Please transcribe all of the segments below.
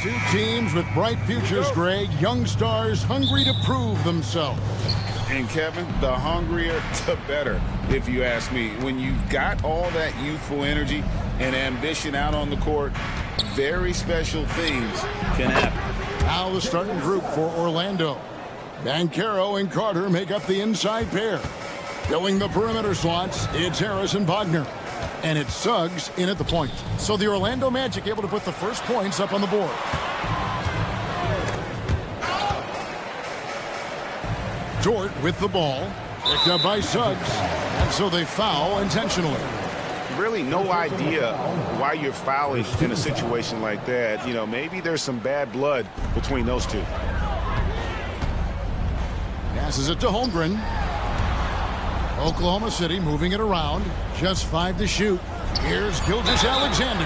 Two teams with bright futures, Greg. Young stars hungry to prove themselves. And Kevin, the hungrier, the better, if you ask me. When you've got all that youthful energy and ambition out on the court, very special things can happen. Now the starting group for Orlando. Banchero and Carter make up the inside pair. Filling the perimeter slots, it's Harris and Wagner. And it's Suggs in at the point. So the Orlando Magic able to put the first points up on the board. Dort with the ball. Picked up by Suggs. And so they foul intentionally. Really no idea why you're fouling in a situation like that. You know, maybe there's some bad blood between those two. Passes it to Holmgren. Oklahoma City moving it around. Just 5 to shoot. Here's Gilgeous-Alexander.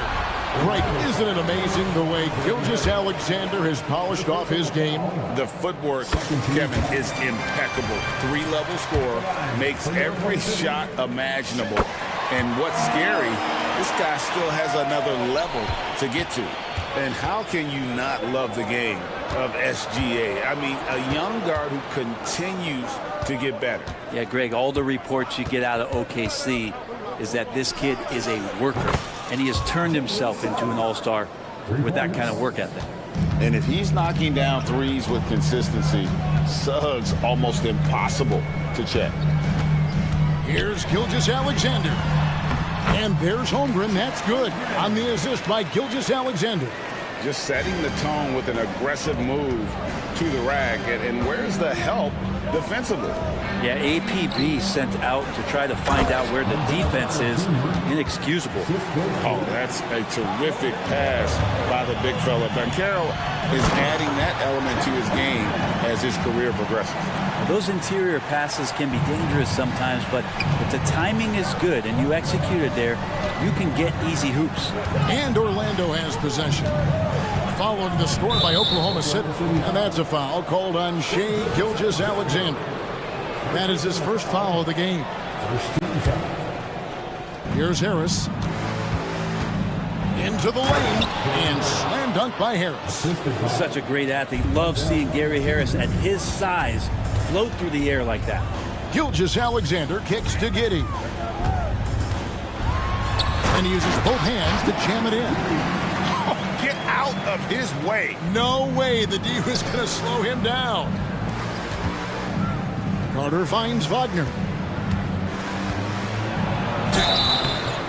Right, isn't it amazing the way Gilgeous-Alexander has polished off his game? The footwork, Kevin, is impeccable. 3-level scorer, makes every shot imaginable. And what's scary, this guy still has another level to get to. And how can you not love the game of SGA? I mean, a young guard who continues to get better. Yeah, Greg, all the reports you get out of OKC is that this kid is a worker, and he has turned himself into an all-star with that kind of work ethic. And if he's knocking down threes with consistency, Suggs almost impossible to check. Here's Gilgeous-Alexander. And there's Holmgren. That's good on the assist by Gilgeous-Alexander. Just setting the tone with an aggressive move to the rack. And where's the help defensively? Yeah, APB sent out to try to find out where the defense is. Inexcusable. Oh, that's a terrific pass by the big fella. Banchero is adding that element to his game as his career progresses. Those interior passes can be dangerous sometimes, but if the timing is good and you execute it there, you can get easy hoops. And Orlando has possession. Following the score by Oklahoma City. And that's a foul called on Shai Gilgeous-Alexander. That is his first foul of the game. Here's Harris. Into the lane. And slam dunk by Harris. He's such a great athlete. Love seeing Gary Harris at his size float through the air like that. Gilgeous-Alexander kicks to Giddey. And he uses both hands to jam it in. Oh, get out of his way. No way the D was going to slow him down. Carter finds Wagner.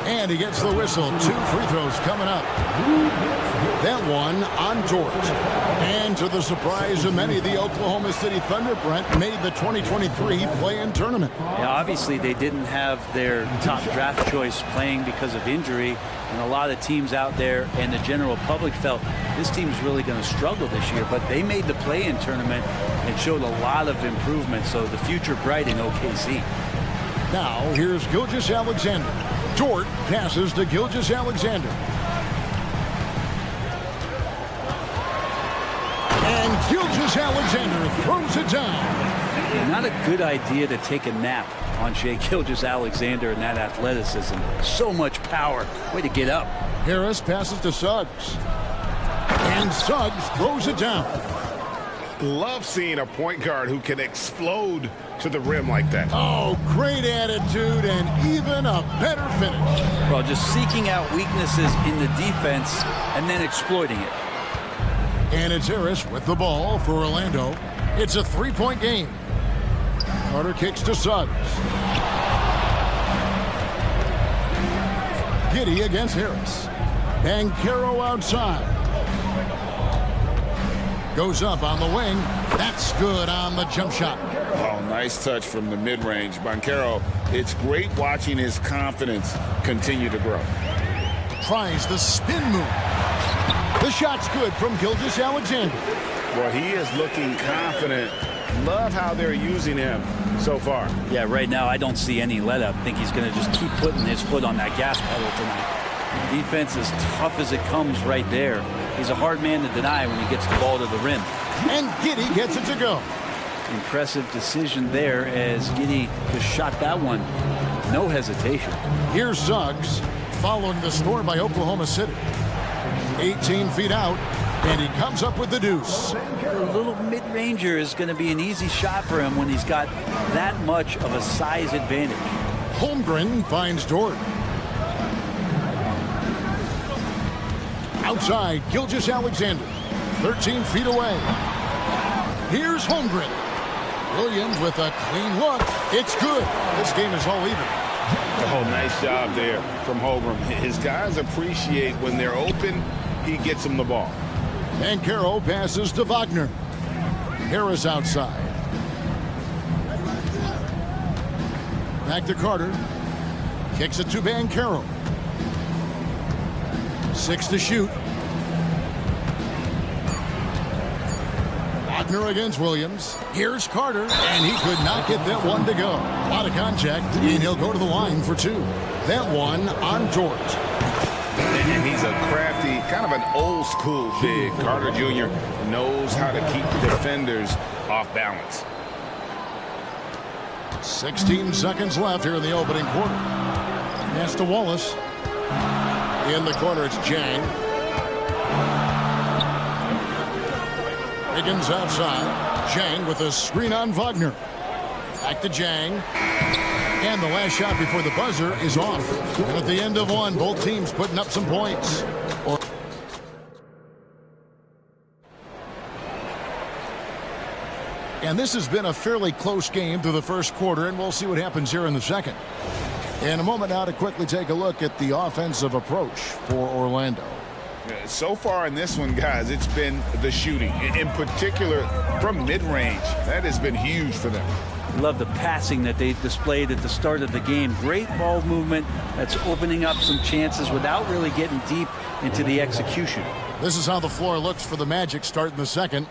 And he gets the whistle. 2 free throws coming up. That one on Dort. And to the surprise of many, the Oklahoma City Thunder, Brent, made the 2023 play-in tournament. Yeah, obviously they didn't have their top draft choice playing because of injury, and a lot of teams out there and the general public felt this team's really going to struggle this year, but they made the play-in tournament and showed a lot of improvement, so the future bright in OKC. Now here's Gilgeous-Alexander. Dort passes to Gilgeous-Alexander. And Gilgeous-Alexander throws it down. Not a good idea to take a nap on Shai Gilgeous-Alexander and that athleticism. So much power. Way to get up. Harris passes to Suggs. And Suggs throws it down. Love seeing a point guard who can explode to the rim like that. Oh, great attitude and even a better finish. Well, just seeking out weaknesses in the defense and then exploiting it. And it's Harris with the ball for Orlando. It's a 3-point game. Carter kicks to Suggs. Giddey against Harris. Banchero outside. Goes up on the wing. That's good on the jump shot. Oh, nice touch from the mid-range. Banchero, it's great watching his confidence continue to grow. Tries the spin move. The shot's good from Gilgeous-Alexander. Well, he is looking confident. Love how they're using him so far. Yeah, right now I don't see any let-up. I think he's going to just keep putting his foot on that gas pedal tonight. Defense is tough as it comes right there. He's a hard man to deny when he gets the ball to the rim. And Giddey gets it to go. Impressive decision there as Giddey just shot that one. No hesitation. Here's Suggs following the score by Oklahoma City. 18 feet out. And he comes up with the deuce. A little mid-ranger is going to be an easy shot for him when he's got that much of a size advantage. Holmgren finds Dort. Outside, Gilgeous-Alexander, 13 feet away. Here's Holmgren. Williams with a clean look. It's good. This game is all even. Oh, nice job there from Holmgren. His guys appreciate when they're open, he gets them the ball. Bankero passes to Wagner. Harris outside. Back to Carter. Kicks it to Bankero. 6 to shoot. Wagner against Williams. Here's Carter, and he could not get that one to go. A lot of contact, and he'll go to the line for 2. That one on Dort. And he's a crafty, kind of an old school big. Carter Jr. knows how to keep defenders off balance. 16 seconds left here in the opening quarter. Pass to Wallace. In the corner, it's Jang. Higgins outside. Jang with a screen on Wagner. Back to Jang. And the last shot before the buzzer is off. And at the end of one, both teams putting up some points. And this has been a fairly close game through the first quarter, and we'll see what happens here in the second. In a moment now to quickly take a look at the offensive approach for Orlando. So far in this one, guys, it's been the shooting. In particular, from mid-range. That has been huge for them. Love the passing that they displayed at the start of the game. Great ball movement that's opening up some chances without really getting deep into the execution. This is how the floor looks for the Magic starting the second.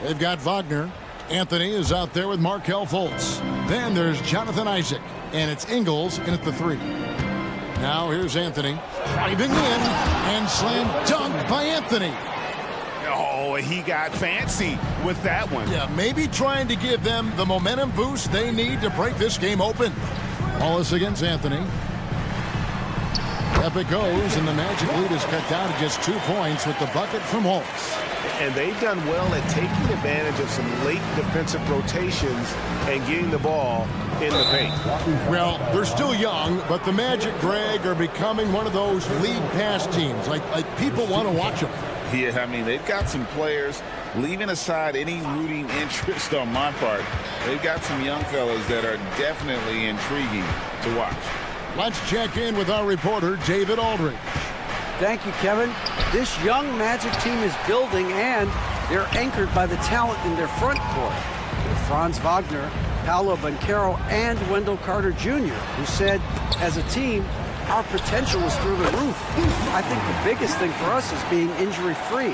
They've got Wagner. Anthony is out there with Markelle Fultz. Then there's Jonathan Isaac. And it's Ingles in at the 3. Now here's Anthony. Driving in. And slam dunk by Anthony. Oh, he got fancy with that one. Yeah, maybe trying to give them the momentum boost they need to break this game open. Wallace against Anthony. Up it goes, and the Magic lead is cut down to just 2 points with the bucket from Wallace. And they've done well at taking advantage of some late defensive rotations and getting the ball in the paint. Well, they're still young, but the Magic, Greg, are becoming one of those league pass teams. Like people want to watch them. Yeah, I mean, they've got some players, leaving aside any rooting interest on my part, they've got some young fellas that are definitely intriguing to watch. Let's check in with our reporter, David Aldridge. Thank you, Kevin. This young Magic team is building, and they're anchored by the talent in their front court. With Franz Wagner, Paolo Banchero, and Wendell Carter Jr., who said, as a team, our potential is through the roof. I think the biggest thing for us is being injury-free.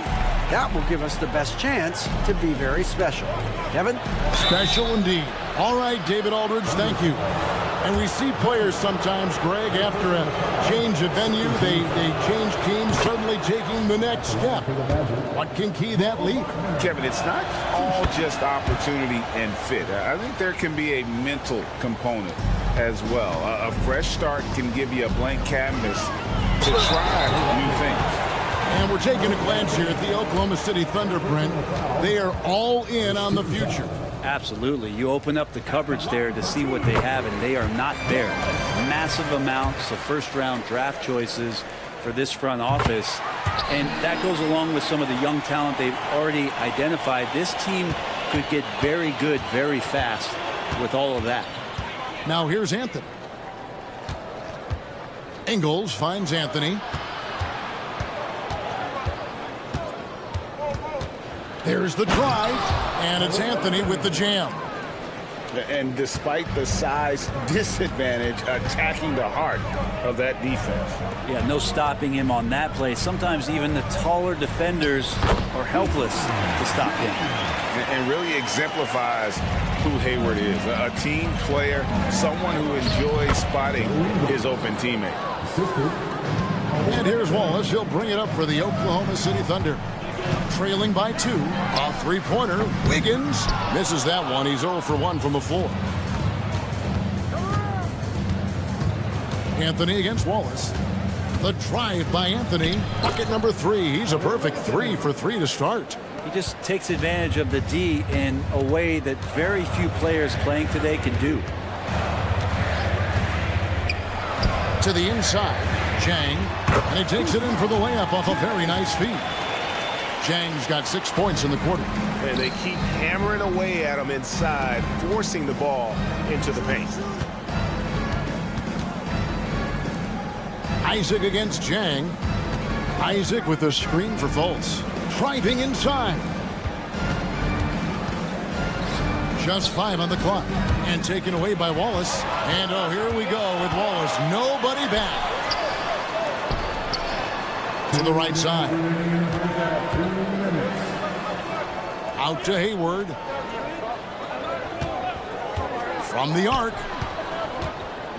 That will give us the best chance to be very special. Kevin? Special indeed. All right, David Aldridge, thank you. And we see players sometimes, Greg, after a change of venue, they change teams, suddenly taking the next step. What can key that leap? Kevin, it's not all just opportunity and fit. I think there can be a mental component as well. A fresh start can give you a blank canvas to try new things. And we're taking a glance here at the Oklahoma City Thunder, Brent. They are all in on the future. Absolutely. You open up the cupboards there to see what they have, and they are not there. Massive amounts of first-round draft choices for this front office, and that goes along with some of the young talent they've already identified. This team could get very good very fast with all of that. Now here's Anthony. Ingles finds Anthony. There's the drive, and it's Anthony with the jam. And despite the size disadvantage, attacking the heart of that defense. Yeah, no stopping him on that play. Sometimes even the taller defenders are helpless to stop him. And really exemplifies who Hayward is. A team player, someone who enjoys spotting his open teammate. And here's Wallace. He'll bring it up for the Oklahoma City Thunder. Trailing by 2. A three-pointer. Wiggins misses that one. He's 0 for 1 from the floor. Anthony against Wallace. The drive by Anthony. Bucket number 3. He's a perfect 3 for 3 to start. He just takes advantage of the D in a way that very few players playing today can do. To the inside, Chang, and he takes it in for the layup off a very nice feed. Chang's got 6 points in the quarter. And they keep hammering away at him inside, forcing the ball into the paint. Isaac against Chang. Isaac with a screen for Fultz. Driving inside. Just 5 on the clock. And taken away by Wallace. And oh, here we go with Wallace. Nobody back. To the right side. Out to Hayward. From the arc.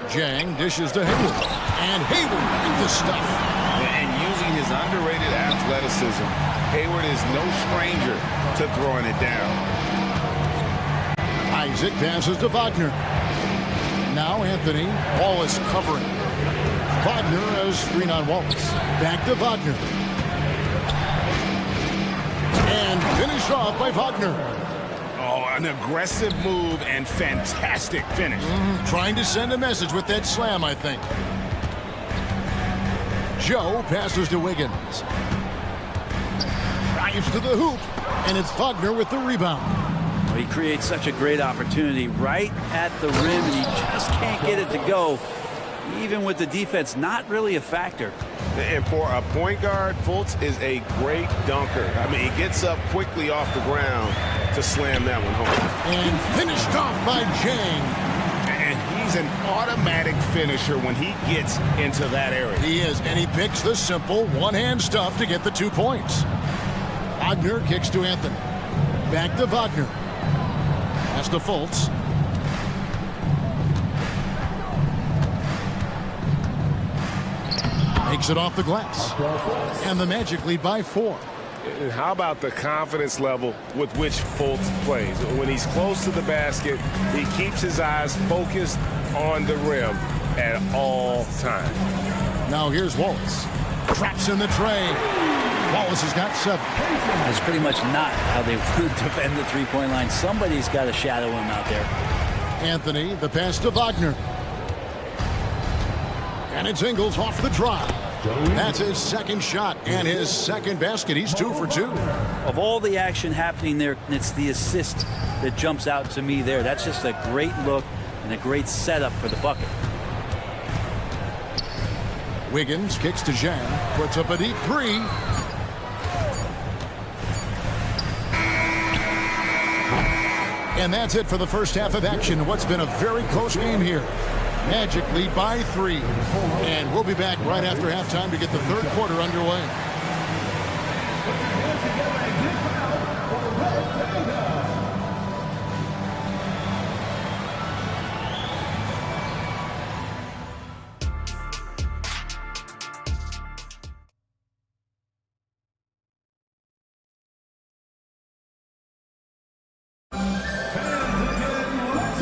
Jang dishes to Hayward. And Hayward with the stuff. And using his underrated athleticism, Hayward is no stranger to throwing it down. Isaac passes to Wagner. Now Anthony. Wallace covering. Wagner has screen on Wallace. Back to Wagner. And finished off by Wagner. Oh, an aggressive move and fantastic finish. Trying to send a message with that slam, I think. Joe passes to Wiggins. Drives to the hoop. And it's Wagner with the rebound. Well, he creates such a great opportunity right at the rim, and he just can't get it to go. Even with the defense not really a factor. And for a point guard, Fultz is a great dunker. I mean, he gets up quickly off the ground to slam that one home. And finished off by Jang. And he's an automatic finisher when he gets into that area. He is, and he picks the simple one-hand stuff to get the 2 points. Wagner kicks to Anthony. Back to Wagner. Pass to Fultz. Makes it off the glass. And the Magic lead by 4. And how about the confidence level with which Fultz plays? When he's close to the basket, he keeps his eyes focused on the rim at all times. Now here's Wallace. Traps in the tray. Wallace has got 7. That's pretty much not how they defend the three-point line. Somebody's got to shadow him out there. Anthony, the pass to Wagner. And it's Ingles off the drive. That's his second shot and his second basket. He's 2 for 2. Of all the action happening there, it's the assist that jumps out to me there. That's just a great look and a great setup for the bucket. Wiggins kicks to Zhang. Puts up a deep 3. And that's it for the first half of action. What's been a very close game here. Magic lead by 3. And we'll be back right after halftime to get the third quarter underway.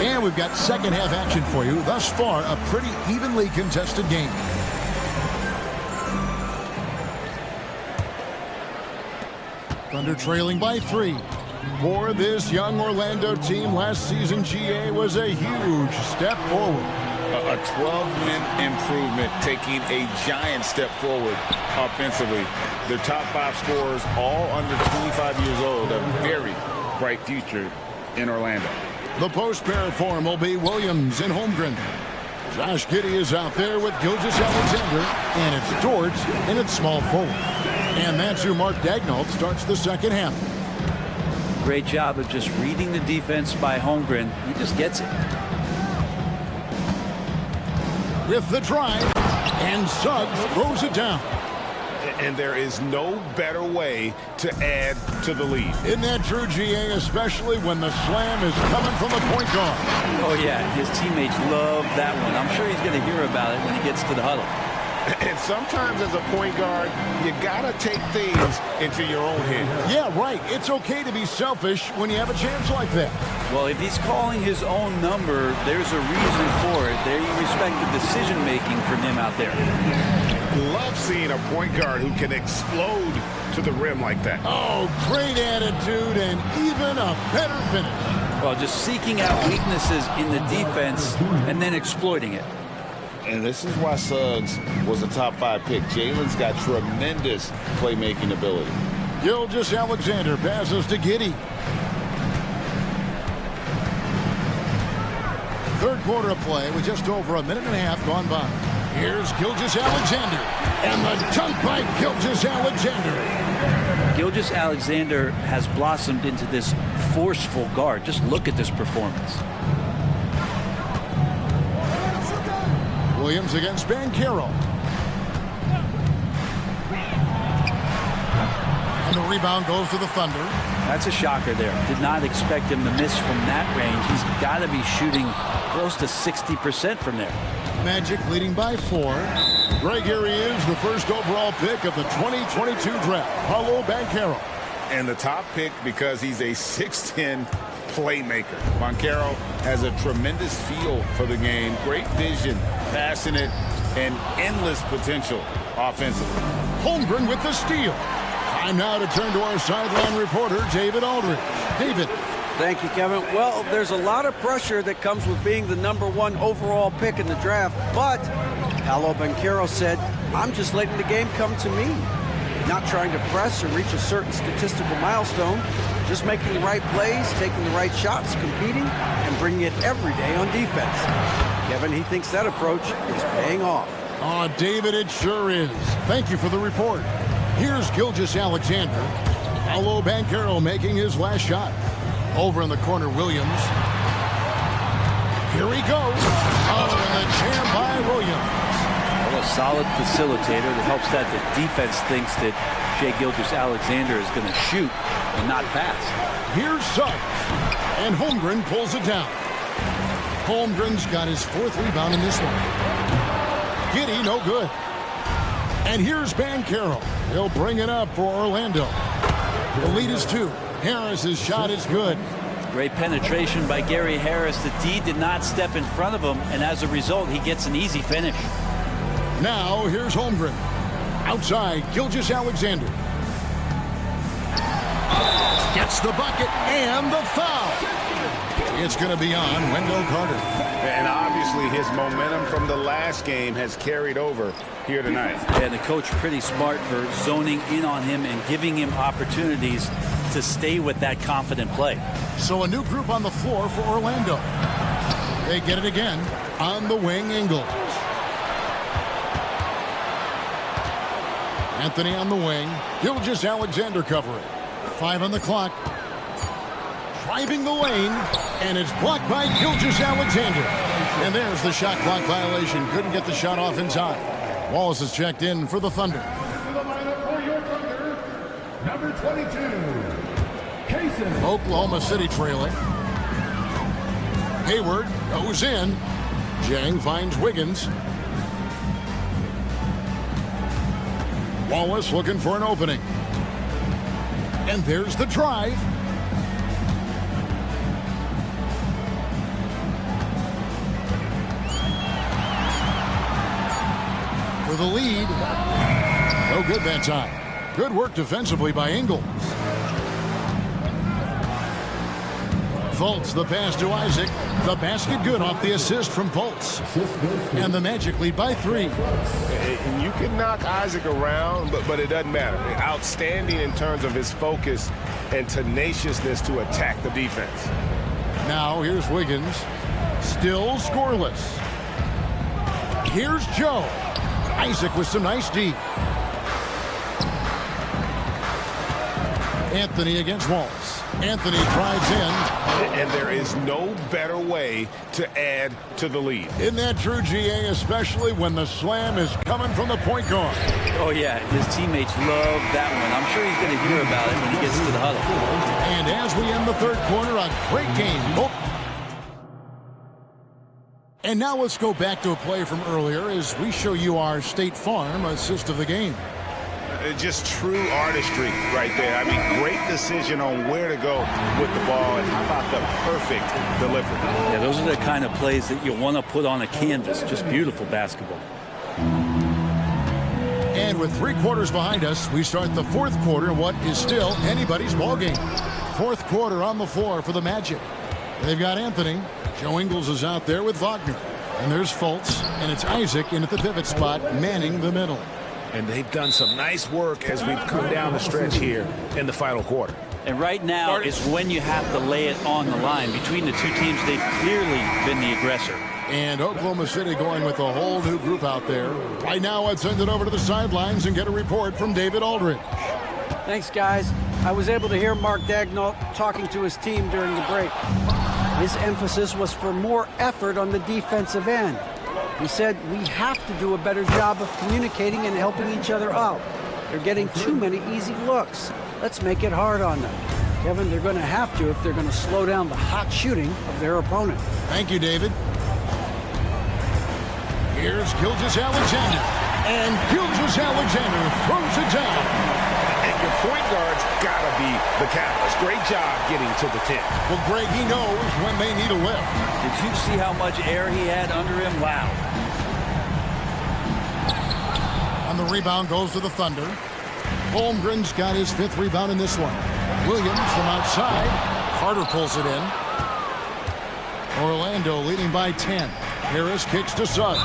And we've got second half action for you. Thus far, a pretty evenly contested game. Thunder trailing by 3. For this young Orlando team, last season GA was a huge step forward. A 12-win improvement, taking a giant step forward offensively. Their top 5 scorers, all under 25 years old, a very bright future in Orlando. The post pair form will be Williams and Holmgren. Josh Giddey is out there with Gilgeous-Alexander, and it's Dort in its small forward. And that's who Mark Daignault starts the second half. Great job of just reading the defense by Holmgren. He just gets it. With the drive, and Suggs throws it down. And there is no better way to add to the lead. Isn't that true, GA, especially when the slam is coming from the point guard? Oh, yeah, his teammates love that one. I'm sure he's going to hear about it when he gets to the huddle. And sometimes as a point guard, you got to take things into your own hands. Yeah, right. It's okay to be selfish when you have a chance like that. Well, if he's calling his own number, there's a reason for it. They respect the decision-making from him out there. Love seeing a point guard who can explode to the rim like that. Oh, great attitude and even a better finish. Well, just seeking out weaknesses in the defense and then exploiting it. And this is why Suggs was a top 5 pick. Jalen's got tremendous playmaking ability. Gilgeous-Alexander passes to Giddey. Third quarter of play with just over a minute and a half gone by. Here's Gilgeous-Alexander. And the dunk by Gilgeous-Alexander. Gilgeous-Alexander has blossomed into this forceful guard. Just look at this performance. Williams against Banchero. And the rebound goes to the Thunder. That's a shocker there. Did not expect him to miss from that range. He's got to be shooting close to 60% from there. Magic leading by 4. Right here he is, the first overall pick of the 2022 draft, Paolo Banchero. And the top pick because he's a 6'10" playmaker. Banchero has a tremendous feel for the game, great vision, passing it, and endless potential offensively. Holmgren with the steal. Time now to turn to our sideline reporter, David Aldridge. David. Thank you, Kevin. Well, there's a lot of pressure that comes with being the #1 overall pick in the draft, but Paolo Banchero said, I'm just letting the game come to me. Not trying to press or reach a certain statistical milestone, just making the right plays, taking the right shots, competing, and bringing it every day on defense. Kevin, he thinks that approach is paying off. Oh, David, it sure is. Thank you for the report. Here's Gilgeous-Alexander. Paolo Banchero making his last shot. Over in the corner, Williams. Here he goes. Oh, and the jam by Williams. Well, a solid facilitator that helps that the defense thinks that Shai Gilgeous-Alexander is going to shoot and not pass. Here's Suggs. And Holmgren pulls it down. Holmgren's got his 4th rebound in this one. Giddey, no good. And here's Banchero. He'll bring it up for Orlando. The lead is 2. Harris's shot is good. Great penetration by Gary Harris. The D did not step in front of him, and as a result, he gets an easy finish. Now, here's Holmgren. Outside, Gilgeous-Alexander. Gets the bucket and the foul. It's going to be on Wendell Carter. And obviously his momentum from the last game has carried over here tonight. And the coach pretty smart for zoning in on him and giving him opportunities to stay with that confident play. So a new group on the floor for Orlando. They get it again on the wing, Ingles. Anthony on the wing. Gilgeous-Alexander covering. 5 on the clock. Driving the lane, and it's blocked by Gilgeous-Alexander. And there's the shot clock violation. Couldn't get the shot off in time. Wallace is checked in for the Thunder. Number 22, Kaysen. Oklahoma City trailing. Hayward goes in. Jang finds Wiggins. Wallace looking for an opening. And there's the drive. For the lead. No good that time. Good work defensively by Ingles. Fultz, the pass to Isaac. The basket good off the assist from Fultz. And the Magic lead by 3. You can knock Isaac around, but it doesn't matter. Outstanding in terms of his focus and tenaciousness to attack the defense. Now here's Wiggins. Still scoreless. Here's Joe. Isaac with some nice D. Anthony against Wallace. Anthony drives in. And there is no better way to add to the lead. Isn't that true, GA, especially when the slam is coming from the point guard? Oh, yeah, his teammates love that one. I'm sure he's going to hear about it when he gets to the huddle. And as we end the third quarter, a great game. Oh. And now let's go back to a play from earlier as we show you our State Farm assist of the game. Just true artistry right there. I mean, great decision on where to go with the ball, and how about the perfect delivery? Yeah, those are the kind of plays that you want to put on a canvas. Just beautiful basketball. And with 3 quarters behind us, we start the 4th quarter in what is still anybody's ballgame. 4th quarter on the floor for the Magic. They've got Anthony. Joe Ingles is out there with Wagner. And there's Fultz, and it's Isaac in at the pivot spot, manning the middle. And they've done some nice work as we've come down the stretch here in the final quarter. And right now is when you have to lay it on the line. Between the two teams, they've clearly been the aggressor. And Oklahoma City going with a whole new group out there. Right now, I'd send it over to the sidelines and get a report from David Aldridge. Thanks, guys. I was able to hear Mark Daigneault talking to his team during the break. His emphasis was for more effort on the defensive end. He said we have to do a better job of communicating and helping each other out. They're getting too many easy looks. Let's make it hard on them. Kevin, they're going to have to if they're going to slow down the hot shooting of their opponent. Thank you, David. Here's Gilgeous-Alexander. And Gilgeous-Alexander throws it down. And your point guard's got to be the catalyst. Great job getting to the 10. Well, Greg, he knows when they need a lift. Did you see how much air he had under him? Wow. And the rebound goes to the Thunder. Holmgren's got his 5th rebound in this one. Williams from outside. Carter pulls it in. Orlando leading by 10. Harris kicks to Suggs.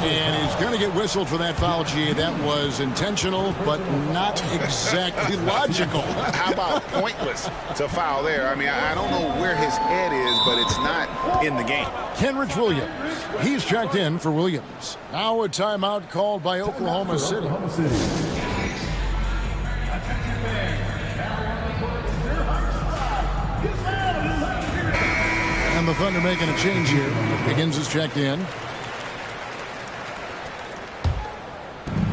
And he's going to get whistled for that foul, G. That was intentional, but not exactly logical. How about pointless to foul there? I mean, I don't know where his head is, but it's not in the game. Kenrich Williams. He's checked in for Williams. Now a timeout called by Oklahoma City. And the Thunder making a change here. Higgins is checked in.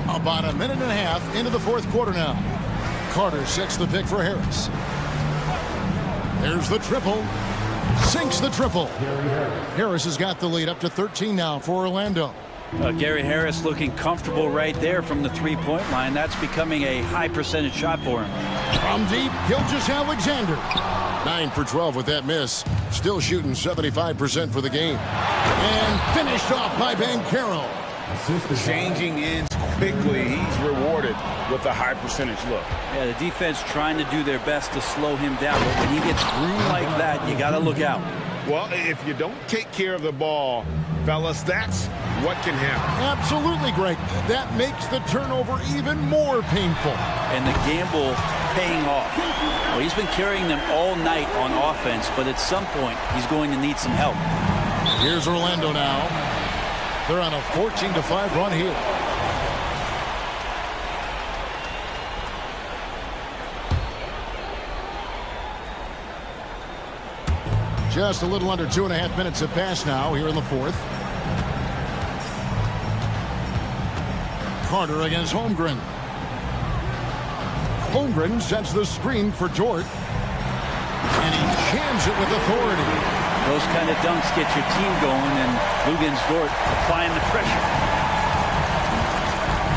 About a minute and a half into the 4th quarter now. Carter sets the pick for Harris. There's the triple. Sinks the triple. Harris has got the lead up to 13 now for Orlando. Gary Harris looking comfortable right there from the 3-point line. That's becoming a high percentage shot for him. From deep, Gilgeous-Alexander. 9 for 12 with that miss. Still shooting 75% for the game. And finished off by Banchero. Changing ends quickly. He's rewarded with a high percentage look. Yeah, the defense trying to do their best to slow him down. But when he gets room like that, you got to look out. Well, if you don't take care of the ball, fellas, that's what can happen. Absolutely, Greg. That makes the turnover even more painful. And the gamble paying off. Well, he's been carrying them all night on offense, but at some point, he's going to need some help. Here's Orlando now. They're on a 14-5 run here. Just a little under 2.5 minutes have passed now here in the 4th. Carter against Holmgren. Holmgren sets the screen for Dort. And he jams it with authority. Those kind of dunks get your team going, and Lugens Dort applying the pressure.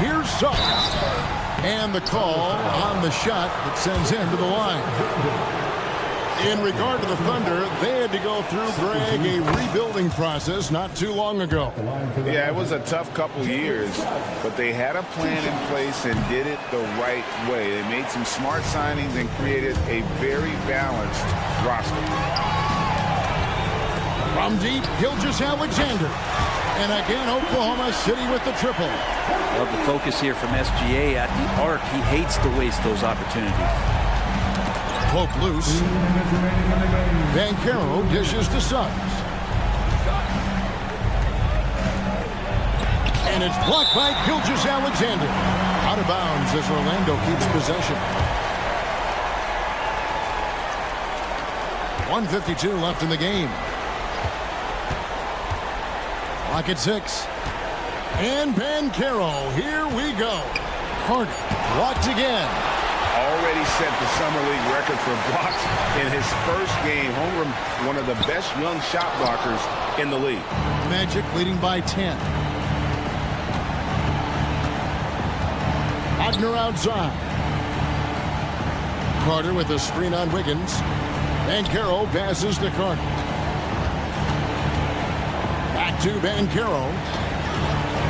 Here's Suggs. And the call on the shot that sends him to the line. In regard to the Thunder, they had to go through, Greg, a rebuilding process not too long ago. Yeah, it was a tough couple years, but they had a plan in place and did it the right way. They made some smart signings and created a very balanced roster. From deep, Gilgeous-Alexander. And again, Oklahoma City with the triple. Love the focus here from SGA at the arc. He hates to waste those opportunities. Poke loose. Banchero dishes to Suggs. And it's blocked by Gilgeous-Alexander. Out of bounds as Orlando keeps possession. 1:52 left in the game. Clock at 6. And Banchero, here we go. Carter blocked again. Already set the Summer League record for blocks in his first game. Holmgren, one of the best young shot blockers in the league. Magic leading by 10. Wagner outside. Carter with a screen on Wiggins. Banchero passes to Carter. Back to Banchero.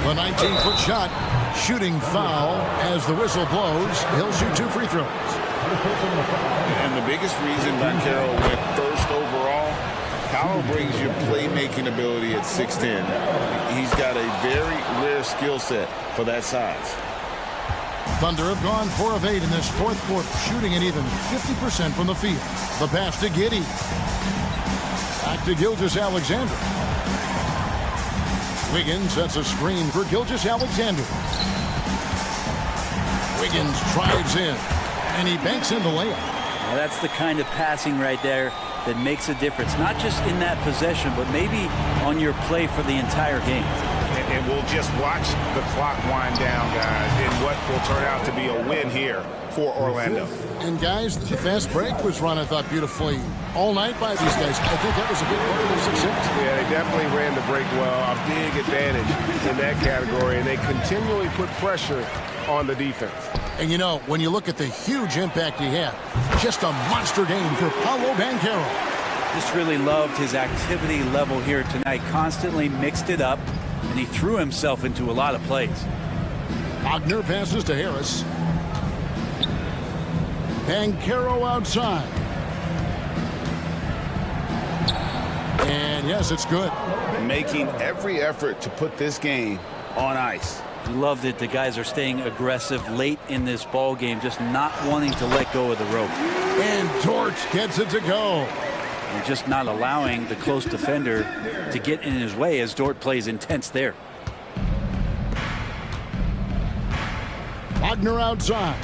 The 19-foot shot Shooting foul as the whistle blows. He'll shoot 2 free throws. And the biggest reason Banchero went first overall, Paolo brings you playmaking ability at 6'10". He's got a very rare skill set for that size. Thunder have gone 4 of 8 in this fourth quarter, shooting at even 50% from the field. The pass to Giddey. Back to Gilgeous-Alexander. Wiggins sets a screen for Gilgeous-Alexander. Wiggins drives in, and he banks in the layup. Now that's the kind of passing right there that makes a difference, not just in that possession, but maybe on your play for the entire game. And we'll just watch the clock wind down, guys, in what will turn out to be a win here for Orlando. And guys, the fast break was run, I thought, beautifully all night by these guys. I think that was a big part of their success. Yeah, they definitely ran the break well. A big advantage in that category, and they continually put pressure on the defense. And you know, when you look at the huge impact he had, just a monster game for Paolo Banchero. Just really loved his activity level here tonight. Constantly mixed it up, and he threw himself into a lot of plays. Wagner passes to Harris. Banchero outside. And yes, it's good. Making every effort to put this game on ice. Loved it. The guys are staying aggressive late in this ball game, just not wanting to let go of the rope. And Dort gets it to go. And just not allowing the close defender to get in his way as Dort plays intense there. Wagner outside.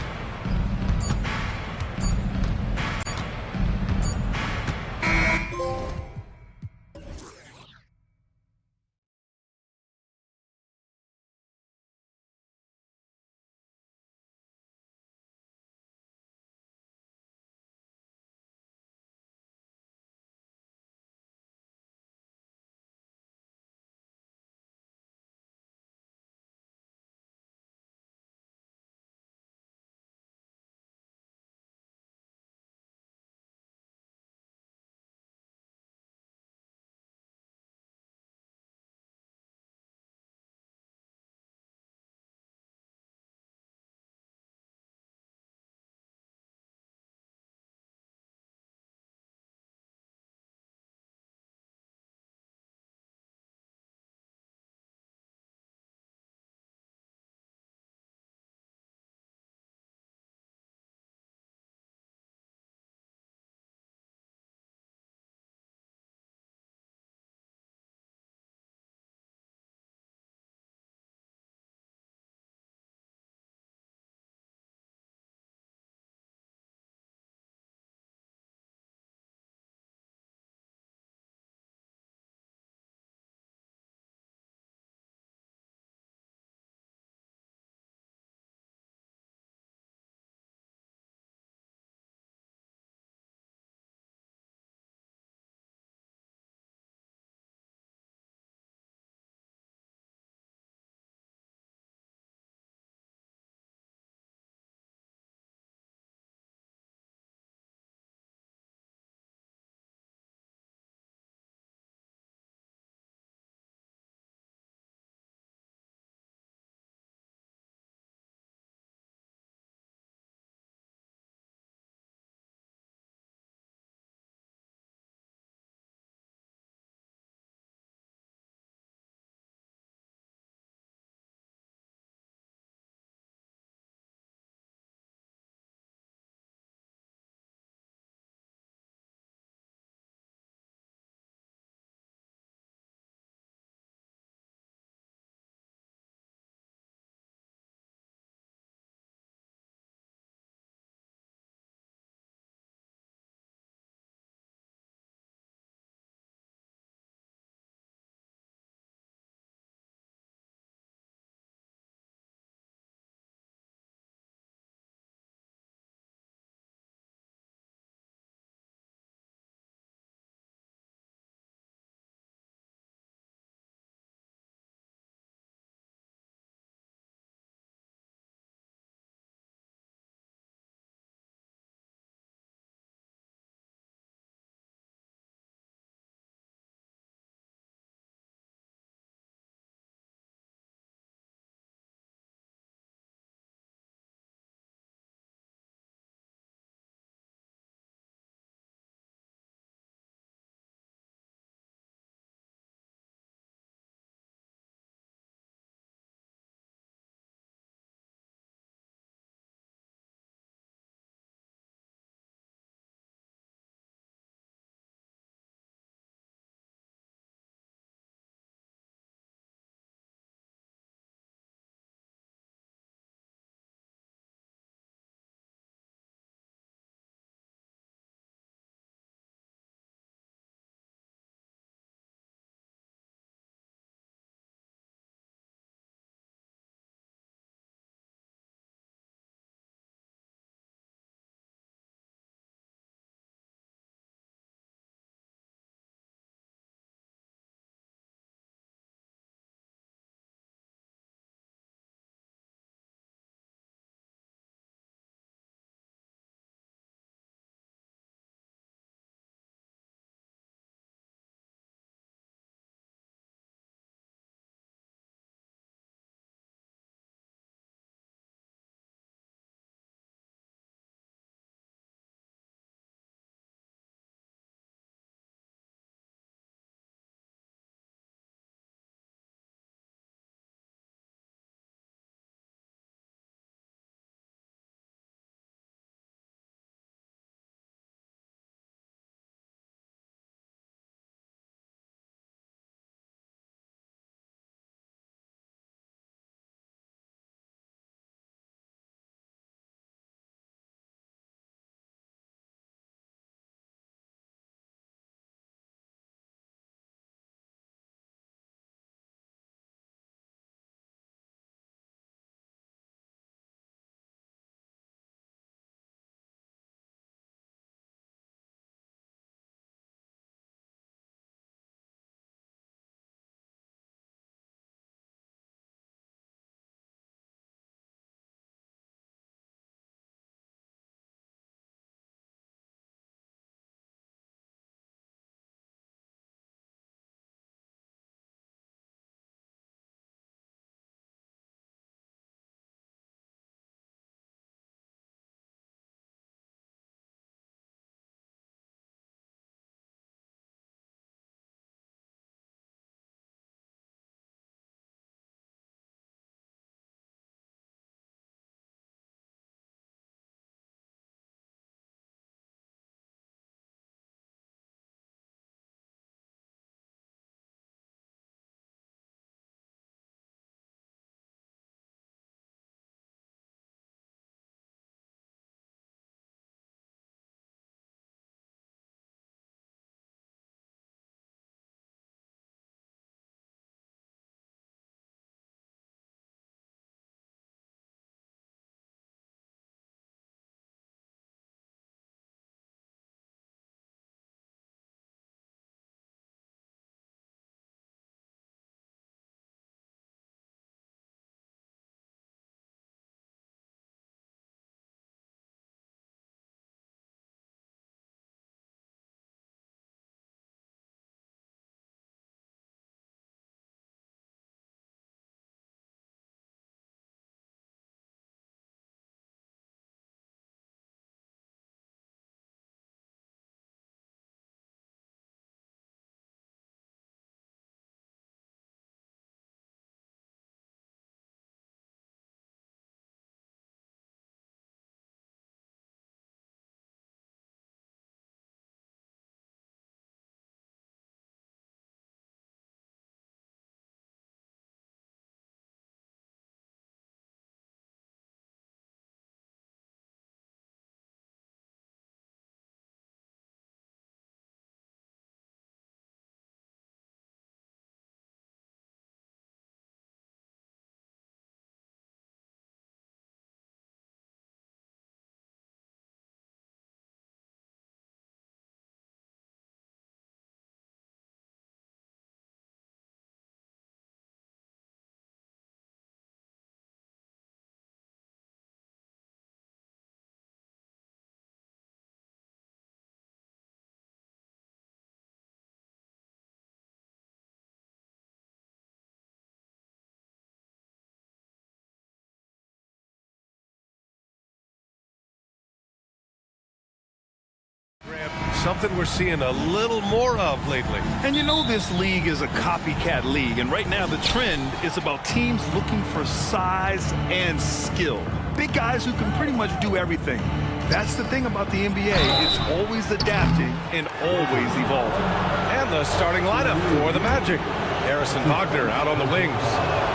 something we're seeing a little more of lately. And you know this league is a copycat league, and right now the trend is about teams looking for size and skill. Big guys who can pretty much do everything. That's the thing about the NBA. It's always adapting and always evolving. And the starting lineup for the Magic. Harrison Wagner out on the wings.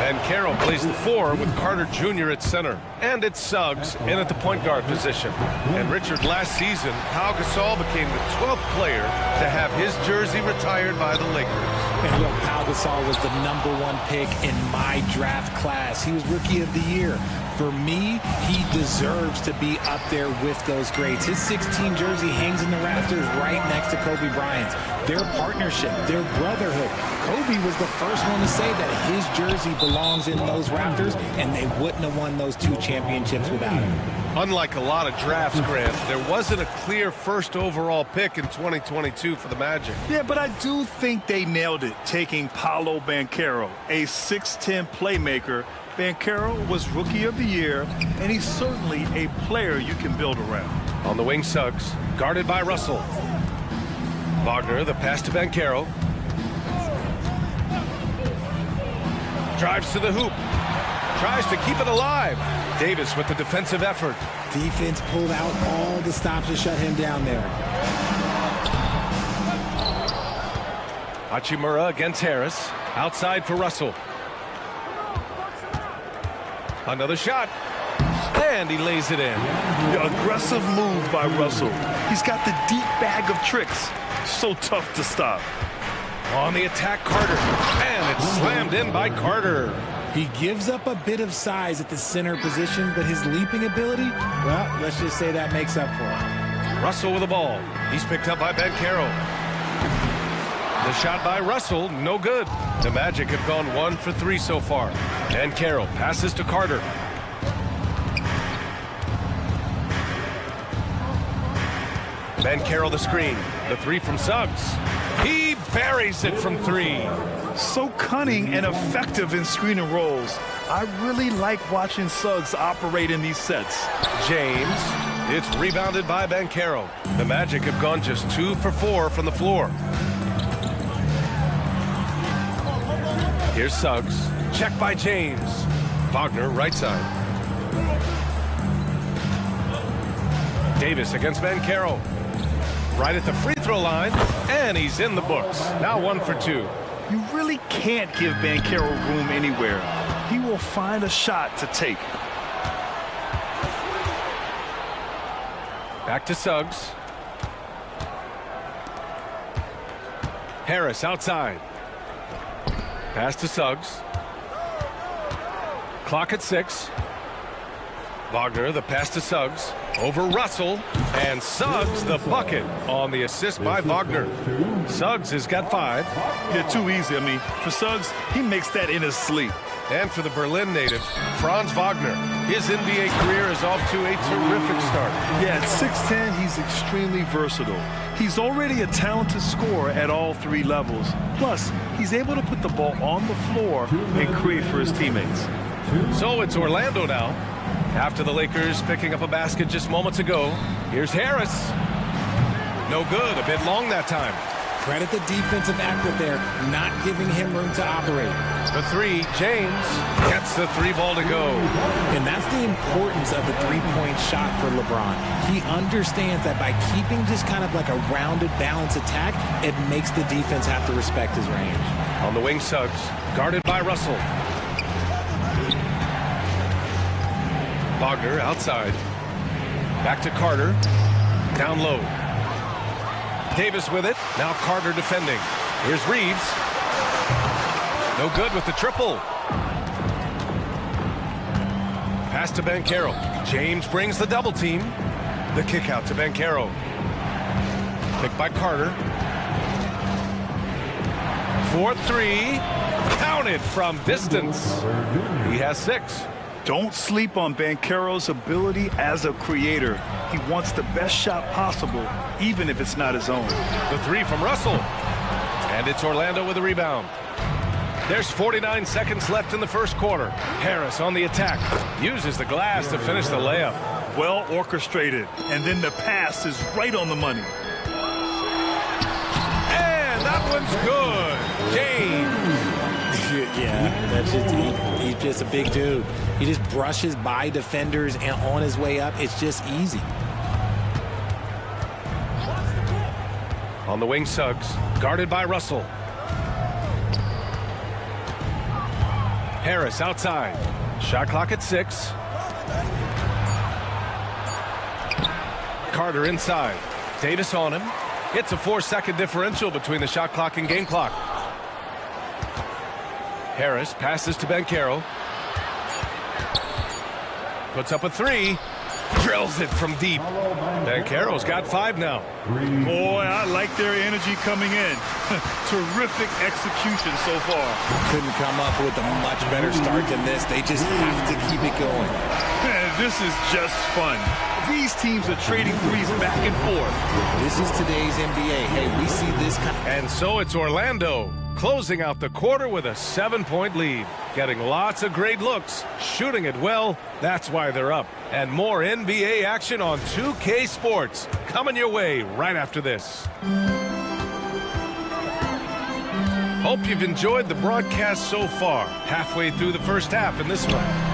And Carroll plays the 4 with Carter Jr. at center. And it's Suggs in at the point guard position. And Richard, last season, Pau Gasol became the 12th player to have his jersey retired by the Lakers. And look, Pau Gasol was the #1 pick in my draft class. He was Rookie of the Year. For me, he deserves to be up there with those greats. His 16 jersey hangs in the rafters right next to Kobe Bryant's. Their partnership, their brotherhood. Kobe was the first one to say that his jersey belongs in those rafters, and they wouldn't have won those 2 championships without him. Unlike a lot of drafts, Grant, there wasn't a clear first overall pick in 2022 for the Magic. Yeah, but I do think they nailed it, taking Paolo Banchero, a 6'10 playmaker. Banchero was Rookie of the Year, and he's certainly a player you can build around. On the wing, Suggs, guarded by Russell. Wagner, the pass to Banchero. Drives to the hoop. Tries to keep it alive. Davis with the defensive effort. Defense pulled out all the stops to shut him down there. Hachimura against Harris. Outside for Russell. Another shot. And he lays it in. The aggressive move by Russell. He's got the deep bag of tricks. So tough to stop. On the attack, Carter. And it's slammed in by Carter. He gives up a bit of size at the center position, but his leaping ability, well, let's just say that makes up for it. Russell with the ball. He's picked up by Banchero. The shot by Russell, no good. The Magic have gone 1 for 3 so far. And Carroll passes to Carter. Banchero the screen. The 3 from Suggs. He buries it from 3. So cunning and effective in screen and rolls. I really like watching Suggs operate in these sets. James. It's rebounded by Banchero. The Magic have gone just 2 for 4 from the floor. Here's Suggs. Check by James. Wagner, right side. Davis against Banchero. Right at the free throw line. And he's in the books. Now 1 for 2. You really can't give Banchero room anywhere. He will find a shot to take. Back to Suggs. Harris outside. Pass to Suggs. Clock at 6. Wagner, the pass to Suggs. Over Russell. And Suggs, the bucket on the assist by Wagner. Suggs has got 5. Yeah, too easy. I mean, for Suggs, he makes that in his sleep. And for the Berlin native, Franz Wagner. His NBA career is off to a terrific start. Yeah, at 6'10", he's extremely versatile. He's already a talented scorer at all 3 levels. Plus, he's able to put the ball on the floor and create for his teammates. So it's Orlando now. After the Lakers picking up a basket just moments ago, here's Harris. No good, a bit long that time. Credit the defensive effort there, not giving him room to operate. The 3, James gets the 3 ball to go. And that's the importance of the 3-point shot for LeBron. He understands that by keeping just kind of like a rounded, balanced attack, it makes the defense have to respect his range. On the wing, Suggs, guarded by Russell. Wagner outside. Back to Carter. Down low. Davis with it. Now Carter defending. Here's Reeves. No good with the triple. Pass to Banchero. James brings the double team. The kick out to Banchero. Picked by Carter. 4-3. Counted from distance. He has 6. Don't sleep on Banchero's ability as a creator. He wants the best shot possible, even if it's not his own. The 3 from Russell. And it's Orlando with a rebound. There's 49 seconds left in the first quarter. Harris on the attack. Uses the glass to finish the layup. Well orchestrated. And then the pass is right on the money. that one's good. James. Yeah, that's just, he's just a big dude. He just brushes by defenders and on his way up. It's just easy. On the wing, Suggs, guarded by Russell. Harris outside. Shot clock at 6. Carter inside. Davis on him. It's a 4-second differential between the shot clock and game clock. Harris passes to Banchero. Puts up a 3. Drills it from deep. Banchero's got 5 now. Boy, I like their energy coming in. Terrific execution so far. Couldn't come up with a much better start than this. They just have to keep it going. This is just fun. These teams are trading threes back and forth. This is today's NBA. Hey, we see this kind of... And so it's Orlando closing out the quarter with a 7-point lead. Getting lots of great looks, shooting it well. That's why they're up. And more NBA action on 2K Sports coming your way right after this. Hope you've enjoyed the broadcast so far. Halfway through the first half in this one.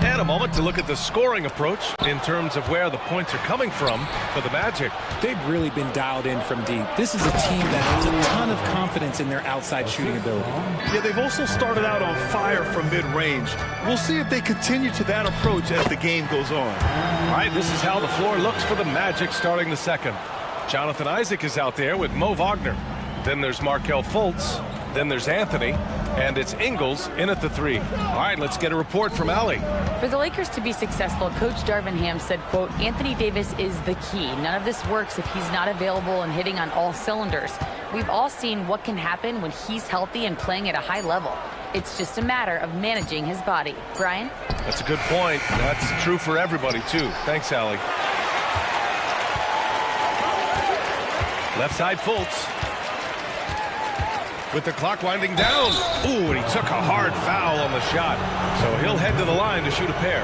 And a moment to look at the scoring approach in terms of where the points are coming from for the Magic. They've really been dialed in from deep. This is a team that has a ton of confidence in their outside shooting ability. Yeah, they've also started out on fire from mid-range. We'll see if they continue to that approach as the game goes on. All right, this is how the floor looks for the Magic starting the second. Jonathan Isaac is out there with Mo Wagner. Then there's Markelle Fultz. Then there's Anthony. And it's Ingles in at the 3. All right, let's get a report from Allie. For the Lakers to be successful, Coach Darvin Ham said, quote, Anthony Davis is the key. None of this works if he's not available and hitting on all cylinders. We've all seen what can happen when he's healthy and playing at a high level. It's just a matter of managing his body. Brian? That's a good point. That's true for everybody, too. Thanks, Allie. Left side, Fultz. With the clock winding down. Ooh, and he took a hard foul on the shot. So he'll head to the line to shoot a pair.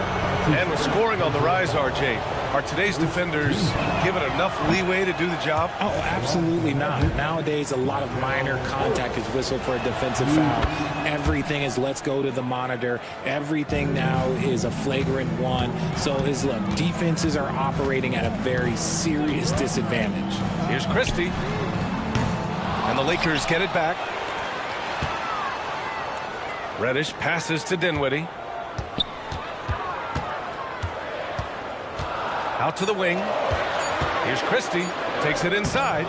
And with scoring on the rise, RJ, are today's defenders given enough leeway to do the job? Oh, absolutely not. Nowadays, a lot of minor contact is whistled for a defensive foul. Everything is let's go to the monitor. Everything now is a flagrant 1. So look, defenses are operating at a very serious disadvantage. Here's Christie. And the Lakers get it back. Reddish passes to Dinwiddie. Out to the wing. Here's Christie. Takes it inside.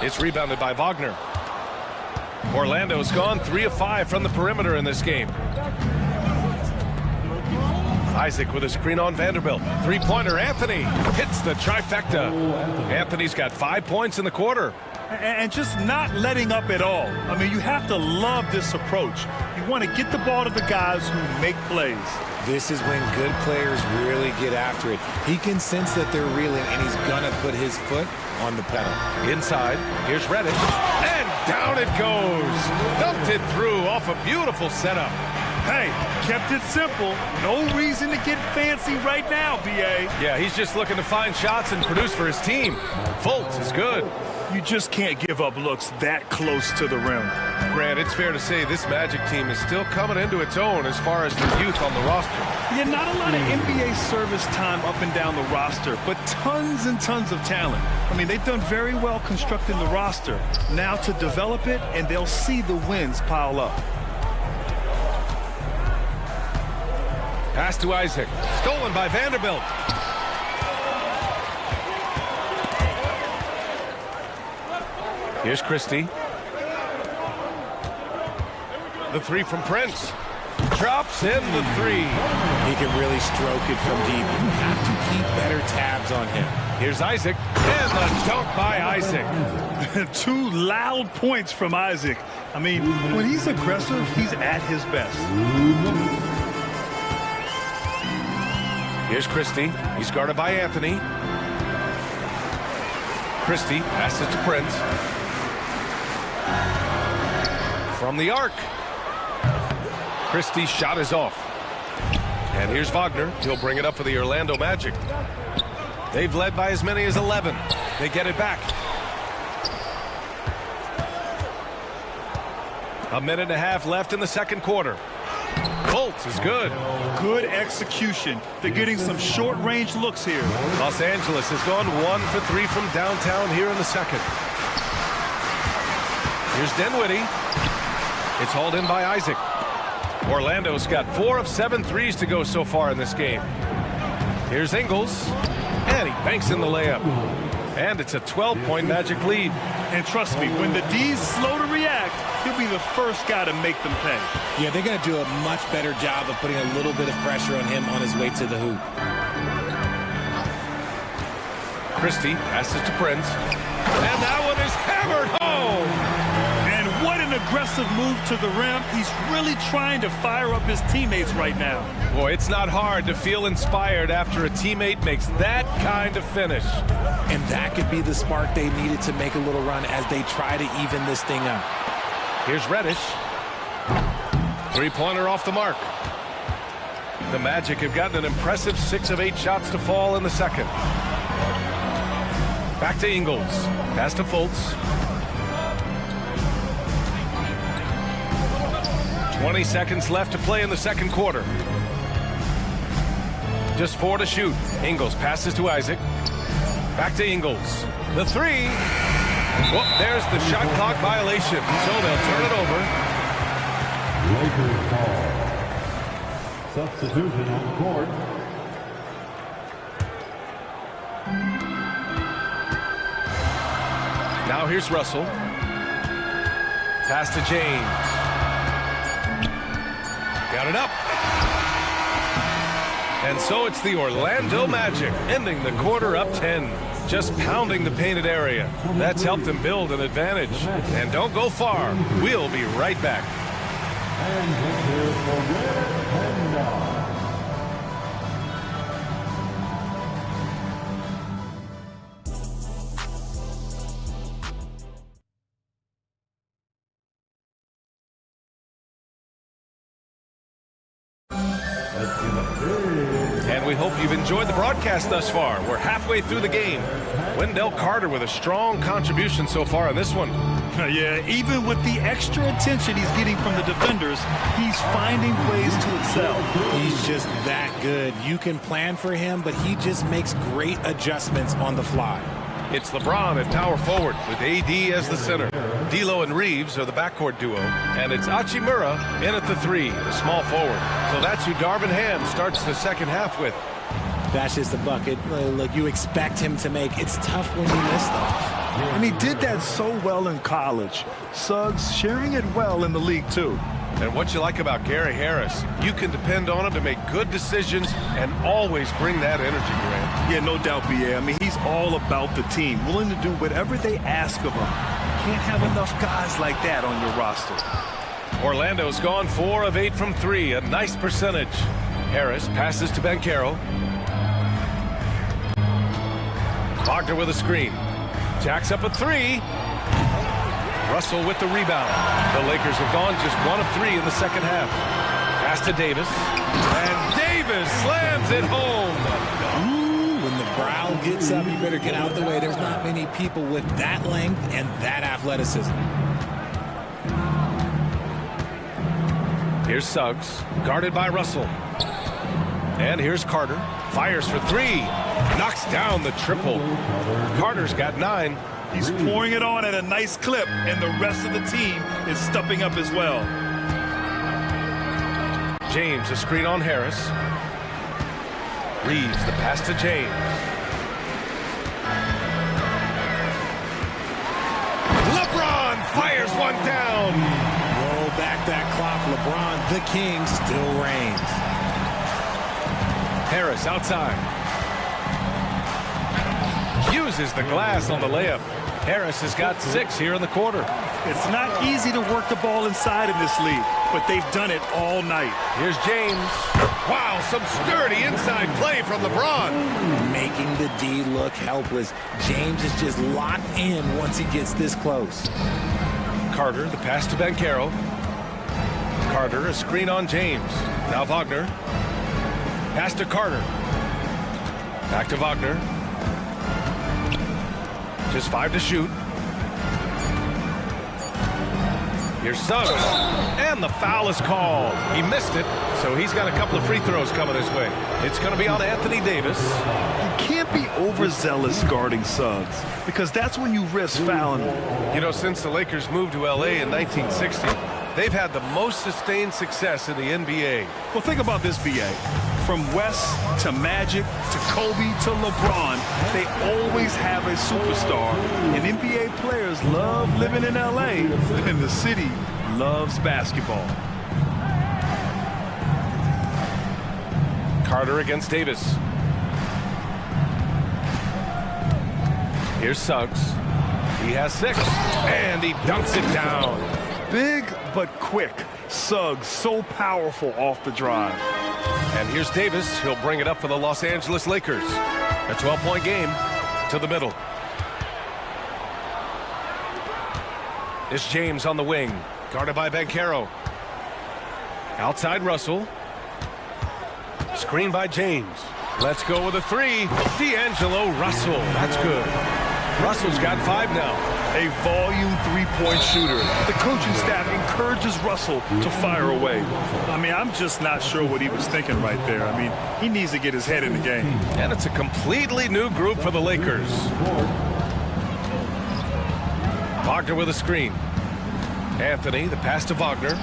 It's rebounded by Wagner. Orlando's gone 3 of 5 from the perimeter in this game. Isaac with a screen on Vanderbilt. 3-pointer. Anthony hits the trifecta. Anthony's got 5 points in the quarter. And just not letting up at all. I mean, you have to love this approach. You want to get the ball to the guys who make plays. This is when good players really get after it. He can sense that they're reeling, and he's going to put his foot on the pedal. Inside, here's Reddish. And down it goes. Dumped it through off a beautiful setup. Hey, kept it simple. No reason to get fancy right now, B.A. Yeah, he's just looking to find shots and produce for his team. Fultz is good. You just can't give up looks that close to the rim. Grant, it's fair to say this Magic team is still coming into its own as far as the youth on the roster. Yeah, not a lot of NBA service time up and down the roster, but tons and tons of talent. I mean, they've done very well constructing the roster. Now to develop it, and they'll see the wins pile up. Pass to Isaac. Stolen by Vanderbilt. Here's Christie. The 3 from Prince. Drops in the 3. He can really stroke it from deep. You have to keep better tabs on him. Here's Isaac. And the dunk by Isaac. 2 loud points from Isaac. I mean, when he's aggressive, he's at his best. Here's Christie. He's guarded by Anthony. Christie passes to Prince. From the arc. Christie's shot is off. And here's Wagner. He'll bring it up for the Orlando Magic. They've led by as many as 11. They get it back. A minute and a half left in the second quarter. Bolts is good. Good execution. They're getting some short-range looks here. Los Angeles has gone 1 for 3 from downtown here in the second. Here's Dinwiddie. It's hauled in by Isaac. Orlando's got 4 of 7 threes to go so far in this game. Here's Ingles. And he banks in the layup. And it's a 12-point Magic lead. And trust me, when the D's slow to react, he'll be the first guy to make them pay. Yeah, they're going to do a much better job of putting a little bit of pressure on him on his way to the hoop. Christie passes to Prince. And that one is hammered home. And what an aggressive move to the rim. He's really trying to fire up his teammates right now. Boy, it's not hard to feel inspired after a teammate makes that kind of finish. And that could be the spark they needed to make a little run as they try to even this thing up. Here's Reddish. Three-pointer off the mark. The Magic have gotten an impressive 6 of 8 shots to fall in the second. Back to Ingles. Pass to Fultz. 20 seconds left to play in the second quarter. Just 4 to shoot. Ingles passes to Isaac. Back to Ingles. The three. Well, there's the shot clock violation. So they'll turn it over. Lakers ball. Substitution on the court. Now here's Russell. Pass to James. Got it up. And so it's the Orlando Magic ending the quarter up 10. Just pounding the painted area. That's helped them build an advantage. And don't go far. We'll be right back. And here for Red Panda. And we hope you've enjoyed the broadcast thus far. We're halfway through the game. Wendell Carter with a strong contribution so far in this one. Yeah, even with the extra attention he's getting from the defenders, he's finding ways to excel. He's just that good. You can plan for him, but he just makes great adjustments on the fly. It's LeBron at power forward with AD as the center. D'Lo and Reeves are the backcourt duo. And it's Hachimura in at the 3, the small forward. So that's who Darvin Ham starts the second half with. That's just a bucket. Look, you expect him to make. It's tough when you miss them. And he did that so well in college. Suggs sharing it well in the league, too. And what you like about Gary Harris, you can depend on him to make good decisions and always bring that energy, Grant. Yeah, no doubt, B.A. I mean, he's all about the team, willing to do whatever they ask of him. Can't have enough guys like that on your roster. Orlando's gone 4 of 8 from 3, a nice percentage. Harris passes to Banchero. Wagner with a screen. Jacks up a 3. Russell with the rebound. The Lakers have gone just 1 of 3 in the second half. Pass to Davis. And Davis slams it home. Ooh, when the brow gets up, you better get out of the way. There's not many people with that length and that athleticism. Here's Suggs, guarded by Russell. And here's Carter. Fires for 3. Knocks down the triple. Carter's got 9. He's pouring it on at a nice clip, and the rest of the team is stepping up as well. James, a screen on Harris. Reeves, the pass to James. LeBron fires one down. Roll back that clock. LeBron, the king, still reigns. Harris outside. Uses the glass on the layup. Harris has got 6 here in the quarter. It's not easy to work the ball inside in this league, but they've done it all night. Here's James. Wow, some sturdy inside play from LeBron. Making the D look helpless. James is just locked in once he gets this close. Carter, the pass to Banchero. Carter, a screen on James. Now Wagner. Pass to Carter. Back to Wagner. Just 5 to shoot. Here's Suggs, and the foul is called. He missed it, so he's got a couple of free throws coming his way. It's going to be on Anthony Davis. You can't be overzealous guarding Suggs, because that's when you risk fouling him. You know, since the Lakers moved to L.A. in 1960, they've had the most sustained success in the NBA. Well, think about this, B.A. From West to Magic to Kobe to LeBron, they always have a superstar. And NBA players love living in L.A., and the city loves basketball. Carter against Davis. Here's Suggs. He has 6, and he dunks it down. Big but quick. Suggs so powerful off the drive. And here's Davis. He'll bring it up for the Los Angeles Lakers. A 12-point game to the middle. It's James on the wing, guarded by Banchero. Outside Russell. Screen by James. Let's go with a 3. D'Angelo Russell. That's good. Russell's got 5 now. A volume three-point shooter. The coaching staff encourages Russell to fire away. I mean, I'm just not sure what he was thinking right there. I mean, he needs to get his head in the game. And it's a completely new group for the Lakers. Wagner with a screen. Anthony, the pass to Wagner.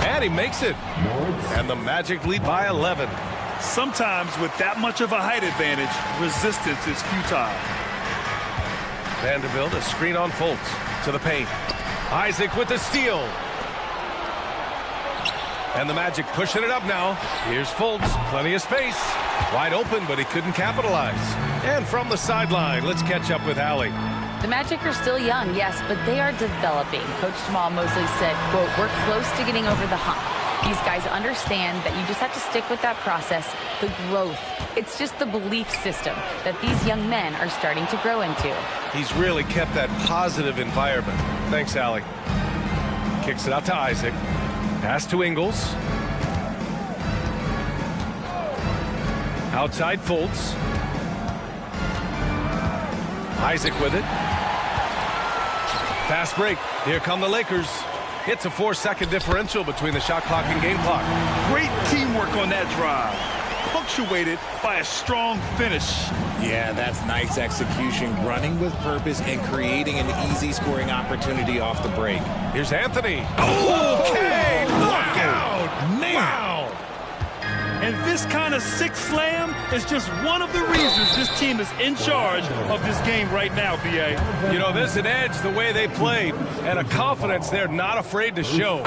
And he makes it. And the Magic lead by 11. Sometimes with that much of a height advantage, resistance is futile. Vanderbilt, a screen on Fultz to the paint. Isaac with the steal. And the Magic pushing it up now. Here's Fultz, plenty of space. Wide open, but he couldn't capitalize. And from the sideline, let's catch up with Allie. The Magic are still young, yes, but they are developing. Coach Jamal Mosley said, quote, "We're close to getting over the hump." These guys understand that you just have to stick with that process, the growth. It's just the belief system that these young men are starting to grow into. He's really kept that positive environment. Thanks, Allie. Kicks it out to Isaac. Pass to Ingles. Outside Fultz. Isaac with it. Fast break. Here come the Lakers. It's a 4-second differential between the shot clock and game clock. Great teamwork on that drive, punctuated by a strong finish. Yeah, that's nice execution, running with purpose and creating an easy scoring opportunity off the break. Here's Anthony. Okay, look out! Wow! And this kind of sick slam is just one of the reasons this team is in charge of this game right now, B.A. You know, there's an edge the way they played and a confidence they're not afraid to show.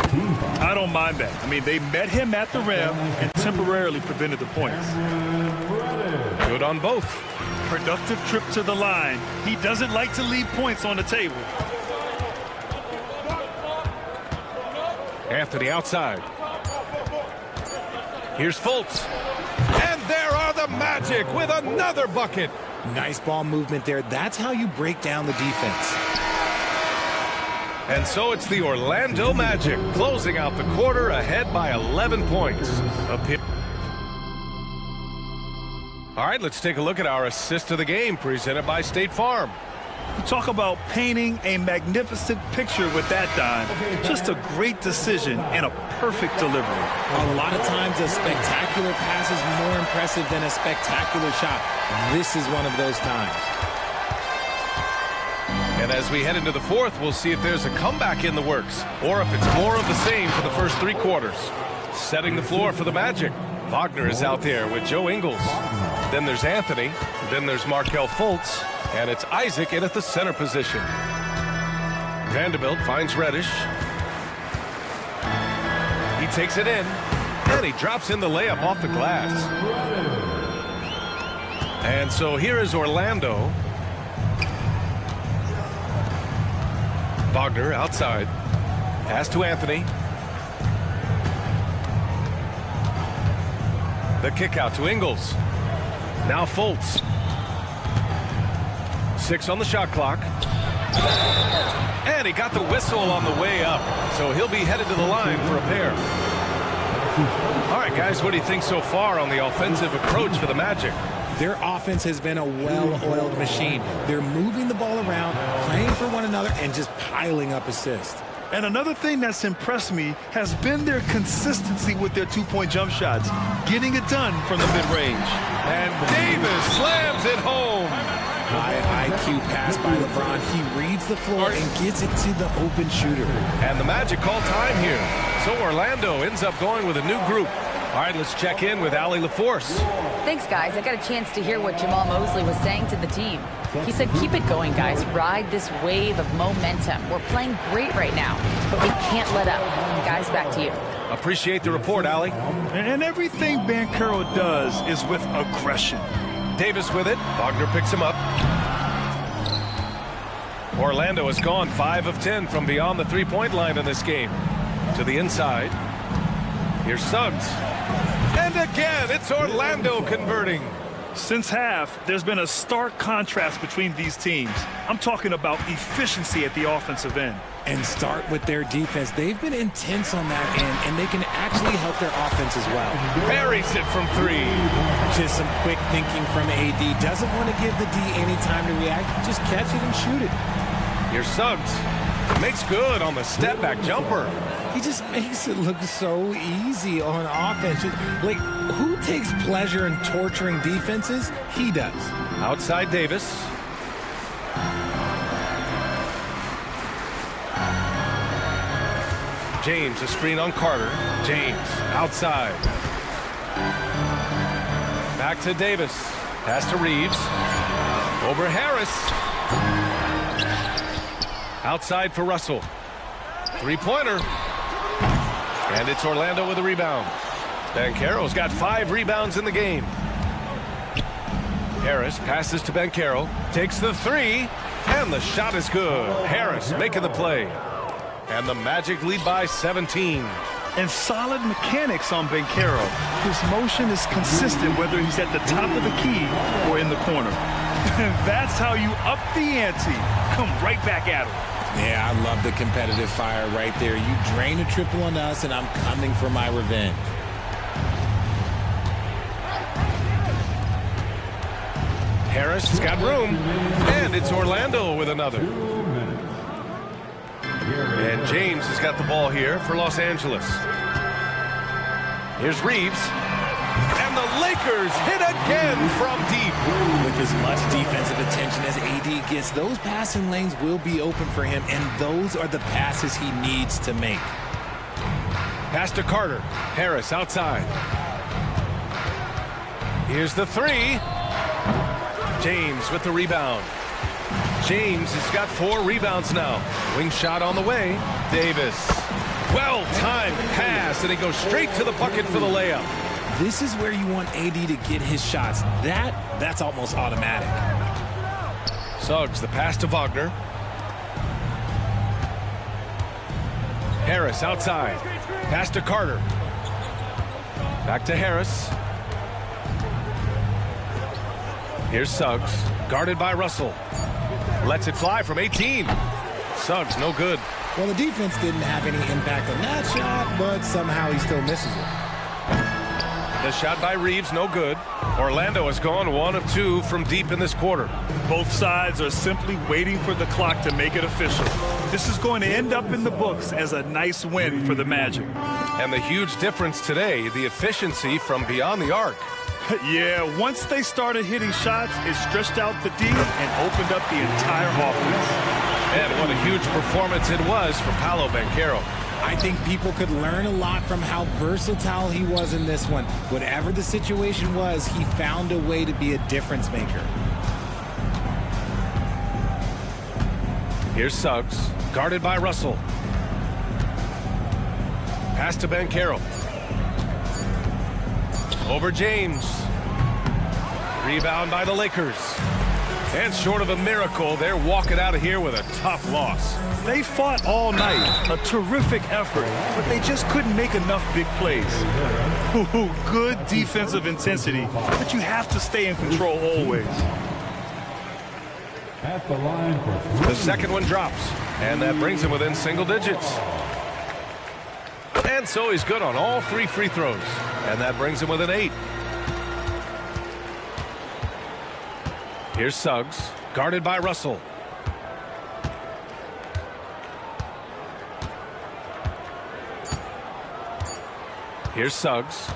I don't mind that. I mean, they met him at the rim and temporarily prevented the points. Good on both. Productive trip to the line. He doesn't like to leave points on the table. Anthony outside. Here's Fultz. And there are the Magic with another bucket. Nice ball movement there. That's how you break down the defense. And so it's the Orlando Magic closing out the quarter ahead by 11 points. All right, let's take a look at our assist of the game presented by State Farm. You talk about painting a magnificent picture with that dime. Just a great decision and a perfect delivery. A lot of times a spectacular pass is more impressive than a spectacular shot. This is one of those times. And as we head into the fourth, we'll see if there's a comeback in the works or if it's more of the same for the first 3 quarters. Setting the floor for the Magic. Wagner is out there with Joe Ingles. Then there's Anthony. Then there's Markelle Fultz. And it's Isaac in at the center position. Vanderbilt finds Reddish. He takes it in. And he drops in the layup off the glass. And so here is Orlando. Wagner outside. Pass to Anthony. The kick out to Ingles. Now Fultz. 6 on the shot clock. And he got the whistle on the way up. So he'll be headed to the line for a pair. All right, guys, what do you think so far on the offensive approach for the Magic? Their offense has been a well-oiled machine. They're moving the ball around, playing for one another, and just piling up assists. And another thing that's impressed me has been their consistency with their two-point jump shots, getting it done from the mid-range. And Davis slams it home. High IQ pass by LeBron. He reads the floor and gets it to the open shooter. And the Magic call time here. So Orlando ends up going with a new group. All right, let's check in with Allie LaForce. Thanks, guys. I got a chance to hear what Jamal Mosley was saying to the team. He said, keep it going, guys. Ride this wave of momentum. We're playing great right now, but we can't let up. Guys, back to you. Appreciate the report, Allie. And everything Banchero does is with aggression. Davis with it. Wagner picks him up. Orlando has gone 5 of 10 from beyond the three-point line in this game. To the inside. Here's Suggs. And again, it's Orlando converting. Since half, there's been a stark contrast between these teams. I'm talking about efficiency at the offensive end. And start with their defense. They've been intense on that end, and they can actually help their offense as well. Buries it from 3. Just some quick thinking from AD. Doesn't want to give the D any time to react. Just catch it and shoot it. Here's Suggs. Makes good on the step-back jumper. He just makes it look so easy on offense. Like, who takes pleasure in torturing defenses? He does. Outside Davis. James, a screen on Carter. James, outside. Back to Davis. Pass to Reeves. Over Harris. Outside for Russell. Three-pointer. And it's Orlando with a rebound. Banchero's got 5 rebounds in the game. Harris passes to Banchero. Takes the 3. And the shot is good. Harris making the play. And the Magic lead by 17. And solid mechanics on Banchero. His motion is consistent whether he's at the top of the key or in the corner. That's how you up the ante. Come right back at him. Yeah, I love the competitive fire right there. You drain a triple on us, and I'm coming for my revenge. Harris has got room. And it's Orlando with another. And James has got the ball here for Los Angeles. Here's Reeves. And the Lakers hit again from deep. With as much defensive attention as AD gets, those passing lanes will be open for him, and those are the passes he needs to make. Pass to Carter. Harris outside. Here's the 3. James with the rebound. James has got 4 rebounds now. Wing shot on the way. Davis. Well-timed pass, and he goes straight to the bucket for the layup. This is where you want AD to get his shots. That's almost automatic. Suggs, the pass to Wagner. Harris outside. Pass to Carter. Back to Harris. Here's Suggs, guarded by Russell. Lets it fly from 18. Suggs, no good. Well, the defense didn't have any impact on that shot, but somehow he still misses it. The shot by Reeves, no good. Orlando has gone 1 of 2 from deep in this quarter. Both sides are simply waiting for the clock to make it official. This is going to end up in the books as a nice win for the Magic. And the huge difference today, the efficiency from beyond the arc. Yeah, once they started hitting shots, it stretched out the D and opened up the entire offense. And what a huge performance it was from Paolo Banchero. I think people could learn a lot from how versatile he was in this one. Whatever the situation was, he found a way to be a difference maker. Here's Suggs, guarded by Russell. Pass to Banchero. Over James. Rebound by the Lakers. And short of a miracle, they're walking out of here with a tough loss. They fought all night, a terrific effort, but they just couldn't make enough big plays. Ooh, good defensive intensity, but you have to stay in control always. At the line for The second one drops, and that brings him within single digits. And so he's good on all 3 free throws, and that brings him within 8. Here's Suggs, guarded by Russell. Here's Suggs.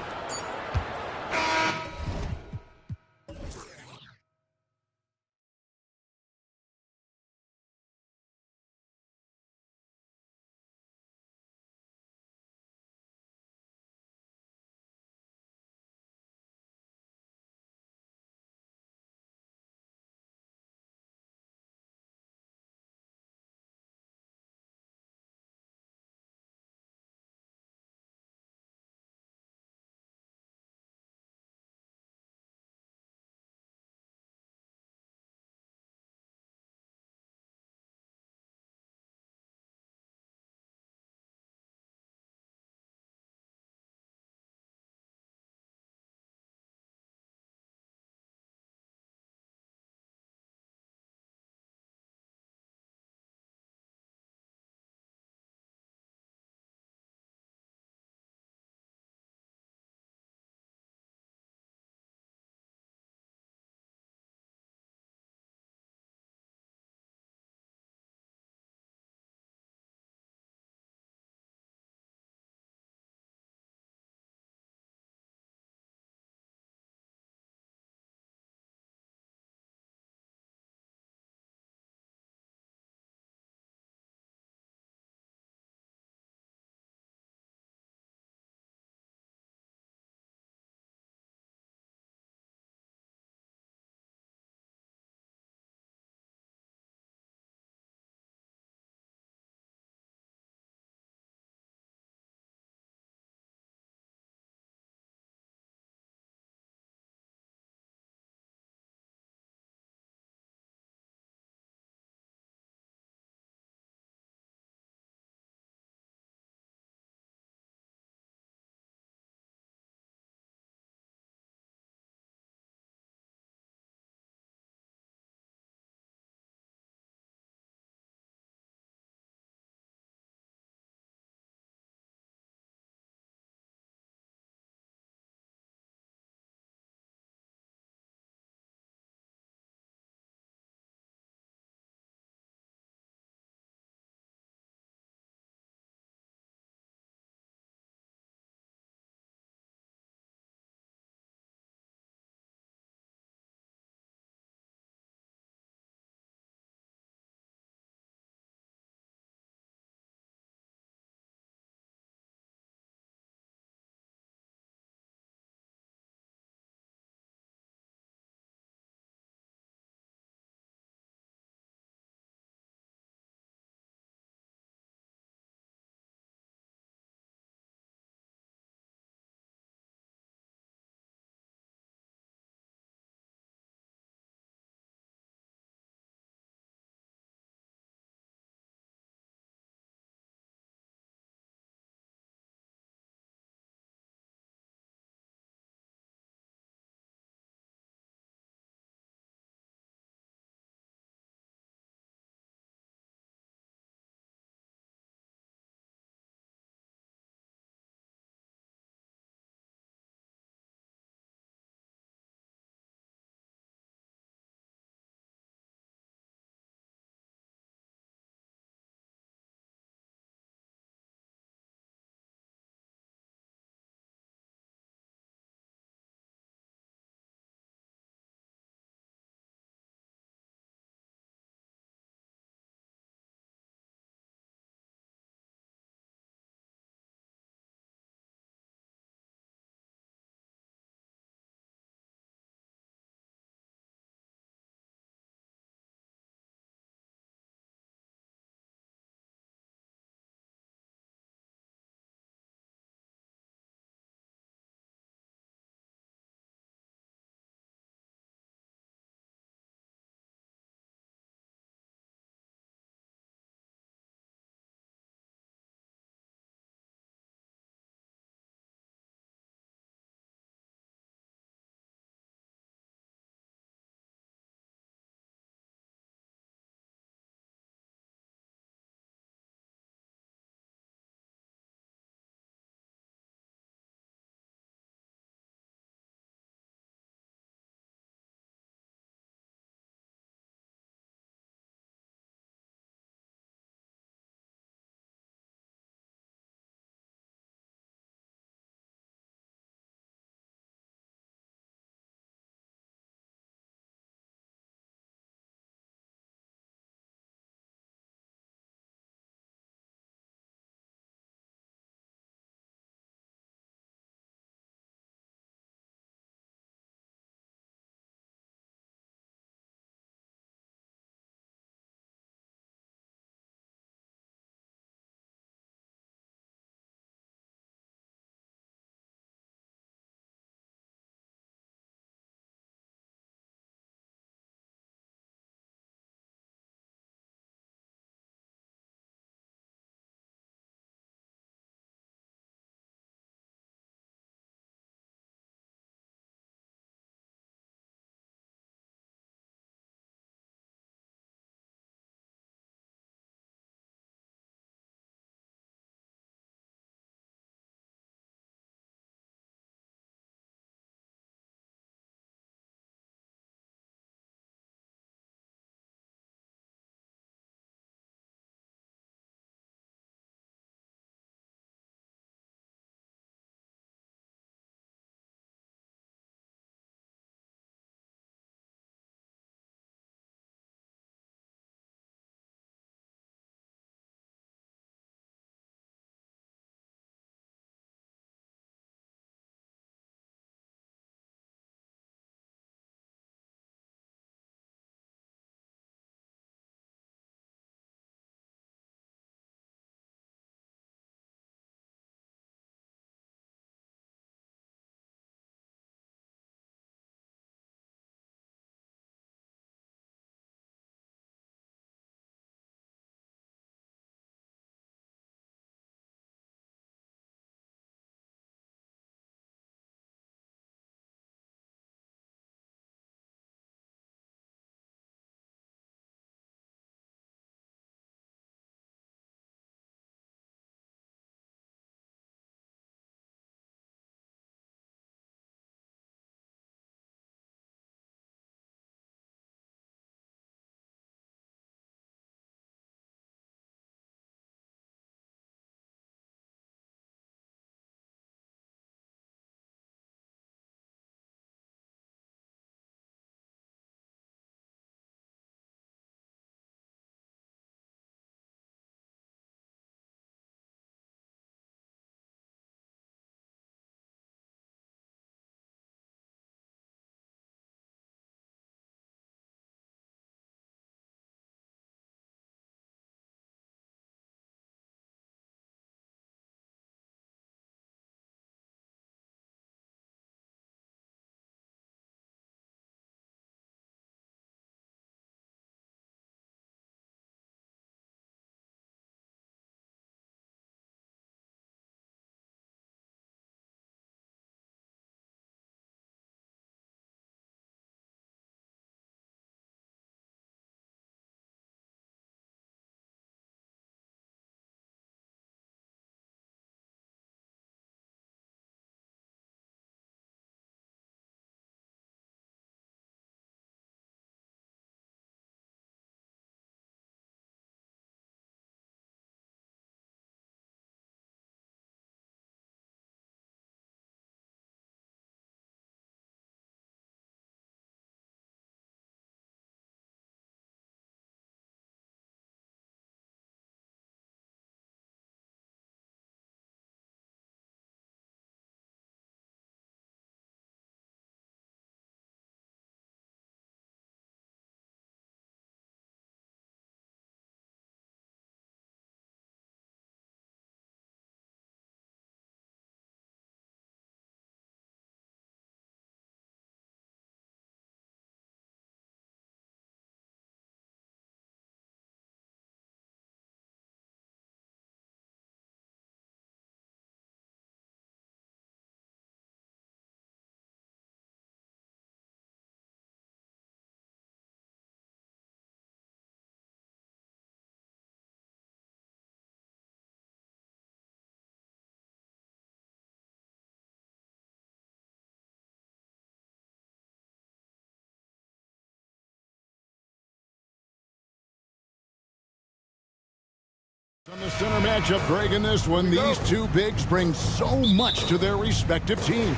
On the center matchup, Greg, in this one, these two bigs bring so much to their respective teams.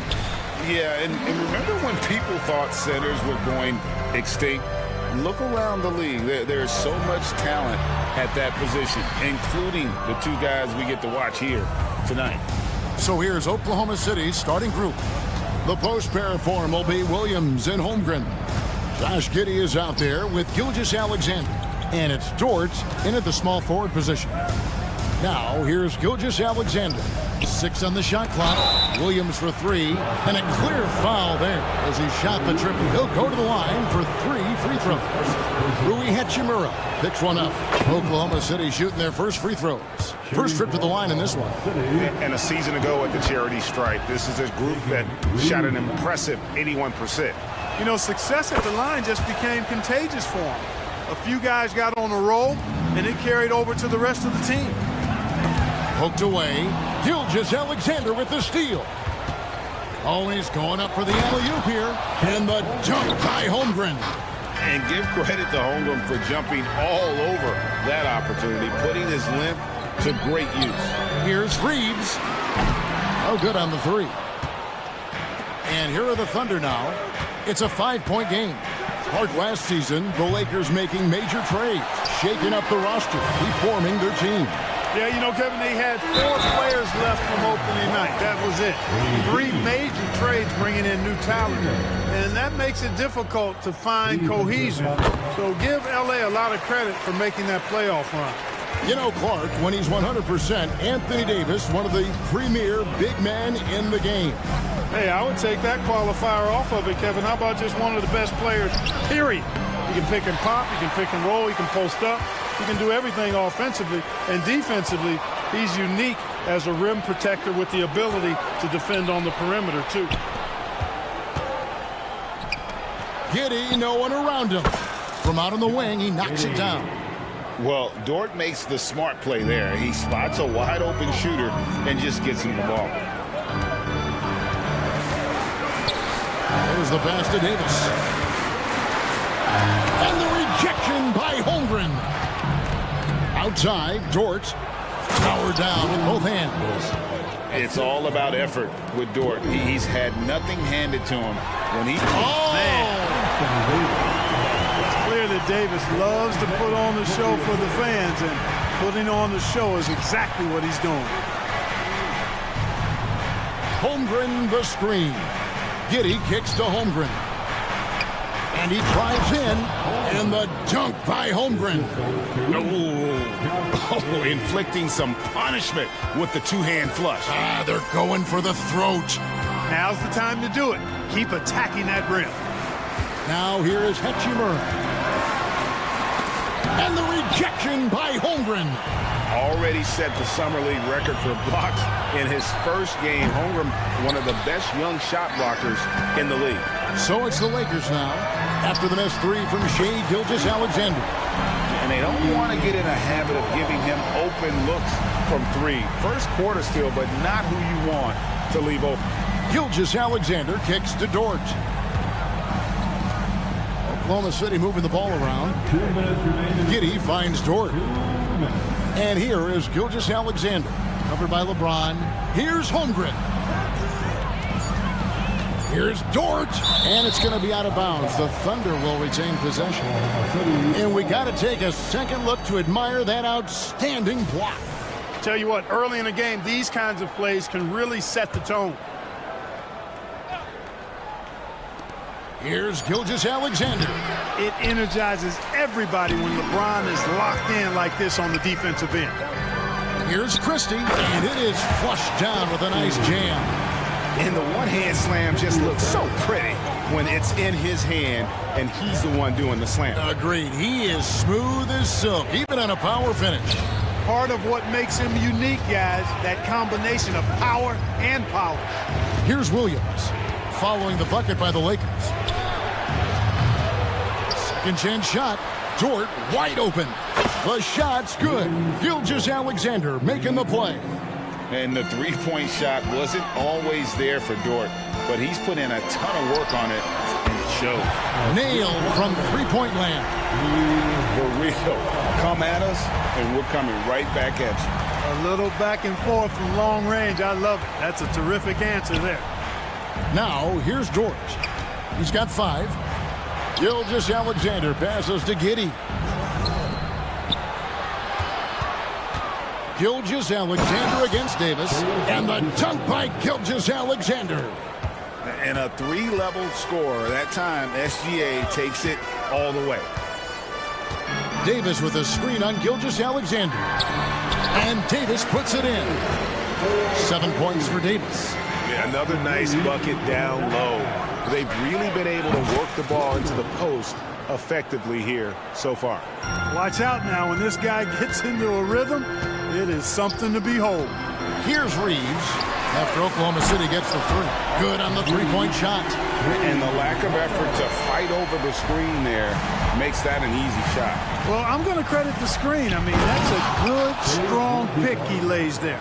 Yeah, and remember when people thought centers were going extinct? Look around the league. There's so much talent at that position, including the two guys we get to watch here tonight. So here's Oklahoma City's starting group. The post pair form will be Williams and Holmgren. Josh Giddey is out there with Gilgeous-Alexander. And it's Dort in at the small forward position. Now, here's Gilgeous-Alexander. 6 on the shot clock. Williams for 3. And a clear foul there as he shot the triple. He'll go to the line for 3 free throws. Rui Hachimura picks one up. Oklahoma City shooting their first free throws. First trip to the line in this one. And a season ago at the charity stripe, this is a group that shot an impressive 81%. You know, success at the line just became contagious for them. A few guys got on a roll, and it carried over to the rest of the team. Poked away. Gilgeous-Alexander with the steal. Always going up for the alley-oop here. And the dunk by Holmgren. And give credit to Holmgren for jumping all over that opportunity, putting his length to great use. Here's Reeves. Oh, good on the 3. And here are the Thunder now. It's a 5-point game. Part last season, the Lakers making major trades, shaking up the roster, reforming their team. Yeah, you know, Kevin, they had 4 players left from opening night. That was it. 3 major trades bringing in new talent. And that makes it difficult to find cohesion. So give L.A. a lot of credit for making that playoff run. You know, Clark, when he's 100%, Anthony Davis, one of the premier big men in the game. Hey, I would take that qualifier off of it, Kevin. How about just one of the best players, period? You can pick and pop, you can pick and roll, you can post up. He can do everything offensively, and defensively, he's unique as a rim protector with the ability to defend on the perimeter, too. Giddey, no one around him. From out on the wing, he knocks it down. Well, Dort makes the smart play there. He spots a wide-open shooter and just gets him the ball. There's the pass to Davis. And the rejection by Holmgren. Outside, Dort powered down with both hands. It's all about effort with Dort. He's had nothing handed to him when he... Oh, man! It's clear that Davis loves to put on the show for the fans, and putting on the show is exactly what he's doing. Holmgren the screen. Giddey kicks to Holmgren. And he drives in, and the dunk by Holmgren. Oh, inflicting some punishment with the two-hand flush. They're going for the throat. Now's the time to do it. Keep attacking that rim. Now here is Hachimura. And the rejection by Holmgren. Already set the Summer League record for blocks in his first game. Holmgren, one of the best young shot blockers in the league. So it's the Lakers now, after the missed 3 from Shai Gilgeous-Alexander. And they don't want to get in a habit of giving him open looks from 3. First quarter still, but not who you want to leave open. Gilgeous-Alexander kicks to Dort. Oklahoma City moving the ball around. Giddey finds Dort. And here is Gilgeous-Alexander, covered by LeBron. Here's Holmgren. Here's Dort, and it's going to be out of bounds. The Thunder will retain possession. And we got to take a second look to admire that outstanding block. Tell you what, early in the game, these kinds of plays can really set the tone. Here's Gilgeous-Alexander. It energizes everybody when LeBron is locked in like this on the defensive end. Here's Christie, and it is flushed down with a nice jam. And the one-hand slam just looks so pretty when it's in his hand and he's the one doing the slam. Agreed. He is smooth as silk, even on a power finish. Part of what makes him unique, guys, that combination of power and power. Here's Williams, following the bucket by the Lakers. Second chance shot. Dort wide open. The shot's good. Gilgeous-Alexander making the play. And the three-point shot wasn't always there for Dort, but he's put in a ton of work on it, and it shows. Nailed from three-point land. For real. come at us, and we're coming right back at you. A little back and forth from long range. I love it. That's a terrific answer there. Now, here's George. He's got 5. Gilgeous-Alexander passes to Giddey. Gilgeous-Alexander against Davis. And the dunk by Gilgeous-Alexander. And a 3-level score. That time, SGA takes it all the way. Davis with a screen on Gilgeous-Alexander. And Davis puts it in. 7 points for Davis. Yeah, another nice bucket down low. They've really been able to work the ball into the post effectively here so far. Watch out now. When this guy gets into a rhythm, it is something to behold. Here's Reeves after Oklahoma City gets the 3. Good on the 3-point shot. And the lack of effort to fight over the screen there makes that an easy shot. Well, I'm going to credit the screen. I mean, that's a good, strong pick he lays there.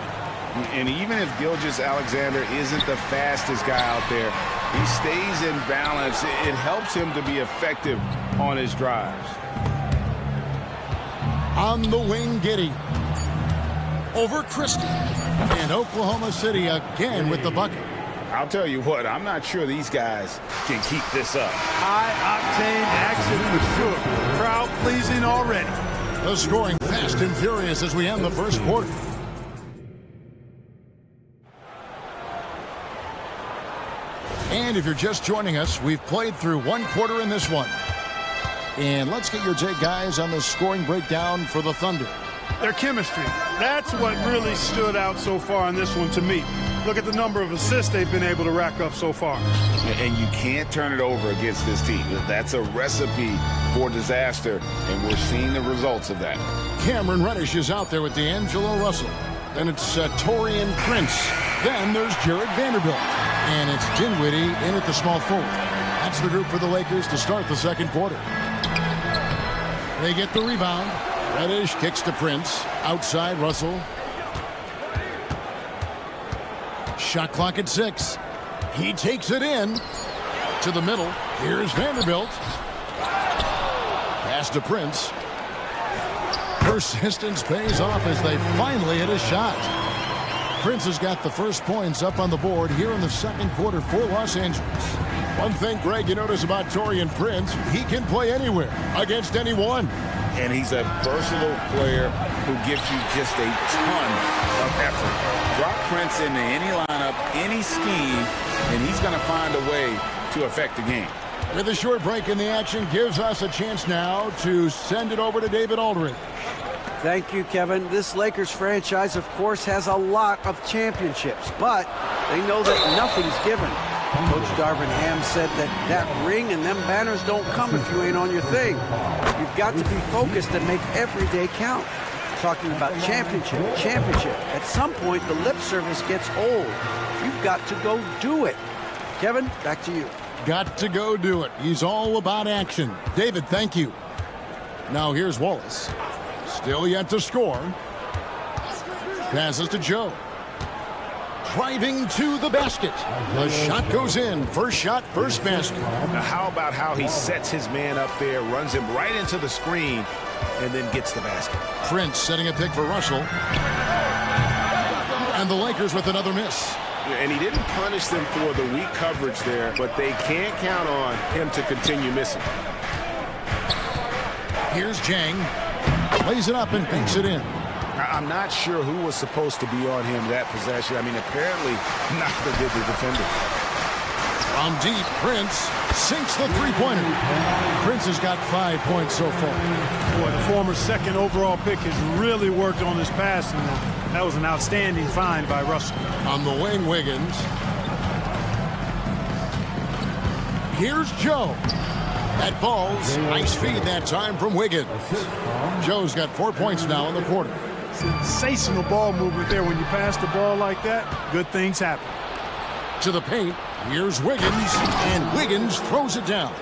And even if Gilgeous-Alexander isn't the fastest guy out there, he stays in balance. It helps him to be effective on his drives. On the wing, Giddey. Over Christie. And Oklahoma City again with the bucket. I'll tell you what, I'm not sure these guys can keep this up. High-octane action for sure. Crowd pleasing already. The scoring fast and furious as we end the first quarter. And if you're just joining us, we've played through 1 quarter in this one. And let's get your take, guys, on the scoring breakdown for the Thunder. Their chemistry. That's what really stood out so far in this one to me. Look at the number of assists they've been able to rack up so far. And you can't turn it over against this team. That's a recipe for disaster, and we're seeing the results of that. Cameron Reddish is out there with D'Angelo Russell. Then it's Taurean Prince. Then there's Jared Vanderbilt. And it's Dinwiddie in at the small forward. That's the group for the Lakers to start the second quarter. They get the rebound. Reddish kicks to Prince. Outside, Russell. Shot clock at 6. He takes it in to the middle. Here's Vanderbilt. Pass to Prince. Persistence pays off as they finally hit a shot. Prince has got the first points up on the board here in the second quarter for Los Angeles. One thing, Greg, you notice about Taurean Prince, he can play anywhere against anyone. And he's a versatile player who gives you just a ton of effort. Drop Prince into any lineup, any scheme, and he's going to find a way to affect the game. With a short break in the action, gives us a chance now to send it over to David Aldridge. Thank you, Kevin. This Lakers franchise, of course, has a lot of championships, but they know that nothing's given. Coach Darvin Ham said that ring and them banners don't come if you ain't on your thing. You've got to be focused and make every day count. Talking about championship. At some point, the lip service gets old. You've got to go do it. Kevin, back to you. Got to go do it. He's all about action. David, thank you. Now here's Wallace. Still yet to score. Passes to Joe. Driving to the basket. The shot goes in. First shot, first basket. Now how about how he sets his man up there, runs him right into the screen, and then gets the basket. Prince setting a pick for Russell. And the Lakers with another miss. And he didn't punish them for the weak coverage there, but they can't count on him to continue missing. Here's Jang. Lays it up and banks it in. I'm not sure who was supposed to be on him that possession. I mean, apparently neither did the defender. From deep, Prince sinks the three-pointer. Prince has got 5 points so far. Boy, the former second overall pick has really worked on his passing. That was an outstanding find by Russell. On the wing, Wiggins. Here's Joe. That falls. Nice feed that time from Wiggins. Joe's got 4 points now in the quarter. Sensational ball movement there. When you pass the ball like that, good things happen. To the paint. Here's Wiggins. And Wiggins throws it down.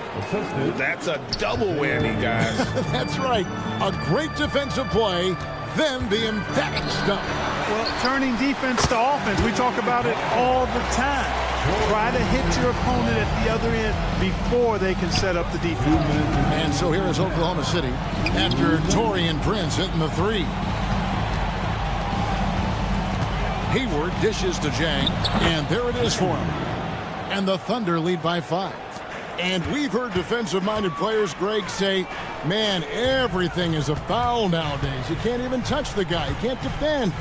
That's a double whammy, guys. That's right. A great defensive play. Then the emphatic stuff. Well, turning defense to offense. We talk about it all the time. Try to hit your opponent at the other end before they can set up the defense. And so here is Oklahoma City after Torian Prince hitting the three. Hayward dishes to Jang, and there it is for him. And the Thunder lead by 5. And we've heard defensive-minded players, Greg, say, man, everything is a foul nowadays. You can't even touch the guy. You can't defend.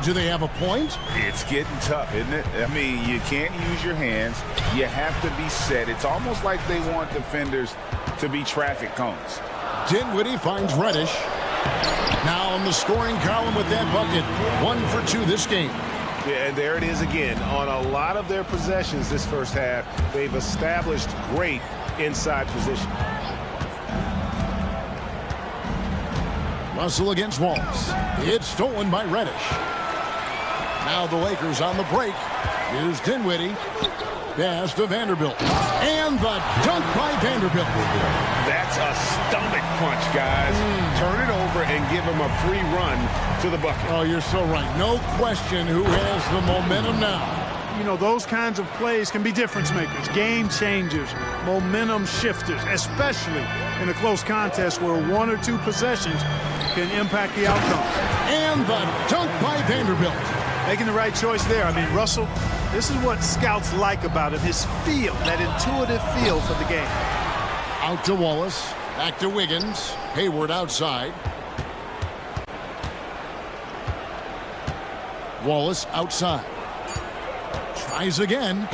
Do they have a point? It's getting tough, isn't it? I mean, you can't use your hands. You have to be set. It's almost like they want defenders to be traffic cones. Dinwiddie finds Reddish. Now on the scoring column with that bucket. 1 for 2 this game. Yeah, and there it is again. On a lot of their possessions this first half, they've established great inside position. Russell against Wallace. It's stolen by Reddish. Now the Lakers on the break. Here's Dinwiddie. Pass to Vanderbilt. And the dunk by Vanderbilt. That's a stomach punch, guys. Turn it over and give him a free run to the bucket. Oh, you're so right. No question who has the momentum now. You know, those kinds of plays can be difference makers, game changers, momentum shifters, especially in a close contest where 1 or 2 possessions can impact the outcome. And the dunk by Vanderbilt. Making the right choice there. I mean, Russell, this is what scouts like about him, his feel, that intuitive feel for the game. Out to Wallace, back to Wiggins, Hayward outside. Wallace outside. Tries again.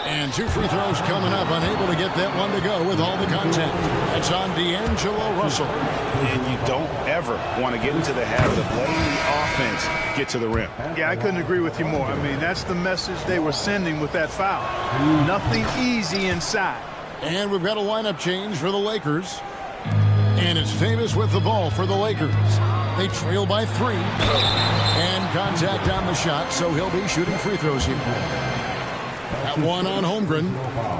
And 2 free throws coming up, unable to get that one to go with all the contact. That's on D'Angelo Russell. And you don't ever want to get into the habit of letting the offense get to the rim. Yeah, I couldn't agree with you more. I mean, that's the message they were sending with that foul. Nothing easy inside. And we've got a lineup change for the Lakers. And it's Davis with the ball for the Lakers. They trail by 3. And contact on the shot, so he'll be shooting free throws here. That one on Holmgren.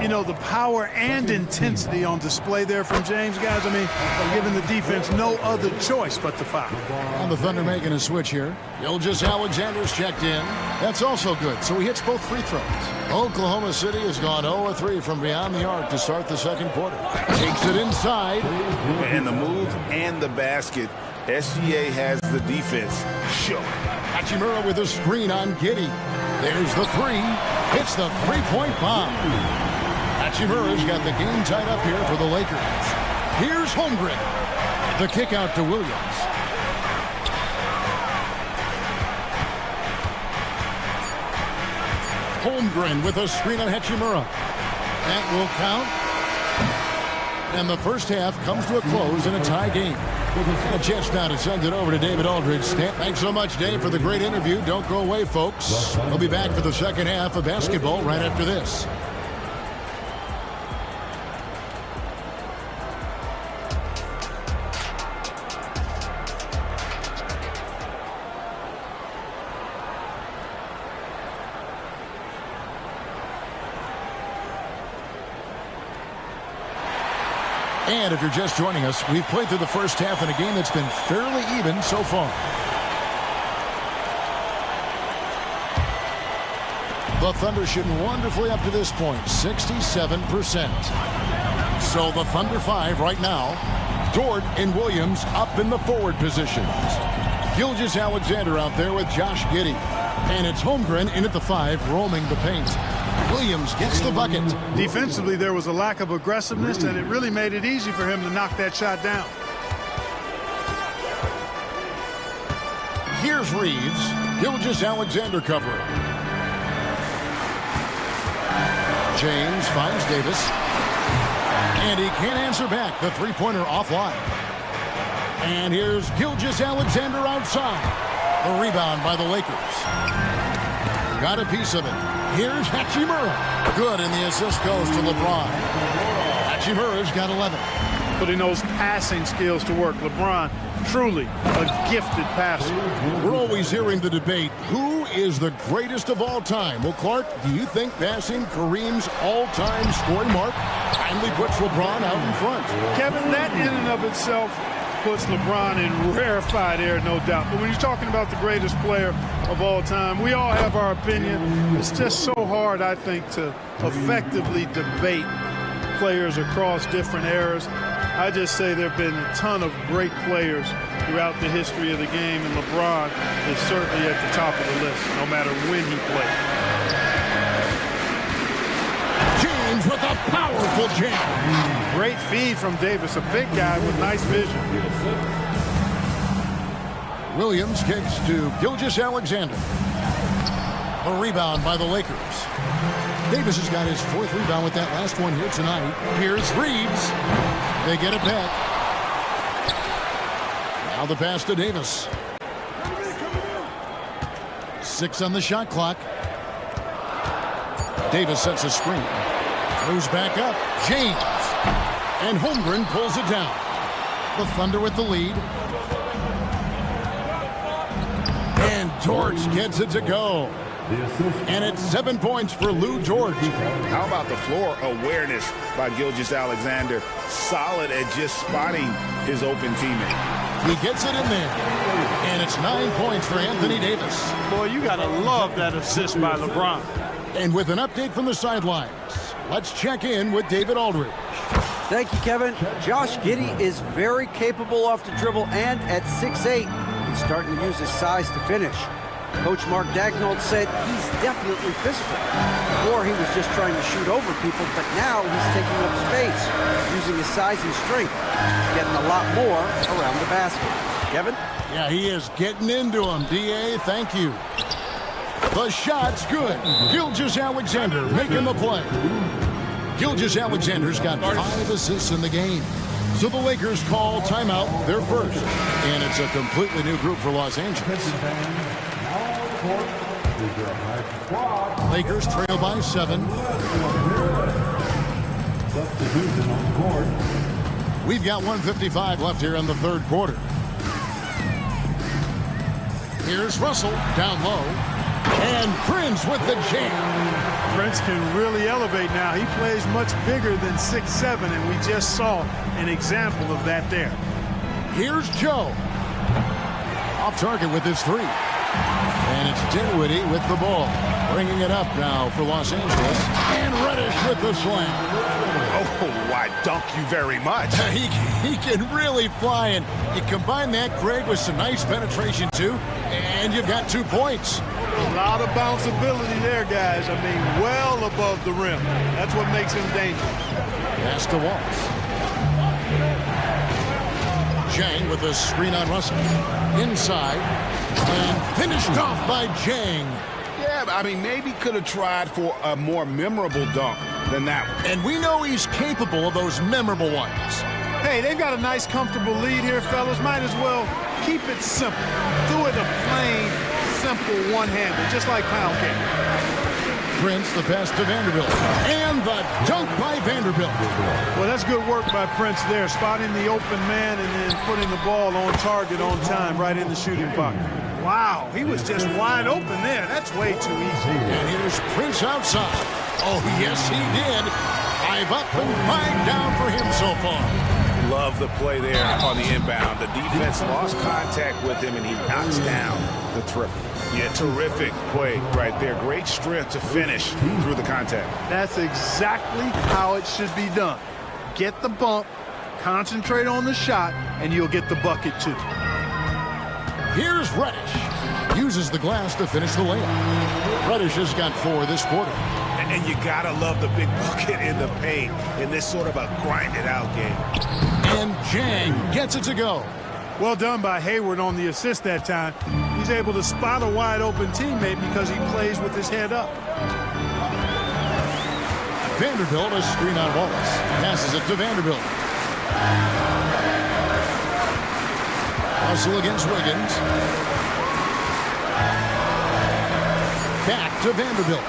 You know, the power and intensity on display there from James, guys. I mean, giving the defense no other choice but to foul. And the Thunder making a switch here. Gilgeous-Alexander's checked in. That's also good, so he hits both free throws. Oklahoma City has gone 0-3 from beyond the arc to start the second quarter. Takes it inside. And the move and the basket. SGA has the defense shook. Hachimura with a screen on Giddey. There's the 3. Hits the three-point bomb. Hachimura's got the game tied up here for the Lakers. Here's Holmgren. The kick out to Williams. Holmgren with a screen on Hachimura. That will count. And the first half comes to a close in a tie game. And a chance now to send it over to David Aldridge. Thanks so much, Dave, for the great interview. Don't go away, folks. We'll be back for the second half of basketball right after this. And if you're just joining us, we've played through the first half in a game that's been fairly even so far. The Thunder shooting wonderfully up to this point, 67%. So the Thunder 5 right now. Dort and Williams up in the forward positions. Gilgeous-Alexander out there with Josh Giddey. And it's Holmgren in at the 5, roaming the paint. Williams gets the bucket. Defensively, there was a lack of aggressiveness, and it really made it easy for him to knock that shot down. Here's Reeves. Gilgeous-Alexander covering. James finds Davis. And he can't answer back. The three-pointer offline. And here's Gilgeous-Alexander outside. The rebound by the Lakers. Got a piece of it. Here's Hachimura. Good, and the assist goes to LeBron. Hachimura's got 11. Putting those passing skills to work. LeBron, truly a gifted passer. We're always hearing the debate, who is the greatest of all time? Well, Clark, do you think passing Kareem's all-time scoring mark kindly puts LeBron out in front? Kevin, that in and of itself puts LeBron in rarefied air, no doubt. But when you're talking about the greatest player of all time, we all have our opinion. It's just so hard, I think, to effectively debate players across different eras. I just say there have been a ton of great players throughout the history of the game, and LeBron is certainly at the top of the list, no matter when he played. James with a powerful jam. Great feed from Davis, a big guy with nice vision. Williams kicks to Gilgeous-Alexander. A rebound by the Lakers. Davis has got his fourth rebound with that last one here tonight. Here's Reeves. They get it back. Now the pass to Davis. 6 on the shot clock. Davis sets a screen. Moves back up. James. And Holmgren pulls it down. The Thunder with the lead. And George gets it to go. And it's 7 points for Lou George. How about the floor awareness by Gilgeous-Alexander? Solid at just spotting his open teammate. He gets it in there. And it's 9 points for Anthony Davis. Boy, you got to love that assist by LeBron. And with an update from the sidelines, let's check in with David Aldridge. Thank you, Kevin. Josh Giddey is very capable off the dribble, and at 6'8", he's starting to use his size to finish. Coach Mark Daigneault said he's definitely physical. Before, he was just trying to shoot over people, but now he's taking up space, using his size and strength. He's getting a lot more around the basket. Kevin? Yeah, he is getting into him. D.A., thank you. The shot's good. Gilgeous-Alexander making the play. Gilgeous-Alexander's got 5 assists in the game. So the Lakers call timeout, their first. And it's a completely new group for Los Angeles. Lakers trail by 7. We've got 1:55 left here in the third quarter. Here's Russell down low. And Prince with the jam. Prince can really elevate now. He plays much bigger than 6'7", and we just saw an example of that there. Here's Joe. Off target with his 3. And it's Dinwiddie with the ball. Bringing it up now for Los Angeles. And Reddish with the slam. Oh, why, dunk you very much. He can really fly, and you combine that, Greg, with some nice penetration, too, and you've got 2 points. A lot of bounceability there, guys. I mean, well above the rim. That's what makes him dangerous. Pass to Wallace. Jang with a screen on Russell. Inside. And finished off by Jang. Yeah, I mean, maybe could have tried for a more memorable dunk than that one. And we know he's capable of those memorable ones. Hey, they've got a nice, comfortable lead here, fellas. Might as well keep it simple. Do it a plain, simple one-hander, just like pound cake. Prince, the pass to Vanderbilt. And the dunk by Vanderbilt. Well, that's good work by Prince there, spotting the open man and then putting the ball on target on time right in the shooting pocket. Wow, he was just wide open there. That's way too easy. And here's Prince outside. Oh, yes, he did. 5 up and 5 down for him so far. Love the play there on the inbound. The defense lost contact with him, and he knocks down the triple. Yeah, terrific play right there. Great strength to finish through the contact. That's exactly how it should be done. Get the bump, concentrate on the shot, and you'll get the bucket too. Here's Reddish. Uses the glass to finish the layup. Reddish has got 4 this quarter. And you gotta love the big bucket in the paint in this sort of a grinded-out game. And Jang gets it to go. Well done by Hayward on the assist that time. He's able to spot a wide-open teammate because he plays with his head up. Vanderbilt, a screen on Wallace. Passes it to Vanderbilt. Russell against Wiggins. Back to Vanderbilt.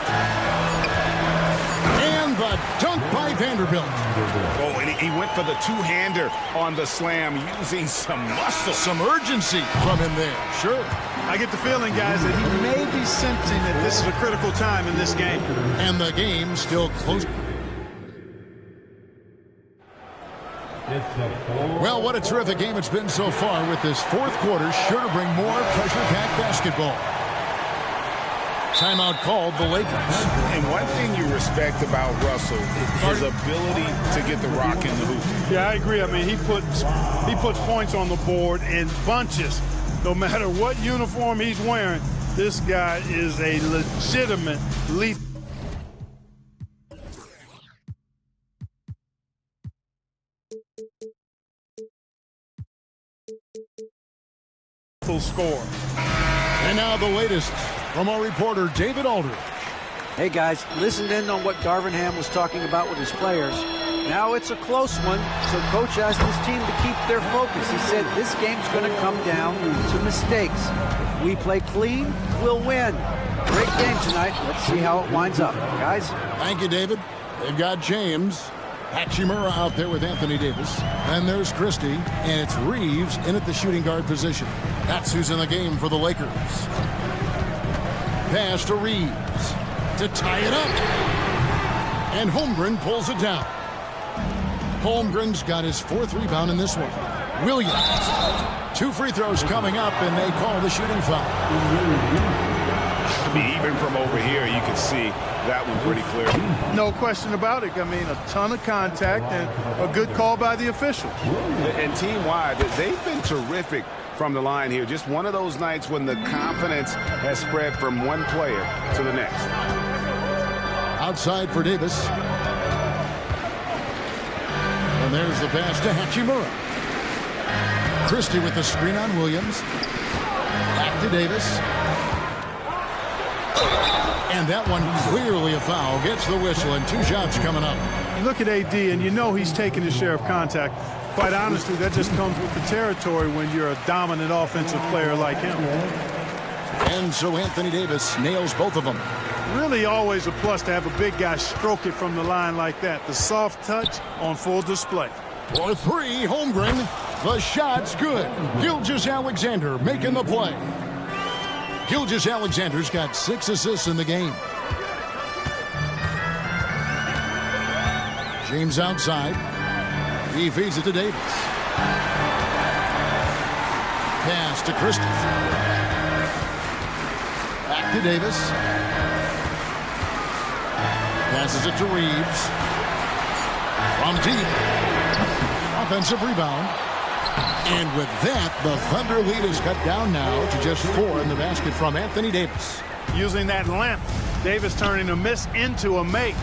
And the dunk by Vanderbilt. Oh, and he went for the two-hander on the slam, using some muscle. Some urgency from him there, sure. I get the feeling, guys, that he may be sensing that this is a critical time in this game. And the game still close. Well, what a terrific game it's been so far, with this fourth quarter sure to bring more pressure-packed basketball. Timeout called the Lakers. And one thing you respect about Russell is his ability to get the rock in the hoop. Yeah, I agree. I mean, he puts points on the board in bunches. No matter what uniform he's wearing, this guy is a legitimate lethal score. And now the latest from our reporter, David Aldridge. Hey guys, listened in on what Darvingham was talking about with his players. Now it's a close one, so coach asked his team to keep their focus. He said this game's going to come down to mistakes. If we play clean, we'll win. Great game tonight. Let's see how it winds up. Guys? Thank you, David. They've got James Hachimura out there with Anthony Davis. Then there's Christie, and it's Reeves in at the shooting guard position. That's who's in the game for the Lakers. Pass to Reeves to tie it up. And Holmgren pulls it down. Holmgren's got his fourth rebound in this one. Williams. 2 free throws coming up, and they call the shooting foul. I mean, even from over here, you can see that one pretty clear. No question about it. I mean, a ton of contact and a good call by the officials. And team-wide, they've been terrific from the line here. Just one of those nights when the confidence has spread from one player to the next. Outside for Davis. And there's the pass to Hachimura. Christie with the screen on Williams. Back to Davis. And that one clearly a foul. Gets the whistle, and 2 shots coming up. You look at AD, and you know he's taking his share of contact. Quite honestly, that just comes with the territory when you're a dominant offensive player like him. And so Anthony Davis nails both of them. Really always a plus to have a big guy stroke it from the line like that. The soft touch on full display. For 3, Holmgren. The shot's good. Gilgeous-Alexander making the play. Gilgeous-Alexander's got 6 assists in the game. James outside. He feeds it to Davis. Pass to Christie. Back to Davis. Passes it to Reeves. From deep. Offensive rebound. And with that, the Thunder lead is cut down now to just 4 in the basket from Anthony Davis. Using that length, Davis turning a miss into a make.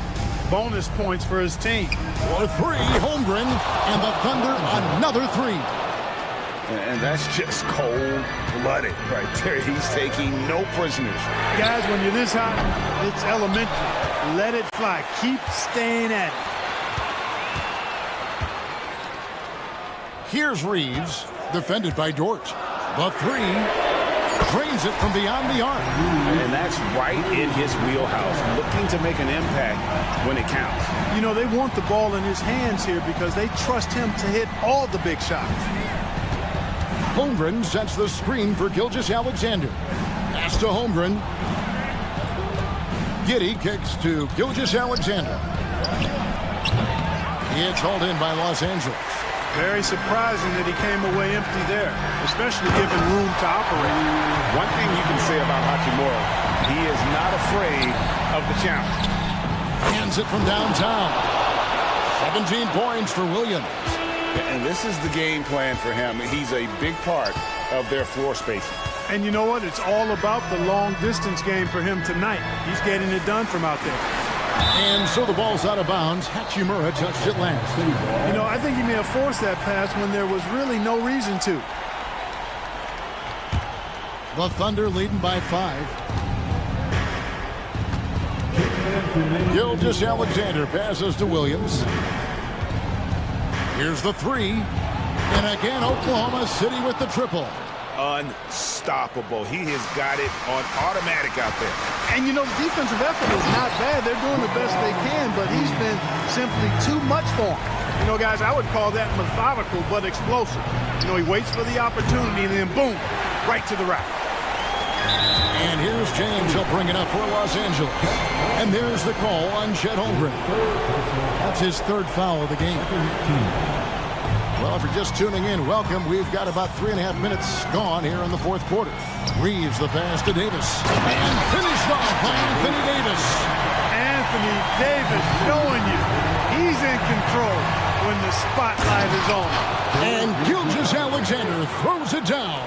Bonus points for his team. For 3, Holmgren, and the Thunder another 3. And that's just cold-blooded right there. He's taking no prisoners. Guys, when you're this hot, it's elementary. Let it fly. Keep staying at it. Here's Reeves, defended by Dort. The 3, drains it from beyond the arc. And that's right in his wheelhouse, looking to make an impact when it counts. You know, they want the ball in his hands here because they trust him to hit all the big shots. Holmgren sets the screen for Gilgeous-Alexander. Pass to Holmgren. Giddey kicks to Gilgeous-Alexander. It's hauled in by Los Angeles. Very surprising that he came away empty there, especially given room to operate. One thing you can say about Hachimura, he is not afraid of the challenge. Hands it from downtown. 17 points for Williams. And this is the game plan for him. He's a big part of their floor spacing. And you know what? It's all about the long distance game for him tonight. He's getting it done from out there. And so the ball's out of bounds. Hachimura touched it last. You know, I think he may have forced that pass when there was really no reason to. The Thunder leading by 5. Gilgeous-Alexander passes to Williams. Here's the 3. And again, Oklahoma City with the triple. Unstoppable. He has got it on automatic out there. And you know, the defensive effort is not bad. They're doing the best they can, but he's been simply too much for him. You know, guys, I would call that methodical but explosive. You know, he waits for the opportunity and then boom, right to the rack. And here's James. He'll bring it up for Los Angeles. And there's the call on Chet Holmgren. That's his 3rd foul of the game. Well, if you're just tuning in, welcome. We've got about 3.5 minutes gone here in the fourth quarter. Reeves the pass to Davis. And finished off by Anthony Davis. Anthony Davis showing you he's in control when the spotlight is on. And Gilgeous-Alexander throws it down.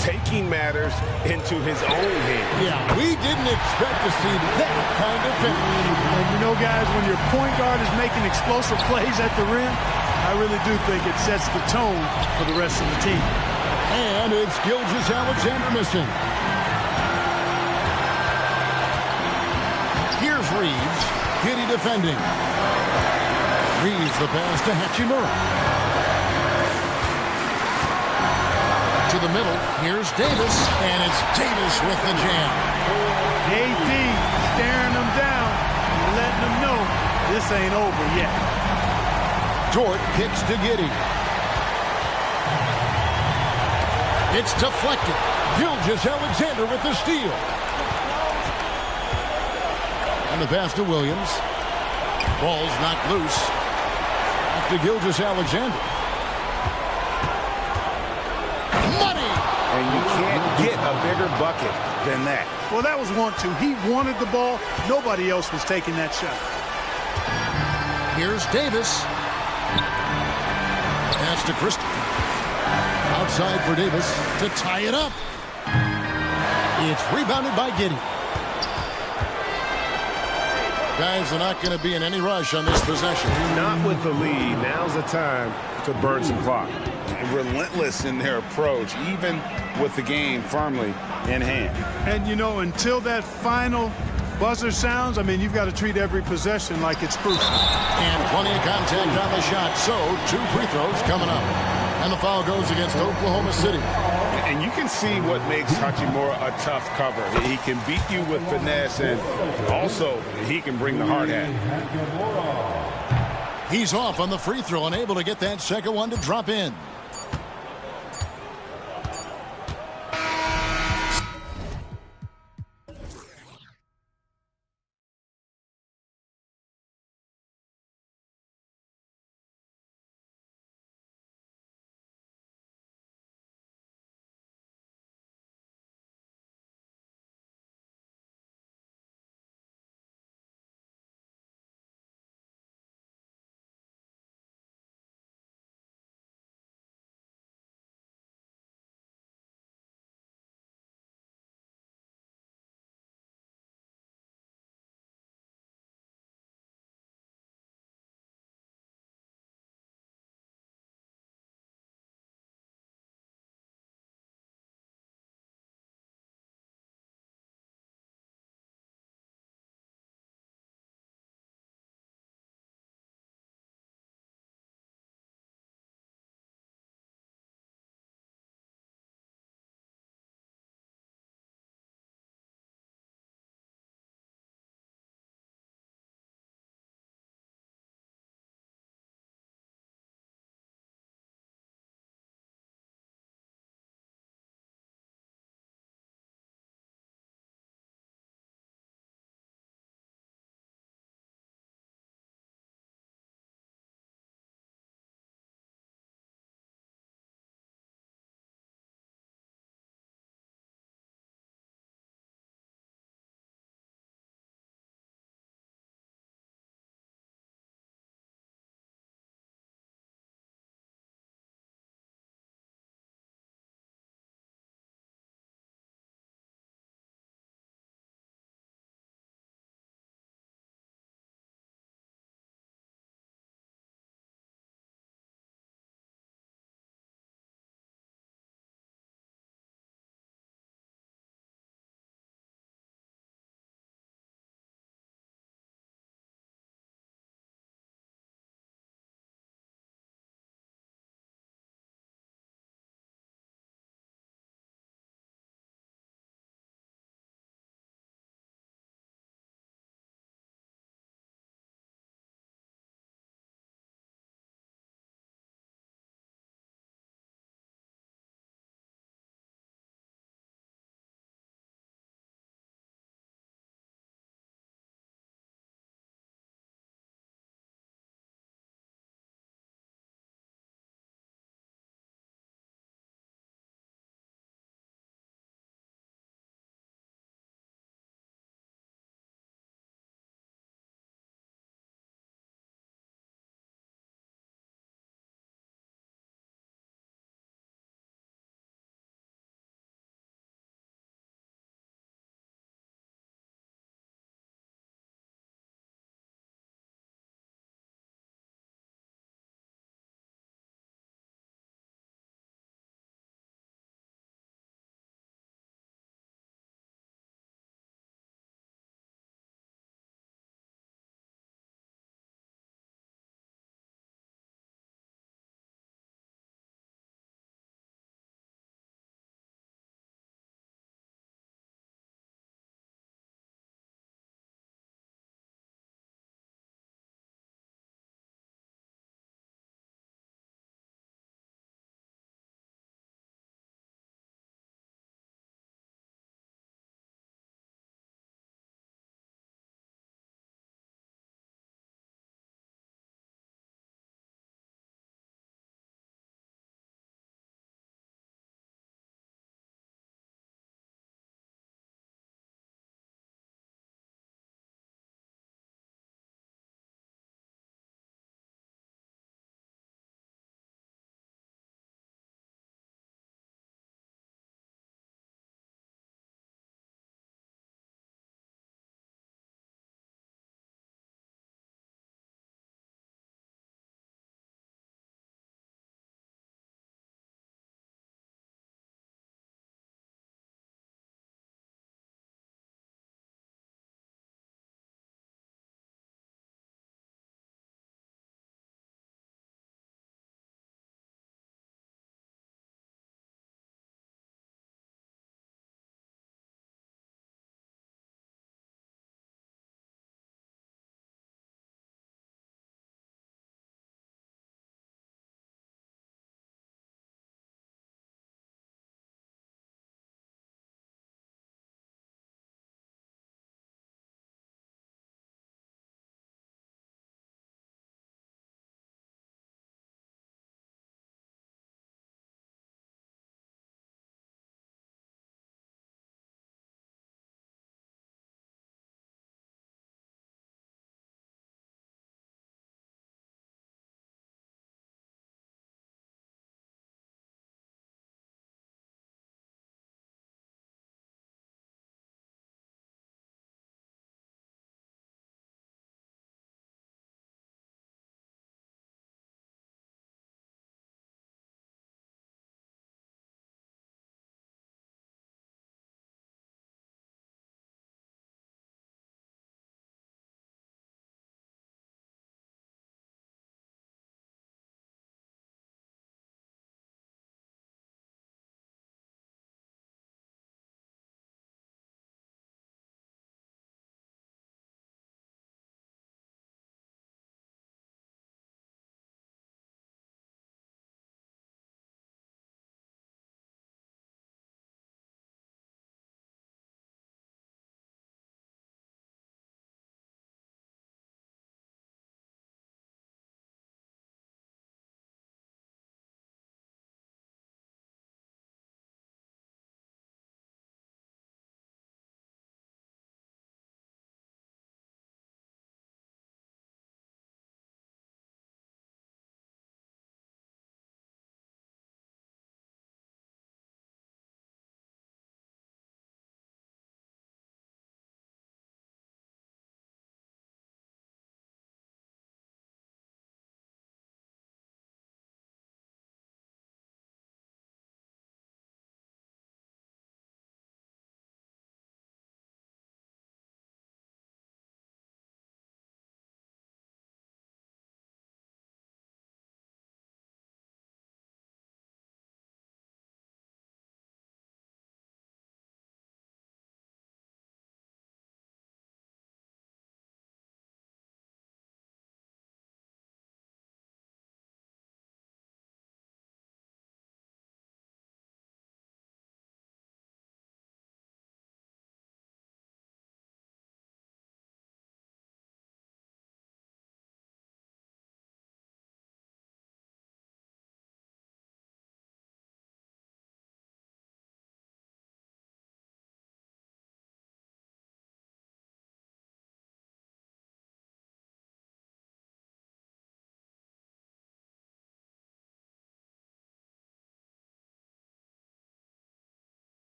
Taking matters into his own hands. Yeah, we didn't expect to see that kind of finish. And you know, guys, when your point guard is making explosive plays at the rim, I really do think it sets the tone for the rest of the team. And it's Gilgeous-Alexander missing. Here's Reeves. Giddy defending. Reeves the pass to Hachimura. To the middle. Here's Davis. And it's Davis with the jam. AD staring them down and letting them know this ain't over yet. Dort kicks to Giddy. It's deflected. Gilgeous-Alexander with the steal. And the pass to Williams. Ball's knocked loose. Back to Gilgeous-Alexander. Money! And you can't get a bigger bucket than that. Well, that was 1-2. He wanted the ball. Nobody else was taking that shot. Here's Davis. Pass to Christie. Outside for Davis to tie it up. It's rebounded by Giddy. Guys are not going to be in any rush on this possession. Not with the lead. Now's the time to burn some clock. Relentless in their approach, even with the game firmly in hand. And, you know, until that final buzzer sounds, I mean, you've got to treat every possession like it's crucial. And plenty of contact on the shot, so 2 free throws coming up. And the foul goes against Oklahoma City. And you can see what makes Hachimura a tough cover. He can beat you with finesse, and also he can bring the hard hat. He's off on the free throw and able to get that second one to drop in.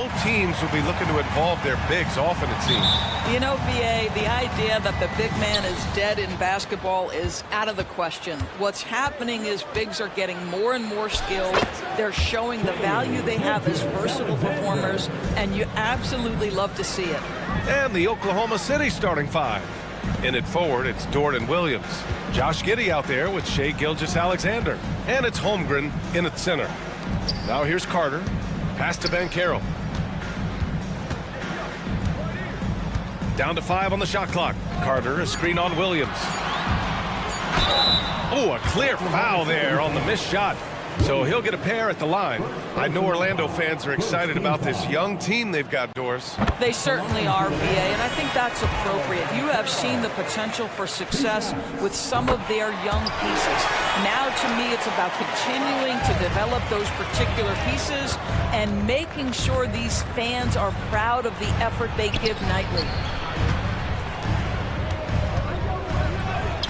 both teams will be looking to involve their bigs often, it seems. You know, BA, the idea that the big man is dead in basketball is out of the question. What's happening is bigs are getting more and more skilled. They're showing the value they have as versatile performers, and you absolutely love to see it. And the Oklahoma City starting five. In it forward, it's Jordan Williams. Josh Giddey out there with Shai Gilgeous-Alexander. And it's Holmgren in at center. Now here's Carter. Pass to Banchero. Down to 5 on the shot clock. Carter, a screen on Williams. Oh, a clear foul there on the missed shot. So he'll get a pair at the line. I know Orlando fans are excited about this young team they've got, Doris. They certainly are, BA, and I think that's appropriate. You have seen the potential for success with some of their young pieces. Now, to me, it's about continuing to develop those particular pieces and making sure these fans are proud of the effort they give nightly.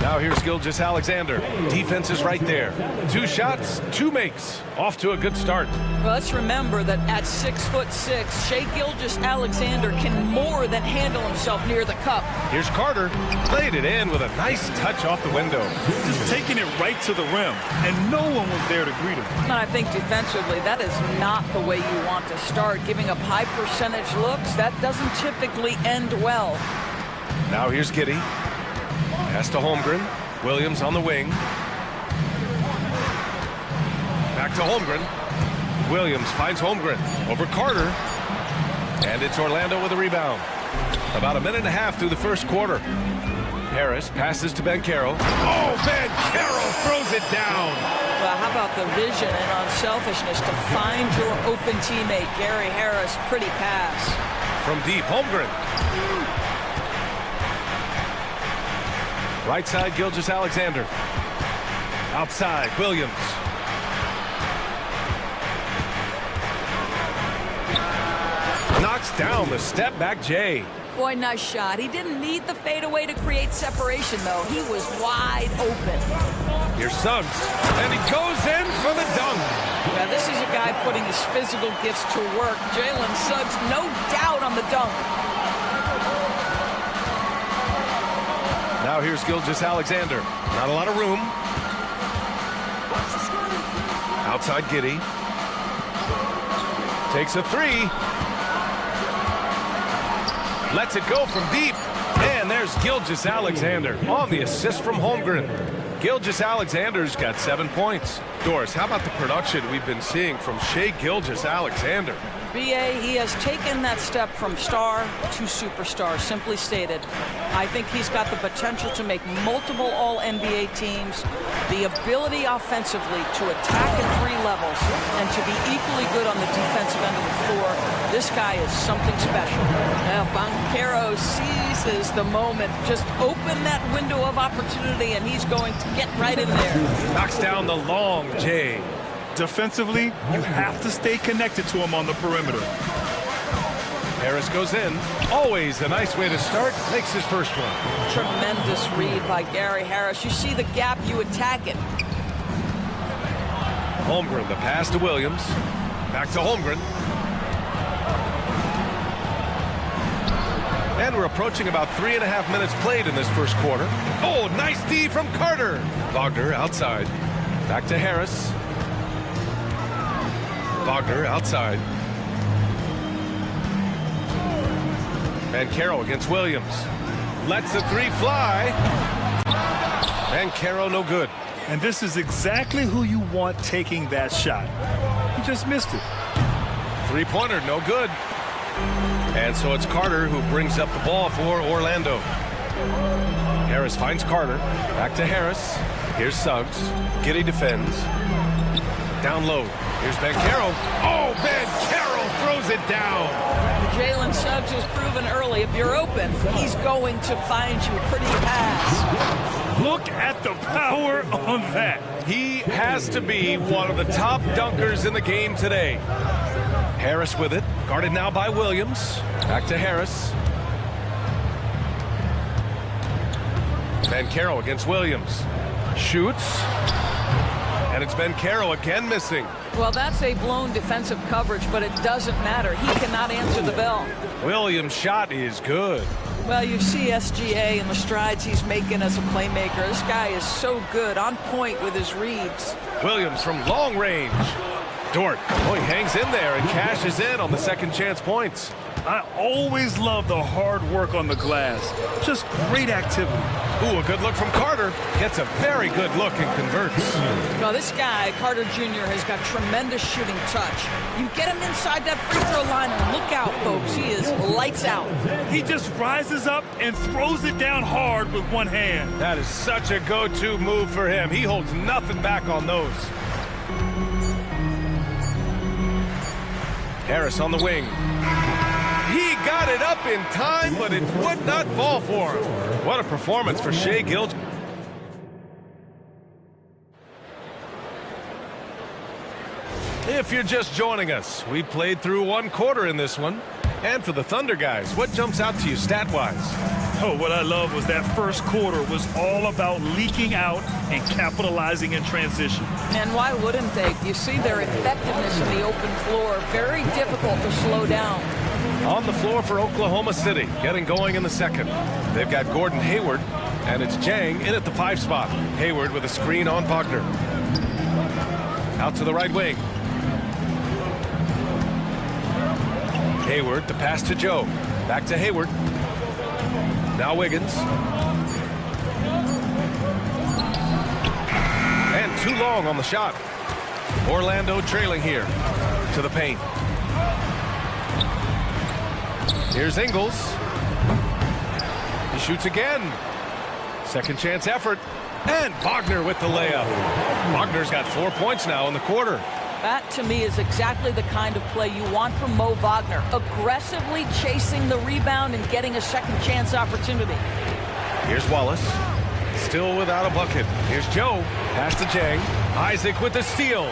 Now here's Gilgeous-Alexander. Defense is right there. 2 shots, 2 makes. Off to a good start. Well, let's remember that at 6'6", Shai Gilgeous-Alexander can more than handle himself near the cup. Here's Carter. Played it in with a nice touch off the window. Just taking it right to the rim, and no one was there to greet him. And I think defensively, that is not the way you want to start. Giving up high percentage looks, that doesn't typically end well. Now here's Giddey. Pass to Holmgren. Williams on the wing. Back to Holmgren. Williams finds Holmgren over Carter. And it's Orlando with a rebound. About a minute and a half through the first quarter. Harris passes to Banchero. Oh, Banchero throws it down. Well, how about the vision and unselfishness to find your open teammate, Gary Harris? Pretty pass. From deep, Holmgren. Right side, Gilgeous-Alexander. Outside, Williams. Knocks down the step back Jay. Boy, nice shot. He didn't need the fadeaway to create separation, though. He was wide open. Here's Suggs, and he goes in for the dunk. Now, this is a guy putting his physical gifts to work. Jalen Suggs, no doubt on the dunk. Now here's Gilgeous-Alexander. Not a lot of room. Outside Giddey. Takes a 3. Lets it go from deep. And there's Gilgeous-Alexander on the assist from Holmgren. Gilgeous-Alexander's got 7 points. Doris, how about the production we've been seeing from Shai Gilgeous-Alexander? BA, he has taken that step from star to superstar, simply stated. I think he's got the potential to make multiple All-NBA teams, the ability offensively to attack at 3 levels, and to be equally good on the defensive end of the floor. This guy is something special. Now, Banchero seizes the moment. Just open that window of opportunity, and he's going to get right in there. Knocks down the long J. Defensively, you have to stay connected to him on the perimeter. Harris goes in. Always a nice way to start. Makes his first one. Tremendous read by Gary Harris. You see the gap, you attack it. Holmgren, the pass to Williams. Back to Holmgren. And we're approaching about 3.5 minutes played in this first quarter. Oh, nice D from Carter. Wagner outside. Back to Harris. Wagner outside. Banchero against Williams. Lets the 3 fly. Banchero no good. And this is exactly who you want taking that shot. He just missed it. 3-pointer, no good. And so it's Carter who brings up the ball for Orlando. Harris finds Carter. Back to Harris. Here's Suggs. Giddey defends. Down low. Here's Banchero. Oh, Banchero throws it down. Jalen Suggs has proven early, if you're open, he's going to find you a pretty pass. Look at the power on that. He has to be one of the top dunkers in the game today. Harris with it. Guarded now by Williams. Back to Harris. Banchero against Williams. Shoots. And it's Ben Caro again missing. Well, that's a blown defensive coverage, but it doesn't matter. He cannot answer the bell. Williams' shot is good. Well, you see SGA and the strides he's making as a playmaker. This guy is so good, on point with his reads. Williams from long range. Dort, oh, he hangs in there and cashes in on the second chance points. I always love the hard work on the glass. Just great activity. Ooh, a good look from Carter. Gets a very good look and converts. Well, this guy, Carter Jr., has got tremendous shooting touch. You get him inside that free throw line and look out, folks. He is lights out. He just rises up and throws it down hard with one hand. That is such a go-to move for him. He holds nothing back on those. Harris on the wing. He got it up in time, but it would not fall for him. What a performance for Shai Gilgeous. If you're just joining us, we played through one quarter in this one. And for the Thunder guys, what jumps out to you stat-wise? Oh, what I love was that first quarter was all about leaking out and capitalizing in transition. And why wouldn't they? You see their effectiveness in the open floor. Very difficult to slow down. On the floor for Oklahoma City, getting going in the second. They've got Gordon Hayward, and it's Jang in at the 5 spot. Hayward with a screen on Wagner. Out to the right wing. Hayward, the pass to Joe. Back to Hayward. Now Wiggins. And too long on the shot. Orlando trailing here to the paint. Here's Ingles. He shoots again. Second chance effort. And Wagner with the layup. Wagner's got 4 points now in the quarter. That, to me, is exactly the kind of play you want from Mo Wagner. Aggressively chasing the rebound and getting a second chance opportunity. Here's Wallace. Still without a bucket. Here's Joe. Pass to Jang. Isaac with the steal.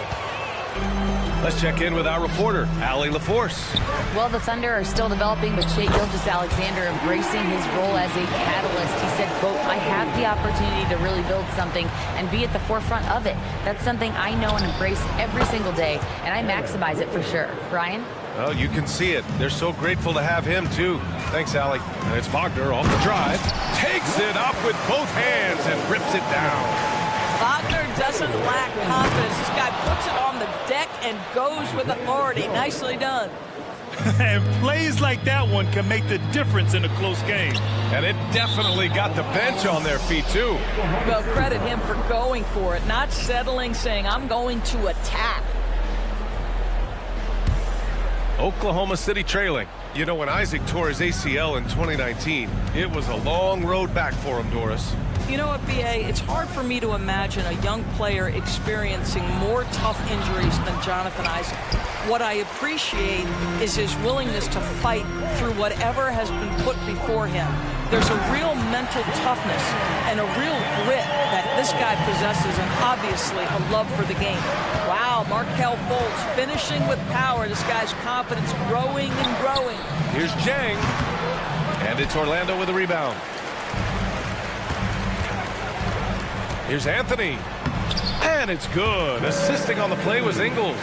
Let's check in with our reporter, Allie LaForce. Well, the Thunder are still developing, but Shai Gilgeous-Alexander embracing his role as a catalyst. He said, quote, I have the opportunity to really build something and be at the forefront of it. That's something I know and embrace every single day, and I maximize it for sure. Ryan? Well, you can see it. They're so grateful to have him, too. Thanks, Allie. And it's Wagner off the drive. Takes it up with both hands and rips it down. Wagner doesn't lack confidence. This guy puts it on the deck and goes with authority. Nicely done. And plays like that one can make the difference in a close game. And it definitely got the bench on their feet, too. Well, credit him for going for it, not settling, saying, I'm going to attack. Oklahoma City trailing. You know, when Isaac tore his ACL in 2019, it was a long road back for him, Doris. You know what, B.A., it's hard for me to imagine a young player experiencing more tough injuries than Jonathan Isaac. What I appreciate is his willingness to fight through whatever has been put before him. There's a real mental toughness and a real grit that this guy possesses, and obviously a love for the game. Wow, Markelle Fultz finishing with power. This guy's confidence growing and growing. Here's Jang, and it's Orlando with a rebound. Here's Anthony, and it's good. Assisting on the play was Ingles,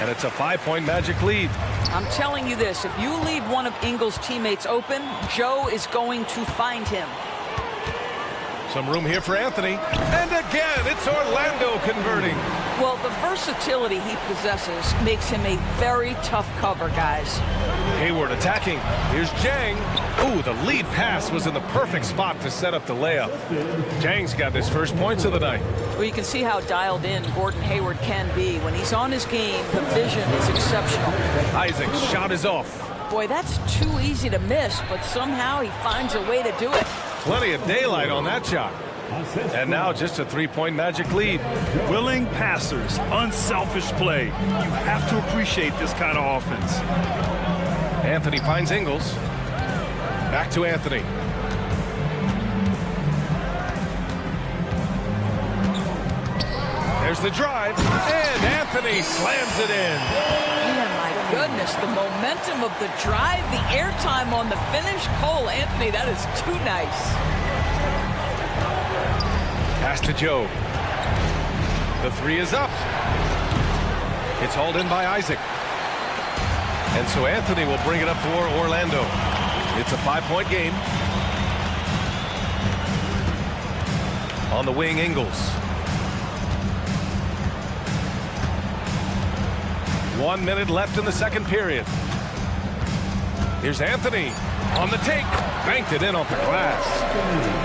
and it's a 5-point Magic lead. I'm telling you this, if you leave one of Ingles' teammates open, Joe is going to find him. Some room here for Anthony, and again, it's Orlando converting. Well, the versatility he possesses makes him a very tough cover, guys. Hayward attacking. Here's Jang. Ooh, the lead pass was in the perfect spot to set up the layup. Jang's got his first points of the night. Well, you can see how dialed in Gordon Hayward can be. When he's on his game, the vision is exceptional. Isaac's shot is off. Boy, that's too easy to miss, but somehow he finds a way to do it. Plenty of daylight on that shot. And now just a 3-point Magic lead. Willing passers, unselfish play. You have to appreciate this kind of offense. Anthony finds Ingles. Back to Anthony. There's the drive, and Anthony slams it in. Man, my goodness, the momentum of the drive, the airtime on the finish. Cole Anthony, that is too nice. Pass to Joe. The three is up. It's hauled in by Isaac. And so Anthony will bring it up for Orlando. It's a 5-point game. On the wing, Ingles. 1 minute left in the second period. Here's Anthony on the take. Banked it in off the glass.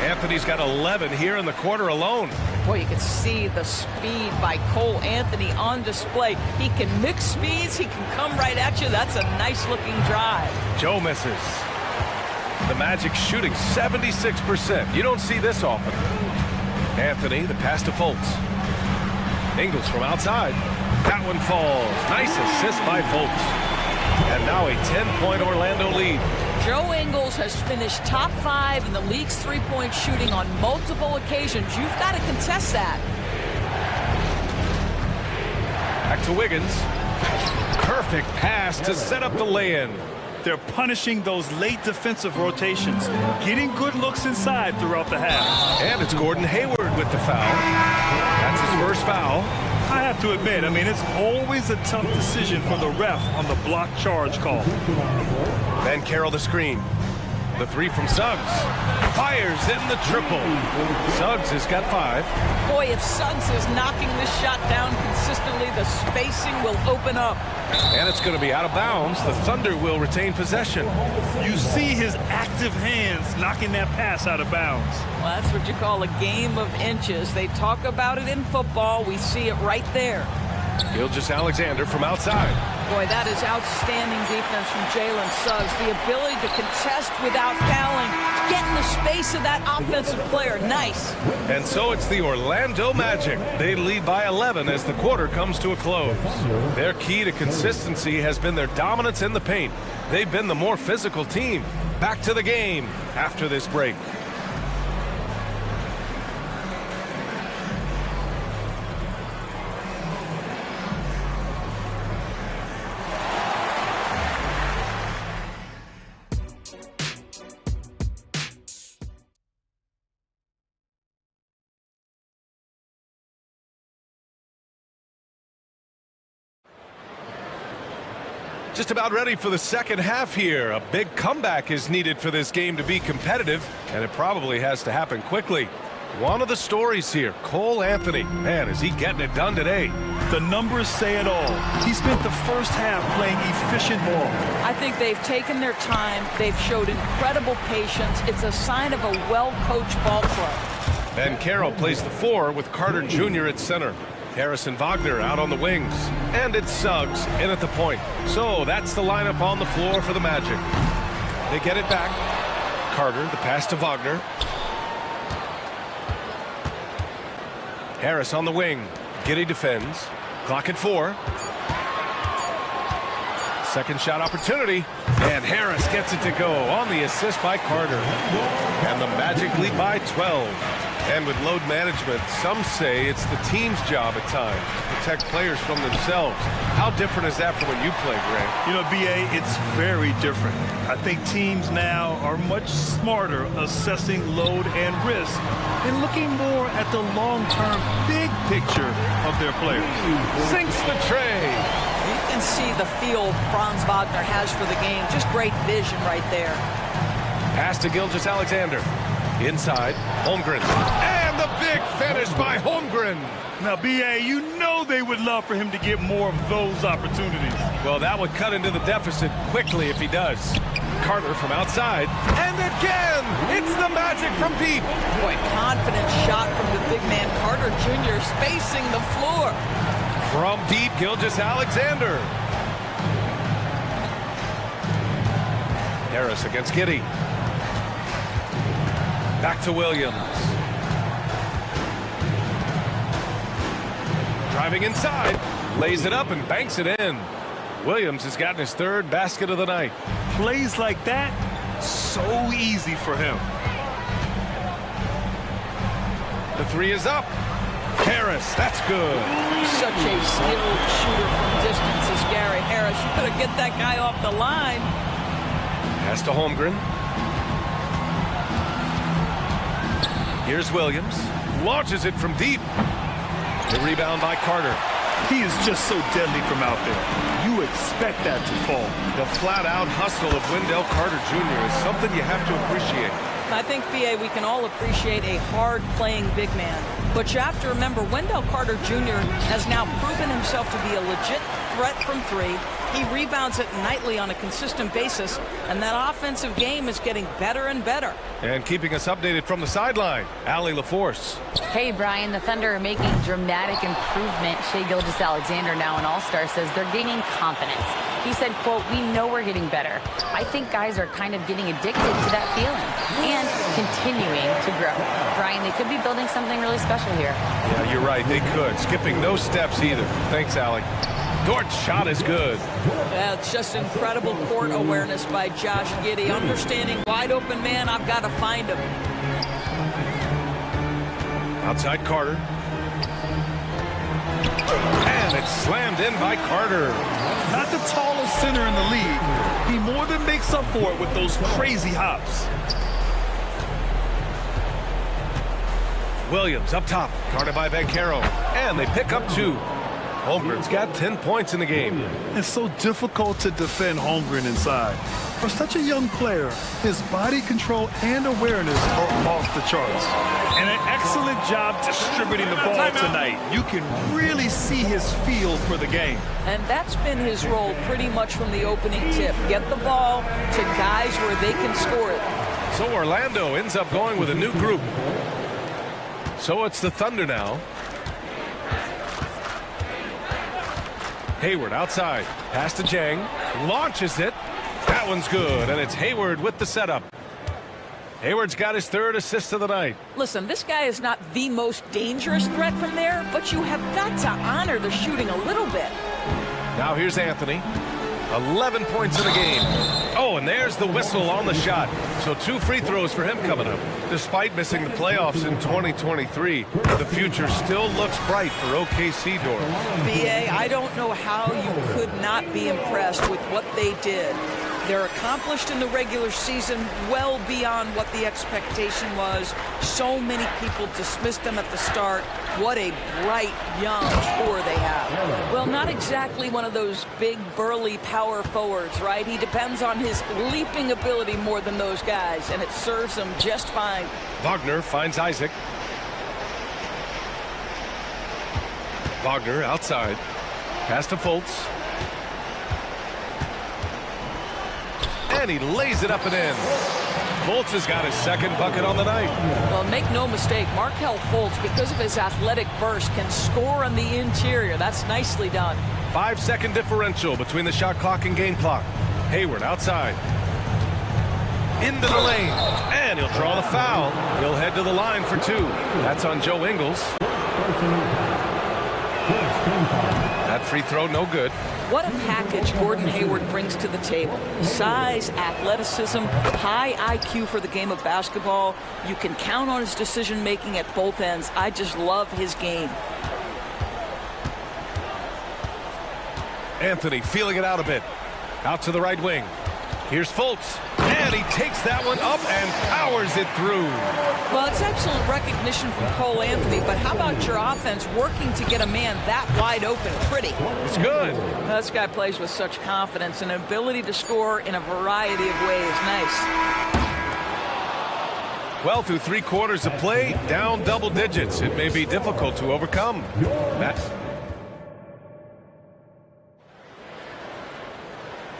Anthony's got 11 here in the quarter alone. Boy, you can see the speed by Cole Anthony on display. He can mix speeds. He can come right at you. That's a nice-looking drive. Joe misses. The Magic shooting 76%. You don't see this often. Anthony, the pass to Fultz. Ingles from outside. That one falls. Nice assist by Fultz. And now a 10-point Orlando lead. Joe Ingles has finished top 5 in the league's three-point shooting on multiple occasions. You've got to contest that. Back to Wiggins. Perfect pass to set up the lay-in. They're punishing those late defensive rotations, getting good looks inside throughout the half. And it's Gordon Hayward with the foul. That's his first foul. I have to admit, I mean, it's always a tough decision for the ref on the block charge call. Then Carroll the screen. The three from Suggs. Fires in the triple. Suggs has got 5. Boy, if Suggs is knocking this shot down consistently, the spacing will open up. And it's going to be out of bounds. The Thunder will retain possession. You see his active hands knocking that pass out of bounds. Well, that's what you call a game of inches. They talk about it in football. We see it right there. Gilgeous-Alexander from outside. Boy, that is outstanding defense from Jalen Suggs. The ability to contest without fouling. Get in the space of that offensive player. Nice. And so it's the Orlando Magic. They lead by 11 as the quarter comes to a close. Their key to consistency has been their dominance in the paint. They've been the more physical team. Back to the game after this break. Just about ready for the second half here. A big comeback is needed for this game to be competitive, and it probably has to happen quickly. One of the stories here, Cole Anthony. Man, is he getting it done today. The numbers say it all. He spent the first half playing efficient ball. I think they've taken their time. They've showed incredible patience. It's a sign of a well-coached ball club. And Carroll plays the 4 with Carter Jr. at center. Harrison Wagner out on the wings. And it's Suggs in at the point. So that's the lineup on the floor for the Magic. They get it back. Carter, the pass to Wagner. Harris on the wing. Giddey defends. Clock at 4. Second shot opportunity. And Harris gets it to go on the assist by Carter. And the Magic lead by 12. And with load management, some say it's the team's job at times to protect players from themselves. How different is that from when you play, Grant? You know, B.A., it's very different. I think teams now are much smarter assessing load and risk and looking more at the long-term big picture of their players. Sinks the tray. You can see the feel Franz Wagner has for the game. Just great vision right there. Pass to Gilgeous-Alexander. Inside, Holmgren. And the big finish by Holmgren. Now, B.A., you know they would love for him to get more of those opportunities. Well, that would cut into the deficit quickly if he does. Carter from outside. And again, it's the Magic from deep. Boy, confident shot from the big man Carter Jr. spacing the floor. From deep, Gilgeous-Alexander. Harris against Giddey. Back to Williams. Driving inside, lays it up and banks it in. Williams has gotten his 3rd basket of the night. Plays like that, so easy for him. The 3 is up. Harris, that's good. Such a skilled shooter from distance is Gary Harris. You better get that guy off the line. Pass to Holmgren. Here's Williams. Launches it from deep. The rebound by Carter. He is just so deadly from out there. You expect that to fall. The flat-out hustle of Wendell Carter Jr. is something you have to appreciate. I think, B.A., we can all appreciate a hard-playing big man. But you have to remember, Wendell Carter Jr. has now proven himself to be a legit threat from three. He rebounds it nightly on a consistent basis, and that offensive game is getting better and better. And keeping us updated from the sideline, Allie LaForce. Hey, Brian, the Thunder are making dramatic improvement. Shai Gilgeous-Alexander, now an all-star, says they're gaining confidence. He said, quote, "We know we're getting better. I think guys are kind of getting addicted to that feeling and continuing to grow." Brian, they could be building something really special here. Yeah, you're right. They could. Skipping no steps either. Thanks, Allie. Dort's shot is good. Yeah, it's just incredible court awareness by Josh Giddey. Understanding wide open man, I've got to find him. Outside Carter. And it's slammed in by Carter. Not the tallest center in the league. He more than makes up for it with those crazy hops. Williams up top. Guarded by Banchero. And they pick up two. Holmgren's got 10 points in the game. It's so difficult to defend Holmgren inside. For such a young player, his body control and awareness are off the charts. And an excellent job distributing the ball tonight. You can really see his feel for the game. And that's been his role pretty much from the opening tip. Get the ball to guys where they can score it. So Orlando ends up going with a new group. So it's the Thunder now. Hayward outside. Pass to Jang. Launches it. That one's good, and it's Hayward with the setup. Hayward's got his third assist of the night. Listen, this guy is not the most dangerous threat from there, but you have got to honor the shooting a little bit. Now here's Anthony. 11 points in the game. Oh, and there's the whistle on the shot. So 2 free throws for him coming up. Despite missing the playoffs in 2023, the future still looks bright for OKC Dort. B.A., I don't know how you could not be impressed with what they did. They're accomplished in the regular season well beyond what the expectation was. So many people dismissed them at the start. What a bright, young core they have. Well, not exactly one of those big, burly power forwards, right? He depends on his leaping ability more than those guys, and it serves him just fine. Wagner finds Isaac. Wagner outside. Pass to Fultz. And he lays it up and in. Fultz has got his second bucket on the night. Well, make no mistake, Markelle Fultz, because of his athletic burst, can score on the interior. That's nicely done. 5-second differential between the shot clock and game clock. Hayward outside. Into the lane. And he'll draw the foul. He'll head to the line for 2. That's on Joe Ingles. That free throw, no good. What a package Gordon Hayward brings to the table. Size, athleticism, high IQ for the game of basketball. You can count on his decision-making at both ends. I just love his game. Anthony feeling it out a bit. Out to the right wing. Here's Fultz. And he takes that one up and powers it through. Well, it's excellent recognition from Cole Anthony, but how about your offense working to get a man that wide open pretty? It's good. This guy plays with such confidence and ability to score in a variety of ways. Nice. Well, through 3 quarters of play, down double digits. It may be difficult to overcome.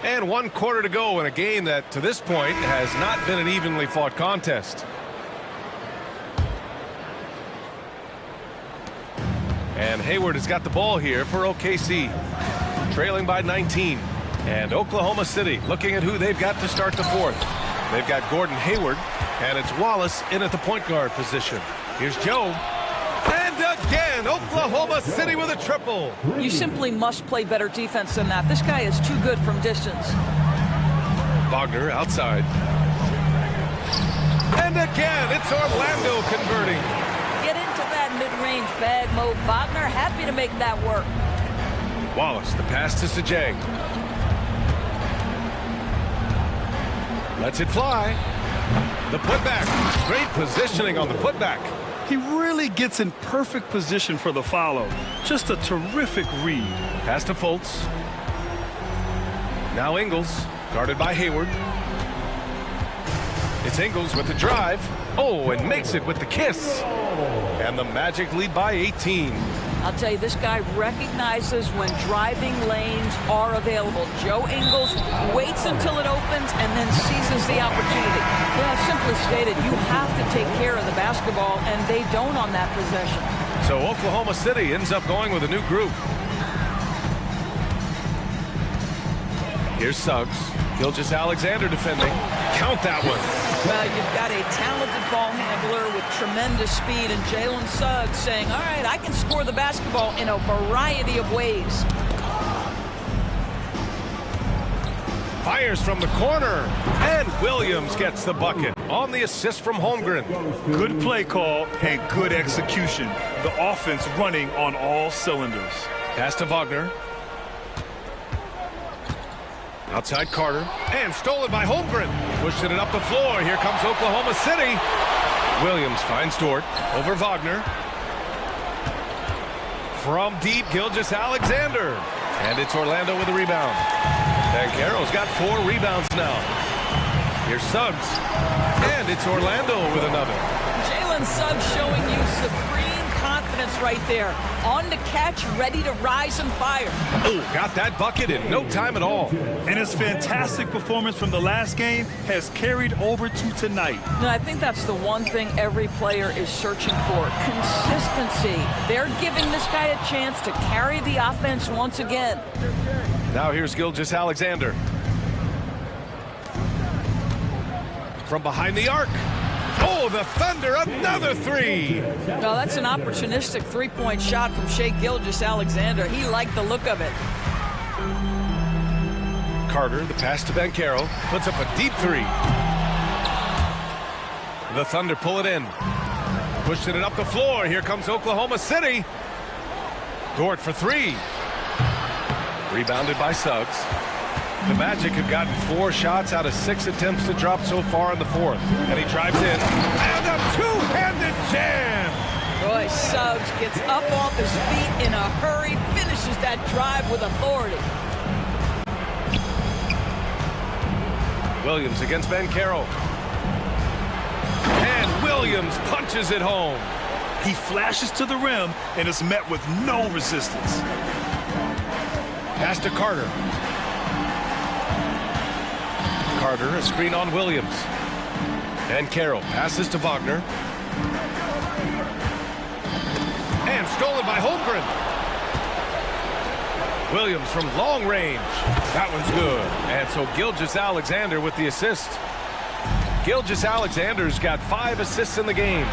And 1 quarter to go in a game that, to this point, has not been an evenly fought contest. And Hayward has got the ball here for OKC. Trailing by 19. And Oklahoma City looking at who they've got to start the 4th. They've got Gordon Hayward, and it's Wallace in at the point guard position. Here's Joe. And again, Oklahoma City with a triple. You simply must play better defense than that. This guy is too good from distance. Wagner outside. And again, it's Orlando converting. Get into that mid-range bag mode. Wagner happy to make that work. Wallace, the pass to Sajang. Lets it fly. The putback. Great positioning on the putback. He really gets in perfect position for the follow. Just a terrific read. Pass to Fultz. Now Ingles, guarded by Hayward. It's Ingles with the drive. Oh, and makes it with the kiss. And the Magic lead by 18. I'll tell you, this guy recognizes when driving lanes are available. Joe Ingles waits until it opens and then seizes the opportunity. Yeah, simply stated, you have to take care of the basketball, and they don't on that possession. So Oklahoma City ends up going with a new group. Here's Suggs. Gilgeous-Alexander defending. Count that one. Well, you've got a talented ball handler with tremendous speed, and Jalen Suggs saying, all right, I can score the basketball in a variety of ways. Fires from the corner, and Williams gets the bucket on the assist from Holmgren. Good play call and good execution. The offense running on all cylinders. Pass to Wagner. Outside Carter, and stolen by Holmgren. Pushing it up the floor. Here comes Oklahoma City. Williams finds Dort over Wagner. From deep, Gilgeous-Alexander. And it's Orlando with a rebound. And Carroll's got 4 rebounds now. Here's Suggs. And it's Orlando with another. Jalen Suggs showing you supreme confidence right there. On the catch, ready to rise and fire. Oh, got that bucket in no time at all. And his fantastic performance from the last game has carried over to tonight. No, I think that's the one thing every player is searching for. Consistency. They're giving this guy a chance to carry the offense once again. Now here's Gilgeous-Alexander. From behind the arc. Oh, the Thunder, another 3. Well, that's an opportunistic three-point shot from Shai Gilgeous-Alexander. He liked the look of it. Carter, the pass to Banchero, puts up a deep 3. The Thunder pull it in. Pushing it up the floor. Here comes Oklahoma City. Dort for 3. Rebounded by Suggs. The Magic have gotten 4 shots out of 6 attempts to drop so far in the 4th. And he drives in. And a two-handed jam! Boy, Suggs gets up off his feet in a hurry, finishes that drive with authority. Williams against Banchero. And Williams punches it home. He flashes to the rim and is met with no resistance. Pass to Carter. Carter, a screen on Williams. And Carroll passes to Wagner. And stolen by Holmgren. Williams from long range. That one's good. And so Gilgeous-Alexander with the assist. Gilgeous-Alexander's got 5 assists in the game.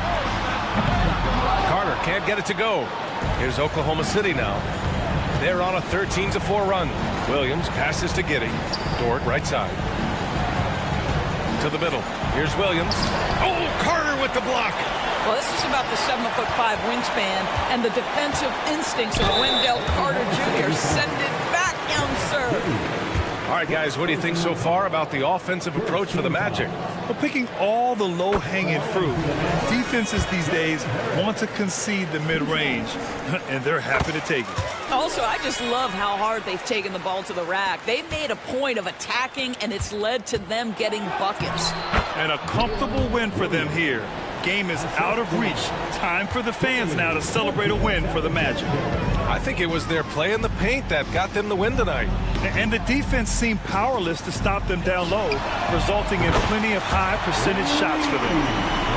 Carter can't get it to go. Here's Oklahoma City now. They're on a 13-4 run. Williams passes to Giddey. Dort right side. To the middle. Here's Williams. Oh, Carter with the block. Well, this is about the 7'5" wingspan and the defensive instincts of Wendell Carter Jr. Send it back, young sir. All right, guys, what do you think so far about the offensive approach for the Magic? Well, picking all the low-hanging fruit. Defenses these days want to concede the mid-range, and they're happy to take it. Also, I just love how hard they've taken the ball to the rack. They've made a point of attacking, and it's led to them getting buckets. And a comfortable win for them here. Game is out of reach. Time for the fans now to celebrate a win for the Magic. I think it was their play in the paint that got them the win tonight. And the defense seemed powerless to stop them down low, resulting in plenty of high percentage shots for them.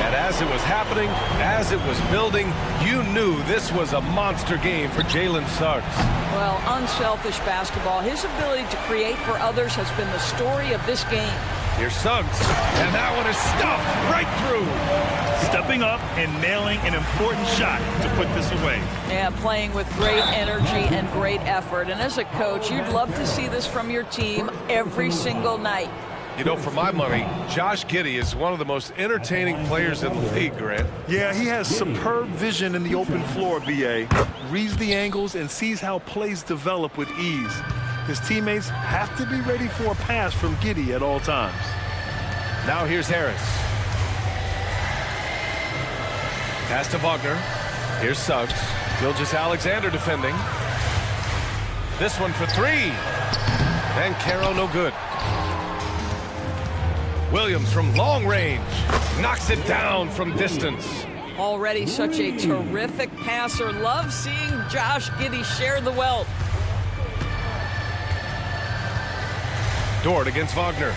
And as it was happening, as it was building, you knew this was a monster game for Jalen Suggs. Well, unselfish basketball. His ability to create for others has been the story of this game. Here's Suggs, and that one is stuffed right through. Stepping up and nailing an important shot to put this away. Yeah, playing with great energy and great effort. And as a coach, you'd love to see this from your team every single night. You know, for my money, Josh Giddey is one of the most entertaining players in the league, Grant. Yeah, he has superb vision in the open floor, B.A. Reads the angles and sees how plays develop with ease. His teammates have to be ready for a pass from Giddey at all times. Now here's Harris. Pass to Wagner. Here's Suggs. Gilgeous Alexander defending. This one for three. And Caro no good. Williams from long range knocks it down from distance. Already such a terrific passer. Love seeing Josh Giddey share the wealth. Dort against Wagner.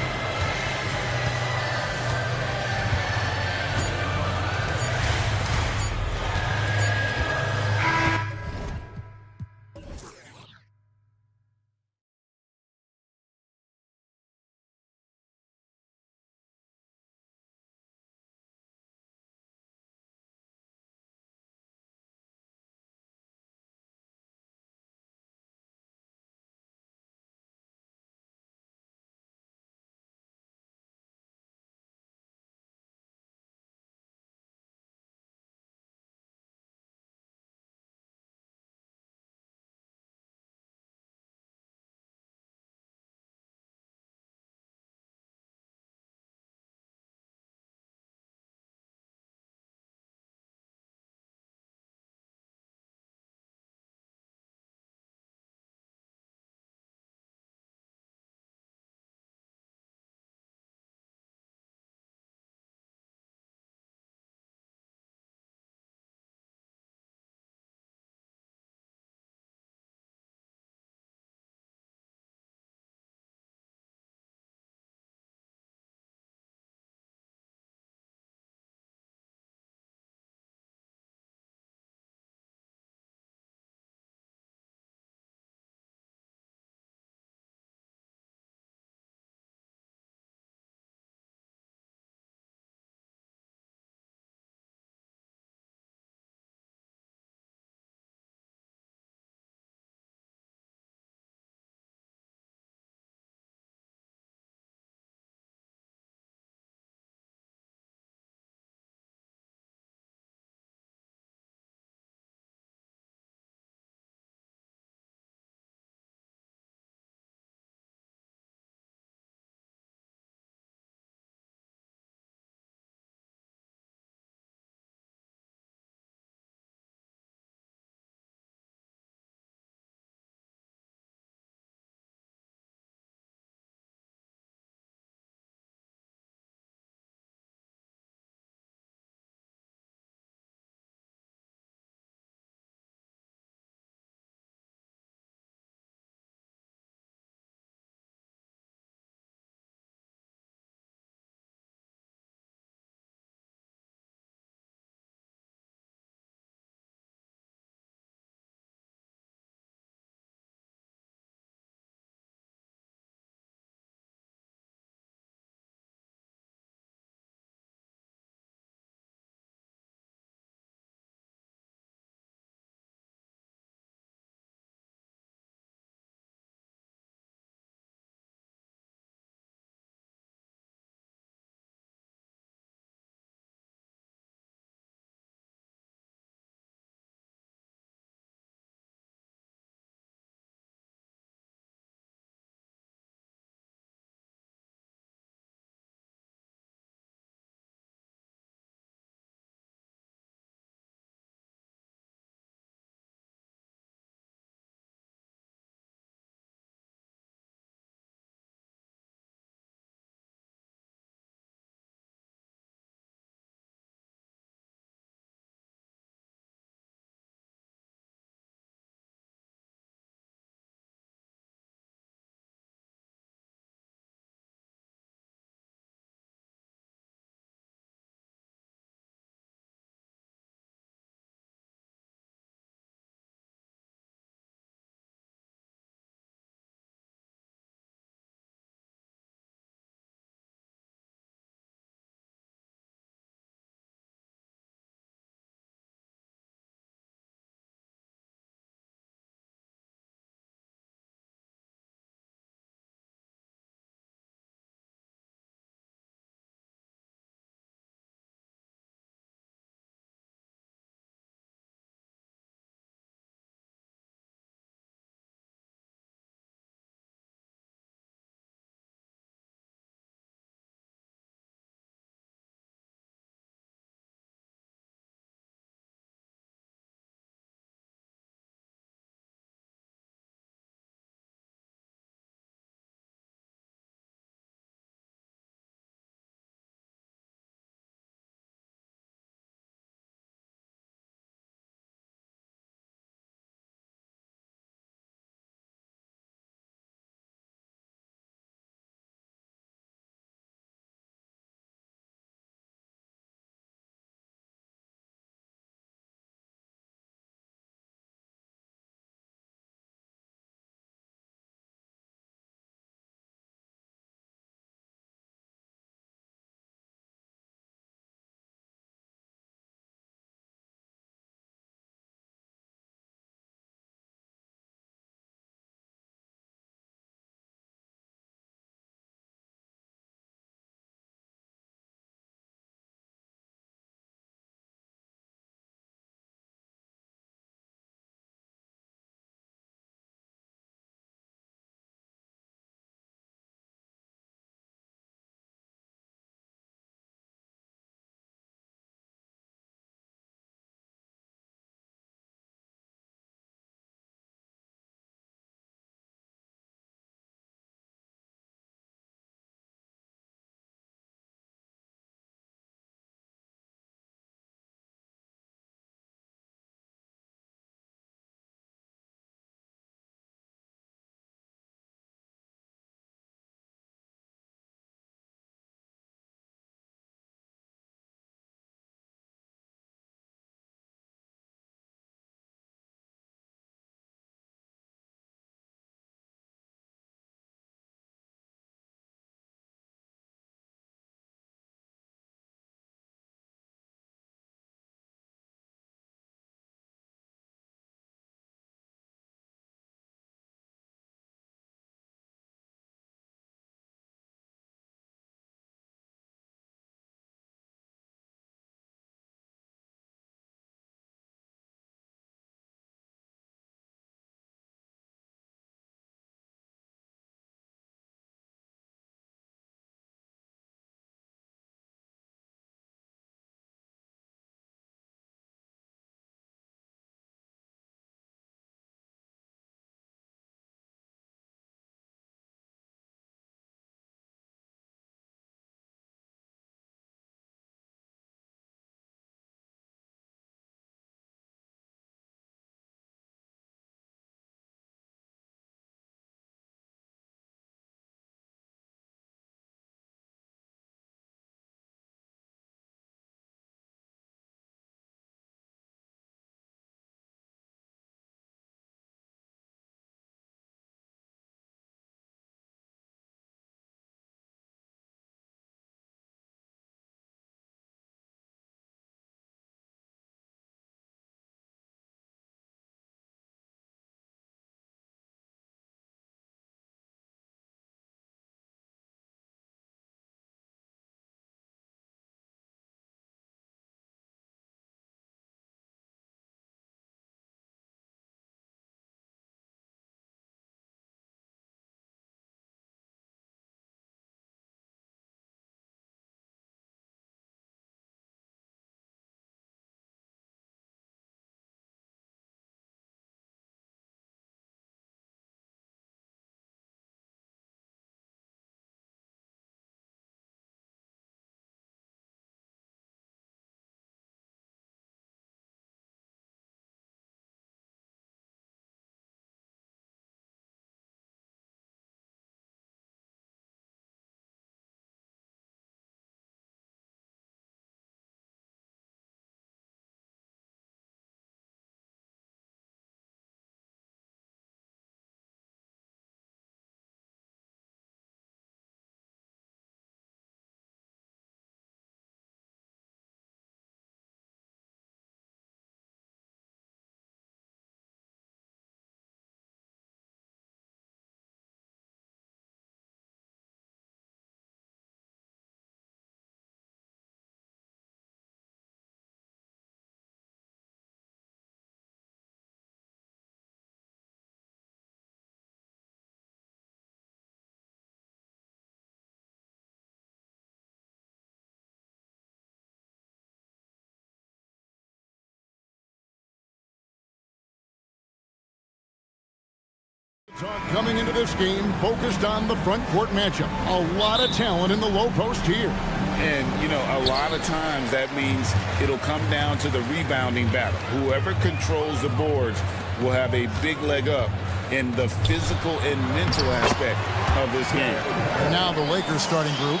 Coming into this game, focused on the front court matchup. A lot of talent in the low post here. And, you know, a lot of times that means it'll come down to the rebounding battle. Whoever controls the boards will have a big leg up in the physical and mental aspect of this game. And now the Lakers starting group.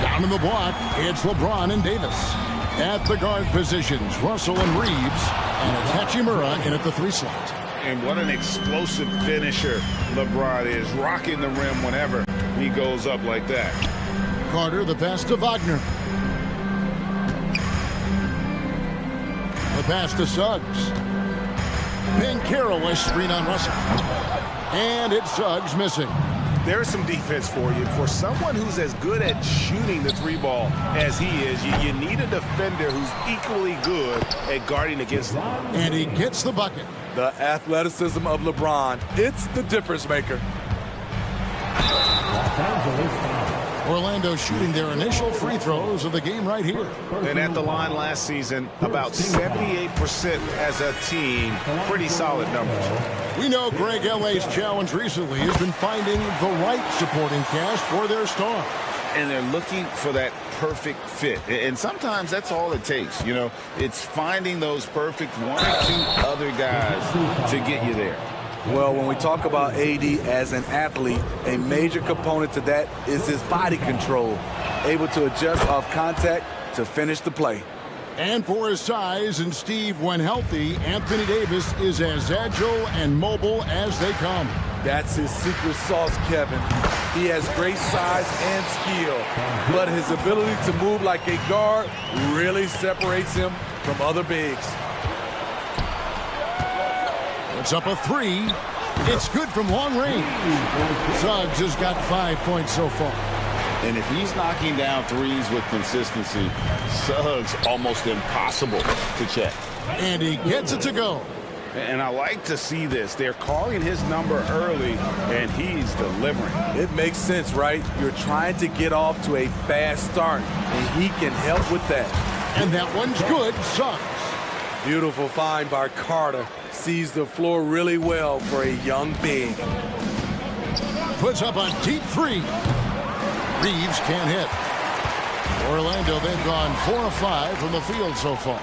Down in the block, it's LeBron and Davis. At the guard positions, Russell and Reeves. And it's Hachimura in at the 3 slot. And what an explosive finisher LeBron is, rocking the rim whenever he goes up like that. Carter, the pass to Wagner. The pass to Suggs. Bankero a screen on Russell. And it's Suggs missing. There's some defense for you. For someone who's as good at shooting the 3-ball as he is, you need a defender who's equally good at guarding against him. And he gets the bucket. The athleticism of LeBron, it's the difference maker. Orlando shooting their initial free throws of the game right here. And at the line last season, about 78% as a team. Pretty solid numbers. We know Greg L.A.'s challenge recently has been finding the right supporting cast for their star. And they're looking for that perfect fit. And sometimes that's all it takes. You know, it's finding those perfect 1 or 2 other guys to get you there. Well, when we talk about AD as an athlete, a major component to that is his body control, able to adjust off contact to finish the play. And for his size and Steve, when healthy, Anthony Davis is as agile and mobile as they come. That's his secret sauce, Kevin. He has great size and skill, but his ability to move like a guard really separates him from other bigs. It's up a 3. It's good from long range. Suggs has got 5 points so far. And if he's knocking down threes with consistency, Suggs almost impossible to check. And he gets it to go. And I like to see this. They're calling his number early, and he's delivering. It makes sense, right? You're trying to get off to a fast start, and he can help with that. And that one's good, Suggs. Beautiful find by Carter. Sees the floor really well for a young big. Puts up a deep 3. Reeves can't hit. Orlando, they've gone 4 of 5 from the field so far.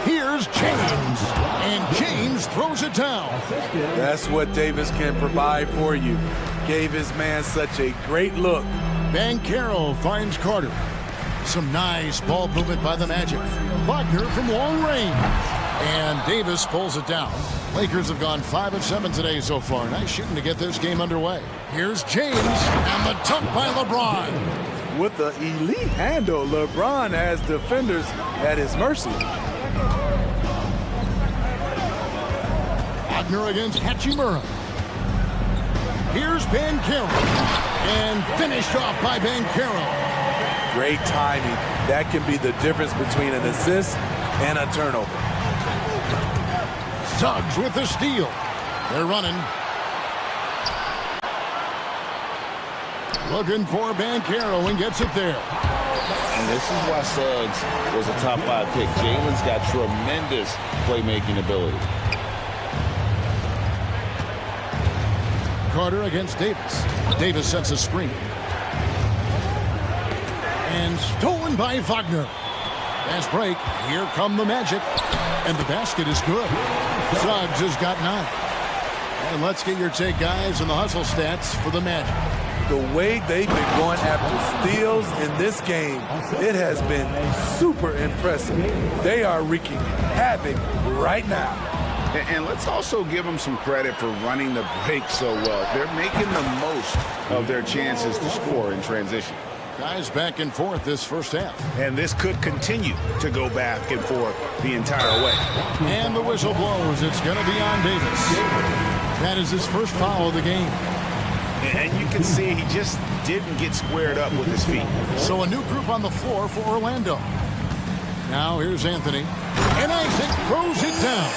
Here's James, and James throws it down. That's what Davis can provide for you. Gave his man such a great look. Bankero finds Carter. Some nice ball movement by the Magic. Wagner from long range. And Davis pulls it down. Lakers have gone 5 of 7 today so far. Nice shooting to get this game underway. Here's James, and the dunk by LeBron. With the elite handle, LeBron has defenders at his mercy. Wagner against Hachimura. Here's Bankero. And finished off by Bankero. Great timing. That can be the difference between an assist and a turnover. Suggs with the steal. They're running. Looking for Bankero and gets it there. And this is why Suggs was a top 5 pick. Jalen's got tremendous playmaking ability. Carter against Davis. Davis sets a screen. And stolen by Wagner. Fast break. Here come the Magic. And the basket is good. Suggs has got 9. And let's get your take, guys, on the hustle stats for the Magic. The way they've been going after steals in this game, it has been super impressive. They are wreaking havoc right now. And let's also give them some credit for running the break so well. They're making the most of their chances to score in transition. Guys back and forth this first half. And this could continue to go back and forth the entire way. And the whistle blows. It's going to be on Davis. That is his first foul of the game. And you can see he just didn't get squared up with his feet. So a new group on the floor for Orlando. Now here's Anthony. And Isaac throws it down.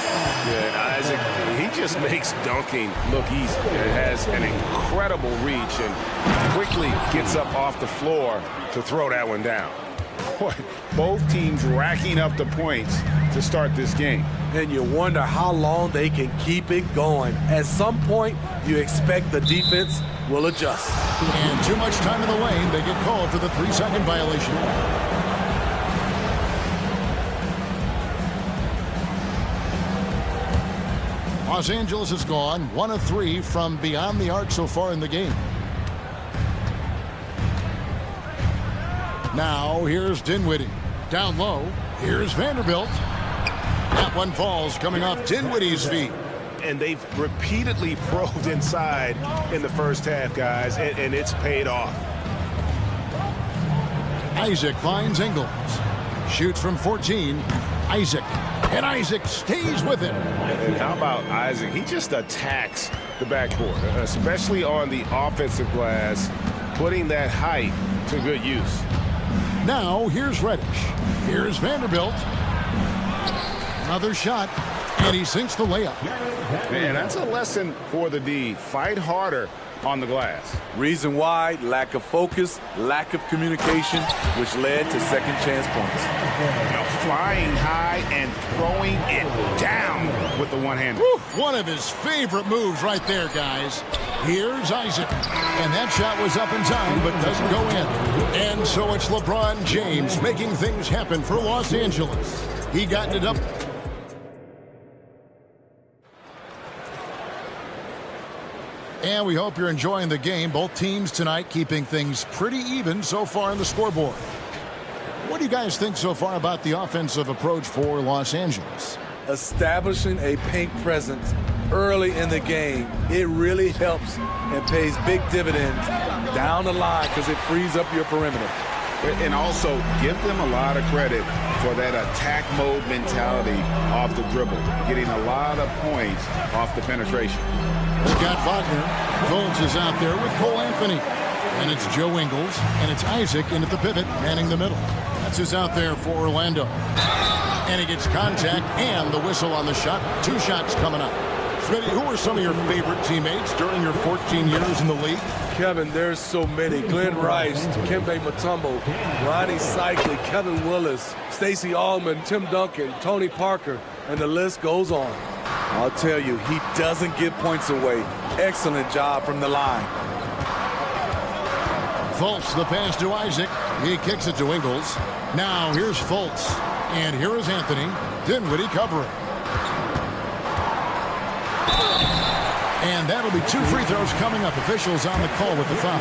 Yeah, Isaac, he just makes dunking look easy. It has an incredible reach and quickly gets up off the floor to throw that one down. Boy, both teams racking up the points to start this game. And you wonder how long they can keep it going. At some point, you expect the defense will adjust. And too much time in the lane. They get called for the 3-second violation. Los Angeles has gone 1 of 3 from beyond the arc so far in the game. Now here's Dinwiddie. Down low, here's Vanderbilt. That one falls coming off Dinwiddie's feet. And they've repeatedly probed inside in the first half, guys, and it's paid off. Isaac finds Ingles. Shoots from 14. Isaac. And Isaac stays with him. And how about Isaac? He just attacks the backboard, especially on the offensive glass, putting that height to good use. Now here's Reddish. Here's Vanderbilt. Another shot, and he sinks the layup. Man, that's a lesson for the D. Fight harder on the glass. Reason why, lack of focus, lack of communication, which led to second chance points. Now flying high and throwing it down with the one-hander. One of his favorite moves right there, guys. Here's Isaac. And that shot was up in time, but doesn't go in. And so it's LeBron James making things happen for Los Angeles. He got it up. And we hope you're enjoying the game. Both teams tonight keeping things pretty even so far in the scoreboard. What do you guys think so far about the offensive approach for Los Angeles? Establishing a paint presence early in the game, it really helps and pays big dividends down the line because it frees up your perimeter. And also give them a lot of credit for that attack mode mentality off the dribble, getting a lot of points off the penetration. Scott Wagner. Golds is out there with Cole Anthony. And it's Joe Ingles, and it's Isaac in at the pivot, manning the middle. That's who's out there for Orlando. And he gets contact and the whistle on the shot. 2 shots coming up. Smitty, who are some of your favorite teammates during your 14 years in the league? Kevin, there's so many. Glenn Rice, Dikembe Mutombo, Ronnie Cycli, Kevin Willis, Stacey Allman, Tim Duncan, Tony Parker, and the list goes on. I'll tell you, he doesn't give points away. Excellent job from the line. Fultz, the pass to Isaac. He kicks it to Ingles. Now here's Fultz. And here is Anthony. Dinwiddie covering. And that'll be 2 free throws coming up. Officials on the call with the foul.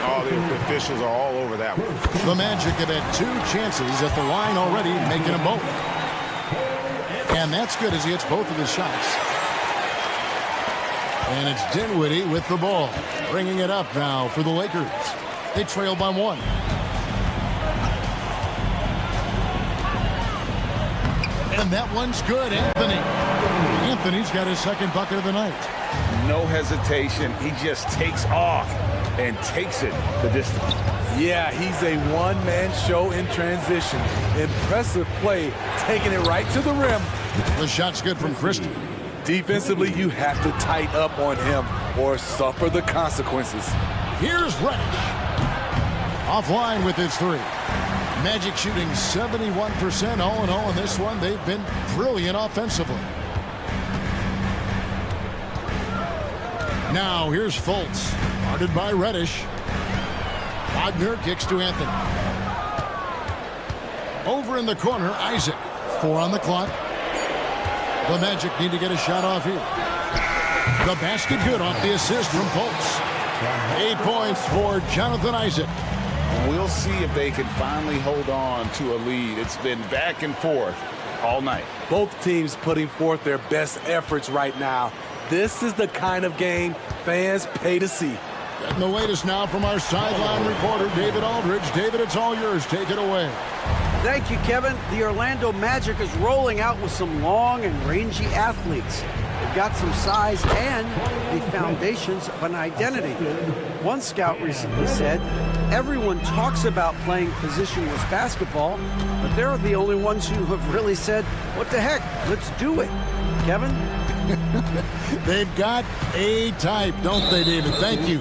Oh, the officials are all over that one. The Magic have had 2 chances at the line already, making them both. And that's good as he hits both of his shots. And it's Dinwiddie with the ball, bringing it up now for the Lakers. They trail by 1. And that one's good, Anthony. Anthony's got his second bucket of the night. No hesitation. He just takes off and takes it the distance. Yeah, he's a one-man show in transition. Impressive play, taking it right to the rim. The shot's good from Christie. Defensively, you have to tighten up on him or suffer the consequences. Here's Reddish. Offline with his 3. Magic shooting 71% all in all in this one. They've been brilliant offensively. Now here's Fultz, guarded by Reddish. Wagner kicks to Anthony. Over in the corner, Isaac. 4 on the clock. The Magic need to get a shot off here. The basket good off the assist from Fultz. 8 points for Jonathan Isaac. We'll see if they can finally hold on to a lead. It's been back and forth all night. Both teams putting forth their best efforts right now. This is the kind of game fans pay to see. Getting the latest now from our sideline reporter, David Aldridge. David, it's all yours. Take it away. Thank you, Kevin. The Orlando Magic is rolling out with some long and rangy athletes. They've got some size and the foundations of an identity. One scout recently said, everyone talks about playing positionless basketball, but they're the only ones who have really said, what the heck, let's do it. Kevin? They've got a type, don't they, David? Thank you.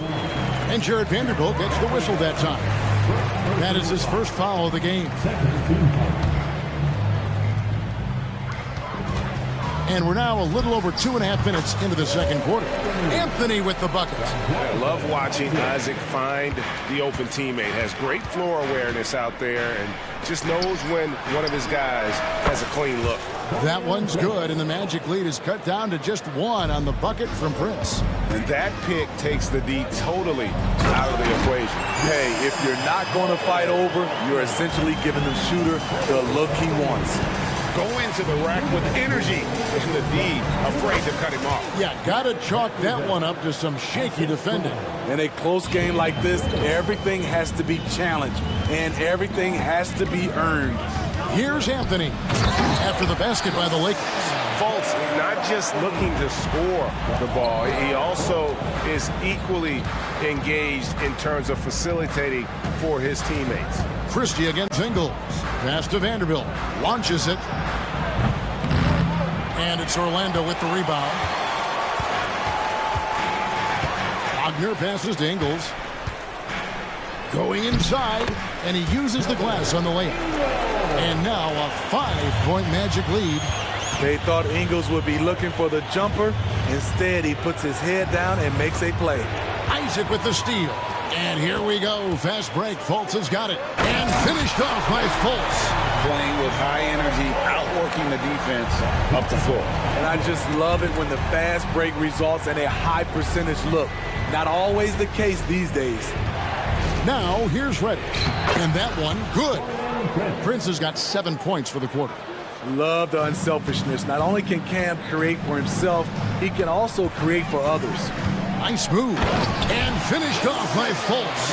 And Jared Vanderbilt gets the whistle that time. That is his first foul of the game. And we're now a little over 2.5 minutes into the second quarter. Anthony with the bucket. I love watching Isaac find the open teammate. Has great floor awareness out there and just knows when one of his guys has a clean look. That one's good, and the Magic lead is cut down to just one on the bucket from Prince. And that pick takes the D totally out of the equation. Hey, if you're not going to fight over, you're essentially giving the shooter the look he wants. Go into the rack with energy, and the D afraid to cut him off. Yeah, gotta chalk that one up to some shaky defending. In a close game like this, everything has to be challenged, and everything has to be earned. Here's Anthony after the basket by the Lakers. Fultz not just looking to score the ball, he also is equally engaged in terms of facilitating for his teammates. Christie against Ingles. Pass to Vanderbilt. Launches it. And it's Orlando with the rebound. Wagner passes to Ingles. Going inside, and he uses the glass on the layup. And now a 5-point Magic lead. They thought Ingles would be looking for the jumper. Instead, he puts his head down and makes a play. Isaac with the steal. And here we go. Fast break. Fultz has got it. And finished off by Fultz. Playing with high energy, outworking the defense up the floor. And I just love it when the fast break results in a high percentage look. Not always the case these days. Now, here's Reddish. And that one, good. Prince has got 7 points for the quarter. Love the unselfishness. Not only can Cam create for himself, he can also create for others. Nice move. And finished off by Fultz.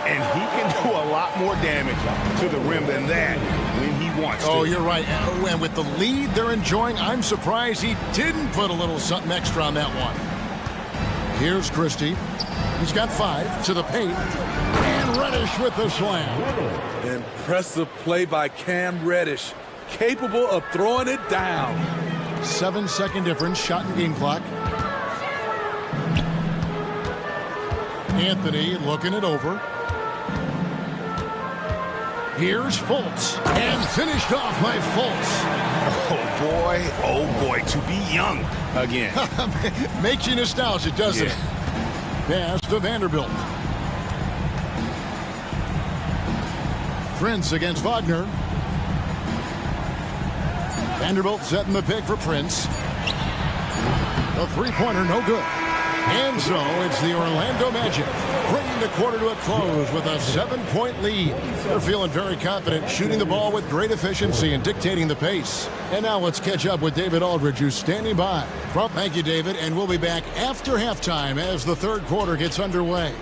And he can do a lot more damage to the rim than that when he wants to. Oh, you're right. And with the lead they're enjoying, I'm surprised he didn't put a little something extra on that one. Here's Christie. He's got 5 to the paint. And Reddish with the slam. Impressive play by Cam Reddish. Capable of throwing it down. 7-second difference, shot and game clock. Anthony looking it over. Here's Fultz. And finished off by Fultz. Oh boy, to be young again. Makes you nostalgic, doesn't it? Pass to Vanderbilt. Prince against Wagner. Vanderbilt setting the pick for Prince. The three-pointer, no good. And so it's the Orlando Magic bringing the quarter to a close with a 7-point lead. They're feeling very confident, shooting the ball with great efficiency and dictating the pace. And now let's catch up with David Aldridge, who's standing by. Thank you, David, and we'll be back after halftime as the third quarter gets underway.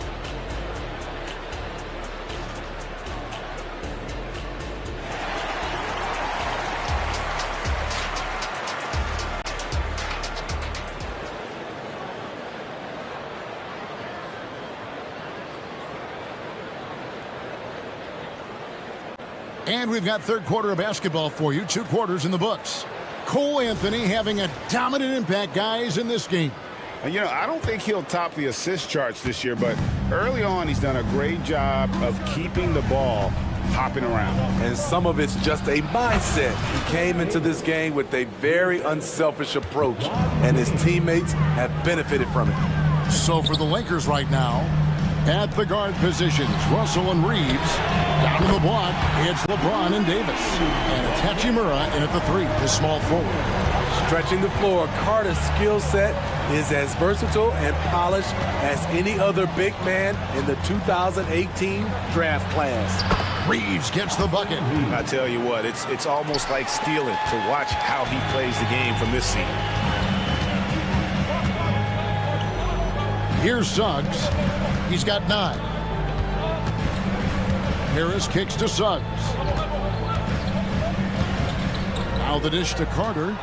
And we've got third quarter of basketball for you. 2 quarters in the books. Cole Anthony having a dominant impact, guys, in this game. And, you know, I don't think he'll top the assist charts this year, but early on he's done a great job of keeping the ball hopping around. And some of it's just a mindset. He came into this game with a very unselfish approach, and his teammates have benefited from it. So for the Lakers right now, at the guard positions, Russell and Reeves. Down to the block, it's LeBron and Davis. And it's Hachimura in at the 3, the small forward. Stretching the floor, Carter's skill set is as versatile and polished as any other big man in the 2018 draft class. Reeves gets the bucket. I tell you what, it's almost like stealing to watch how he plays the game from this seat. Here's Suggs. He's got 9. Harris kicks to Suggs. Now the dish to Carter.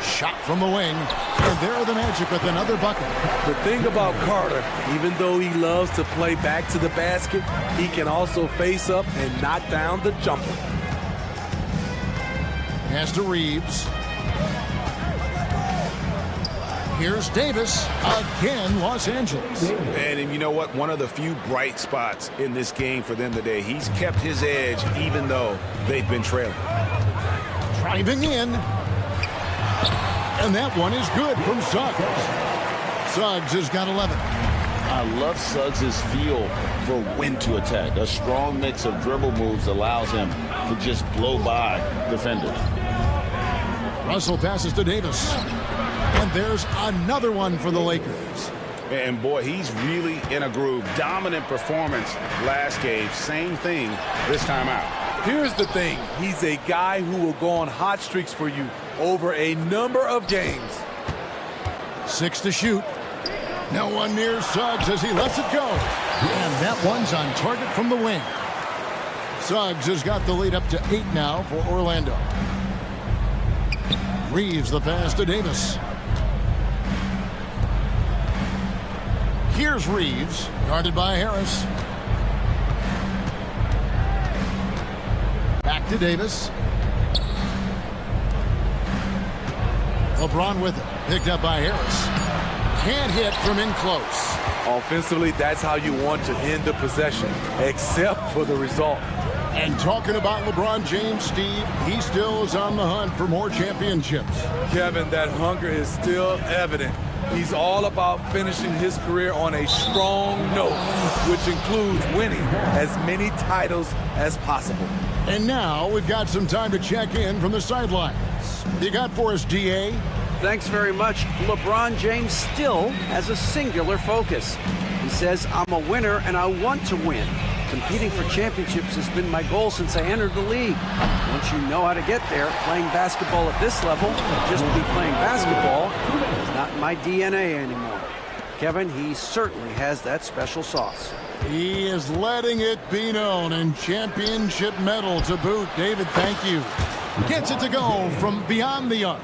Shot from the wing. And there are the Magic with another bucket. The thing about Carter, even though he loves to play back to the basket, he can also face up and knock down the jumper. Pass to Reeves. Here's Davis. Again, Los Angeles. And you know what? One of the few bright spots in this game for them today. He's kept his edge even though they've been trailing. Driving in. And that one is good from Suggs. Suggs has got 11. I love Suggs' feel for when to attack. A strong mix of dribble moves allows him to just blow by defenders. Russell passes to Davis. And there's another one for the Lakers. And boy, he's really in a groove. Dominant performance last game. Same thing this time out. Here's the thing. He's a guy who will go on hot streaks for you over a number of games. 6 to shoot. No one near Suggs as he lets it go. And that one's on target from the wing. Suggs has got the lead up to 8 now for Orlando. Reeves the pass to Davis. Here's Reeves, guarded by Harris. Back to Davis. LeBron with it, picked up by Harris. Can't hit from in close. Offensively, that's how you want to end the possession, except for the result. And talking about LeBron James, Steve, he still is on the hunt for more championships. Kevin, that hunger is still evident. He's all about finishing his career on a strong note, which includes winning as many titles as possible. And now we've got some time to check in from the sidelines. You got for us, DA? Thanks very much. LeBron James still has a singular focus. He says, I'm a winner and I want to win. Competing for championships has been my goal since I entered the league. Once you know how to get there, playing basketball at this level, just to be playing basketball, is not in my DNA anymore. Kevin, he certainly has that special sauce. He is letting it be known, and championship medal to boot. David, thank you. Gets it to go from beyond the arc.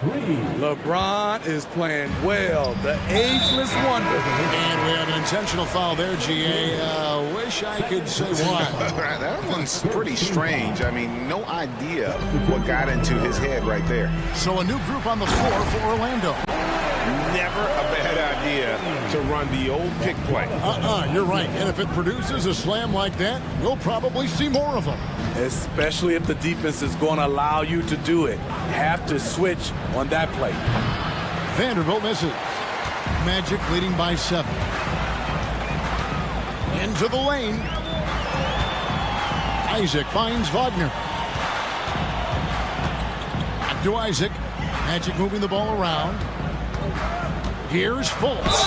LeBron is playing well, the ageless wonder. And we have an intentional foul there, GA. Wish I could say why. That one's pretty strange. I mean, no idea what got into his head right there. So a new group on the floor for Orlando. Never a bad idea to run the old pick play. You're right. And if it produces a slam like that, we'll probably see more of them. Especially if the defense is going to allow you to do it. Have to switch on that play. Vanderbilt misses. Magic leading by 7. Into the lane. Isaac finds Wagner. Back to Isaac. Magic moving the ball around. Here's Fultz.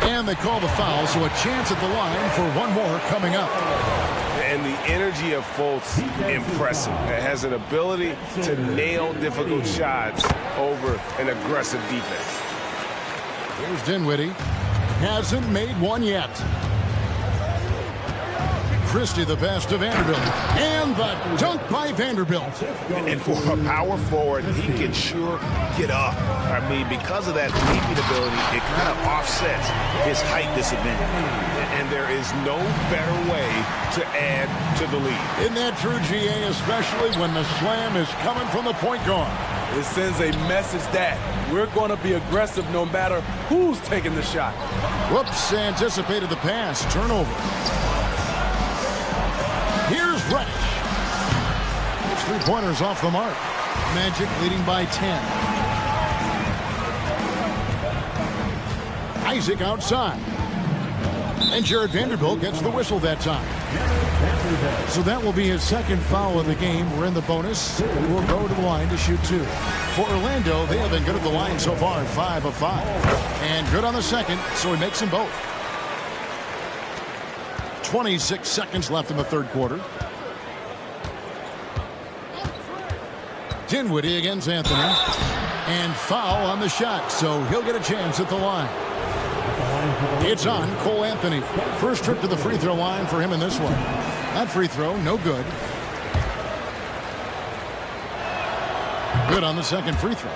And they call the foul, so a chance at the line for one more coming up. And the energy of Fultz, impressive. It has an ability to nail difficult shots over an aggressive defense. Here's Dinwiddie. Hasn't made one yet. Christie the pass to Vanderbilt. And the dunk by Vanderbilt. And for a power forward, he can sure get up. I mean, because of that leaping ability, it kind of offsets his height disadvantage. And there is no better way to add to the lead. Isn't that true, GA, especially when the slam is coming from the point guard? It sends a message that we're going to be aggressive no matter who's taking the shot. Whoops, anticipated the pass. Turnover. Here's Reddish. His three-pointers off the mark. Magic leading by 10. Isaac outside. And Jared Vanderbilt gets the whistle that time. So that will be his second foul of the game. We're in the bonus. We'll go to the line to shoot 2. For Orlando, they have been good at the line so far, 5 of 5. And good on the second, so he makes them both. 26 seconds left in the third quarter. Dinwiddie against Anthony. And foul on the shot, so he'll get a chance at the line. It's on Cole Anthony. First trip to the free throw line for him in this one. That free throw, no good. Good on the second free throw.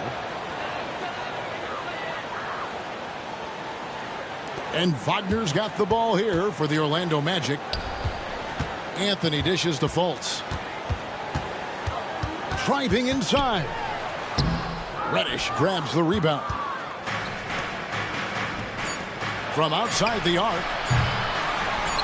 And Wagner's got the ball here for the Orlando Magic. Anthony dishes to Fultz. Driving inside. Reddish grabs the rebound. From outside the arc,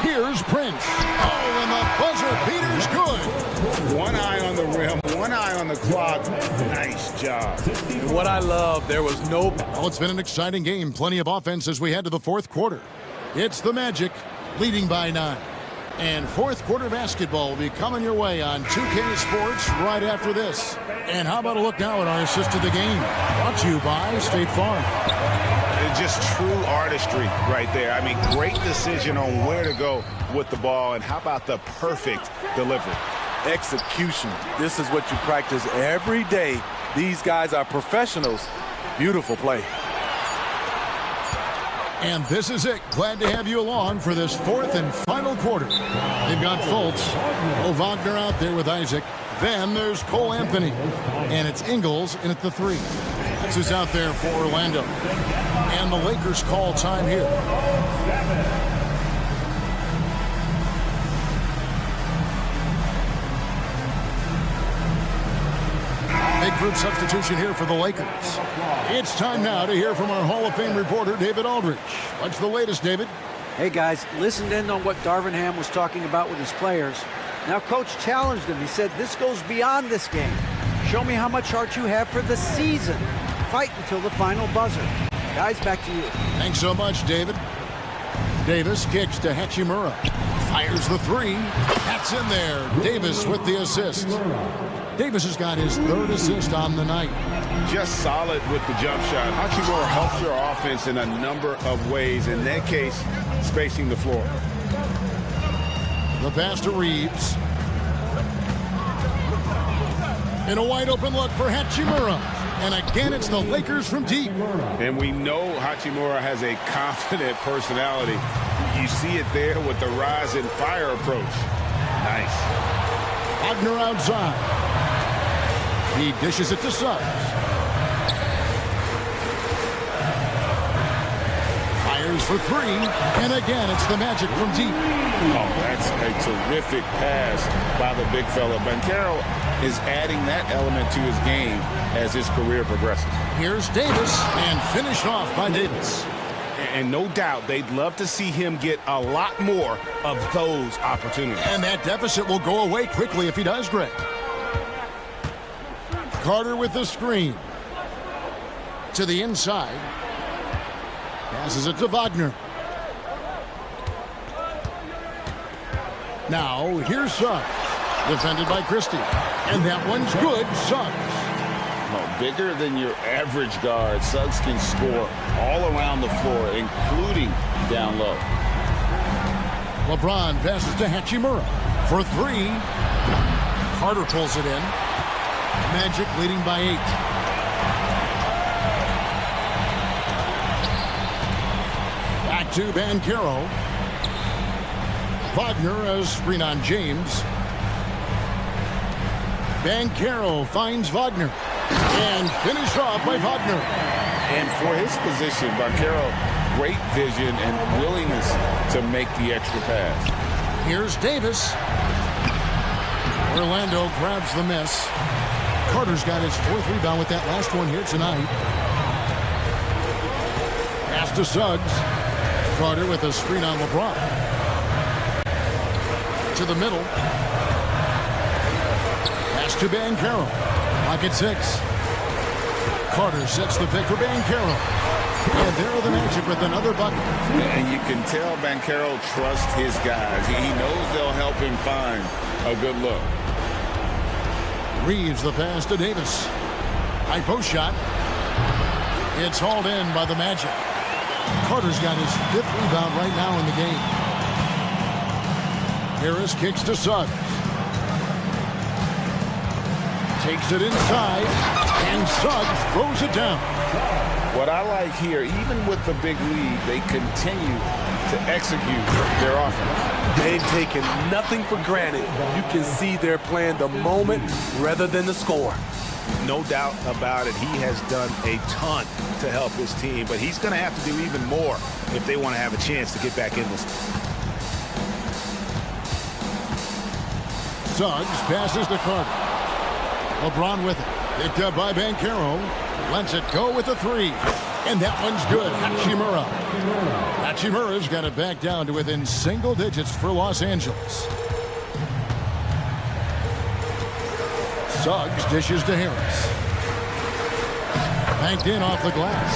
here's Prince. Oh, and the buzzer beater's good. One eye on the rim, one eye on the clock. Nice job. And what I love, there was no... Well, it's been an exciting game. Plenty of offense as we head to the fourth quarter. It's the Magic leading by 9. And fourth quarter basketball will be coming your way on 2K Sports right after this. And how about a look now at our assist of the game? Brought to you by State Farm. Just true artistry right there. I mean, great decision on where to go with the ball, and how about the perfect delivery? Execution. This is what you practice every day. These guys are professionals. Beautiful play. And this is it. Glad to have you along for this fourth and final quarter. They've got Fultz, Wagner out there with Isaac. Then there's Cole Anthony. And it's Ingles in at the 3. That's who's out there for Orlando. And the Lakers call time here. Big group substitution here for the Lakers. It's time now to hear from our Hall of Fame reporter, David Aldridge. What's the latest, David? Hey, guys, listened in on what Darvin Ham was talking about with his players. Now, Coach challenged him. He said, this goes beyond this game. Show me how much heart you have for the season. Fight until the final buzzer. Guys, back to you. Thanks so much, David. Davis kicks to Hachimura. Fires the 3. That's in there. Davis with the assist. Davis has got his 3rd assist on the night. Just solid with the jump shot. Hachimura helps your offense in a number of ways. In that case, spacing the floor. The pass to Reeves. And a wide open look for Hachimura. And again, it's the Lakers from deep. And we know Hachimura has a confident personality. You see it there with the rise and fire approach. Nice. Wagner outside. He dishes it to Suggs. Fires for 3. And again, it's the Magic from deep. Oh, that's a terrific pass by the big fella. Banchero is adding that element to his game as his career progresses. Here's Davis, and finished off by Davis. And no doubt they'd love to see him get a lot more of those opportunities. And that deficit will go away quickly if he does, Greg. Carter with the screen. To the inside. Passes it to Wagner. Now, here's Suggs. Defended by Christie. And that one's good. Suggs. Oh, bigger than your average guard. Suggs can score all around the floor, including down low. LeBron passes to Hachimura for 3. Carter pulls it in. Magic leading by 8. Back to Banchero. Wagner as screen on James. Banchero finds Wagner. And finished off by Wagner. And for his position, Banchero, great vision and willingness to make the extra pass. Here's Davis. Orlando grabs the miss. Carter's got his 4th rebound with that last one here tonight. Pass to Suggs. Carter with a screen on LeBron. To the middle. Pass to Banchero. Clock at 6. Carter sets the pick for Banchero. And there are the Magic with another bucket. And you can tell Banchero trusts his guys. He knows they'll help him find a good look. Reeves the pass to Davis. High post shot. It's hauled in by the Magic. Carter's got his 5th rebound right now in the game. Harris kicks to Suggs. Takes it inside, and Suggs throws it down. What I like here, even with the big lead, they continue to execute their offense. They've taken nothing for granted. You can see they're playing the moment rather than the score. No doubt about it. He has done a ton to help his team, but he's going to have to do even more if they want to have a chance to get back in this. Suggs passes to Carter. LeBron with it. Picked up by Banchero. Lets it go with a 3. And that one's good. Hachimura. Hachimura's got it back down to within single digits for Los Angeles. Suggs dishes to Harris. Banked in off the glass.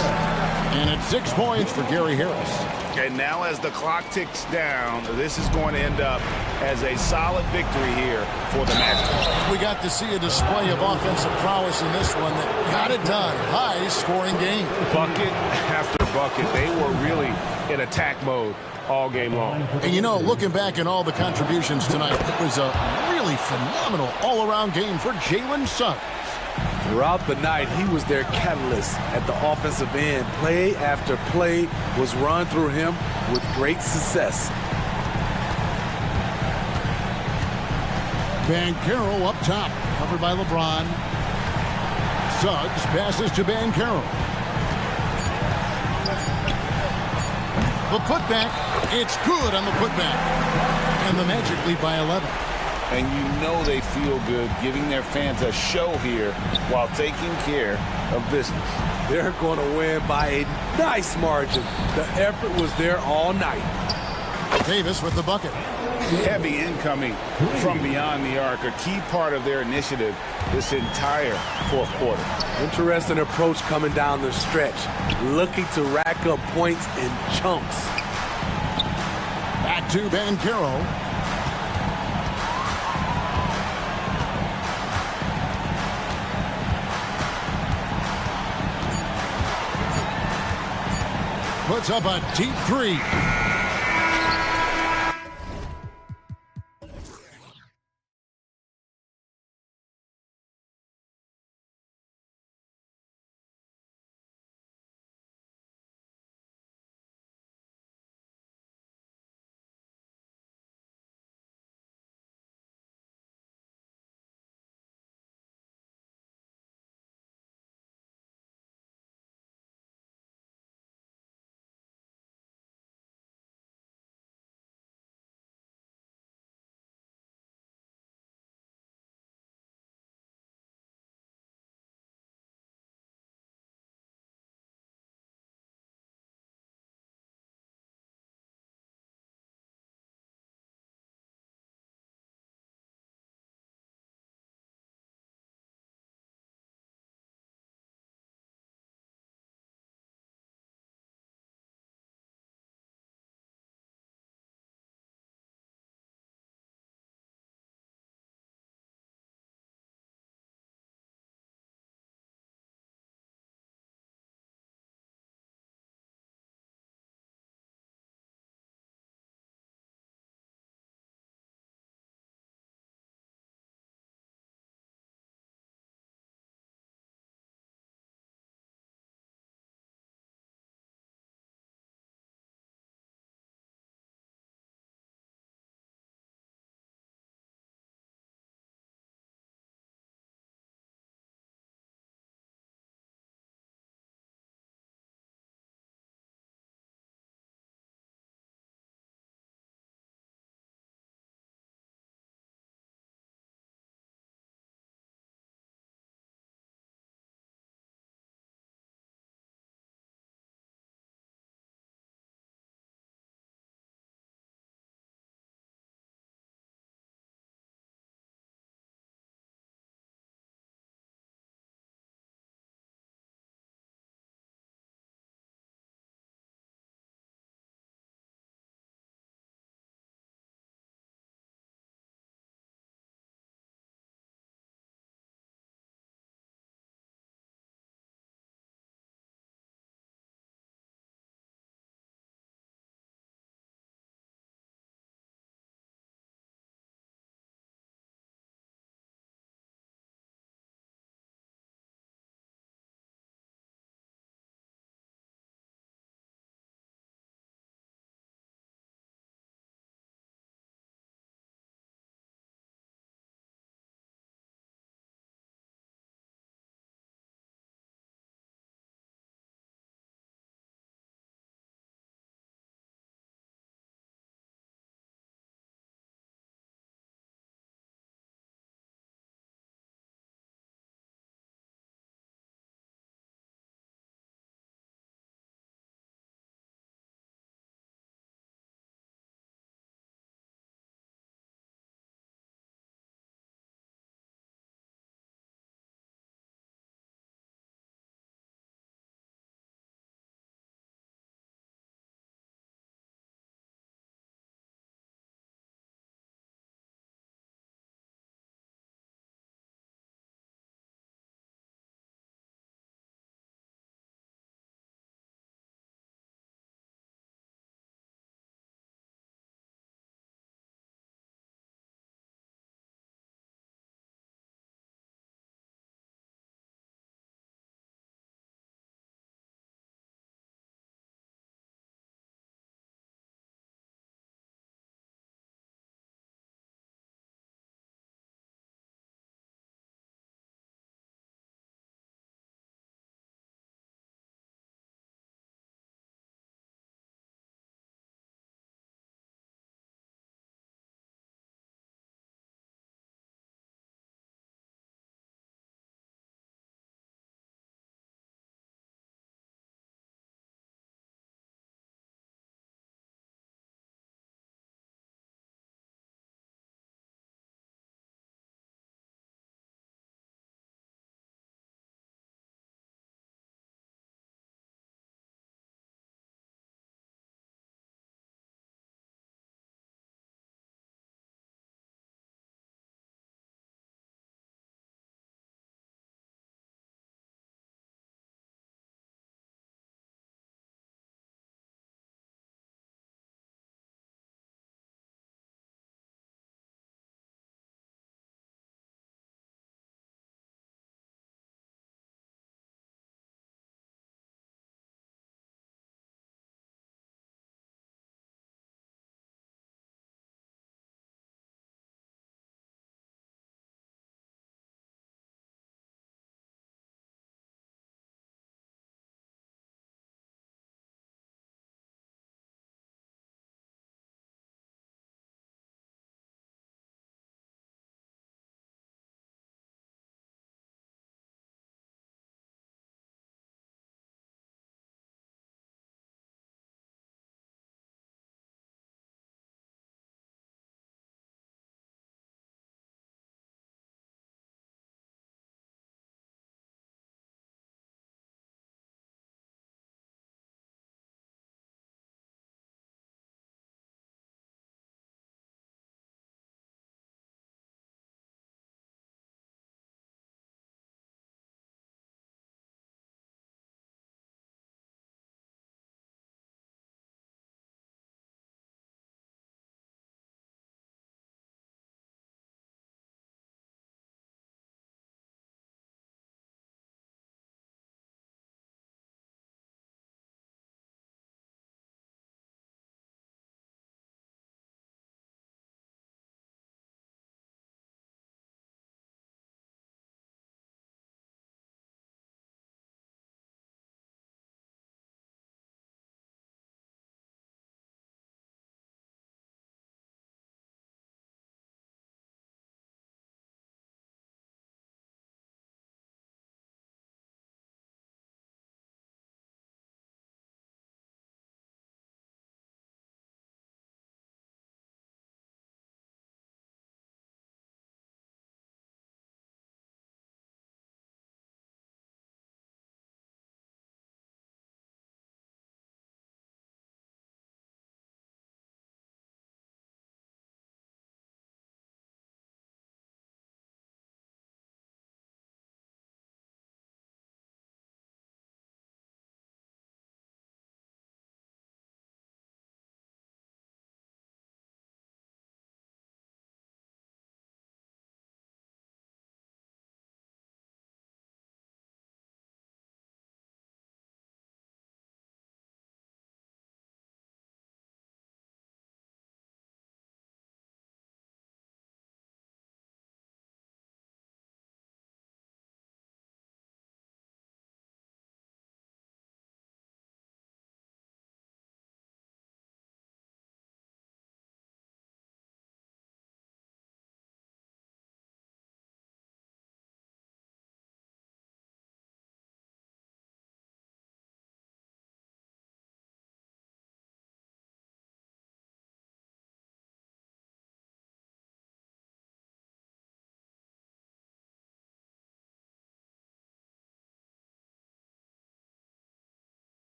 And it's 6 points for Gary Harris. And now as the clock ticks down, this is going to end up as a solid victory here for the Magic. We got to see a display of offensive prowess in this one that got it done. High-scoring game. Bucket after bucket. They were really in attack mode all game long. And you know, looking back at all the contributions tonight, it was a really phenomenal all-around game for Jalen Suggs. Throughout the night, he was their catalyst at the offensive end. Play after play was run through him with great success. Banchero up top, covered by LeBron. Suggs passes to Banchero. The putback, it's good on the putback. And the Magic lead by 11. And you know they feel good giving their fans a show here while taking care of business. They're going to win by a nice margin. The effort was there all night. Davis with the bucket. Heavy incoming from beyond the arc, a key part of their initiative this entire fourth quarter. Interesting approach coming down the stretch, looking to rack up points in chunks. Back to Banchero. Puts up a deep three.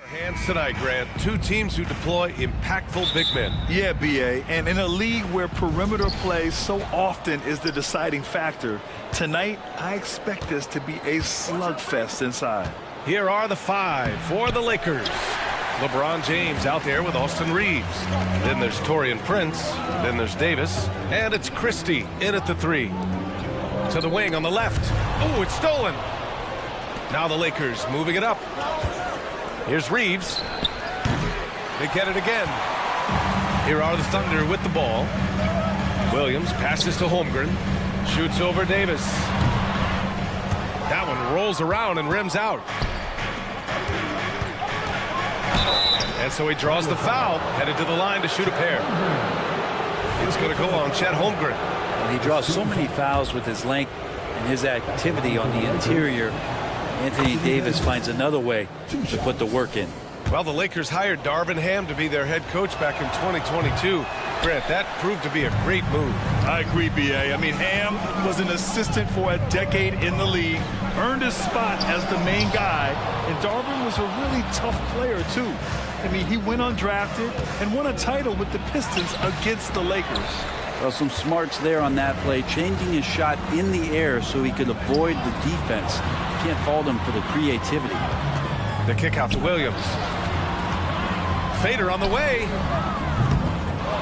Hands tonight, Grant. Two teams who deploy impactful big men. Yeah, BA. And in a league where perimeter play so often is the deciding factor, tonight I expect this to be a slugfest inside. Here are the five for the Lakers. LeBron James out there with Austin Reeves. Then there's Taurean Prince. Then there's Davis. And it's Christie in at the three. To the wing on the left. Oh, it's stolen. Now the Lakers moving it up. Here's Reeves. They get it again. Here are the Thunder with the ball. Williams passes to Holmgren. Shoots over Davis. That one rolls around and rims out. And so he draws the foul, headed to the line to shoot a pair. It's going to go on Chet Holmgren. He draws so many fouls with his length and his activity on the interior. Anthony Davis finds another way to put the work in. Well, the Lakers hired Darvin Ham to be their head coach back in 2022. Grant, that proved to be a great move. I agree, BA. I mean, Ham was an assistant for a decade in the league, earned his spot as the main guy, and Darvin was a really tough player, too. I mean, he went undrafted and won a title with the Pistons against the Lakers. Well, some smarts there on that play, changing his shot in the air so he could avoid the defense. You can't fault him for the creativity. The kick out to Williams. Fader on the way.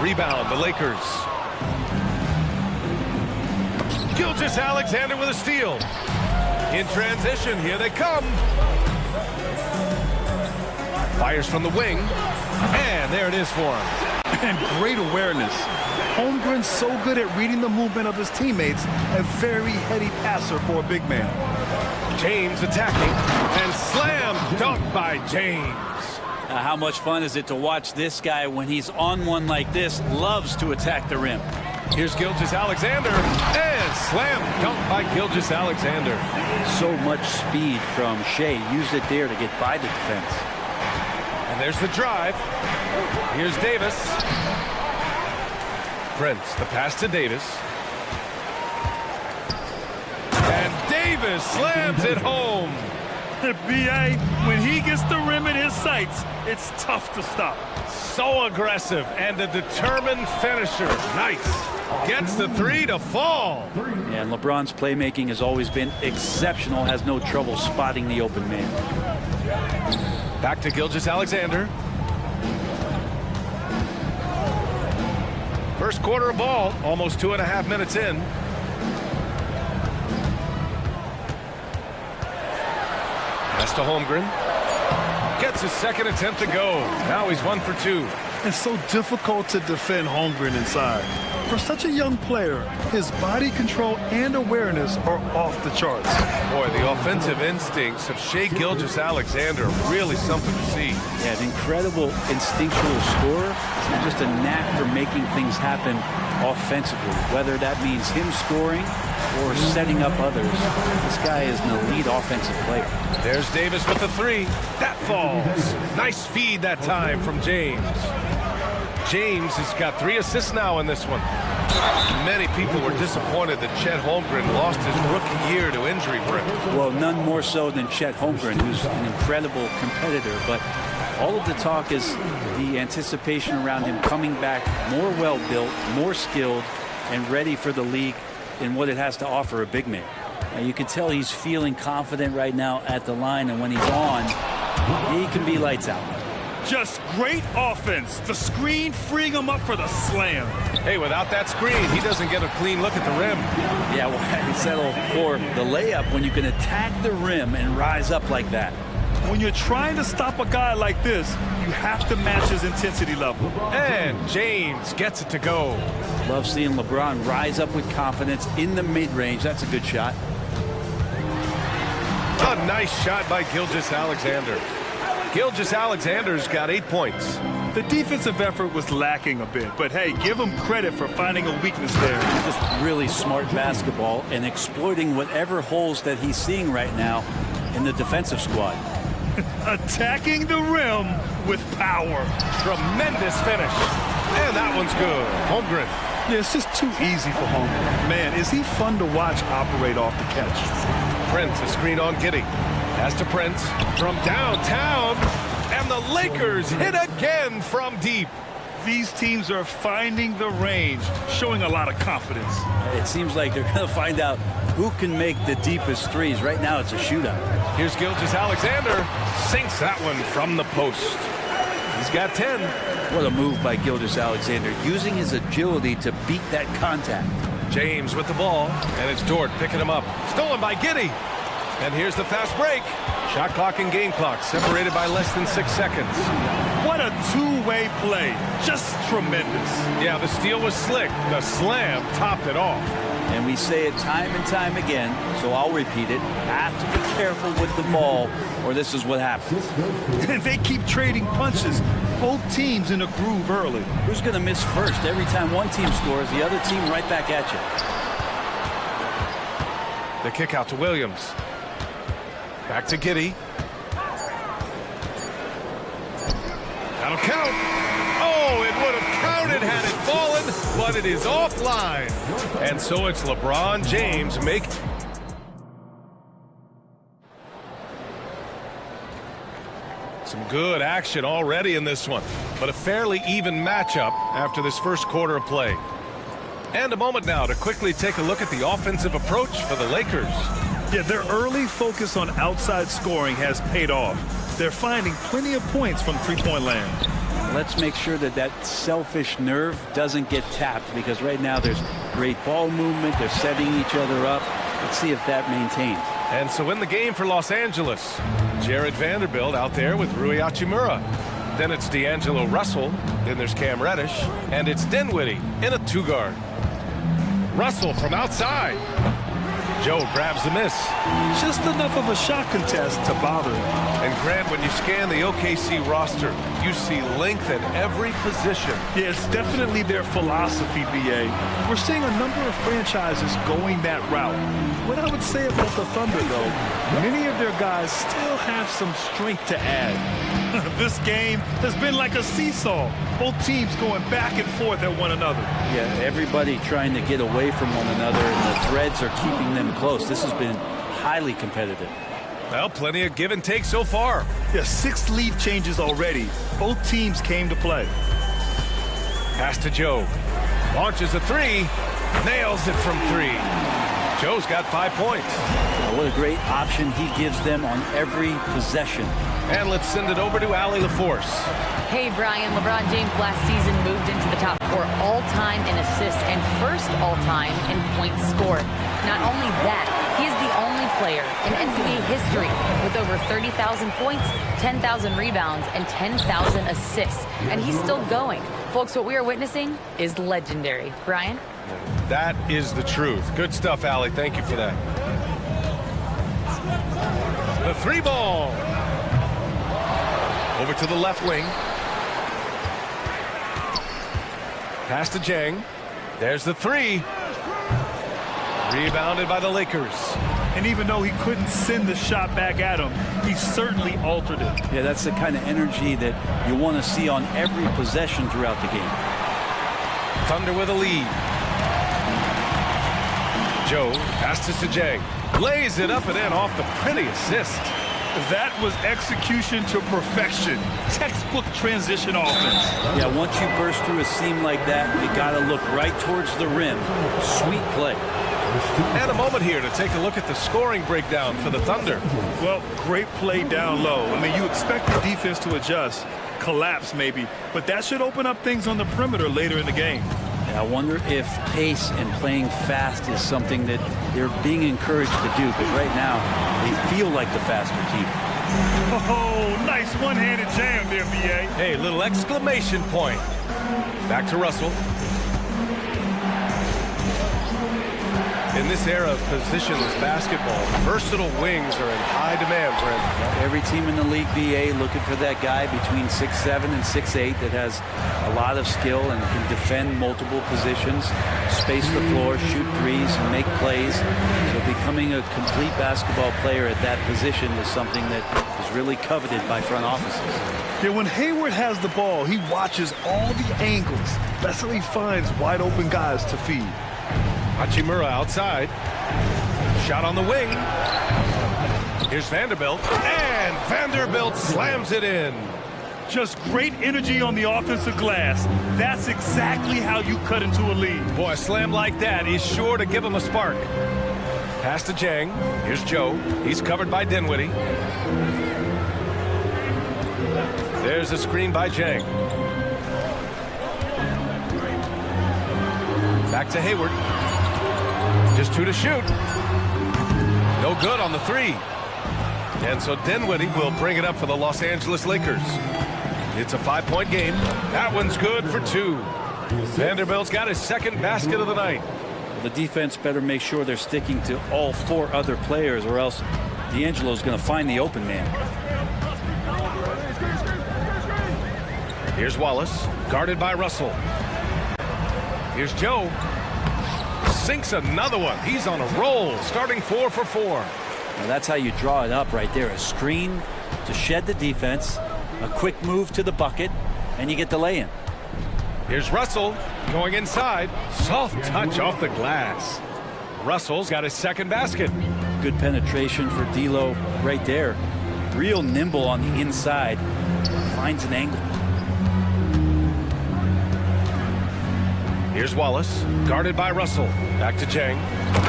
Rebound, the Lakers. Gilgeous-Alexander with a steal. In transition, here they come. Fires from the wing. And there it is for him. And great awareness. Holmgren's so good at reading the movement of his teammates, a very heady passer for a big man. James attacking, and slam dunk by James. How much fun is it to watch this guy when he's on one like this, loves to attack the rim. Here's Gilgeous-Alexander, and slam dunk by Gilgeous-Alexander. So much speed from Shea, used it there to get by the defense. And there's the drive. Here's Davis. Prince, the pass to Davis. And Davis slams it home. BA, when he gets the rim in his sights, it's tough to stop. So aggressive and a determined finisher. Nice. Gets the three to fall. And LeBron's playmaking has always been exceptional, has no trouble spotting the open man. Back to Gilgeous-Alexander. First quarter of ball, almost 2.5 minutes in. Pass to Holmgren. Gets his second attempt to go. Now he's 1 for 2. It's so difficult to defend Holmgren inside. For such a young player, his body control and awareness are off the charts. Boy, the offensive instincts of Shai Gilgeous-Alexander are really something to see. Yeah, an incredible instinctual scorer and just a knack for making things happen offensively, whether that means him scoring or setting up others. This guy is an elite offensive player. There's Davis with the three. That falls. Nice feed that time from James. James has got 3 assists now in this one. Many people were disappointed that Chet Holmgren lost his rookie year to injury for him. Well, none more so than Chet Holmgren, who's an incredible competitor. But all of the talk is the anticipation around him coming back more well-built, more skilled, and ready for the league in what it has to offer a big man. You can tell he's feeling confident right now at the line, and when he's on, he can be lights out. Just great offense. The screen freeing him up for the slam. Hey, without that screen, he doesn't get a clean look at the rim. Yeah, well, settle for the layup when you can attack the rim and rise up like that. When you're trying to stop a guy like this, you have to match his intensity level. And James gets it to go. Love seeing LeBron rise up with confidence in the mid-range. That's a good shot. A nice shot by Gilgeous-Alexander. Gilgeous-Alexander's got 8 points. The defensive effort was lacking a bit, but hey, give him credit for finding a weakness there. Just really smart basketball and exploiting whatever holes that he's seeing right now in the defensive squad. Attacking the rim with power. Tremendous finish. And that one's good. Holmgren. Yeah, it's just too easy for Holmgren. Man, is he fun to watch operate off the catch. Prince, a screen on Giddey. Pass to Prince from downtown, and the Lakers hit again from deep. These teams are finding the range, showing a lot of confidence. It seems like they're going to find out who can make the deepest threes. Right now, it's a shootout. Here's Gilgeous-Alexander. Sinks that one from the post. He's got 10. What a move by Gilgeous-Alexander, using his agility to beat that contact. James with the ball, and it's Dort picking him up. Stolen by Giddey. And here's the fast break. Shot clock and game clock separated by less than 6 seconds. What a two-way play. Just tremendous. Yeah, the steal was slick. The slam topped it off. And we say it time and time again, so I'll repeat it. Have to be careful with the ball, or this is what happens. They keep trading punches. Both teams in a groove early. Who's going to miss first? Every time one team scores, the other team right back at you. The kick out to Williams. Back to Giddey. That'll count. Oh, it would have counted had it fallen, but it is offline. And so it's LeBron James making... Some good action already in this one, but a fairly even matchup after this first quarter of play. And a moment now to quickly take a look at the offensive approach for the Lakers. Yeah, their early focus on outside scoring has paid off. They're finding plenty of points from three-point land. Let's make sure that that selfish nerve doesn't get tapped, because right now there's great ball movement. They're setting each other up. Let's see if that maintains. And so in the game for Los Angeles, Jared Vanderbilt out there with Rui Hachimura. Then it's D'Angelo Russell. Then there's Cam Reddish. And it's Dinwiddie in a two-guard. Russell from outside. Joe grabs the miss. Just enough of a shot contest to bother him. And Grant, when you scan the OKC roster, you see length at every position. Yeah, it's definitely their philosophy, BA. We're seeing a number of franchises going that route. What I would say about the Thunder, though, many of their guys still have some strength to add. This game has been like a seesaw. Both teams going back and forth at one another. Yeah, everybody trying to get away from one another, and the threads are keeping them close. This has been highly competitive. Well, plenty of give and take so far. Yeah, 6 lead changes already. Both teams came to play. Pass to Joe. Launches a three. Nails it from 3. Joe's got 5 points. What a great option he gives them on every possession. And let's send it over to Allie LaForce. Hey, Brian, LeBron James last season moved into the top 4 all-time in assists and first all-time in points scored. Not only that, he is the only player in NBA history with over 30,000 points, 10,000 rebounds, and 10,000 assists. And he's still going. Folks, what we are witnessing is legendary. Brian? That is the truth. Good stuff, Allie. Thank you for that. The 3 ball. Over to the left wing. Pass to Jang. There's the 3. Rebounded by the Lakers. And even though he couldn't send the shot back at him, he certainly altered it. Yeah, that's the kind of energy that you want to see on every possession throughout the game. Thunder with a lead. Joe passes to Jang. Lays it up and in off the pretty assist. That was execution to perfection. Textbook transition offense. Yeah, once you burst through a seam like that, you got to look right towards the rim. Sweet play. And a moment here to take a look at the scoring breakdown for the Thunder. Well, great play down low. I mean, you expect the defense to adjust, collapse maybe, but that should open up things on the perimeter later in the game. I wonder if pace and playing fast is something that they're being encouraged to do, but right now they feel like the faster team. Oh, nice one-handed jam there, BA. Hey, little exclamation point. Back to Russell. In this era of positionless basketball, versatile wings are in high demand, Brent. Every team in the league, BA, looking for that guy between 6'7" and 6'8" that has a lot of skill and can defend multiple positions, space the floor, shoot threes, and make plays. So becoming a complete basketball player at that position is something that is really coveted by front offices. Yeah, when Hayward has the ball, he watches all the angles. That's how he finds wide open guys to feed. Hachimura outside. Shot on the wing. Here's Vanderbilt, and Vanderbilt slams it in. Just great energy on the offensive glass. That's exactly how you cut into a lead. Boy, a slam like that is sure to give him a spark. Pass to Jang. Here's Joe. He's covered by Dinwiddie. There's a screen by Jang. Back to Hayward. Just 2 to shoot. No good on the 3. And so Dinwiddie will bring it up for the Los Angeles Lakers. It's a 5-point game. That one's good for 2. Vanderbilt's got his second basket of the night. The defense better make sure they're sticking to all 4 other players, or else D'Angelo's going to find the open man. Here's Wallace, guarded by Russell. Here's Joe. Sinks another one. He's on a roll, starting 4 for 4. Now that's how you draw it up right there. A screen to shed the defense, a quick move to the bucket, and you get the lay-in. Here's Russell going inside. Soft touch off the glass. Russell's got his second basket. Good penetration for D'Lo right there. Real nimble on the inside. Finds an angle. Here's Wallace, guarded by Russell. Back to Jang.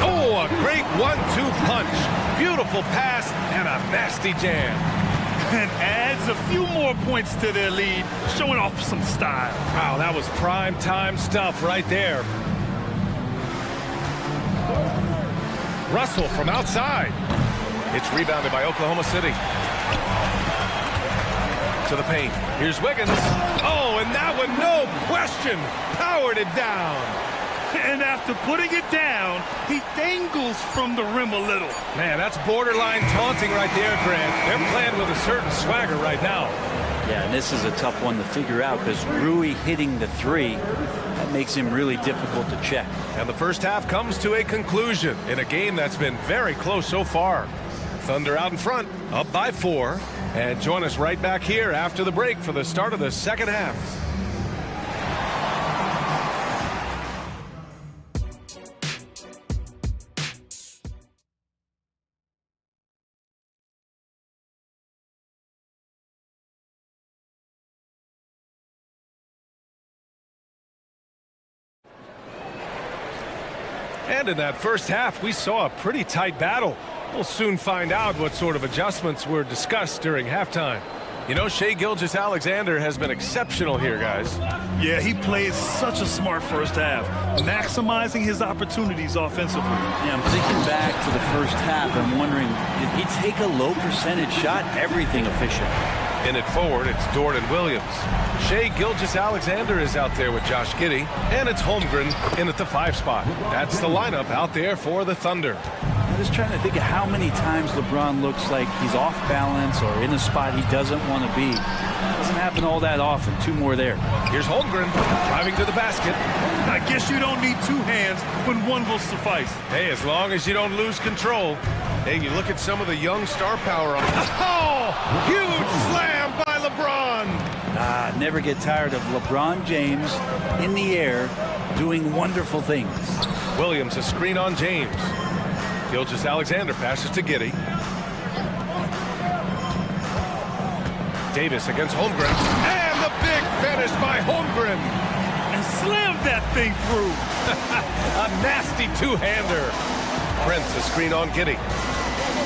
Oh, a great 1-2 punch. Beautiful pass and a nasty jam. And adds a few more points to their lead, showing off some style. Wow, that was prime time stuff right there. Russell from outside. It's rebounded by Oklahoma City. To the paint. Here's Wiggins. Oh, and that one, no question, powered it down. And after putting it down, he dangles from the rim a little. Man, that's borderline taunting right there, Grant. They're playing with a certain swagger right now. Yeah, and this is a tough one to figure out because Rui hitting the 3, that makes him really difficult to check. And the first half comes to a conclusion in a game that's been very close so far. Thunder out in front, up by 4. And join us right back here after the break for the start of the second half. And in that first half, we saw a pretty tight battle. We'll soon find out what sort of adjustments were discussed during halftime. You know, Shai Gilgeous-Alexander has been exceptional here, guys. Yeah, he played such a smart first half, maximizing his opportunities offensively. Yeah, I'm thinking back to the first half. I'm wondering, did he take a low percentage shot? Everything efficient. In it forward, it's Jordan Williams. Shai Gilgeous-Alexander is out there with Josh Giddey, and it's Holmgren in at the 5 spot. That's the lineup out there for the Thunder. I'm just trying to think of how many times LeBron looks like he's off balance or in a spot he doesn't want to be. Doesn't happen all that often. 2 more there. Here's Holmgren driving to the basket. I guess you don't need 2 hands when 1 will suffice. Hey, as long as you don't lose control. Hey, you look at some of the young star power on. Oh, huge slam by LeBron. Never get tired of LeBron James in the air doing wonderful things. Williams a screen on James. Gilgeous-Alexander passes to Giddey. Davis against Holmgren. And the big finish by Holmgren. And slammed that thing through. A nasty 2-hander. Prince a screen on Giddey.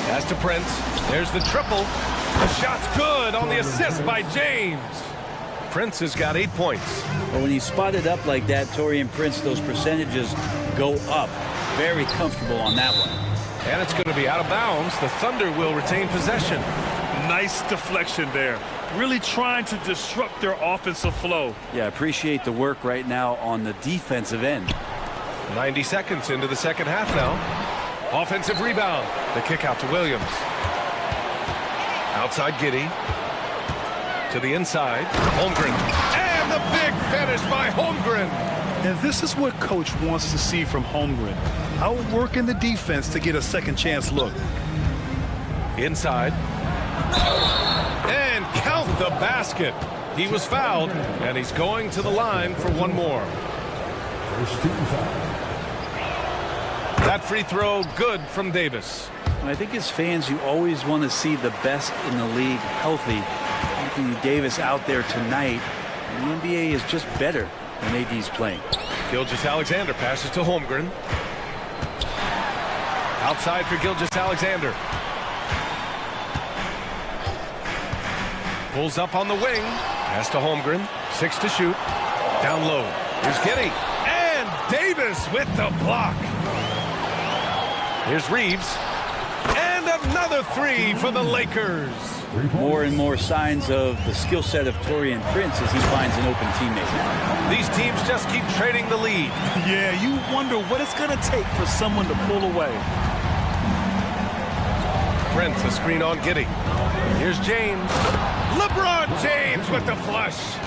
Pass to Prince. There's the triple. The shot's good on the assist by James. Prince has got 8 points. But when you spot it up like that, Taurean Prince, those percentages go up. Very comfortable on that one. And it's going to be out of bounds. The Thunder will retain possession. Nice deflection there. Really trying to disrupt their offensive flow. Yeah, appreciate the work right now on the defensive end. 90 seconds into the second half now. Offensive rebound. The kick out to Williams. Outside Giddey. To the inside. Holmgren. And the big finish by Holmgren. And this is what coach wants to see from Holmgren. Outworking the defense to get a second chance look. Inside. And count the basket. He was fouled, and he's going to the line for 1 more. First team foul. That free throw good from Davis. I think as fans, you always want to see the best in the league healthy. Anthony Davis out there tonight. The NBA is just better when AD's playing. Gilgeous-Alexander passes to Holmgren. Outside for Gilgeous-Alexander. Pulls up on the wing. Pass to Holmgren. 6 to shoot. Down low. Here's Giddey. And Davis with the block. Here's Reeves. And another 3 for the Lakers. More and more signs of the skill set of Taurean Prince as he finds an open teammate. These teams just keep trading the lead. Yeah, you wonder what it's going to take for someone to pull away. Prince, a screen on Giddey. Here's James. LeBron James with the flush.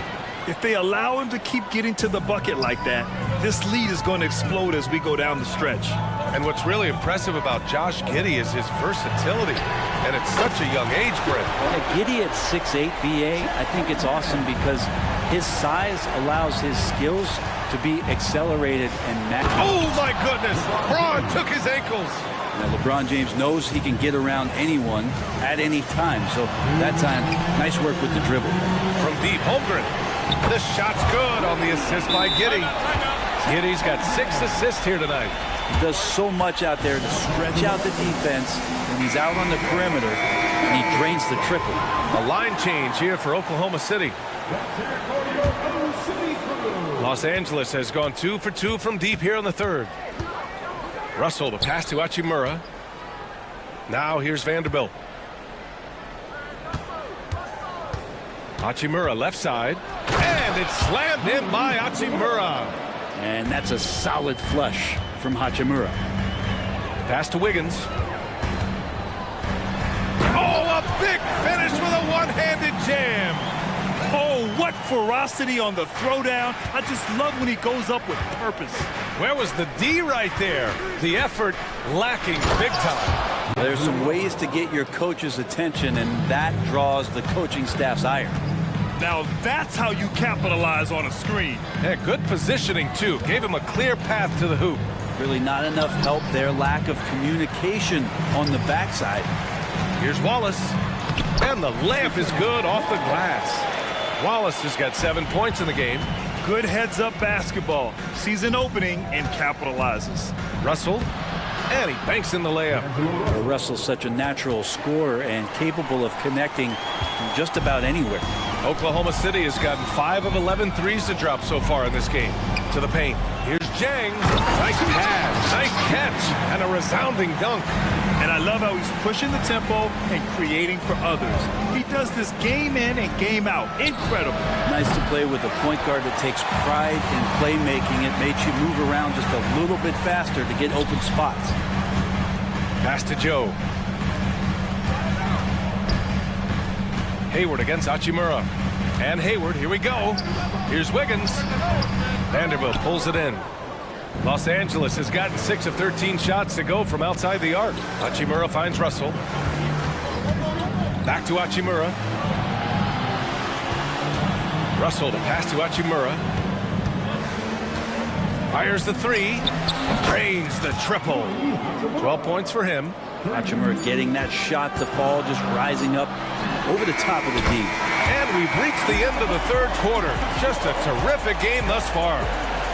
If they allow him to keep getting to the bucket like that, this lead is going to explode as we go down the stretch. And what's really impressive about Josh Giddey is his versatility. And at such a young age, Brent. Yeah, Giddey at 6'8", BA, I think it's awesome because his size allows his skills to be accelerated and matched. Oh, my goodness. Braun took his ankles. Now, LeBron James knows he can get around anyone at any time. So that time, nice work with the dribble. From deep, Holmgren. The shot's good on the assist by Giddey. Giddey's got 6 assists here tonight. He does so much out there to stretch out the defense when he's out on the perimeter, and he drains the triple. A line change here for Oklahoma City. Los Angeles has gone 2 for 2 from deep here in the third. Russell, the pass to Hachimura. Now here's Vanderbilt. Hachimura left side. And it's slammed in by Hachimura. And that's a solid flush from Hachimura. Pass to Wiggins. Oh, a big finish with a one-handed jam. Oh, what ferocity on the throwdown. I just love when he goes up with purpose. Where was the D right there? The effort lacking big time. There's some ways to get your coach's attention, and that draws the coaching staff's ire. Now that's how you capitalize on a screen. Yeah, good positioning, too. Gave him a clear path to the hoop. Really not enough help there. Lack of communication on the backside. Here's Wallace. And the layup is good off the glass. Wallace has got 7 points in the game. Good heads-up basketball. Sees an opening and capitalizes. Russell. And he banks in the layup. Russell's such a natural scorer and capable of connecting from just about anywhere. Oklahoma City has gotten 5 of 11 threes to drop so far in this game. To the paint. Here's Jang. Nice pass. Nice catch. And a resounding dunk. And I love how he's pushing the tempo and creating for others. He does this game in and game out. Incredible. Nice to play with a point guard that takes pride in playmaking. It makes you move around just a little bit faster to get open spots. Pass to Joe. Hayward against Hachimura. And Hayward, here we go. Here's Wiggins. Vanderbilt pulls it in. Los Angeles has gotten 6 of 13 shots to go from outside the arc. Hachimura finds Russell. Back to Hachimura. Russell to pass to Hachimura. Fires the 3. Drains the triple. 12 points for him. Hachimura getting that shot to fall, just rising up over the top of the D. And we've reached the end of the third quarter. Just a terrific game thus far.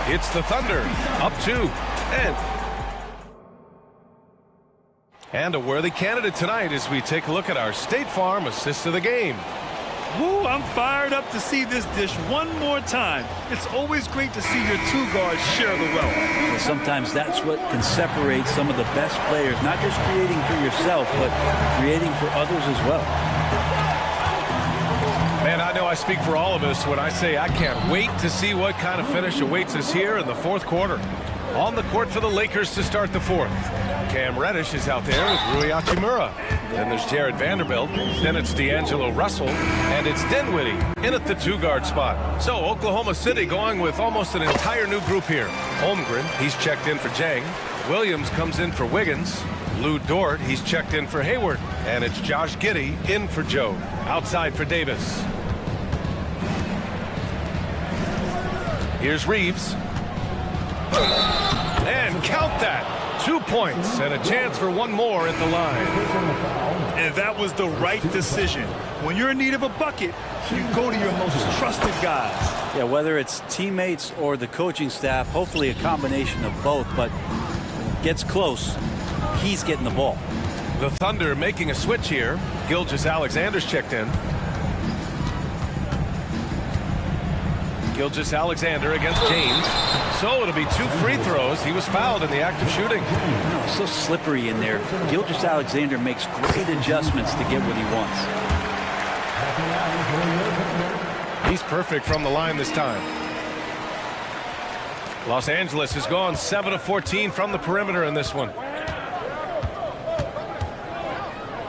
It's the Thunder, up 2. And a worthy candidate tonight as we take a look at our State Farm assist of the game. Woo, I'm fired up to see this dish one more time. It's always great to see your two guards share the wealth. Well, sometimes that's what can separate some of the best players, not just creating for yourself, but creating for others as well. Man, I know I speak for all of us when I say I can't wait to see what kind of finish awaits us here in the fourth quarter. On the court for the Lakers to start the fourth. Cam Reddish is out there with Rui Hachimura. Then there's Jared Vanderbilt. Then it's D'Angelo Russell. And it's Dinwiddie in at the 2-guard spot. So Oklahoma City going with almost an entire new group here. Holmgren, he's checked in for Jang. Williams comes in for Wiggins. Lou Dort, he's checked in for Hayward. And it's Josh Giddey in for Joe. Outside for Davis. Here's Reeves. And count that. 2 points and a chance for one more at the line. And that was the right decision. When you're in need of a bucket, you go to your most trusted guys. Yeah, whether it's teammates or the coaching staff, hopefully a combination of both, but gets close, he's getting the ball. The Thunder making a switch here. Gilgeous-Alexander's checked in. Gilgeous-Alexander against James. So it'll be 2 free throws. He was fouled in the act of shooting. Oh, so slippery in there. Gilgeous-Alexander makes great adjustments to get what he wants. He's perfect from the line this time. Los Angeles has gone 7 of 14 from the perimeter in this one.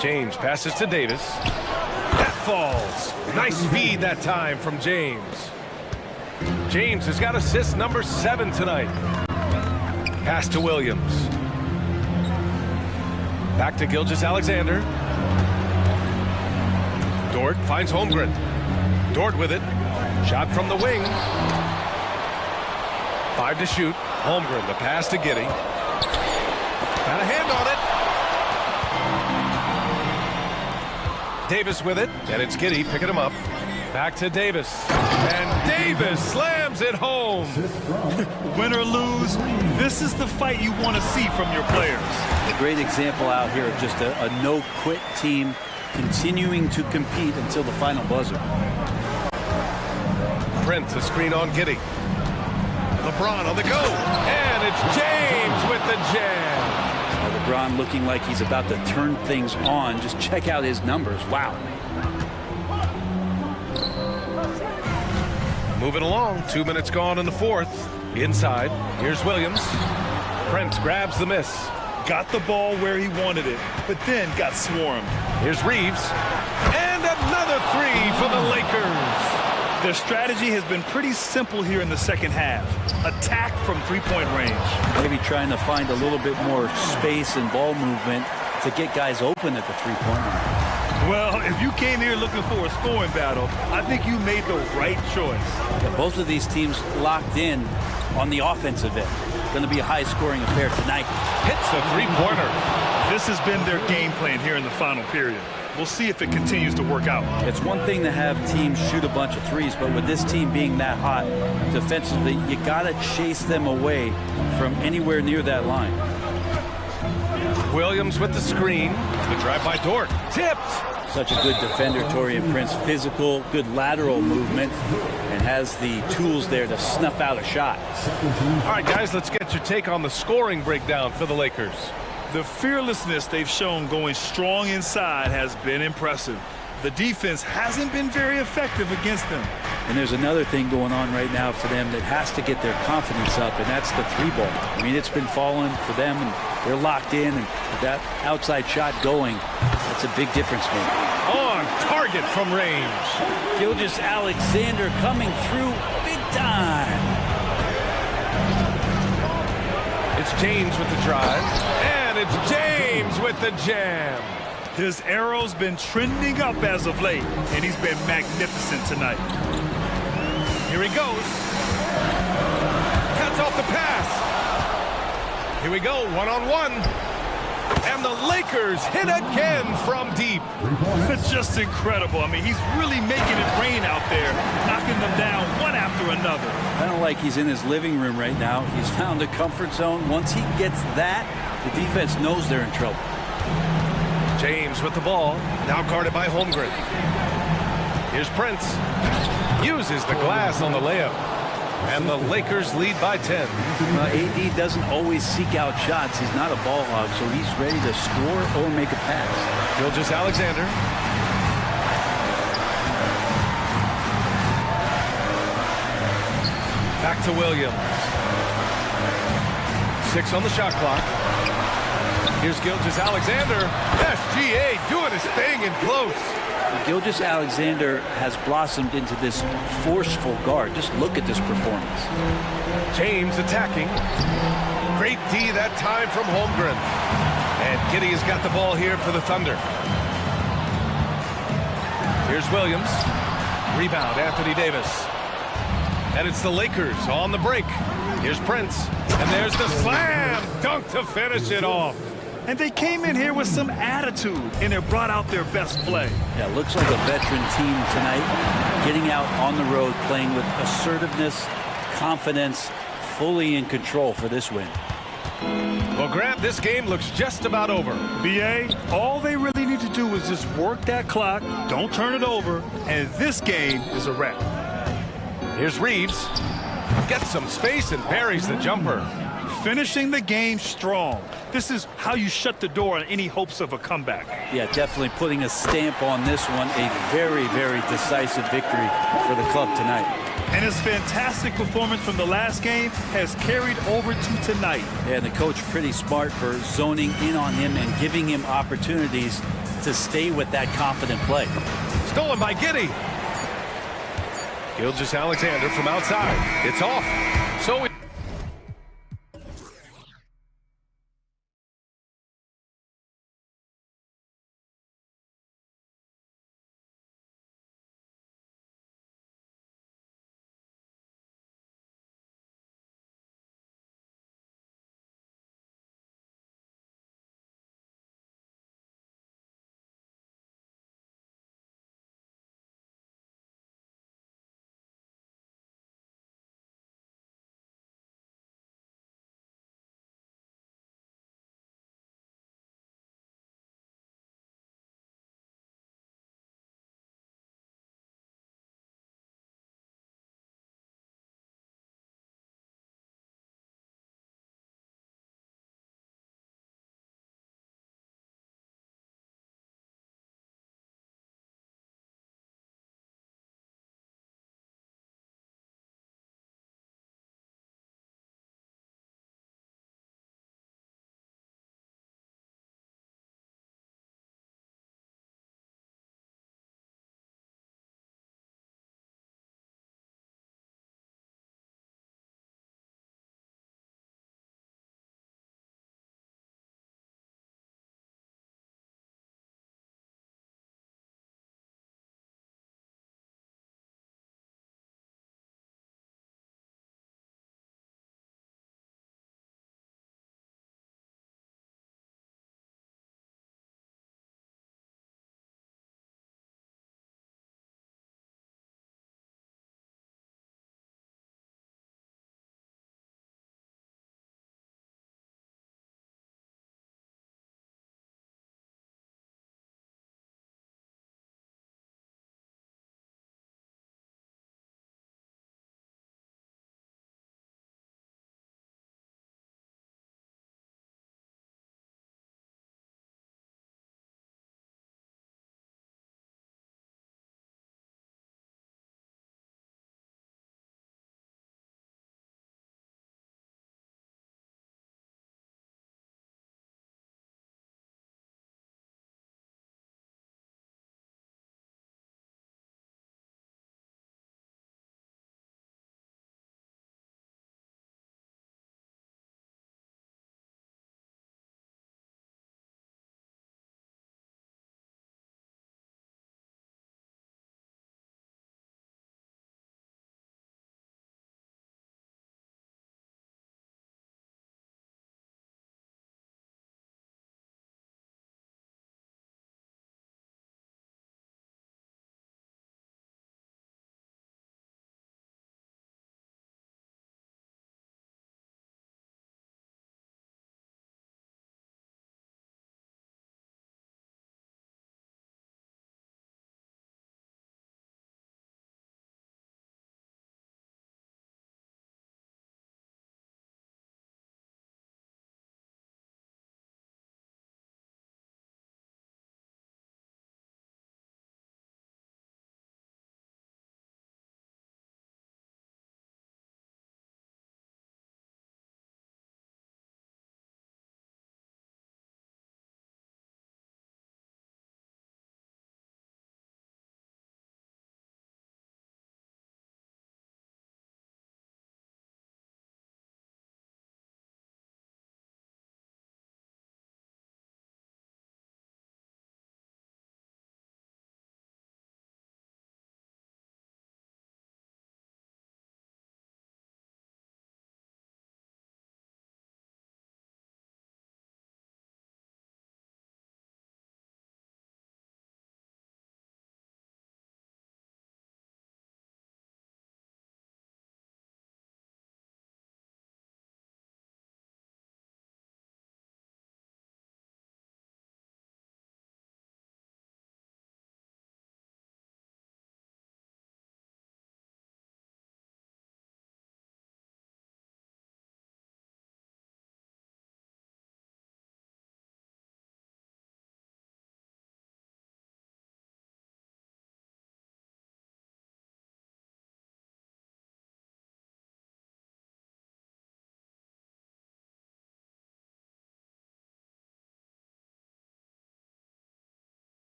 James passes to Davis. That falls. Nice feed that time from James. James has got assist number 7 tonight. Pass to Williams. Back to Gilgeous-Alexander. Dort finds Holmgren. Dort with it. Shot from the wing. 5 to shoot. Holmgren, the pass to Giddey. Got a hand on it. Davis with it, and it's Giddey picking him up. Back to Davis. And Davis slams it home. Win or lose, this is the fight you want to see from your players. A great example out here of just a no-quit team continuing to compete until the final buzzer. Prince, a screen on Giddey. LeBron on the go. And it's James with the jam. LeBron looking like he's about to turn things on. Just check out his numbers. Wow. Moving along. 2 minutes gone in the fourth. Inside. Here's Williams. Prince grabs the miss. Got the ball where he wanted it, but then got swarmed. Here's Reeves. And another 3 for the Lakers. Their strategy has been pretty simple here in the second half. Attack from three-point range. Maybe trying to find a little bit more space and ball movement to get guys open at the three-point line. Well, if you came here looking for a scoring battle, I think you made the right choice. Yeah, both of these teams locked in on the offensive end. Going to be a high-scoring affair tonight. Hits the three-pointer. This has been their game plan here in the final period. We'll see if it continues to work out. It's one thing to have teams shoot a bunch of threes, but with this team being that hot defensively, you got to chase them away from anywhere near that line. Williams with the screen. The drive by Dort. Tipped. Such a good defender, Taurean Prince. Physical, good lateral movement, and has the tools there to snuff out a shot. All right, guys, let's get your take on the scoring breakdown for the Lakers. The fearlessness they've shown going strong inside has been impressive. The defense hasn't been very effective against them. And there's another thing going on right now for them that has to get their confidence up, and that's the three ball. I mean, it's been falling for them, and they're locked in, and with that outside shot going, that's a big difference maker. On target from range. Gilgeous-Alexander coming through big time. It's James with the drive, and it's James with the jam. His arrow's been trending up as of late, and he's been magnificent tonight. Here he goes. Cuts off the pass. Here we go, one-on-one. And the Lakers hit again from deep. It's just incredible. I mean, he's really making it rain out there, knocking them down one after another. Kind of like he's in his living room right now. He's found a comfort zone. Once he gets that, the defense knows they're in trouble. James with the ball, now guarded by Holmgren. Here's Prince. Uses the glass on the layup. And the Lakers lead by 10. AD doesn't always seek out shots. He's not a ball hog, so he's ready to score or make a pass. Gilgeous-Alexander. Back to Williams. 6 on the shot clock. Here's Gilgeous-Alexander. SGA doing his thing in close. Gilgeous-Alexander has blossomed into this forceful guard. Just look at this performance. James attacking. Great D that time from Holmgren. And Giddey has got the ball here for the Thunder. Here's Williams. Rebound, Anthony Davis. And it's the Lakers on the break. Here's Prince, and there's the slam dunk to finish it off. And they came in here with some attitude, and they brought out their best play. Yeah, looks like a veteran team tonight, getting out on the road, playing with assertiveness, confidence, fully in control for this win. Well, Grant, this game looks just about over. BA, all they really need to do is just work that clock, don't turn it over, and this game is a wrap. Here's Reeves. Gets some space and parries the jumper. Finishing the game strong. This is how you shut the door on any hopes of a comeback. Yeah, definitely putting a stamp on this one. A very, very decisive victory for the club tonight. And his fantastic performance from the last game has carried over to tonight. Yeah, and the coach pretty smart for zoning in on him and giving him opportunities to stay with that confident play. Stolen by Giddey. Gilgeous-Alexander from outside. It's off. So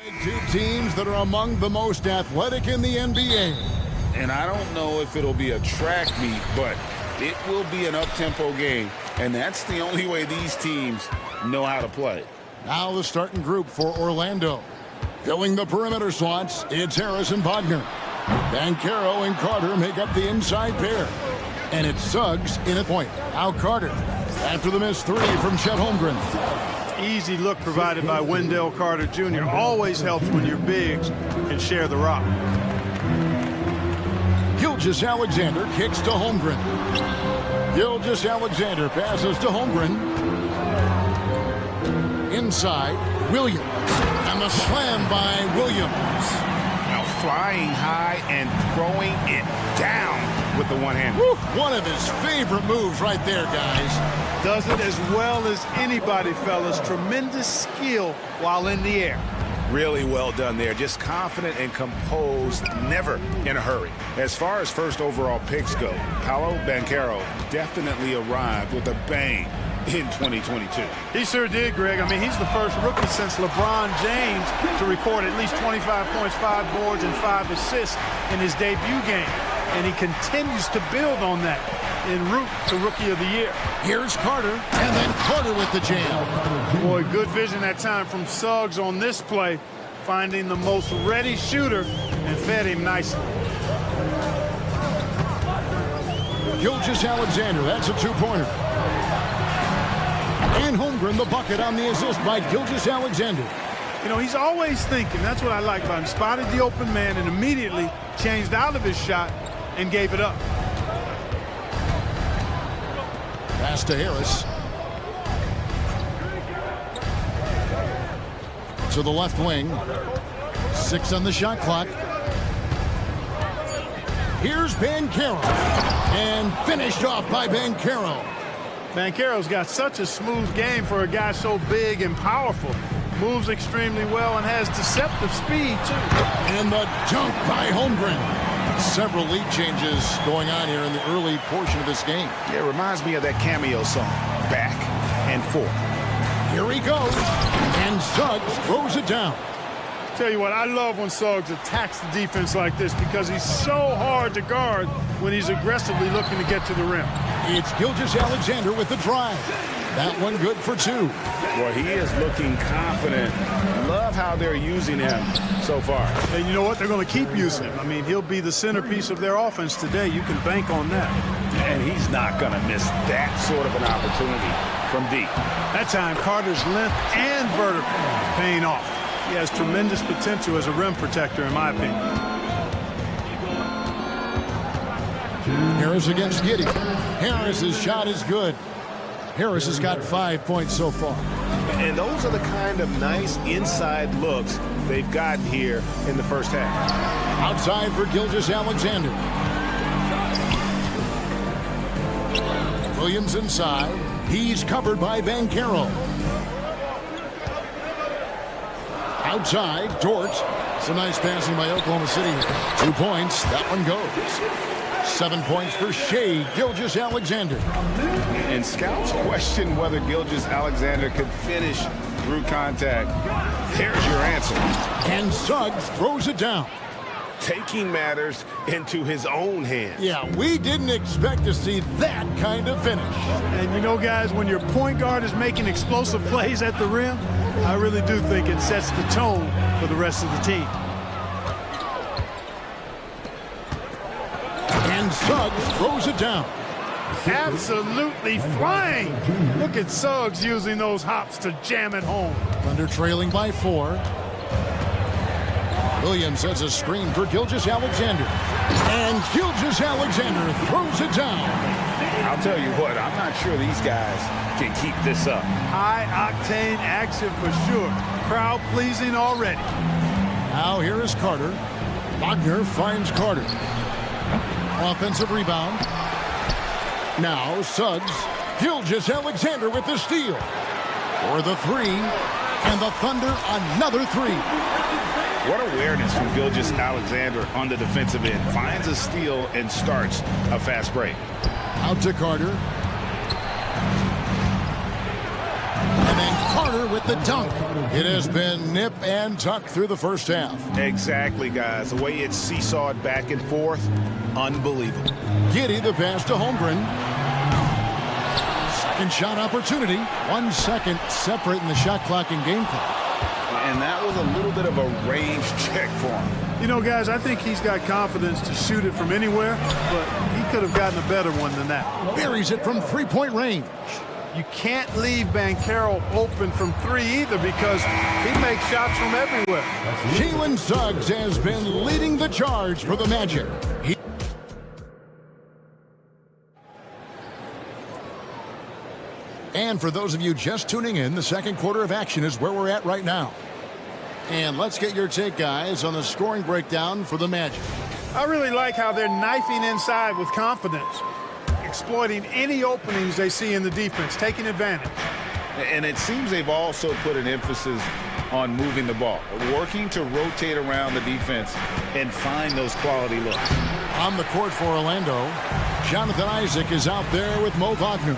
Two teams that are among the most athletic in the NBA. And I don't know if it'll be a track meet, but it will be an up-tempo game. And that's the only way these teams know how to play. Now the starting group for Orlando. Filling the perimeter slots, it's Harris and Wagner. Banchero and Carter make up the inside pair. And it's Suggs in at point. Now Carter, after the missed three from Chet Holmgren. Easy look provided by Wendell Carter Jr. Always helps when your bigs can share the rock. Gilgeous-Alexander kicks to Holmgren. Gilgeous-Alexander passes to Holmgren. Inside, Williams. And the slam by Williams. Now flying high and throwing it down with the one hand. One of his favorite moves right there, guys. Does it as well as anybody, fellas. Tremendous skill while in the air. Really well done there. Just confident and composed, never in a hurry. As far as first overall picks go, Paolo Banchero definitely arrived with a bang in 2022. He sure did, Greg. I mean, he's the first rookie since LeBron James to record at least 25 points, 5 boards, and 5 assists in his debut game. And he continues to build on that en route to Rookie of the Year. Here's Carter, and then Carter with the jam. Boy, good vision that time from Suggs on this play, finding the most ready shooter and fed him nicely. Gilgeous-Alexander, that's a two-pointer. And Holmgren, the bucket on the assist by Gilgeous-Alexander. You know, he's always thinking. That's what I like about him. Spotted the open man and immediately changed out of his shot and gave it up. Pass to Harris. To the left wing. 6 on the shot clock. Here's Banchero. And finished off by Banchero. Banchero's got such a smooth game for a guy so big and powerful. Moves extremely well and has deceptive speed, too. And the dunk by Holmgren. Several lead changes going on here in the early portion of this game. Yeah, it reminds me of that cameo song, Back and Forth. Here he goes, and Suggs throws it down. Tell you what, I love when Suggs attacks the defense like this because he's so hard to guard when he's aggressively looking to get to the rim. It's Gilgeous-Alexander with the drive. That one good for 2. Well, he is looking confident. Love how they're using him so far. And you know what? They're going to keep using him. I mean, he'll be the centerpiece of their offense today. You can bank on that. And he's not going to miss that sort of an opportunity from deep. That time, Carter's length and vertical paying off. He has tremendous potential as a rim protector, in my opinion. Harris against Giddey. Harris's shot is good. Harris has got 5 points so far. And those are the kind of nice inside looks they've gotten here in the first half. Outside for Gilgeous-Alexander. Williams inside. He's covered by Banchero. Outside, Dort. It's a nice passing by Oklahoma City. 2 points. That one goes. 7 points for Shea Gilgeous-Alexander. And scouts question whether Gilgeous-Alexander could finish through contact. There's your answer. And Suggs throws it down. Taking matters into his own hands. Yeah, we didn't expect to see that kind of finish. And you know, guys, when your point guard is making explosive plays at the rim, I really do think it sets the tone for the rest of the team. And Suggs throws it down. Absolutely flying. Look at Suggs using those hops to jam it home. Thunder trailing by 4. Williams has a screen for Gilgeous-Alexander. And Gilgeous-Alexander throws it down. I'll tell you what, I'm not sure these guys can keep this up. High-octane action for sure. Crowd pleasing already. Now here is Carter. Wagner finds Carter. Offensive rebound. Now Suggs. Gilgeous-Alexander with the steal. For the 3. And the Thunder another 3. What awareness from Gilgeous-Alexander on the defensive end. Finds a steal and starts a fast break. Out to Carter. And then Carter with the dunk. It has been nip and tuck through the first half. Exactly, guys. The way it's seesawed back and forth, unbelievable. Giddy the pass to Holmgren. Second shot opportunity. 1 second separating the shot clock and game clock. And that was a little bit of a range check for him. You know, guys, I think he's got confidence to shoot it from anywhere, but he could have gotten a better one than that. Buries it from three-point range. You can't leave Banchero open from three either because he makes shots from everywhere. Jalen Suggs has been leading the charge for the Magic. And for those of you just tuning in, the second quarter of action is where we're at right now. And let's get your take, guys, on the scoring breakdown for the Magic. I really like how they're knifing inside with confidence, exploiting any openings they see in the defense, taking advantage. And it seems they've also put an emphasis on moving the ball, working to rotate around the defense and find those quality looks. On the court for Orlando, Jonathan Isaac is out there with Mo Wagner.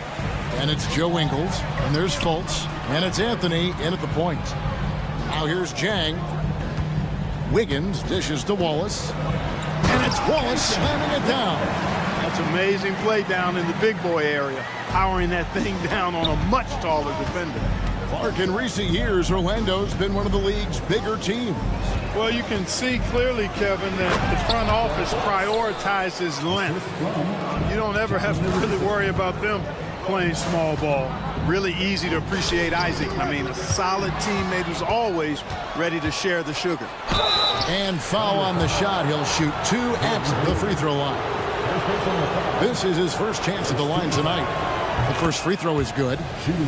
And it's Joe Ingles, and there's Fultz, and it's Anthony in at the point. Now here's Jang. Wiggins dishes to Wallace. And it's Wallace slamming it down. That's amazing play down in the big boy area, powering that thing down on a much taller defender. Clark, in recent years, Orlando's been one of the league's bigger teams. Well, you can see clearly, Kevin, that the front office prioritizes length. You don't ever have to really worry about them playing small ball. Really easy to appreciate Isaac. I mean, a solid teammate who's always ready to share the sugar. And foul on the shot. He'll shoot 2 at the free throw line. This is his first chance at the line tonight. The first free throw is good.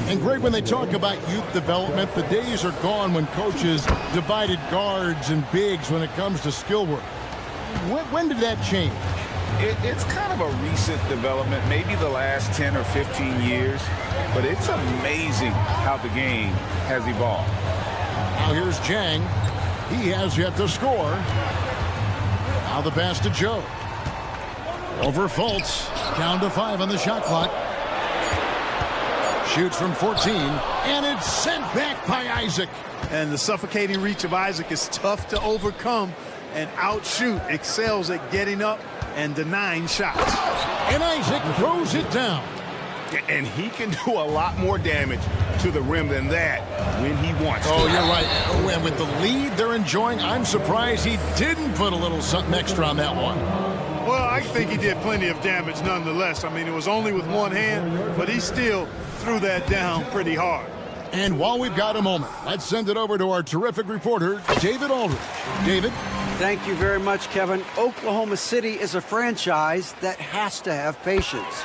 And Greg, when they talk about youth development, the days are gone when coaches divided guards and bigs when it comes to skill work. When did that change? It's kind of a recent development, maybe the last 10 or 15 years, but it's amazing how the game has evolved. Now here's Jang. He has yet to score. Now the pass to Joe. Over Fultz. Down to 5 on the shot clock. Shoots from 14, and it's sent back by Isaac. And the suffocating reach of Isaac is tough to overcome, and outshoot excels at getting up and denying shots. And Isaac throws it down. And he can do a lot more damage to the rim than that when he wants to. Oh, you're right. Oh, and with the lead they're enjoying, I'm surprised he didn't put a little something extra on that one. Well, I think he did plenty of damage nonetheless. I mean, it was only with one hand, but he still threw that down pretty hard. And while we've got a moment, let's send it over to our terrific reporter, David Aldridge. David? Thank you very much, Kevin. Oklahoma City is a franchise that has to have patience.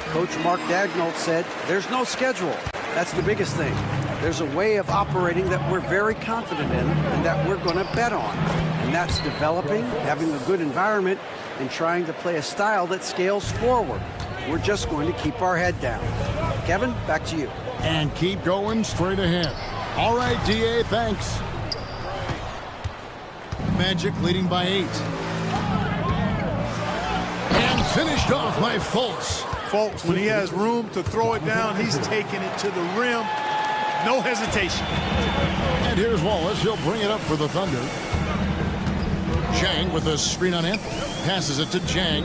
Coach Mark Daigneault said, there's no schedule. That's the biggest thing. There's a way of operating that we're very confident in and that we're going to bet on. And that's developing, having a good environment, and trying to play a style that scales forward. We're just going to keep our head down. Kevin, back to you. And keep going straight ahead. All right, DA, thanks. Magic leading by 8. And finished off by Fultz. Fultz, when he has room to throw it down, he's taking it to the rim. No hesitation. And here's Wallace. He'll bring it up for the Thunder. Jang with a screen on Anthony. Passes it to Jang.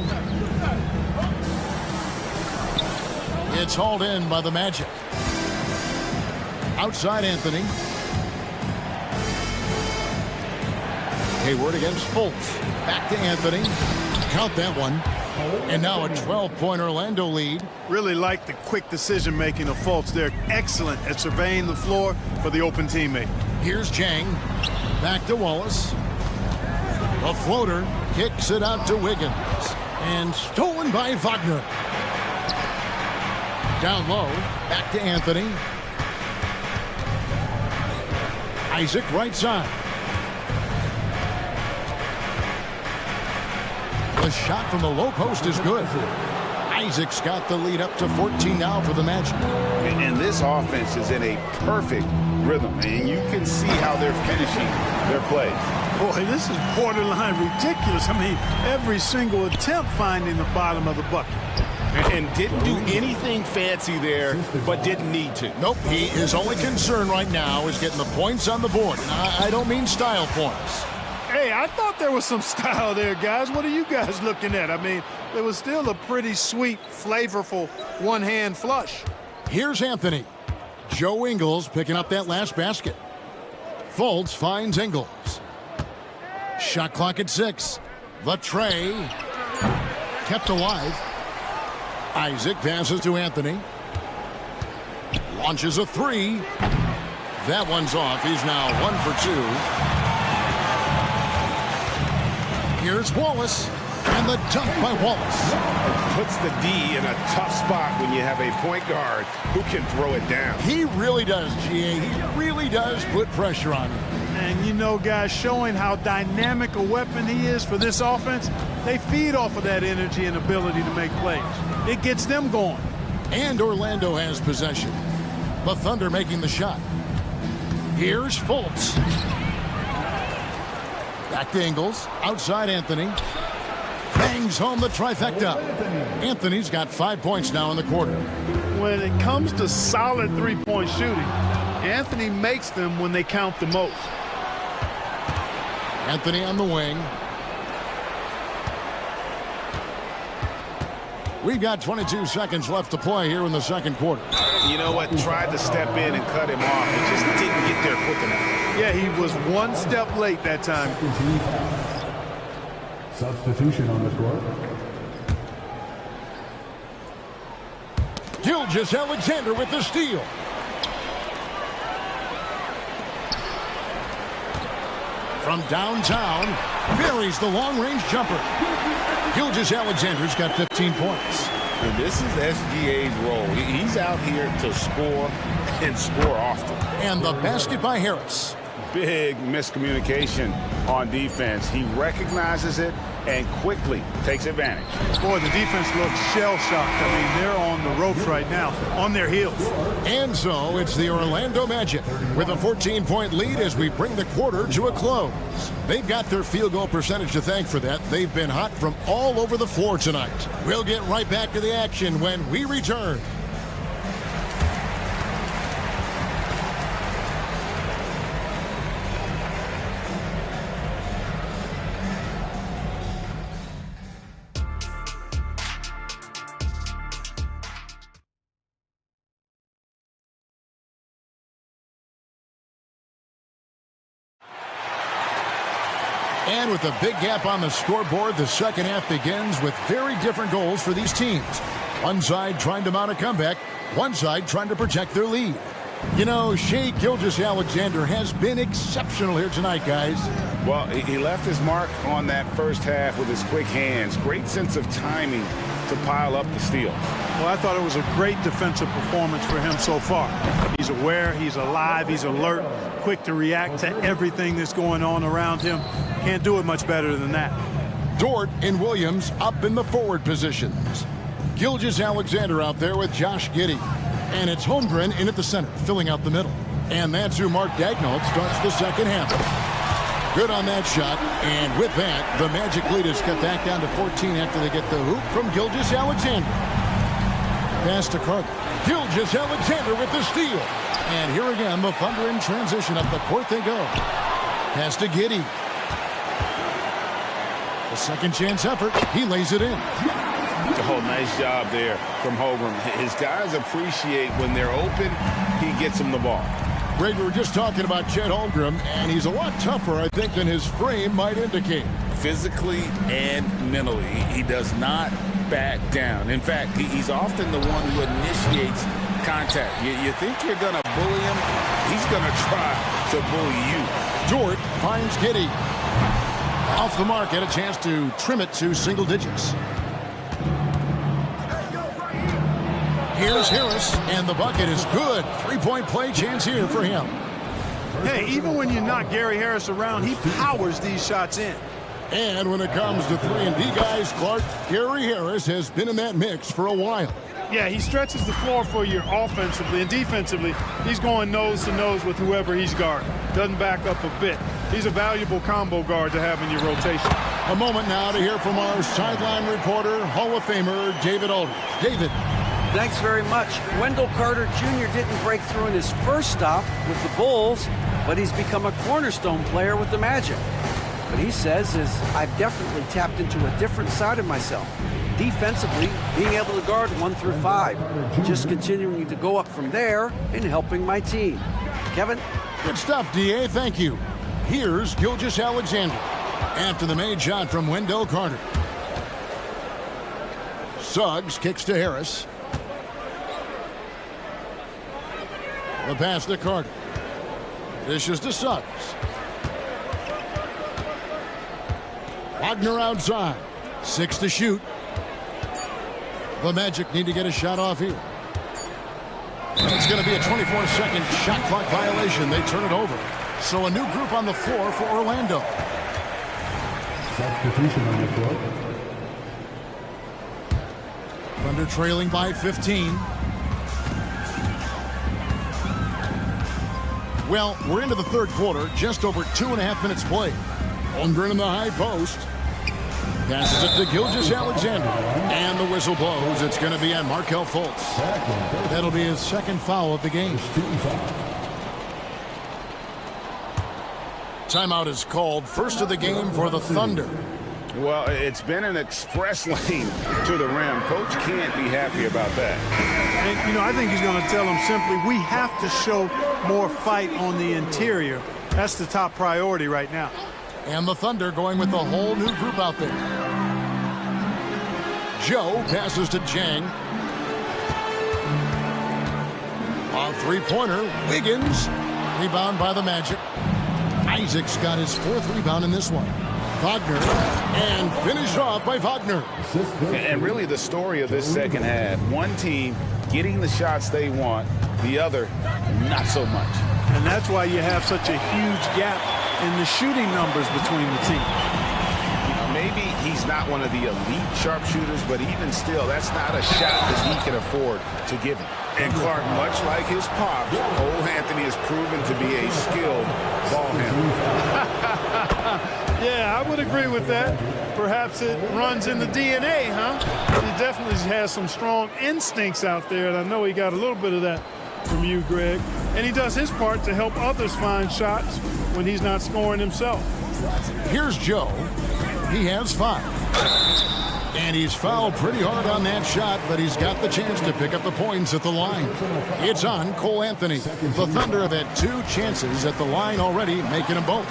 It's hauled in by the Magic. Outside Anthony. Hayward against Fultz. Back to Anthony. Count that one. And now a 12-point Orlando lead. Really like the quick decision-making of Fultz. They're excellent at surveying the floor for the open teammate. Here's Jang. Back to Wallace. A floater kicks it out to Wiggins. And stolen by Wagner. Down low. Back to Anthony. Isaac right side. The shot from the low post is good. Isaac's got the lead up to 14 now for the Magic. And this offense is in a perfect rhythm, and you can see how they're finishing their plays. Boy, this is borderline ridiculous. I mean, every single attempt finding the bottom of the bucket. and didn't do anything fancy there, but didn't need to. Nope, his only concern right now is getting the points on the board. And I don't mean style points. Hey, I thought there was some style there, guys. What are you guys looking at? I mean, it was still a pretty sweet, flavorful one-hand flush. Here's Anthony. Joe Ingles picking up that last basket. Fultz finds Ingles. Shot clock at 6. The tray kept alive. Isaac passes to Anthony. Launches a 3. That one's off. He's now 1 for 2. Here's Wallace. And the dunk by Wallace. Puts the D in a tough spot when you have a point guard who can throw it down. He really does, GA. He really does put pressure on him. And you know, guys, showing how dynamic a weapon he is for this offense, they feed off of that energy and ability to make plays. It gets them going. And Orlando has possession. The Thunder making the shot. Here's Fultz. Back to Ingles. Outside Anthony. Bangs home the trifecta. Anthony's got 5 points now in the quarter. When it comes to solid three-point shooting, Anthony makes them when they count the most. Anthony on the wing. We've got 22 seconds left to play here in the second quarter. You know what? Tried to step in and cut him off. He just didn't get there quick enough. Yeah, he was one step late that time. Substitution on the court. Gilgeous-Alexander with the steal. From downtown, buries the long-range jumper. Gilgeous-Alexander's got 15 points. And this is SGA's role. He's out here to score and score often. And the basket by Harris. Big miscommunication on defense. He recognizes it and quickly takes advantage. Boy, the defense looks shell-shocked. I mean, they're on the ropes right now, on their heels. And so it's the Orlando Magic with a 14-point lead as we bring the quarter to a close. They've got their field goal percentage to thank for that. They've been hot from all over the floor tonight. We'll get right back to the action when we return. And with a big gap on the scoreboard, the second half begins with very different goals for these teams. One side trying to mount a comeback, one side trying to protect their lead. You know, Shai Gilgeous-Alexander has been exceptional here tonight, guys. Well, he left his mark on that first half with his quick hands. Great sense of timing to pile up the steals. Well, I thought it was a great defensive performance for him so far. He's aware, he's alive, he's alert, quick to react to everything that's going on around him. Can't do it much better than that. Dort and Williams up in the forward positions. Gilgeous-Alexander out there with Josh Giddey. And it's Holmgren in at the center, filling out the middle. And that's who Mark Daigneault starts the second half. Good on that shot. And with that, the Magic lead is cut back down to 14 after they get the hoop from Gilgeous-Alexander. Pass to Carter. Gilgeous-Alexander with the steal. And here again, the Thunder in transition. Up the court they go. Pass to Giddey. The second chance effort. He lays it in. Oh, nice job there from Holmgren. His guys appreciate when they're open, he gets them the ball. Greg, we were just talking about Chet Holmgren, and he's a lot tougher, I think, than his frame might indicate. Physically and mentally, he does not back down. In fact, he's often the one who initiates contact. You think you're going to bully him, he's going to try to bully you. Dort finds Giddey. Off the mark, had a chance to trim it to single digits. Here's Harris, and the bucket is good. Three-point play chance here for him. Hey, even when you knock Gary Harris around, he powers these shots in. And when it comes to 3-and-D guys, Clark, Gary Harris has been in that mix for a while. Yeah, he stretches the floor for you offensively, and defensively, he's going nose to nose with whoever he's guarding. Doesn't back up a bit. He's a valuable combo guard to have in your rotation. A moment now to hear from our sideline reporter, Hall of Famer David Aldridge. David. Thanks very much. Wendell Carter Jr. didn't break through in his first stop with the Bulls, but he's become a cornerstone player with the Magic. What he says is, I've definitely tapped into a different side of myself. Defensively, being able to guard 1 through 5. Just continuing to go up from there and helping my team. Kevin? Good stuff, D.A. Thank you. Here's Gilgeous-Alexander after the made shot from Wendell Carter. Suggs kicks to Harris. The pass to Carter. Dishes to Suggs. Wagner outside. 6 to shoot. The Magic need to get a shot off here. It's going to be a 24-second shot clock violation. They turn it over. So a new group on the floor for Orlando. Substitution on the floor. Thunder trailing by 15. Well, we're into the third quarter, just over 2.5 minutes played. Holmgren in the high post. Passes it to Gilgeous-Alexander. And the whistle blows. It's going to be on Markelle Fultz. That'll be his second foul of the game. Timeout is called. First of the game for the Thunder. Well, it's been an express lane to the rim. Coach can't be happy about that. And, you know, I think he's going to tell them simply, we have to show more fight on the interior. That's the top priority right now. And the Thunder going with a whole new group out there. Joe passes to Jang. On three-pointer, Wiggins. Rebound by the Magic. Isaac's got his 4th rebound in this one. Wagner, and finished off by Wagner. And really the story of this second half, one team getting the shots they want, the other not so much. And that's why you have such a huge gap in the shooting numbers between the teams. Maybe he's not one of the elite sharpshooters, but even still, that's not a shot that he can afford to give him. And Clark, much like his pops, Cole Anthony has proven to be a skilled ball handler. Yeah, I would agree with that. Perhaps it runs in the DNA, huh? He definitely has some strong instincts out there, and I know he got a little bit of that from you, Greg. And he does his part to help others find shots when he's not scoring himself. Here's Joe. He has 5. And he's fouled pretty hard on that shot, but he's got the chance to pick up the points at the line. It's on Cole Anthony. The Thunder have had 2 chances at the line already, making them both.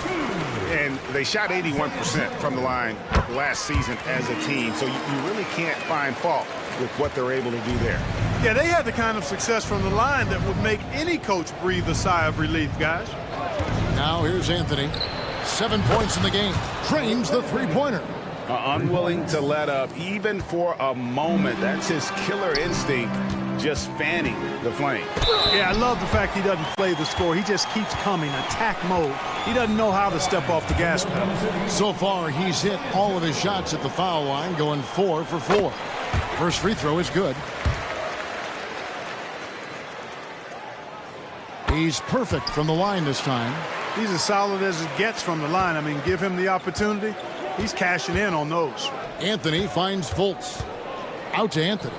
And they shot 81% from the line last season as a team, so you really can't find fault with what they're able to do there. Yeah, they had the kind of success from the line that would make any coach breathe a sigh of relief, guys. Now here's Anthony. 7 points in the game. Trains the three-pointer. Unwilling to let up even for a moment. That's his killer instinct, just fanning the flame. Yeah, I love the fact he doesn't play the score. He just keeps coming, attack mode. He doesn't know how to step off the gas pedal. So far, he's hit all of his shots at the foul line, going 4 for 4. First free throw is good. He's perfect from the line this time. He's as solid as it gets from the line. I mean, give him the opportunity. He's cashing in on those. Anthony finds Fultz. Out to Anthony.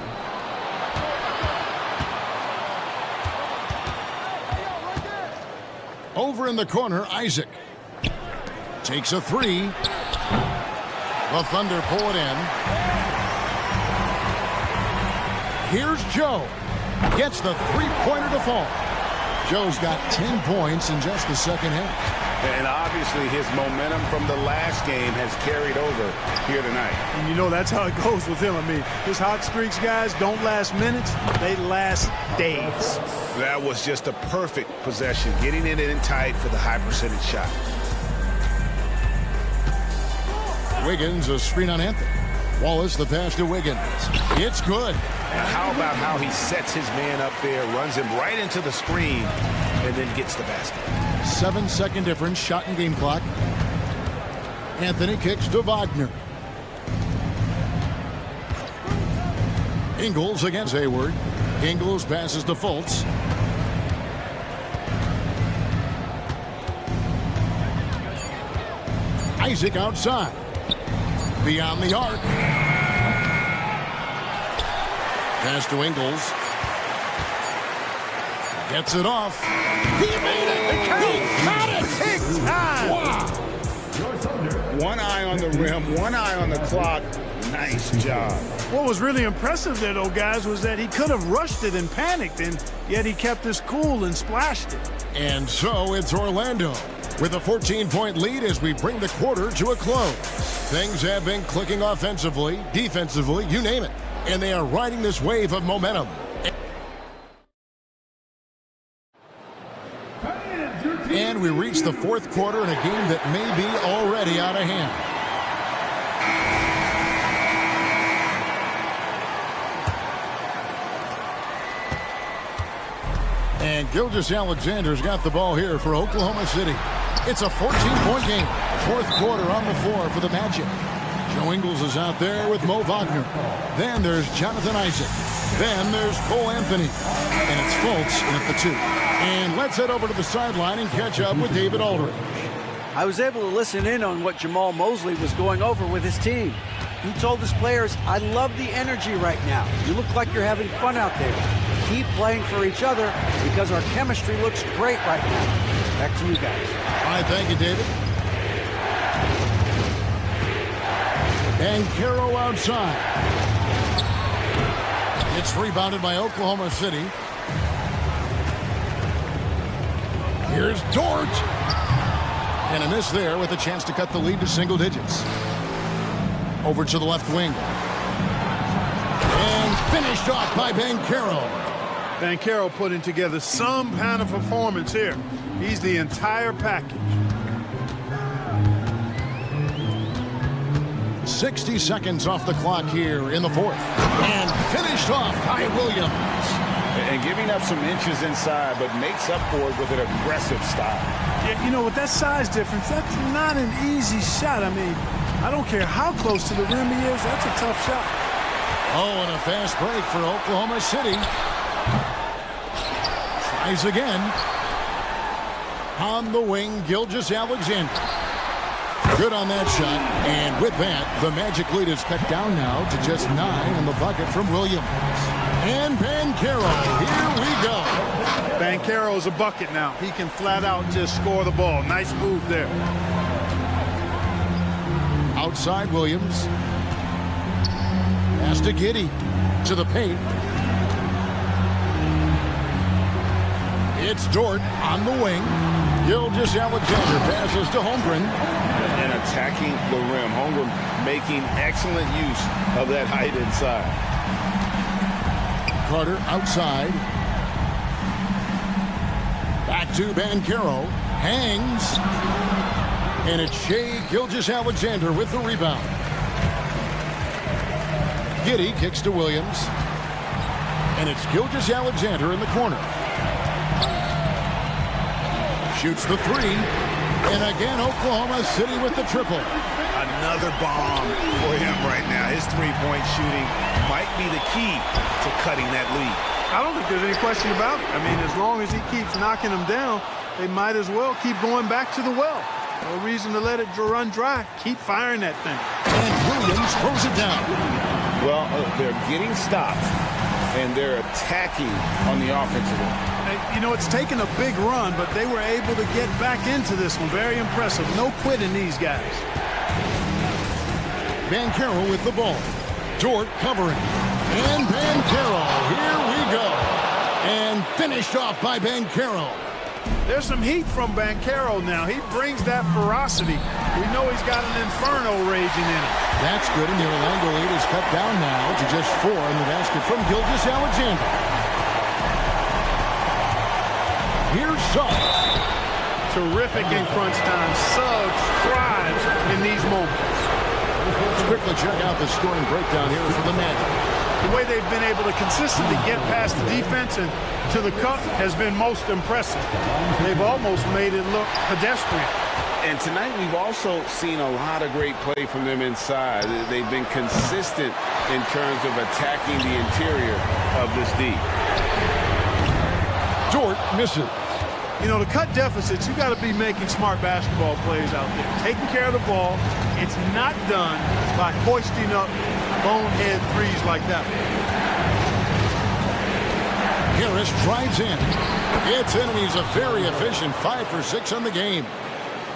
Over in the corner, Isaac. Takes a 3. The Thunder pull it in. Here's Joe. Gets the three-pointer to fall. Joe's got 10 points in just the second half. And obviously his momentum from the last game has carried over here tonight. And you know that's how it goes with him. I mean, his hot streaks, guys, don't last minutes. They last days. That was just a perfect possession, getting it in tight for the high percentage shot. Wiggins, a screen on Anthony. Wallace, the pass to Wiggins. It's good. And how about how he sets his man up there, runs him right into the screen, and then gets the basket. 7-second difference, shot and game clock. Anthony kicks to Wagner. Ingles against Hayward. Ingles passes to Fultz. Isaac outside. Beyond the arc. Pass to Ingles. Gets it off. He made it. He got it. Big time. Wow. One eye on the rim, one eye on the clock. Nice job. What was really impressive there, though, guys, was that he could have rushed it and panicked, and yet he kept his cool and splashed it. And so it's Orlando with a 14-point lead as we bring the quarter to a close. Things have been clicking offensively, defensively, you name it. And they are riding this wave of momentum. And we reach the fourth quarter in a game that may be already out of hand. And Gilgeous-Alexander's got the ball here for Oklahoma City. It's a 14-point game. Fourth quarter on the floor for the Magic. Joe Ingles is out there with Mo Wagner. Then there's Jonathan Isaac. Then there's Cole Anthony. And it's Fultz in at the 2. And let's head over to the sideline and catch up with David Aldridge. I was able to listen in on what Jamal Mosley was going over with his team. He told his players, I love the energy right now. You look like you're having fun out there. Keep playing for each other because our chemistry looks great right now. Back to you guys. All right, thank you, David. And Caro outside. It's rebounded by Oklahoma City. Here's Dort. And a miss there with a chance to cut the lead to single digits. Over to the left wing. And finished off by Banchero. Banchero putting together some kind of performance here. He's the entire package. 60 seconds off the clock here in the fourth. And finished off by Williams. And giving up some inches inside, but makes up for it with an aggressive style. Yeah, you know, with that size difference, that's not an easy shot. I mean, I don't care how close to the rim he is, that's a tough shot. Oh, and a fast break for Oklahoma City. Tries again. On the wing, Gilgeous-Alexander. Good on that shot. And with that, the Magic lead is cut down now to just 9 in the bucket from Williams. And Banchero, here we go. Banchero is a bucket now. He can flat out just score the ball. Nice move there. Outside Williams. Pass to Giddey. To the paint. It's Dort on the wing. Gilgeous-Alexander passes to Holmgren. And attacking the rim. Holmgren making excellent use of that height inside. Carter outside. Back to Banchero. Hangs. And it's Shai Gilgeous-Alexander with the rebound. Giddey kicks to Williams. And it's Gilgeous-Alexander in the corner. Shoots the 3. And again, Oklahoma City with the triple. Another bomb for him right now. His three-point shooting might be the key to cutting that lead. I don't think there's any question about it. I mean, as long as he keeps knocking them down, they might as well keep going back to the well. No reason to let it run dry. Keep firing that thing. And Williams throws it down. Well, they're getting stops, and they're attacking on the offensive end. You know, it's taken a big run, but they were able to get back into this one. Very impressive. No quitting these guys. Banchero with the ball. Dort covering. And Banchero, here we go. And finished off by Banchero. There's some heat from Banchero now. He brings that ferocity. We know he's got an inferno raging in him. That's good, and the Orlando lead is cut down now to just 4 in the basket from Gilgeous-Alexander. Here's Suggs. Terrific in crunch time. Suggs thrives in these moments. Let's quickly check out the scoring breakdown here for the Magic. The way they've been able to consistently get past the defense and to the cup has been most impressive. They've almost made it look pedestrian. And tonight we've also seen a lot of great play from them inside. They've been consistent in terms of attacking the interior of this D. Dort misses. You know, to cut deficits, you got to be making smart basketball plays out there. Taking care of the ball. It's not done by hoisting up bonehead threes like that. Harris drives in. It's in, and he's a very efficient 5 for 6 on the game.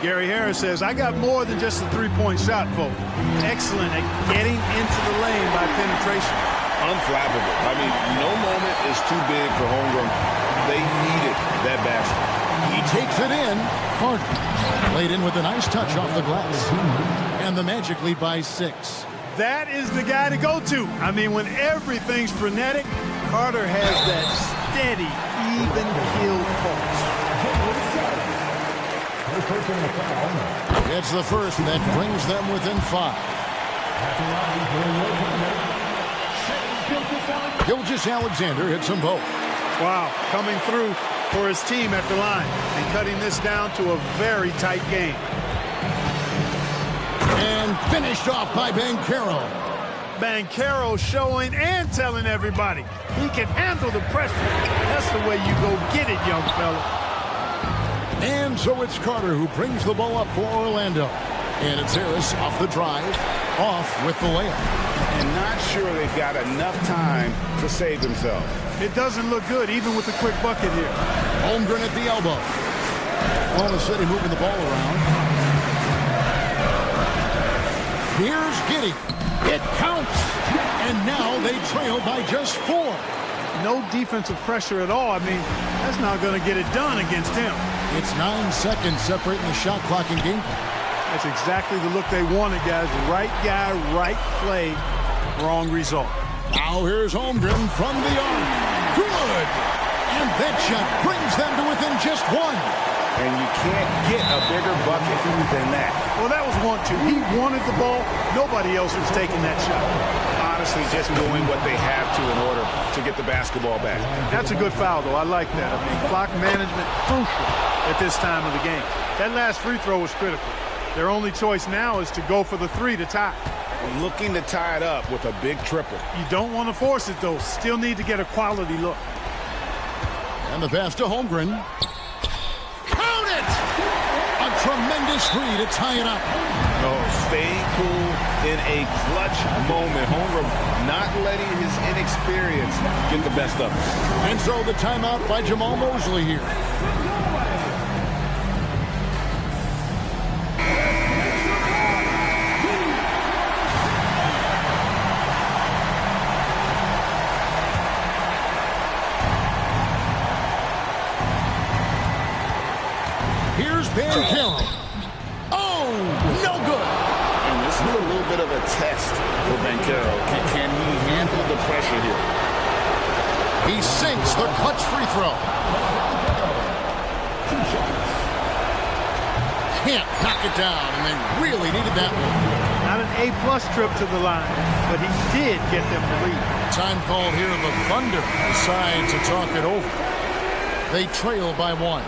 Gary Harris says, I got more than just a three-point shot, folks. Excellent at getting into the lane by penetration. Unflappable. I mean, no moment is too big for Holmgren. They needed that basket. He takes it in. Carter played in with a nice touch off the glass. And the Magic lead by 6. That is the guy to go to. I mean, when everything's frenetic, Carter has that steady, even keel pulse. It's the first that brings them within 5. Gilgeous-Alexander hits them both. Wow, coming through for his team at the line and cutting this down to a very tight game. And finished off by Banchero. Banchero showing and telling everybody he can handle the pressure. That's the way you go get it, young fella. And so it's Carter who brings the ball up for Orlando. And it's Harris off the drive, off with the layup. And not sure they've got enough time to save themselves. It doesn't look good, even with a quick bucket here. Holmgren at the elbow. Oklahoma City moving the ball around. Here's Giddey. It counts. And now they trail by just 4. No defensive pressure at all. I mean, that's not going to get it done against him. It's 9 seconds separating the shot clock and game. That's exactly the look they wanted, guys. Right guy, right play, wrong result. Now here's Holmgren from the arc. Good! And that shot brings them to within just 1. And you can't get a bigger bucket than that. Well, that was 1-2. He wanted the ball. Nobody else was taking that shot. Honestly, just doing what they have to in order to get the basketball back. That's a good foul, though. I like that. I mean, clock management crucial at this time of the game. That last free throw was critical. Their only choice now is to go for the 3 to tie. Looking to tie it up with a big triple. You don't want to force it, though. Still need to get a quality look. And the pass to Holmgren. Count it! A tremendous 3 to tie it up. Oh, staying cool in a clutch moment. Holmgren not letting his inexperience get the best of him. And so the timeout by Jamal Mosley here. Here's Banchero. Oh, no good. And this is a little bit of a test for Banchero. Can he handle the pressure here? He sinks the clutch free throw. Can't knock it down, and they really needed that one. Not an A-plus trip to the line, but he did get them the lead. Time called here, and the Thunder decide to talk it over. They trail by 1.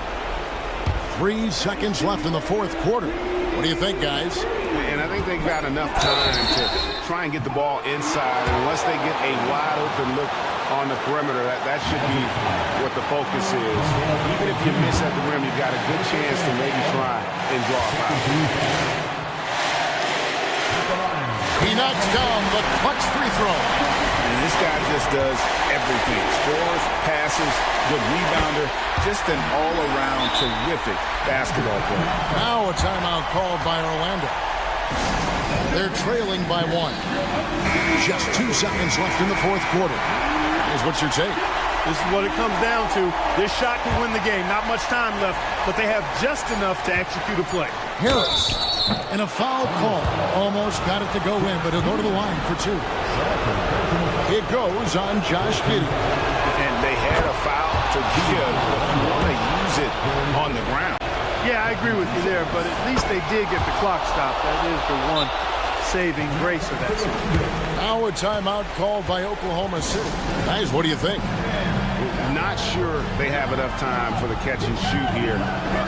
3 seconds left in the 4th quarter. What do you think, guys? And I think they've got enough time to try and get the ball inside. Unless they get a wide open look on the perimeter, that should be what the focus is. Even if you miss at the rim, you've got a good chance to maybe try and draw a foul. He knocks down the clutch free throw. And this guy just does everything. Scores, passes, good rebounder. Just an all-around terrific basketball player. Now a timeout called by Orlando. They're trailing by 1. Just 2 seconds left in the 4th quarter. Here's what's your take? This is what it comes down to. This shot can win the game. Not much time left, but they have just enough to execute a play. Harris, and a foul call. Almost got it to go in, but he'll go to the line for 2. It goes on Josh Giddey. And they had a foul to give. You want to use it on the ground. Yeah, I agree with you there, but at least they did get the clock stopped. That is the one saving grace of that situation. Now a timeout called by Oklahoma City. Guys, what do you think? Not sure they have enough time for the catch and shoot here.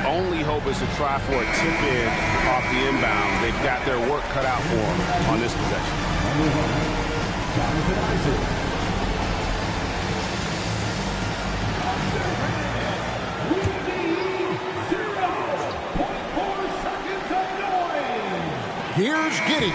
Only hope is to try for a tip in off the inbound. They've got their work cut out for them on this possession. Here's Giddy.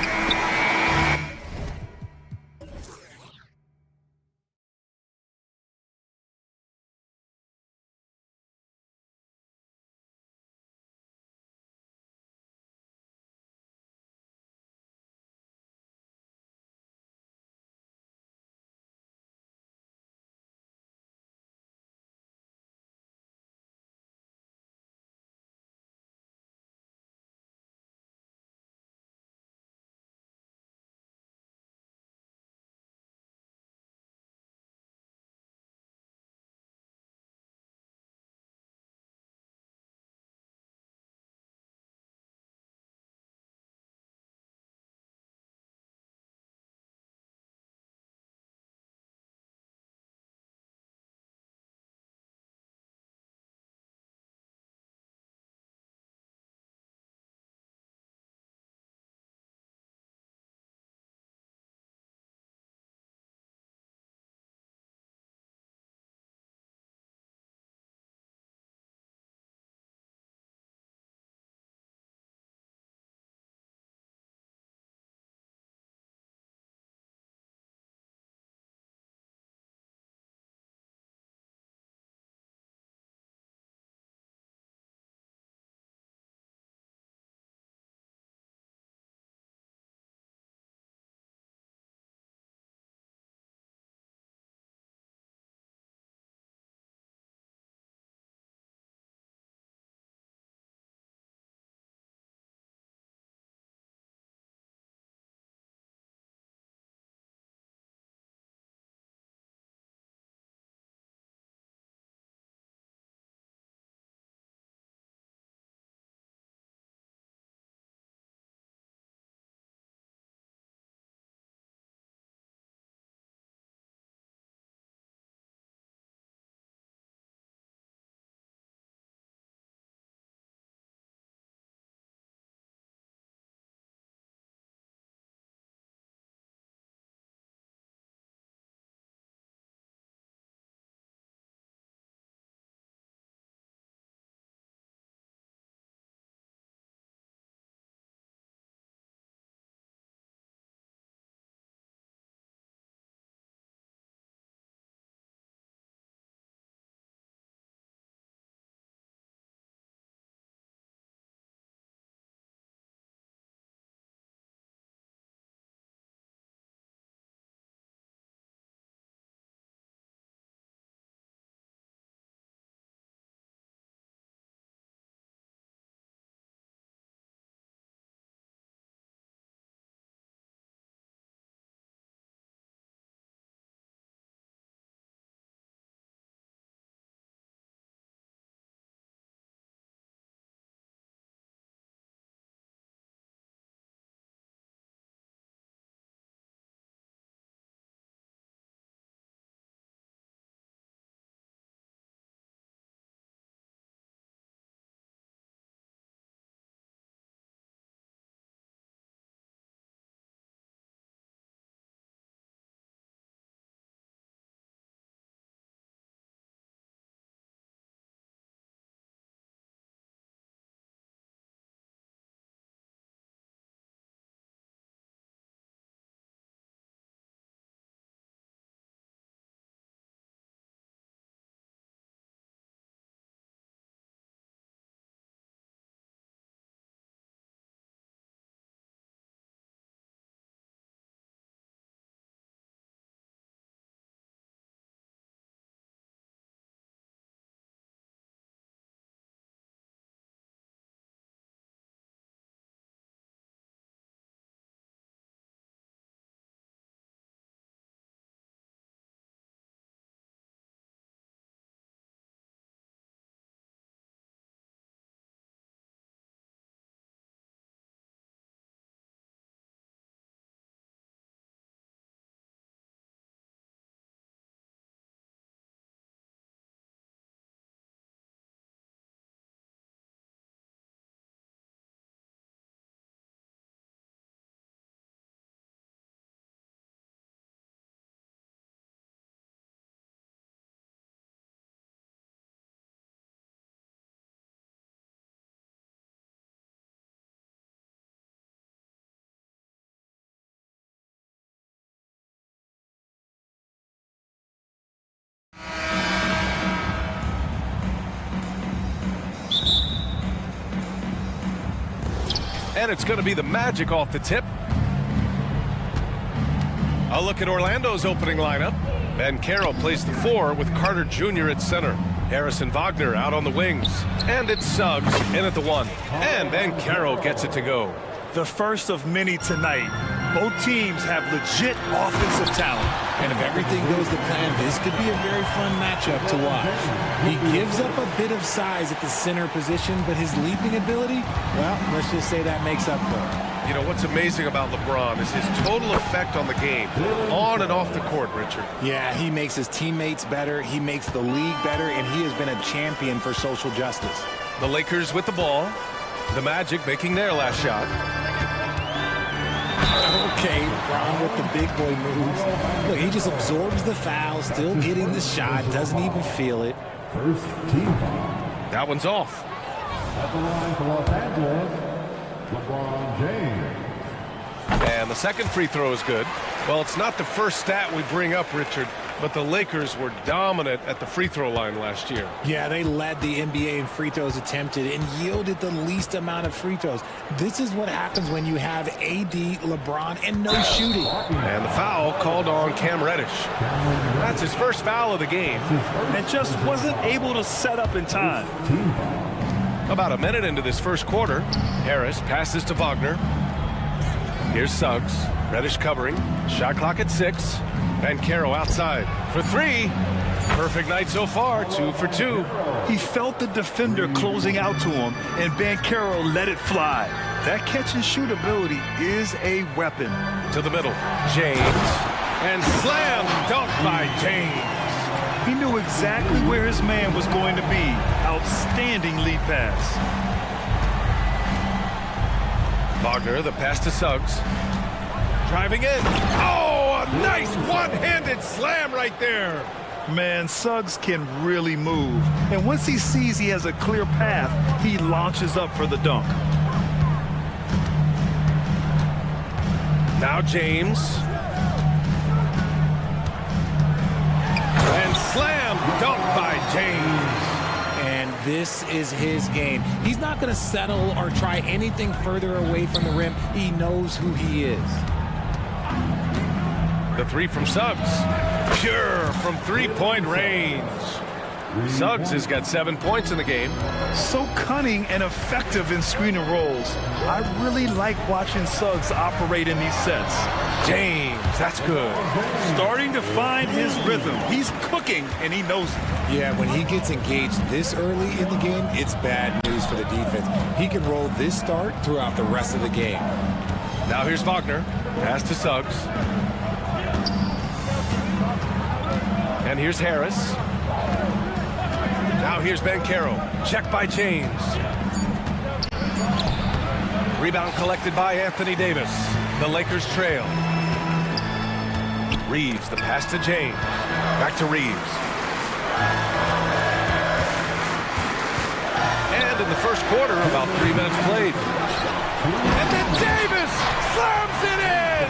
And it's going to be the Magic off the tip. A look at Orlando's opening lineup. Banchero plays the 4 with Carter Jr. at center. Harrison Wagner out on the wings. And it's Suggs in at the 1. And Banchero gets it to go. The first of many tonight. Both teams have legit offensive talent. And if everything goes to plan, this could be a very fun matchup to watch. He gives up a bit of size at the center position, but his leaping ability, well, let's just say that makes up for it. You know, what's amazing about LeBron is his total effect on the game, on and off the court, Richard. Yeah, he makes his teammates better, he makes the league better, and he has been a champion for social justice. The Lakers with the ball. The Magic making their last shot. Okay, LeBron with the big boy moves. Look, he just absorbs the foul, still getting the shot, doesn't even feel it. First team foul. That one's off. At the line for Los Angeles, LeBron James. And the second free throw is good. Well, it's not the first stat we bring up, Richard, but the Lakers were dominant at the free throw line last year. Yeah, they led the NBA in free throws attempted and yielded the least amount of free throws. This is what happens when you have AD, LeBron, and no shooting. And the foul called on Cam Reddish. That's his first foul of the game. And just wasn't able to set up in time. About a minute into this first quarter, Harris passes to Wagner. Here's Suggs. Reddish covering. Shot clock at 6. Banchero outside for 3. Perfect night so far, 2 for 2. He felt the defender closing out to him, and Banchero let it fly. That catch-and-shoot ability is a weapon. To the middle, James. And slam dunk by James. He knew exactly where his man was going to be. Outstanding lead pass. Wagner, the pass to Suggs. Driving in. Oh, a nice one-handed slam right there. Man, Suggs can really move. And once he sees he has a clear path, he launches up for the dunk. Now James. And slam dunk by James. And this is his game. He's not going to settle or try anything further away from the rim. He knows who he is. The 3 from Suggs. Pure from three-point range. Suggs has got 7 points in the game. So cunning and effective in screen and rolls. I really like watching Suggs operate in these sets. James, that's good. Starting to find his rhythm. He's cooking, and he knows it. Yeah, when he gets engaged this early in the game, it's bad news for the defense. He can roll this start throughout the rest of the game. Now here's Wagner. Pass to Suggs. And here's Harris. Now here's Banchero. Check by James. Rebound collected by Anthony Davis. The Lakers trail. Reeves, the pass to James. Back to Reeves. And in the first quarter, about 3 minutes played. And then Davis slams it in!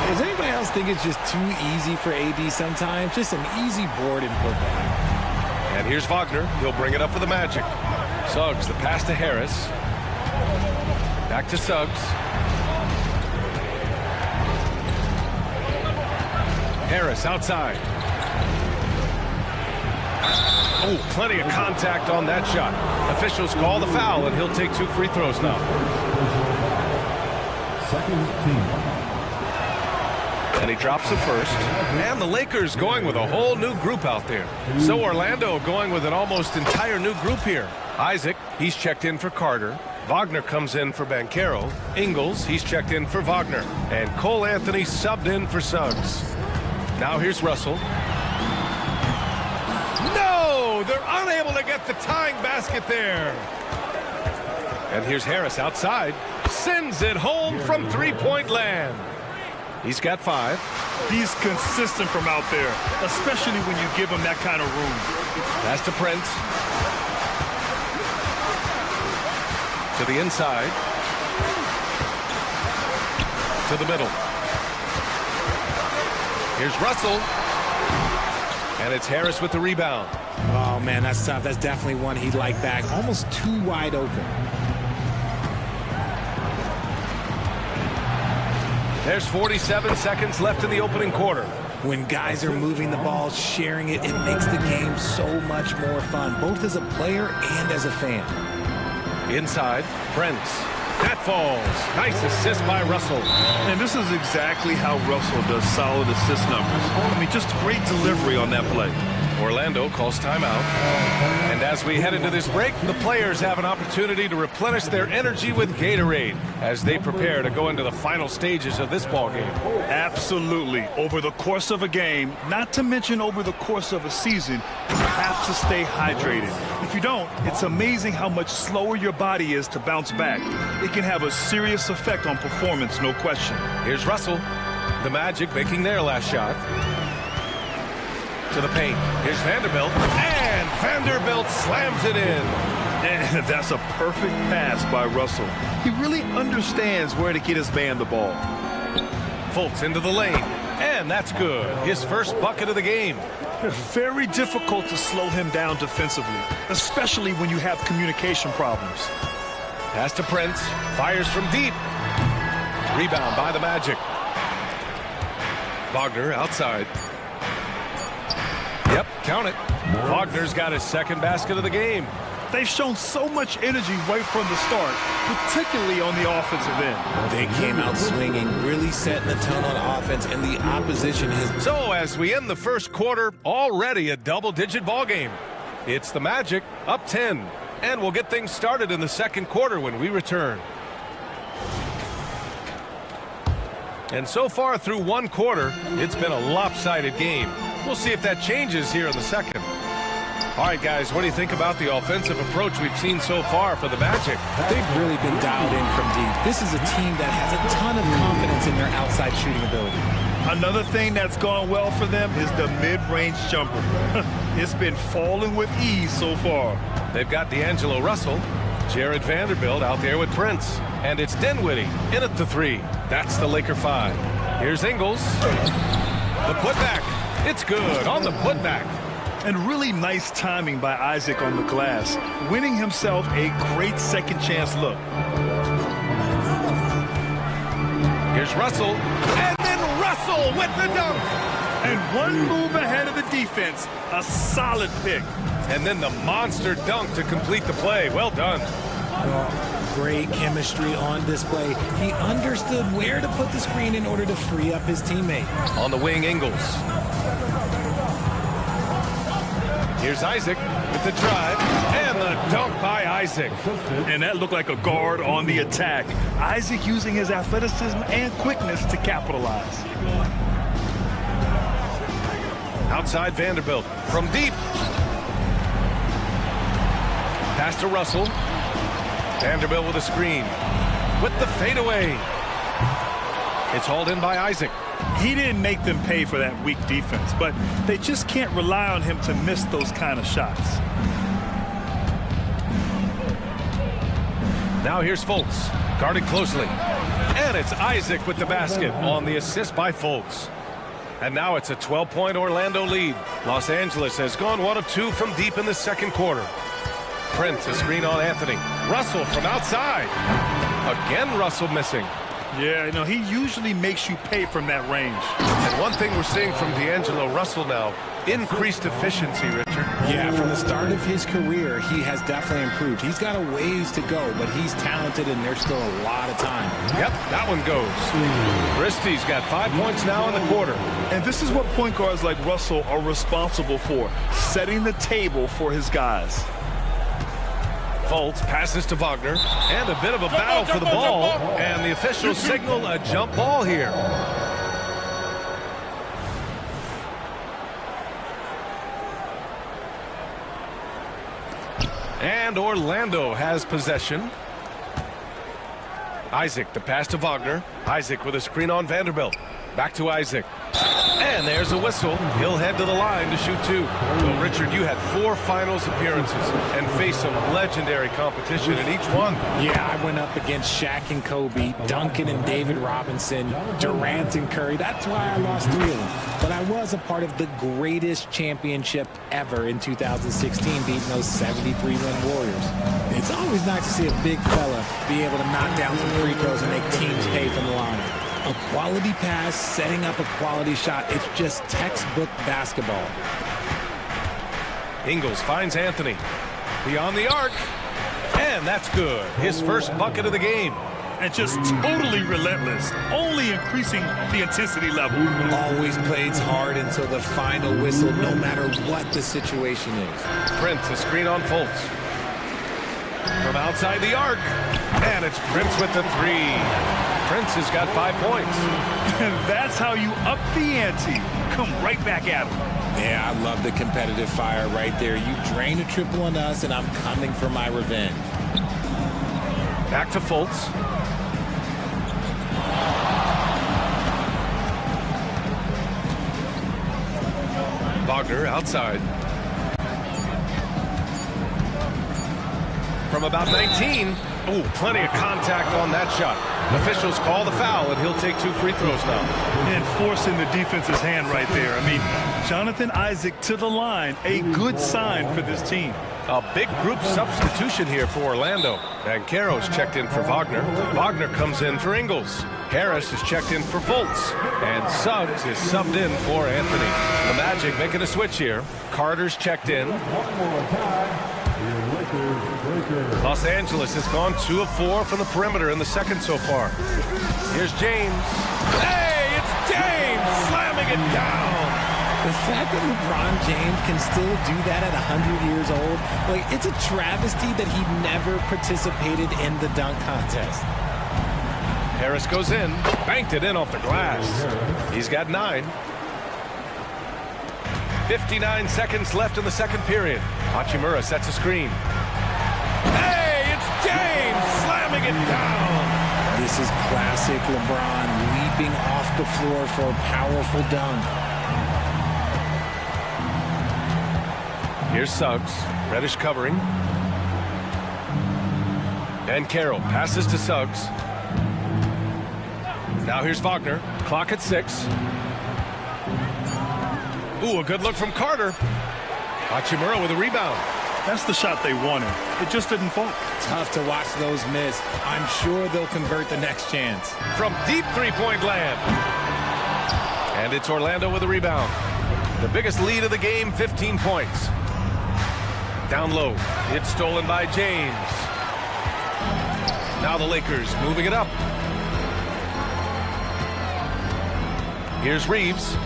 Does anybody else think it's just too easy for AD sometimes? Just an easy board and put back. And here's Wagner. He'll bring it up for the Magic. Suggs, the pass to Harris. Back to Suggs. Harris outside. Oh, plenty of contact on that shot. Officials call the foul, and he'll take 2 free throws now. Second team. And he drops it first. And the Lakers going with a whole new group out there. So Orlando going with an almost entire new group here. Isaac, he's checked in for Carter. Wagner comes in for Banchero. Ingles, he's checked in for Wagner. And Cole Anthony subbed in for Suggs. Now here's Russell. No! They're unable to get the tying basket there. And here's Harris outside. Sends it home from three-point land. He's got 5. He's consistent from out there, especially when you give him that kind of room. Pass to Prince. To the inside. To the middle. Here's Russell. And it's Harris with the rebound. Oh, man, that's tough. That's definitely one he'd like back. Almost too wide open. There's 47 seconds left in the opening quarter. When guys are moving the ball, sharing it, it makes the game so much more fun, both as a player and as a fan. Inside, Prince. That falls. Nice assist by Russell. And this is exactly how Russell does solid assist numbers. I mean, just great delivery on that play. Orlando calls timeout. And as we head into this break, the players have an opportunity to replenish their energy with Gatorade as they prepare to go into the final stages of this ball game. Absolutely. Over the course of a game, not to mention over the course of a season, you have to stay hydrated. If you don't, it's amazing how much slower your body is to bounce back. It can have a serious effect on performance, no question. Here's Russell. The Magic making their last shot. To the paint. Here's Vanderbilt. And Vanderbilt slams it in. And that's a perfect pass by Russell. He really understands where to get his man the ball. Fultz into the lane. And that's good. His first bucket of the game. Very difficult to slow him down defensively, especially when you have communication problems. Pass to Prince. Fires from deep. Rebound by the Magic. Wagner outside. Yep, count it. Wagner's got his second basket of the game. They've shown so much energy right from the start, particularly on the offensive end. They came out swinging, really setting the tone on offense, and the opposition has... So as we end the first quarter, already a double-digit ball game. It's the Magic up 10, and we'll get things started in the second quarter when we return. And so far through one quarter, it's been a lopsided game. We'll see if that changes here in the second. All right, guys, what do you think about the offensive approach we've seen so far for the Magic? They've really been dialed in from deep. This is a team that has a ton of confidence in their outside shooting ability. Another thing that's gone well for them is the mid-range jumper. It's been falling with ease so far. They've got D'Angelo Russell, Jared Vanderbilt out there with Prince. And it's Dinwiddie in at the three. That's the Laker 5. Here's Ingles. The putback. It's good on the putback. And really nice timing by Isaac on the glass, winning himself a great second chance look. Here's Russell. And then Russell with the dunk. And one move ahead of the defense. A solid pick. And then the monster dunk to complete the play. Well done. Great chemistry on display. He understood where to put the screen in order to free up his teammate. On the wing, Ingles. Here's Isaac with the drive and the dunk by Isaac. And that looked like a guard on the attack. Isaac using his athleticism and quickness to capitalize. Outside Vanderbilt from deep. Pass to Russell. Vanderbilt with a screen. With the fadeaway. It's hauled in by Isaac. He didn't make them pay for that weak defense, but they just can't rely on him to miss those kind of shots. Now here's Fultz, guarded closely. And it's Isaac with the basket on the assist by Fultz. And now it's a 12-point Orlando lead. Los Angeles has gone 1 of 2 from deep in the second quarter. Prince, a screen on Anthony. Russell from outside. Again, Russell missing. Yeah, you know, he usually makes you pay from that range. And one thing we're seeing from D'Angelo Russell now, increased efficiency, Richard. Yeah, from the start of his career, he has definitely improved. He's got a ways to go, but he's talented and there's still a lot of time. Yep, that one goes. Christie's got 5 points now in the quarter. And this is what point guards like Russell are responsible for, setting the table for his guys. Fultz passes to Wagner, and a bit of a battle for the ball, and the officials signal a jump ball here. And Orlando has possession. Isaac, the pass to Wagner. Isaac with a screen on Vanderbilt. Back to Isaac. And there's a whistle. He'll head to the line to shoot 2. Well, Richard, you had 4 finals appearances and faced some legendary competition in each one. Yeah, I went up against Shaq and Kobe, Duncan and David Robinson, Durant and Curry. That's why I lost 3 of them. But I was a part of the greatest championship ever in 2016, beating those 73-win Warriors. It's always nice to see a big fella be able to knock down some free throws and make teams pay from the line. A quality pass, setting up a quality shot. It's just textbook basketball. Ingles finds Anthony. Beyond the arc. And that's good. His first bucket of the game. And just totally relentless, only increasing the intensity level. Always plays hard until the final whistle, no matter what the situation is. Prince, a screen on Fultz. From outside the arc. And it's Prince with the three. Prince has got 5 points. And that's how you up the ante. Come right back at him. Yeah, I love the competitive fire right there. You drain a triple on us, and I'm coming for my revenge. Back to Fultz. Wagner outside. From about 19. Ooh, plenty of contact on that shot. Officials call the foul, and he'll take 2 free throws now. And forcing the defense's hand right there. I mean, Jonathan Isaac to the line, a good sign for this team. A big group substitution here for Orlando. Banchero's checked in for Wagner. Wagner comes in for Ingles. Harris is checked in for Fultz. And Suggs is subbed in for Anthony. The Magic making a switch here. Carter's checked in. Los Angeles has gone 2 of 4 from the perimeter in the second so far. Here's James. Hey, it's James slamming it down. The fact that LeBron James can still do that at 100 years old, like, it's a travesty that he never participated in the dunk contest. Harris goes in, banked it in off the glass. He's got 9. 59 seconds left in the second period. Hachimura sets a screen. Hey, it's James slamming it down. This is classic LeBron leaping off the floor for a powerful dunk. Here's Suggs. Reddish covering. And Carroll passes to Suggs. Now here's Wagner. Clock at 6. Ooh, a good look from Carter. Hachimura with a rebound. That's the shot they wanted. It just didn't fall. Tough to watch those miss. I'm sure they'll convert the next chance. From deep three-point land. And it's Orlando with a rebound. The biggest lead of the game, 15 points. Down low. It's stolen by James. Now the Lakers moving it up. Here's Reeves.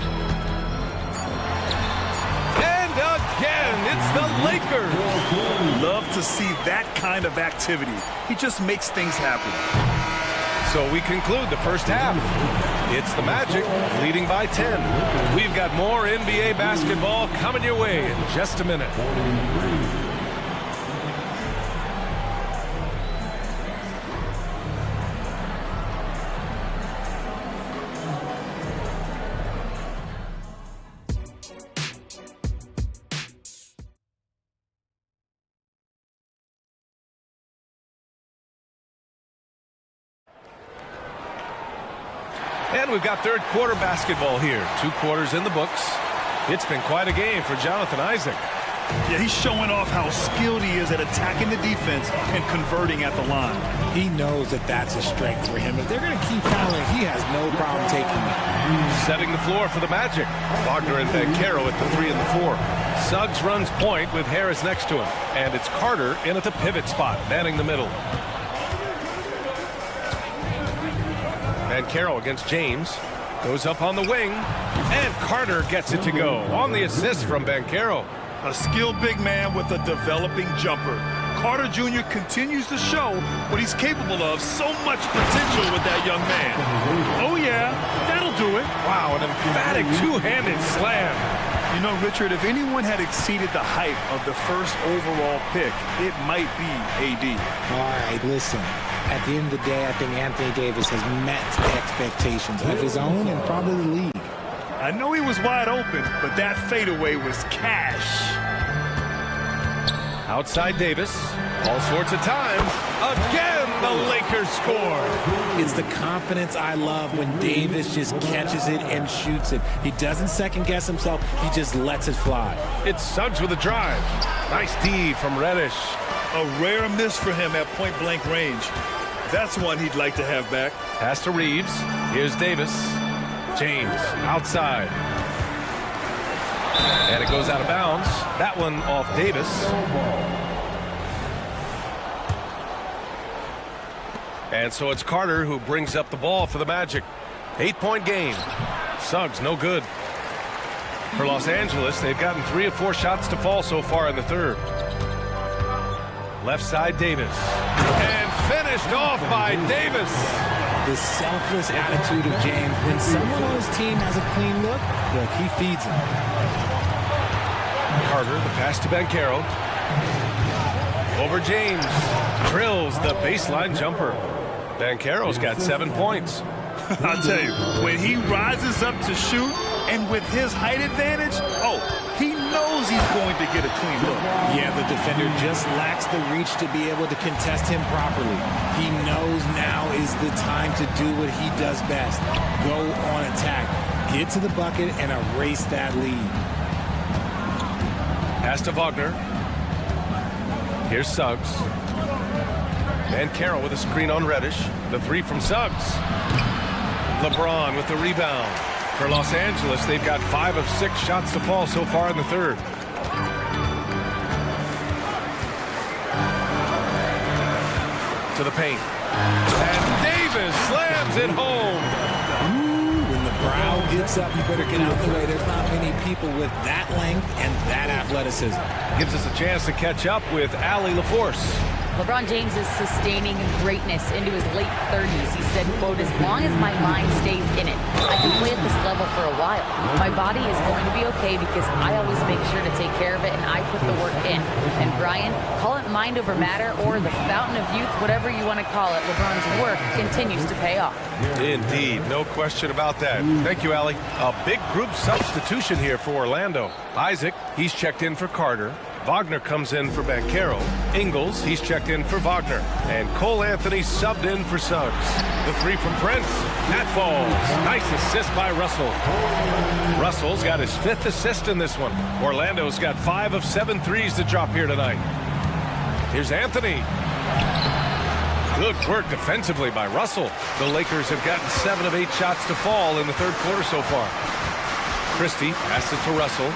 And again, it's the Lakers. Love to see that kind of activity. He just makes things happen. So we conclude the first half. It's the Magic leading by 10. We've got more NBA basketball coming your way in just a minute. And we've got third quarter basketball here. 2 quarters in the books. It's been quite a game for Jonathan Isaac. Yeah, he's showing off how skilled he is at attacking the defense and converting at the line. He knows that that's a strength for him. If they're going to keep fouling, he has no problem taking it. Setting the floor for the Magic. Wagner and Banchero at the 3 and the 4. Suggs runs point with Harris next to him. And it's Carter in at the pivot spot, manning the middle. Banchero against James. Goes up on the wing. And Carter gets it to go on the assist from Banchero. A skilled big man with a developing jumper. Carter Jr. continues to show what he's capable of. So much potential with that young man. Oh, yeah, that'll do it. Wow, an emphatic two-handed slam. You know, Richard, if anyone had exceeded the hype of the first overall pick, it might be AD. All right, listen. At the end of the day, I think Anthony Davis has met expectations of his own and probably the league. I know he was wide open, but that fadeaway was cash. Outside Davis. All sorts of time. Again, the Lakers score. It's the confidence I love when Davis just catches it and shoots it. He doesn't second-guess himself. He just lets it fly. It's Suggs with a drive. Nice D from Reddish. A rare miss for him at point-blank range. That's one he'd like to have back. Pass to Reeves. Here's Davis. James outside. And it goes out of bounds. That one off Davis. And so it's Carter who brings up the ball for the Magic. 8-point game. Suggs, no good. For Los Angeles, they've gotten 3 of 4 shots to fall so far in the third. Left side, Davis. And finished off by Davis. The selfless attitude of James. When someone on his team has a clean look, he feeds him. Carter, the pass to Banchero. Over James. Drills the baseline jumper. Banchero's got 7 points. I'll tell you, when he rises up to shoot, and with his height advantage, he knows he's going to get a clean look. Yeah, the defender just lacks the reach to be able to contest him properly. He knows now is the time to do what he does best. Go on attack. Get to the bucket and erase that lead. Pass to Wagner. Here's Suggs. Banchero with a screen on Reddish. The 3 from Suggs. LeBron with the rebound. For Los Angeles, they've got 5 of 6 shots to fall so far in the third. To the paint. And Davis slams it home. When the brow gets up, you better get out the way. There's not many people with that length and that athleticism. Gives us a chance to catch up with Allie LaForce. LeBron James is sustaining greatness into his late 30s. He said, quote, "As long as my mind stays in it, I can play at this level for a while. My body is going to be okay because I always make sure to take care of it and I put the work in." And Brian, call it mind over matter or the fountain of youth, whatever you want to call it, LeBron's work continues to pay off. Indeed, no question about that. Thank you, Allie. A big group substitution here for Orlando. Isaac, he's checked in for Carter. Wagner comes in for Banchero. Ingles, he's checked in for Wagner. And Cole Anthony subbed in for Suggs. The 3 from Prince. That falls. Nice assist by Russell. Russell's got his 5th assist in this one. Orlando's got 5 of 7 threes to drop here tonight. Here's Anthony. Good work defensively by Russell. The Lakers have gotten 7 of 8 shots to fall in the third quarter so far. Christie passes to Russell.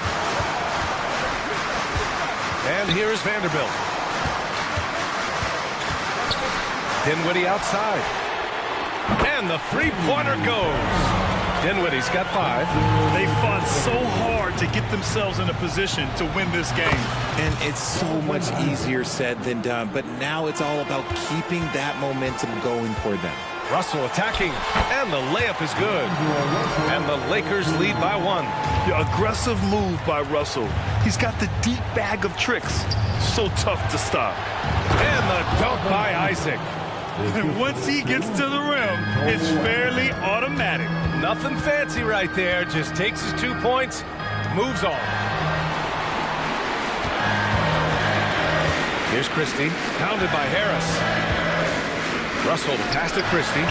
And here is Vanderbilt. Dinwiddie outside. And the 3-pointer goes. Dinwiddie's got 5. They fought so hard to get themselves in a position to win this game. And it's so much easier said than done. But now it's all about keeping that momentum going for them. Russell attacking, and the layup is good. And the Lakers lead by 1. Yeah, aggressive move by Russell. He's got the deep bag of tricks. So tough to stop. And the dunk by Isaac. And once he gets to the rim, it's fairly automatic. Nothing fancy right there. Just takes his 2 points, moves on. Here's Christie, pounded by Harris. Russell pass to Christie.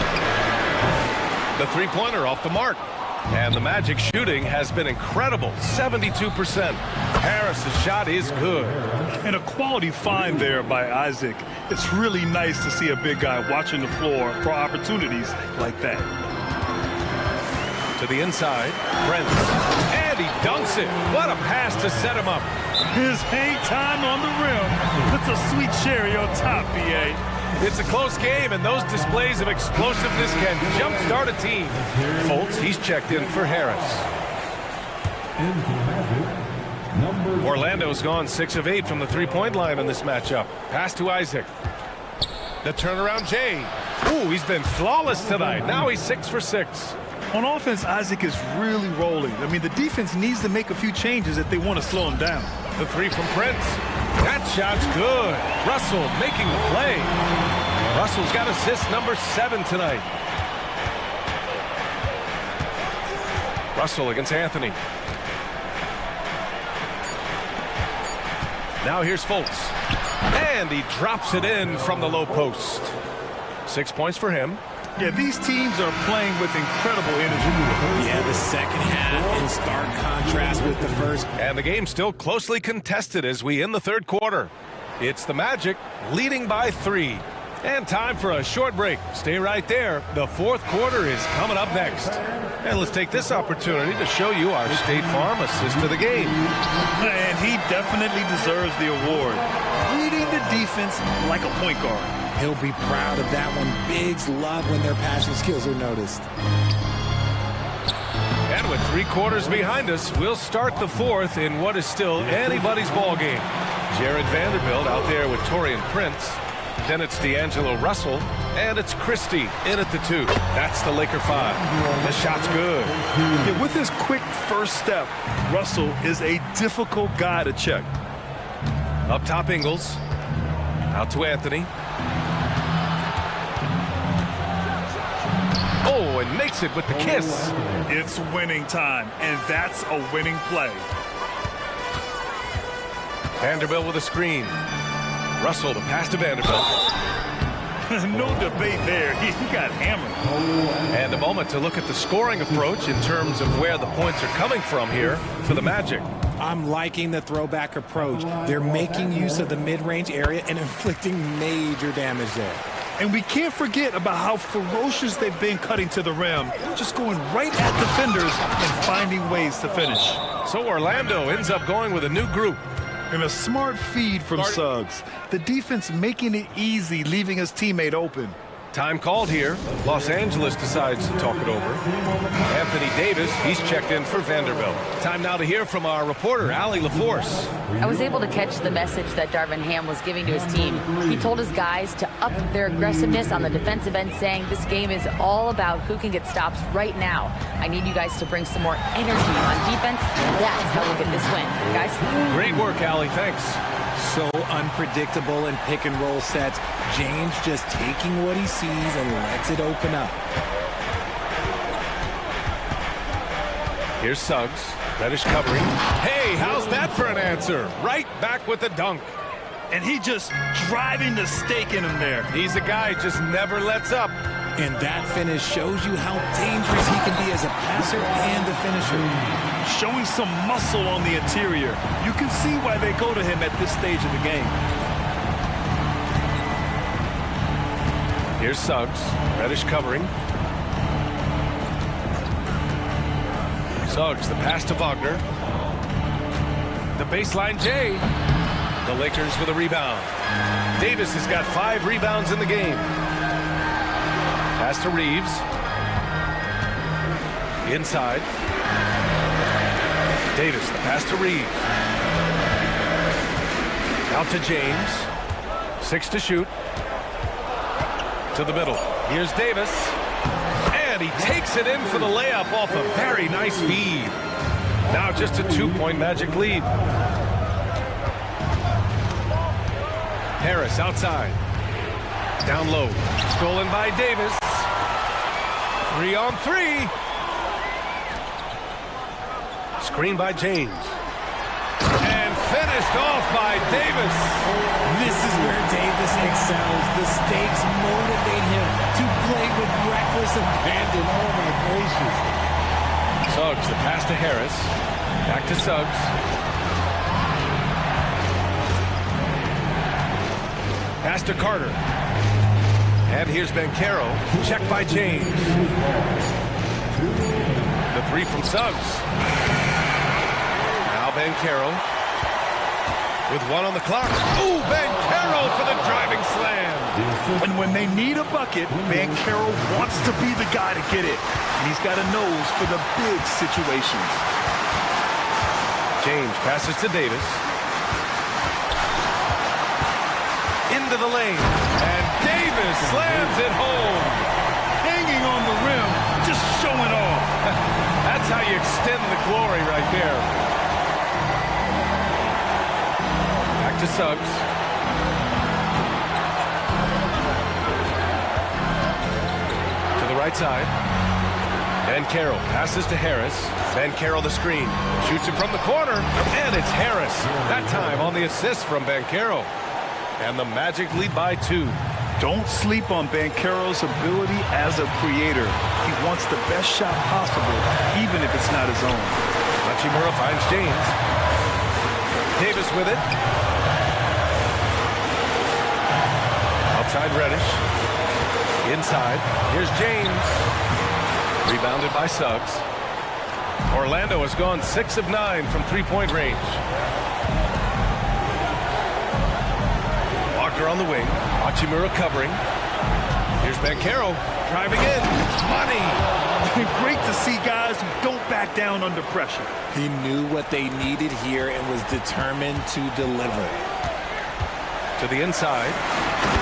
The 3-pointer off the mark. And the Magic shooting has been incredible, 72%. Harris's shot is good. And a quality find there by Isaac. It's really nice to see a big guy watching the floor for opportunities like that. To the inside, Prince. And he dunks it. What a pass to set him up. His hang time on the rim. That's a sweet cherry on top, B.A. It's a close game, and those displays of explosiveness can jumpstart a team. Fultz, he's checked in for Harris. Orlando's gone 6 of 8 from the 3-point line in this matchup. Pass to Isaac. The turnaround, Jay. Ooh, he's been flawless tonight. Now he's 6 for 6. On offense, Isaac is really rolling. I mean, the defense needs to make a few changes if they want to slow him down. The 3 from Prince. That shot's good. Russell making the play. Russell's got assist number 7 tonight. Russell against Anthony. Now here's Fultz. And he drops it in from the low post. 6 points for him. Yeah, these teams are playing with incredible energy. Yeah, the second half in stark contrast with the first. And the game's still closely contested as we end the third quarter. It's the Magic leading by 3. And time for a short break. Stay right there. The fourth quarter is coming up next. And let's take this opportunity to show you our State Farm assist to the game. And he definitely deserves the award. Reading the defense like a point guard. He'll be proud of that one. Bigs love when their passing skills are noticed. And with 3 quarters behind us, we'll start the fourth in what is still anybody's ball game. Jared Vanderbilt out there with Torian Prince. Then it's D'Angelo Russell, and it's Christie in at the 2. That's the Laker 5. The shot's good. Yeah, with his quick first step, Russell is a difficult guy to check. Up top, Ingles. Out to Anthony. Oh, and makes it with the kiss. It's winning time, and that's a winning play. Vanderbilt with a screen. Russell, the pass to Vanderbilt. No debate there. He got hammered. And a moment to look at the scoring approach in terms of where the points are coming from here for the Magic. I'm liking the throwback approach. They're making use of the mid-range area and inflicting major damage there. And we can't forget about how ferocious they've been cutting to the rim, just going right at defenders and finding ways to finish. So Orlando ends up going with a new group. And a smart feed from Suggs. The defense making it easy, leaving his teammate open. Time called here. Los Angeles decides to talk it over. Anthony Davis, he's checked in for Vanderbilt. Time now to hear from our reporter, Allie LaForce. I was able to catch the message that Darvin Ham was giving to his team. He told his guys to up their aggressiveness on the defensive end, saying this game is all about who can get stops right now. I need you guys to bring some more energy on defense. That's how we'll get this win. Guys? Great work, Allie. Thanks. So unpredictable in pick and roll sets. James just taking what he sees and lets it open up. Here's Suggs. Reddish covering. Hey, how's that for an answer? Right back with the dunk. And he just driving the stake in him there. He's a guy who just never lets up. And that finish shows you how dangerous he can be as a passer and a finisher. Showing some muscle on the interior. You can see why they go to him at this stage of the game. Here's Suggs. Reddish covering. Suggs, the pass to Wagner. The baseline J. The Lakers with a rebound. Davis has got 5 rebounds in the game. Pass to Reeves. Inside. Davis, the pass to Reeves. Out to James. 6 to shoot. To the middle. Here's Davis. And he takes it in for the layup off a very nice feed. Now just a 2-point Magic lead. Harris outside. Down low. Stolen by Davis. 3-on-3. Screen by James. And finished off by Davis. This is where Davis excels. The stakes motivate him to play with reckless abandon. Oh my gracious. Suggs, the pass to Harris. Back to Suggs. Pass to Carter. And here's Banchero. Checked by James. The 3 from Suggs. Now Banchero. With 1 on the clock. Ooh, Banchero for the driving slam. And when they need a bucket, Banchero wants to be the guy to get it. And he's got a nose for the big situations. James passes to Davis. Into the lane. And Davis slams it home. Hanging on the rim, just showing off. That's how you extend the glory right there. Back to Suggs. To the right side. Banchero passes to Harris. Banchero the screen. Shoots it from the corner. And it's Harris. That time on the assist from Banchero. And the Magic lead by 2. Don't sleep on Banchero's ability as a creator. He wants the best shot possible, even if it's not his own. Hachimura finds James. Davis with it. Out to side Reddish. Inside. Here's James. Rebounded by Suggs. Orlando has gone 6 of 9 from three-point range. Wagner on the wing. Hachimura covering. Here's Banchero driving in. Money! Great to see guys who don't back down under pressure. He knew what they needed here and was determined to deliver. To the inside.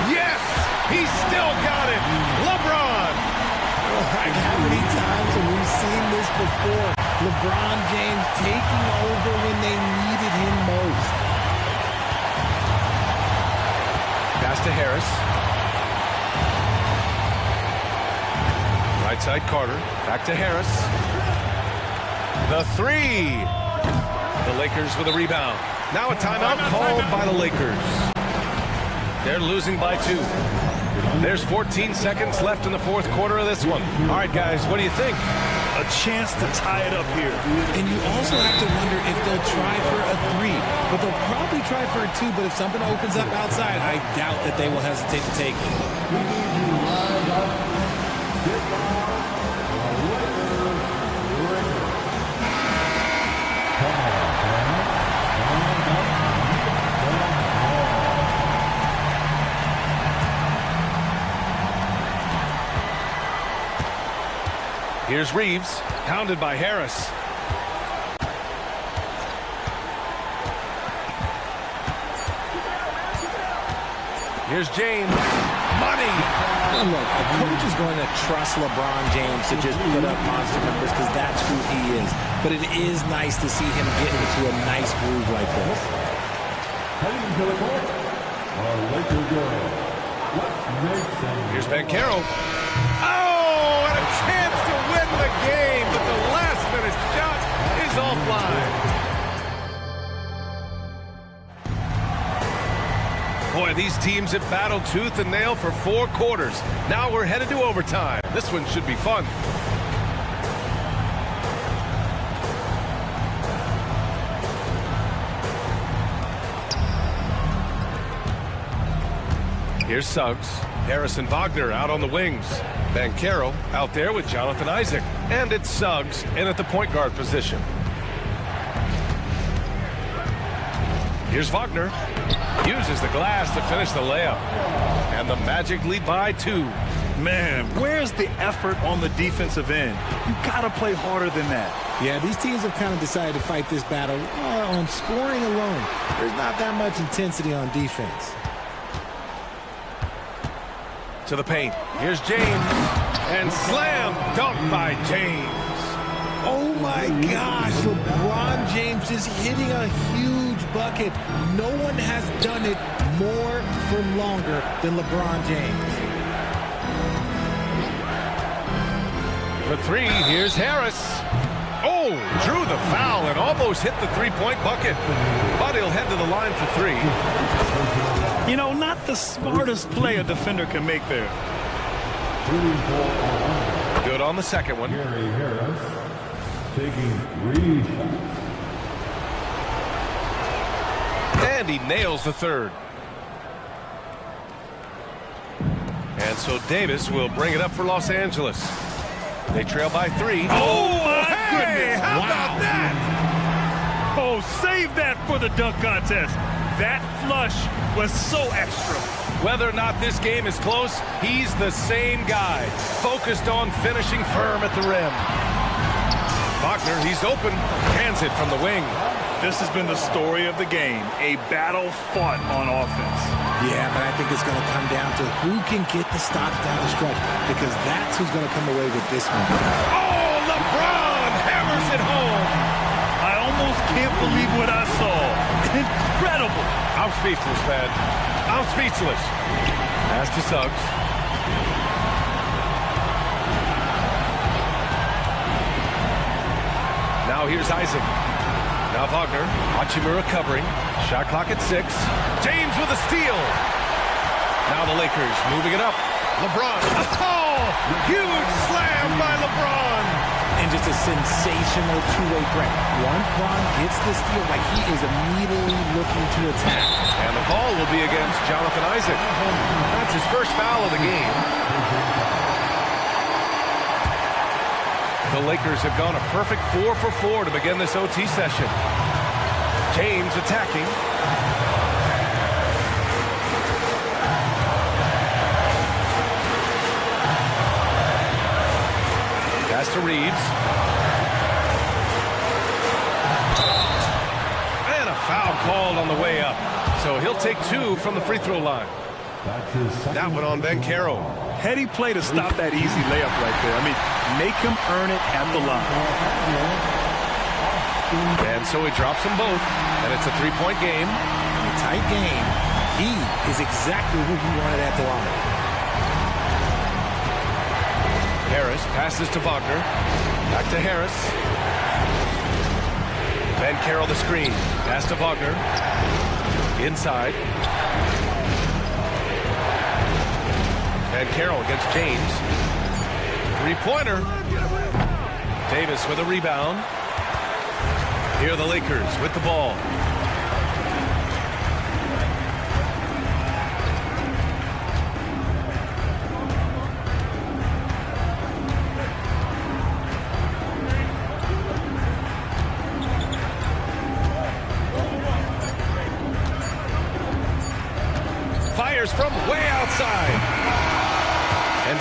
Yes! He still got it! LeBron! Like how many times have we seen this before? LeBron James taking over when they needed him most. Pass to Harris. Right side Carter. Back to Harris. The three. The Lakers with a rebound. Now a timeout called by the Lakers. They're losing by 2. There's 14 seconds left in the fourth quarter of this one. All right, guys, what do you think? A chance to tie it up here. And you also have to wonder if they'll try for a 3. But they'll probably try for a 2. But if something opens up outside, I doubt that they will hesitate to take it. Here's Reeves, pounded by Harris. Here's James. Money! And look, a coach is going to trust LeBron James to just put up monster numbers because that's who he is. But it is nice to see him get into a nice groove like this. Here's Banchero. Oh, and a chance to win the game, but the last-minute shot is offline. Boy, these teams have battled tooth and nail for 4 quarters. Now we're headed to overtime. This one should be fun. Here's Suggs. Harris and Wagner out on the wings. Banchero out there with Jonathan Isaac. And it's Suggs in at the point guard position. Here's Wagner. Uses the glass to finish the layup. And the Magic lead by 2. Man, where's the effort on the defensive end? You gotta play harder than that. Yeah, these teams have kind of decided to fight this battle on scoring alone. There's not that much intensity on defense. To the paint. Here's James. And slam dunk by James. Oh my gosh, LeBron James is hitting a huge bucket. No one has done it more for longer than LeBron James. For 3, here's Harris. Oh, drew the foul and almost hit the three-point bucket. But he'll head to the line for 3. You know, not the smartest play a defender can make there. Good on the second one. Gary Harris taking 3 shots. And he nails the third. And so Davis will bring it up for Los Angeles. They trail by 3. Oh, my goodness. How about that? Oh, save that for the dunk contest. That flush was so extra. Whether or not this game is close, he's the same guy, focused on finishing firm at the rim. Wagner, he's open, hands it from the wing. This has been the story of the game, a battle fought on offense. Yeah, but I think it's going to come down to who can get the stops down the stretch, because that's who's going to come away with this one. Oh, LeBron hammers it home. I almost can't believe what I saw. Incredible. I'm speechless, man. I'm speechless. Pass to Suggs. Now here's Isaac. Now Wagner. Hachimura covering. Shot clock at 6. James with a steal. Now the Lakers moving it up. LeBron. Oh! Huge slam by LeBron. And just a sensational two-way threat. Once Bron gets the steal, like he is immediately looking to attack. And the call will be against Jonathan Isaac. That's his first foul of the game. The Lakers have gone a perfect 4 for 4 to begin this OT session. James attacking. Pass to Reeves. And a foul called on the way up. So he'll take 2 from the free throw line. That one on Bankero. Heady play to stop that easy layup right there. I mean, make him earn it at the line. And so he drops them both, and it's a three-point game. In a tight game, he is exactly who he wanted at the line. Harris passes to Wagner. Back to Harris. Bankero the screen. Pass to Wagner. Inside. Bankero against James. Three-pointer. Davis with a rebound. Here are the Lakers with the ball. Fires from way outside. And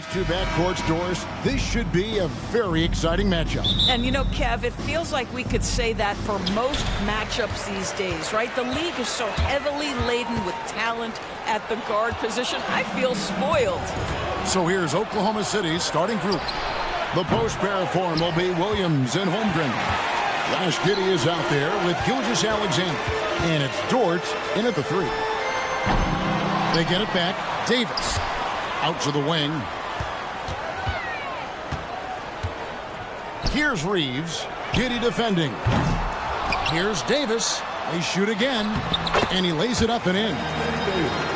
These two backcourts, Doris, this should be a very exciting matchup. And you know, Kev, it feels like we could say that for most matchups these days, right? The league is so heavily laden with talent at the guard position. I feel spoiled. So here's Oklahoma City's starting group. The post pair form will be Williams and Holmgren. Josh Giddey is out there with Gilgeous-Alexander. And it's Dort in at the 3. They get it back. Davis out to the wing. Here's Reeves. Giddey defending. Here's Davis. They shoot again. And he lays it up and in.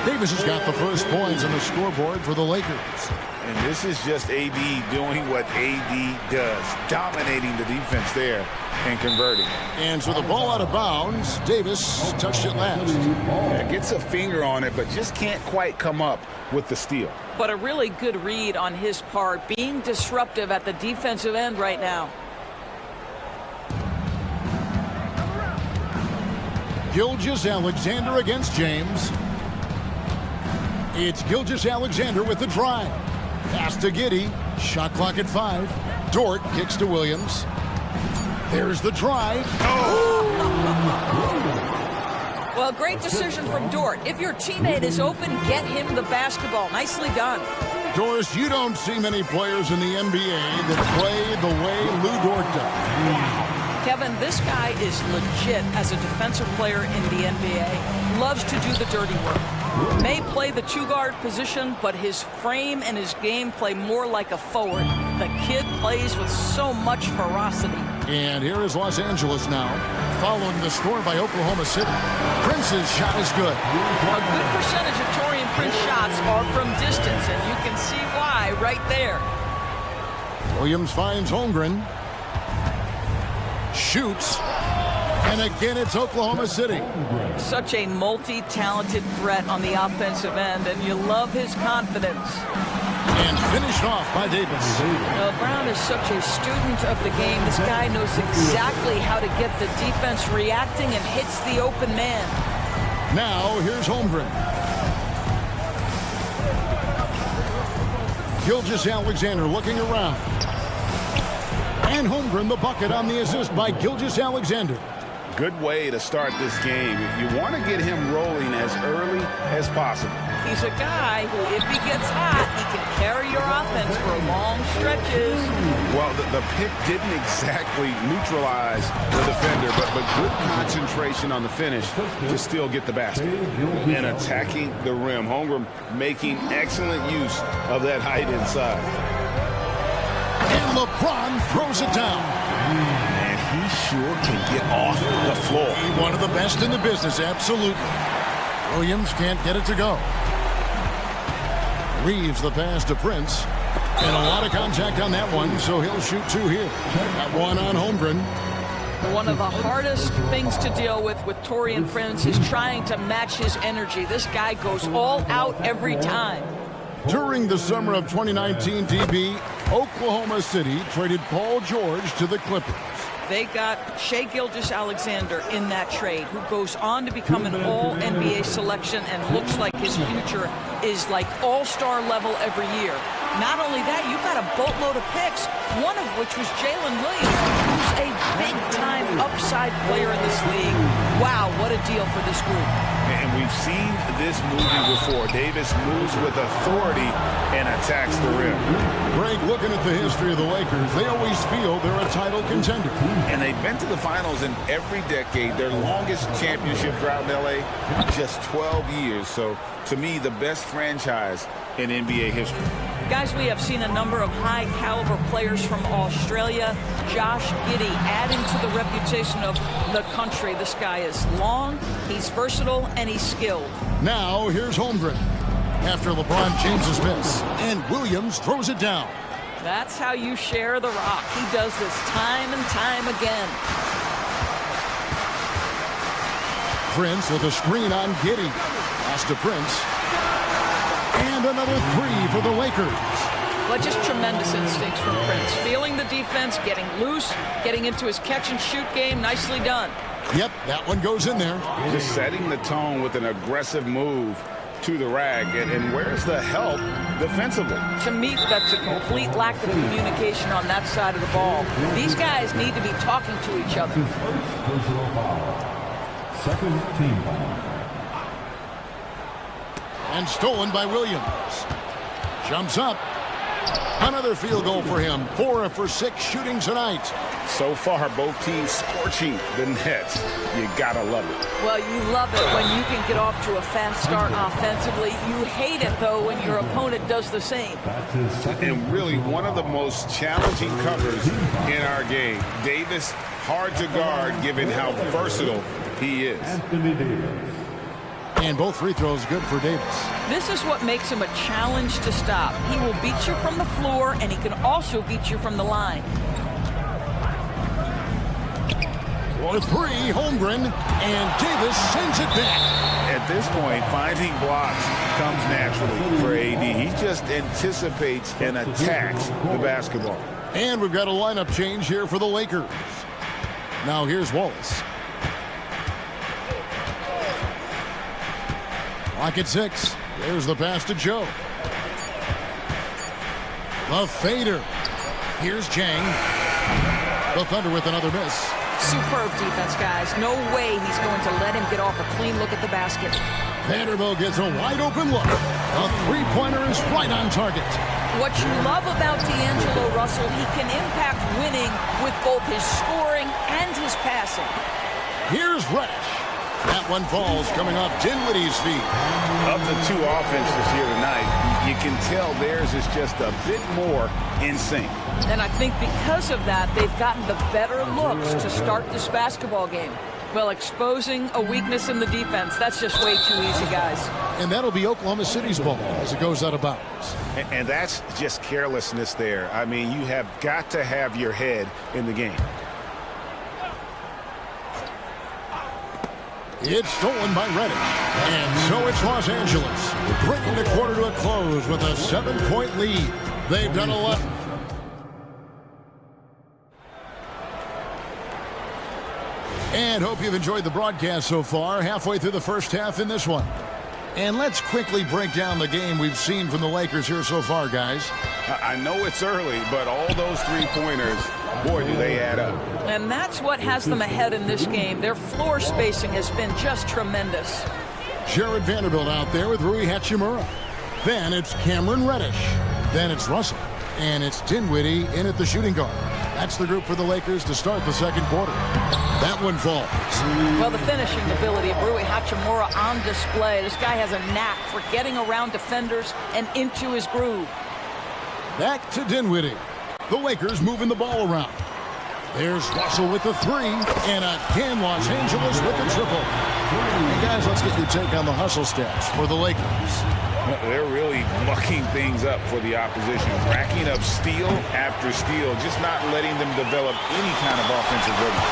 Davis has got the first points on the scoreboard for the Lakers. And this is just AD doing what AD does, dominating the defense there and converting. And so the ball out of bounds. Davis touched it last. Yeah, gets a finger on it, but just can't quite come up with the steal. But a really good read on his part, being disruptive at the defensive end right now. Gilgeous-Alexander against James. It's Gilgeous-Alexander with the drive. Pass to Giddey. Shot clock at 5. Dort kicks to Williams. There's the drive. Well, great decision from Dort. If your teammate is open, get him the basketball. Nicely done. Doris, you don't see many players in the NBA that play the way Lou Dort does. Kevin, this guy is legit as a defensive player in the NBA. Loves to do the dirty work. May play the two-guard position, but his frame and his game play more like a forward. The kid plays with so much ferocity. And here is Los Angeles now, following the score by Oklahoma City. Prince's shot is good. A good percentage of Taurean Prince shots are from distance, and you can see why right there. Williams finds Holmgren. Shoots. And again, it's Oklahoma City. Such a multi-talented threat on the offensive end, and you love his confidence. And finished off by Davis. Brown is such a student of the game. This guy knows exactly how to get the defense reacting and hits the open man. Now, here's Holmgren. Gilgeous-Alexander looking around. And Holmgren the bucket on the assist by Gilgeous-Alexander. Good way to start this game. You want to get him rolling as early as possible. He's a guy who, if he gets hot, he can carry your offense for long stretches. Well, the pick didn't exactly neutralize the defender, but good concentration on the finish to still get the basket. And attacking the rim. Holmgren making excellent use of that height inside. And LeBron throws it down. And he sure can get off the floor. One of the best in the business, absolutely. Williams can't get it to go. Reeves the pass to Prince. And a lot of contact on that one, so he'll shoot 2 here. That one on Holmgren. One of the hardest things to deal with Taurean Prince is trying to match his energy. This guy goes all out every time. During the summer of 2019, DB, Oklahoma City traded Paul George to the Clippers. They got Shai Gilgeous-Alexander in that trade, who goes on to become an all-NBA selection and looks like his future is like all-star level every year. Not only that, you've got a boatload of picks, one of which was Jalen Williams, who's a big-time upside player in this league. Wow, what a deal for this group. And we've seen this movie before. Davis moves with authority and attacks the rim. Greg, looking at the history of the Lakers, they always feel they're a title contender. And they've been to the finals in every decade. Their longest championship drought in LA, just 12 years. So, to me, the best franchise in NBA history. Guys, we have seen a number of high-caliber players from Australia. Josh Giddey adding to the reputation of the country. This guy is long, he's versatile, and he's skilled. Now, here's Holmgren. After LeBron James's miss. And Williams throws it down. That's how you share the rock. He does this time and time again. Prince with a screen on Giddey. Pass to Prince. And another 3 for the Lakers. But just tremendous instincts from Prince. Feeling the defense, getting loose, getting into his catch-and-shoot game. Nicely done. Yep, that one goes in there. Just setting the tone with an aggressive move to the rag. And where's the help defensively? To me, that's a complete lack of communication on that side of the ball. These guys need to be talking to each other. Personal foul. Second team foul. And stolen by Williams. Jumps up. Another field goal for him. 4 for 6 shooting tonight. So far, both teams scorching the nets. You gotta love it. Well, you love it when you can get off to a fast start offensively. You hate it, though, when your opponent does the same. And really, one of the most challenging covers in our game. Davis, hard to guard, given how versatile he is. And both free throws good for Davis. This is what makes him a challenge to stop. He will beat you from the floor, and he can also beat you from the line. For 3, Holmgren, and Davis sends it back. At this point, finding blocks comes naturally for AD. He just anticipates and attacks the basketball. And we've got a lineup change here for the Lakers. Now here's Wallace. Clock at 6. There's the pass to Joe. The fader. Here's Jang. The Thunder with another miss. Superb defense, guys. No way he's going to let him get off a clean look at the basket. Vanderbilt gets a wide open look. A three-pointer is right on target. What you love about D'Angelo Russell, he can impact winning with both his scoring and his passing. Here's Reddish. That one falls coming off Dinwiddie's feet. Of the two offenses here tonight, you can tell theirs is just a bit more in sync. And I think because of that, they've gotten the better looks to start this basketball game. Well, exposing a weakness in the defense, that's just way too easy, guys. And that'll be Oklahoma City's ball as it goes out of bounds. And that's just carelessness there. I mean, you have got to have your head in the game. It's stolen by Reddish. And so it's Los Angeles, bringing the quarter to a close with a 7-point lead. They've done a lot. And hope you've enjoyed the broadcast so far, halfway through the first half in this one. And let's quickly break down the game we've seen from the Lakers here so far, guys. I know it's early, but all those three-pointers, boy, do they add up. And that's what has them ahead in this game. Their floor spacing has been just tremendous. Jared Vanderbilt out there with Rui Hachimura. Then it's Cameron Reddish. Then it's Russell. And it's Dinwiddie in at the shooting guard. That's the group for the Lakers to start the second quarter. That one falls. Well, the finishing ability of Rui Hachimura on display. This guy has a knack for getting around defenders and into his groove. Back to Dinwiddie. The Lakers moving the ball around. There's Russell with the 3, and again Los Angeles with the triple. Hey guys, let's get your take on the hustle stats for the Lakers. They're really mucking things up for the opposition, racking up steal after steal, just not letting them develop any kind of offensive rhythm.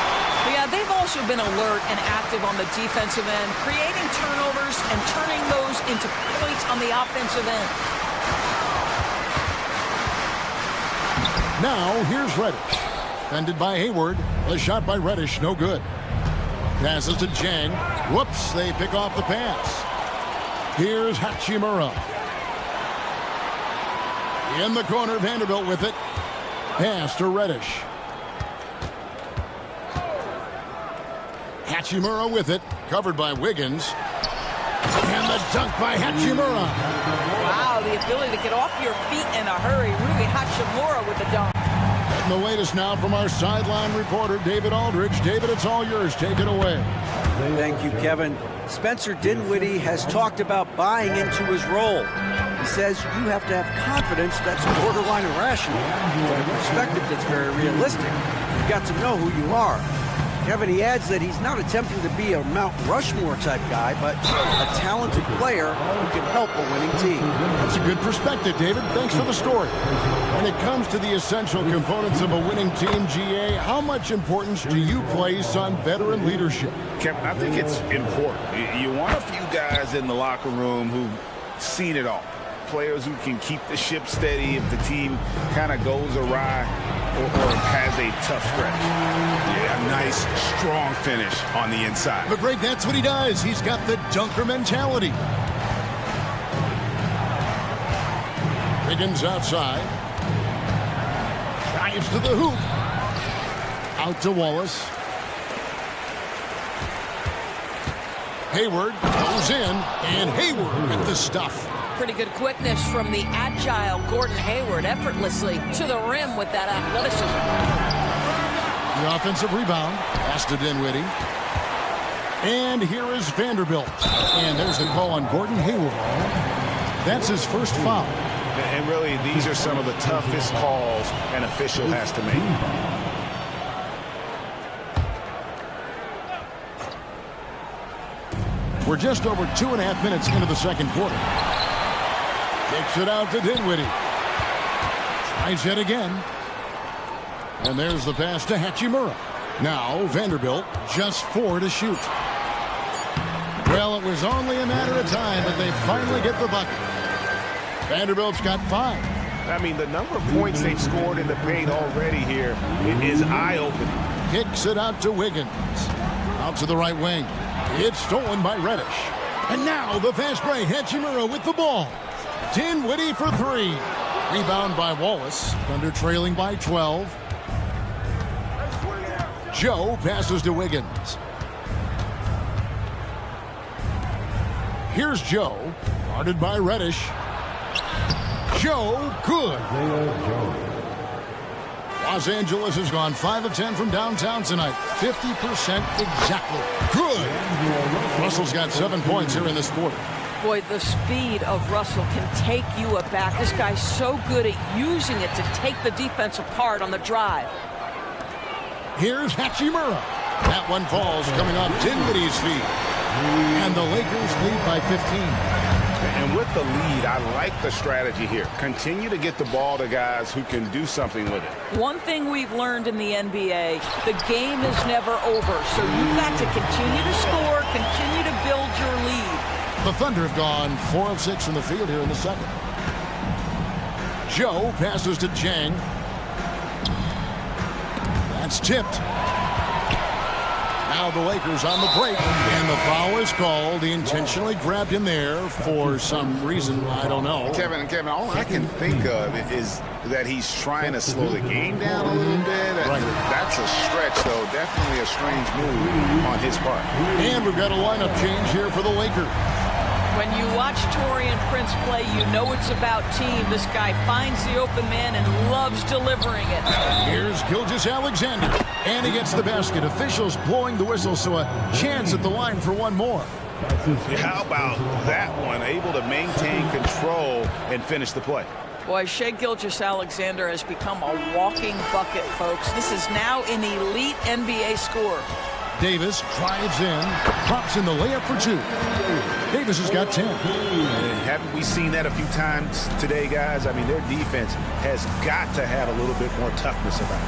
Yeah, they've also been alert and active on the defensive end, creating turnovers and turning those into points on the offensive end. Now, here's Reddish. Defended by Hayward. The shot by Reddish, no good. Passes to Jang. Whoops, they pick off the pass. Here's Hachimura. In the corner, Vanderbilt with it. Pass to Reddish. Hachimura with it. Covered by Wiggins. And the dunk by Hachimura. Wow, the ability to get off your feet in a hurry. Rui Hachimura with the dunk. And the latest now from our sideline reporter, David Aldridge. David, it's all yours. Take it away. Thank you, Kevin. Spencer Dinwiddie has talked about buying into his role. He says you have to have confidence that's borderline irrational, but a perspective that's very realistic. You've got to know who you are. Kevin, he adds that he's not attempting to be a Mount Rushmore type guy, but a talented player who can help a winning team. That's a good perspective, David. Thanks for the story. When it comes to the essential components of a winning team, GA, how much importance do you place on veteran leadership? Kevin, I think it's important. You want a few guys in the locker room who've seen it all. Players who can keep the ship steady if the team kind of goes awry or has a tough stretch. Yeah, nice, strong finish on the inside. But great, that's what he does. He's got the dunker mentality. Wiggins outside. Drives to the hoop. Out to Wallace. Hayward goes in, and Hayward with the stuff. Pretty good quickness from the agile Gordon Hayward, effortlessly to the rim with that athleticism. The offensive rebound. Pass to Dinwiddie. And here is Vanderbilt. And there's the call on Gordon Hayward. That's his first foul. And really, these are some of the toughest calls an official has to make. We're just over 2.5 minutes into the second quarter. Kicks it out to Dinwiddie. Tries it again. And there's the pass to Hachimura. Now Vanderbilt just 4 to shoot. Well, it was only a matter of time, but they finally get the bucket. Vanderbilt's got 5. I mean, the number of points they've scored in the paint already here is eye-opening. Kicks it out to Wiggins. Out to the right wing. It's stolen by Reddish. And now the fast break. Hachimura with the ball. Dinwiddie for 3. Rebound by Wallace. Thunder trailing by 12. Joe passes to Wiggins. Here's Joe. Guarded by Reddish. Joe, good. Los Angeles has gone 5 of 10 from downtown tonight. 50% exactly. Good. Russell's got 7 points here in this quarter. Boy, the speed of Russell can take you aback. This guy's so good at using it to take the defense apart on the drive. Here's Hachimura. That one falls coming off Dinwiddie's feet. And the Lakers lead by 15. And with the lead, I like the strategy here. Continue to get the ball to guys who can do something with it. One thing we've learned in the NBA, the game is never over. So you've got to continue to score, continue to build your lead. The Thunder have gone 4 of 6 from the field here in the second. Joe passes to Jang. That's tipped. Now the Lakers on the break, and the foul is called. He intentionally grabbed him there for some reason, I don't know. Kevin, all I can think of is that he's trying to slow the game down a little bit. Right. That's a stretch, though. Definitely a strange move on his part. And we've got a lineup change here for the Lakers. When you watch Taurean Prince play, you know it's about team. This guy finds the open man and loves delivering it. Here's Gilgeous-Alexander, and he gets the basket. Officials blowing the whistle, so a chance at the line for one more. How about that one? Able to maintain control and finish the play. Boy, Shai Gilgeous-Alexander has become a walking bucket, folks. This is now an elite NBA scorer. Davis drives in, drops in the layup for 2. Davis has got 10. And haven't we seen that a few times today, guys? I mean, their defense has got to have a little bit more toughness about it.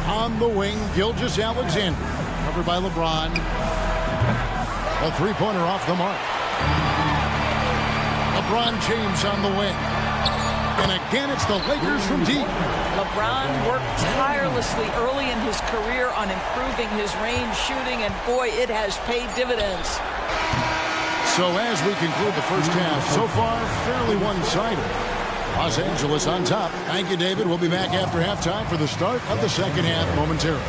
On the wing, Gilgeous-Alexander, covered by LeBron. A 3-pointer off the mark. LeBron James on the wing. And again, it's the Lakers from deep. LeBron worked tirelessly early in his career on improving his range shooting, and boy, it has paid dividends. So as we conclude the first half, so far, fairly one-sided. Los Angeles on top. Thank you, David. We'll be back after halftime for the start of the second half momentarily.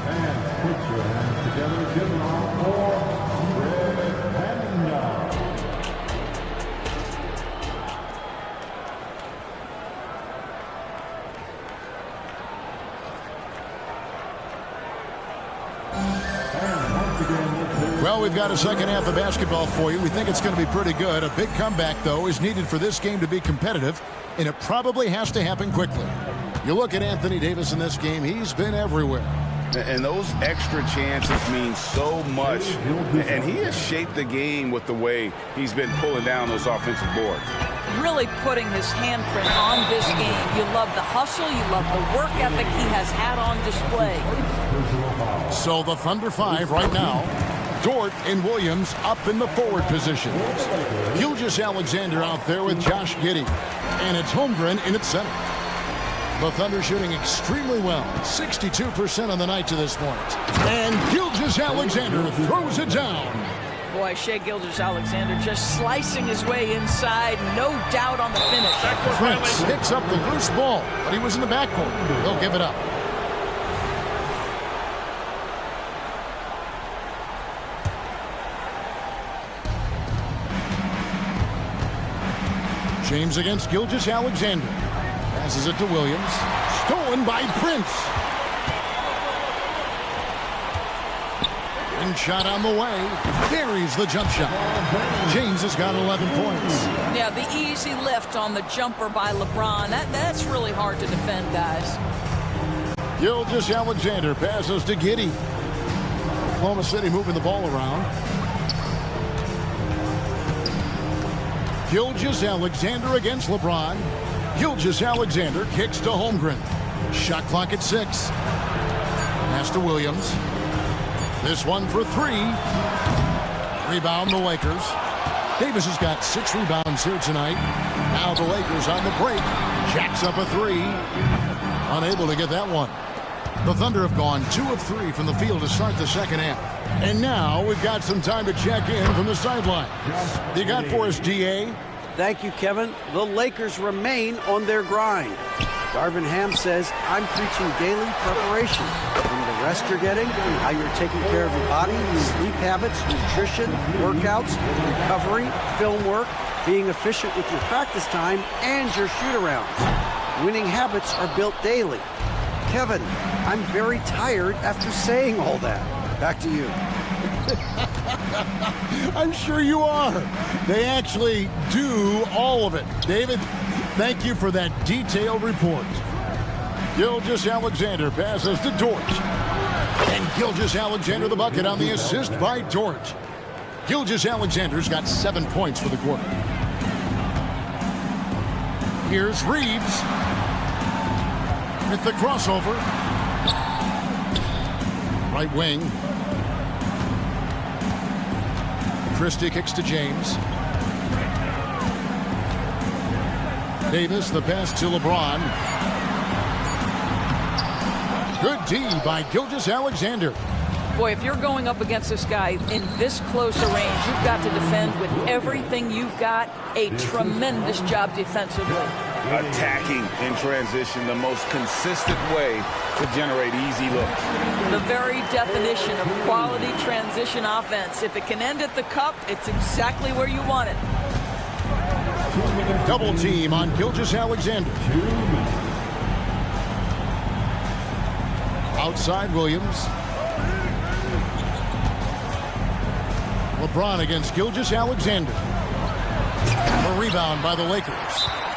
Fans, put your hands together. Give them all 4. Well, we've got a second half of basketball for you. We think it's going to be pretty good. A big comeback, though, is needed for this game to be competitive, and it probably has to happen quickly. You look at Anthony Davis in this game, he's been everywhere. And those extra chances mean so much. And he has shaped the game with the way he's been pulling down those offensive boards. Really putting his handprint on this game. You love the hustle, you love the work ethic he has had on display. So the Thunder 5 right now. Dort and Williams up in the forward positions. Gilgeous-Alexander out there with Josh Giddey. And it's Holmgren in its center. The Thunder shooting extremely well. 62% on the night to this point. And Gilgeous-Alexander throws it down. Boy, Shai Gilgeous-Alexander just slicing his way inside. No doubt on the finish. Prince picks up the loose ball, but he was in the backcourt. He'll give it up. James against Gilgeous-Alexander. Passes it to Williams. Stolen by Prince. And shot on the way. Buries the jump shot. James has got 11 points. Yeah, the easy lift on the jumper by LeBron. That's really hard to defend, guys. Gilgeous-Alexander passes to Giddey. Oklahoma City moving the ball around. Gilgeous-Alexander against LeBron. Gilgeous-Alexander kicks to Holmgren. Shot clock at 6. Pass to Williams. This one for 3. Rebound the Lakers. Davis has got 6 rebounds here tonight. Now the Lakers on the break. Jacks up a 3. Unable to get that one. The Thunder have gone 2 of 3 from the field to start the second half. And now we've got some time to check in from the sideline. You got for us, DA? Thank you, Kevin. The Lakers remain on their grind. Darvin Ham says, I'm preaching daily preparation. From the rest you're getting, how you're taking care of your body, sleep habits, nutrition, workouts, recovery, film work, being efficient with your practice time, and your shoot-arounds. Winning habits are built daily. Kevin, I'm very tired after saying all that. Back to you. I'm sure you are. They actually do all of it. David, thank you for that detailed report. Gilgeous-Alexander passes to Dort. And Gilgeous-Alexander the bucket on the assist by Dort. Gilgeous-Alexander's got 7 points for the quarter. Here's Reeves with the crossover. Right wing. Christie kicks to James. Davis, the pass to LeBron. Good D by Gilgeous-Alexander. Boy, if you're going up against this guy in this close a range, you've got to defend with everything you've got. A tremendous job defensively. Attacking in transition, the most consistent way to generate easy looks. The very definition of quality transition offense. If it can end at the cup, it's exactly where you want it. Double team on Gilgeous-Alexander. Outside Williams. LeBron against Gilgeous-Alexander. A rebound by the Lakers.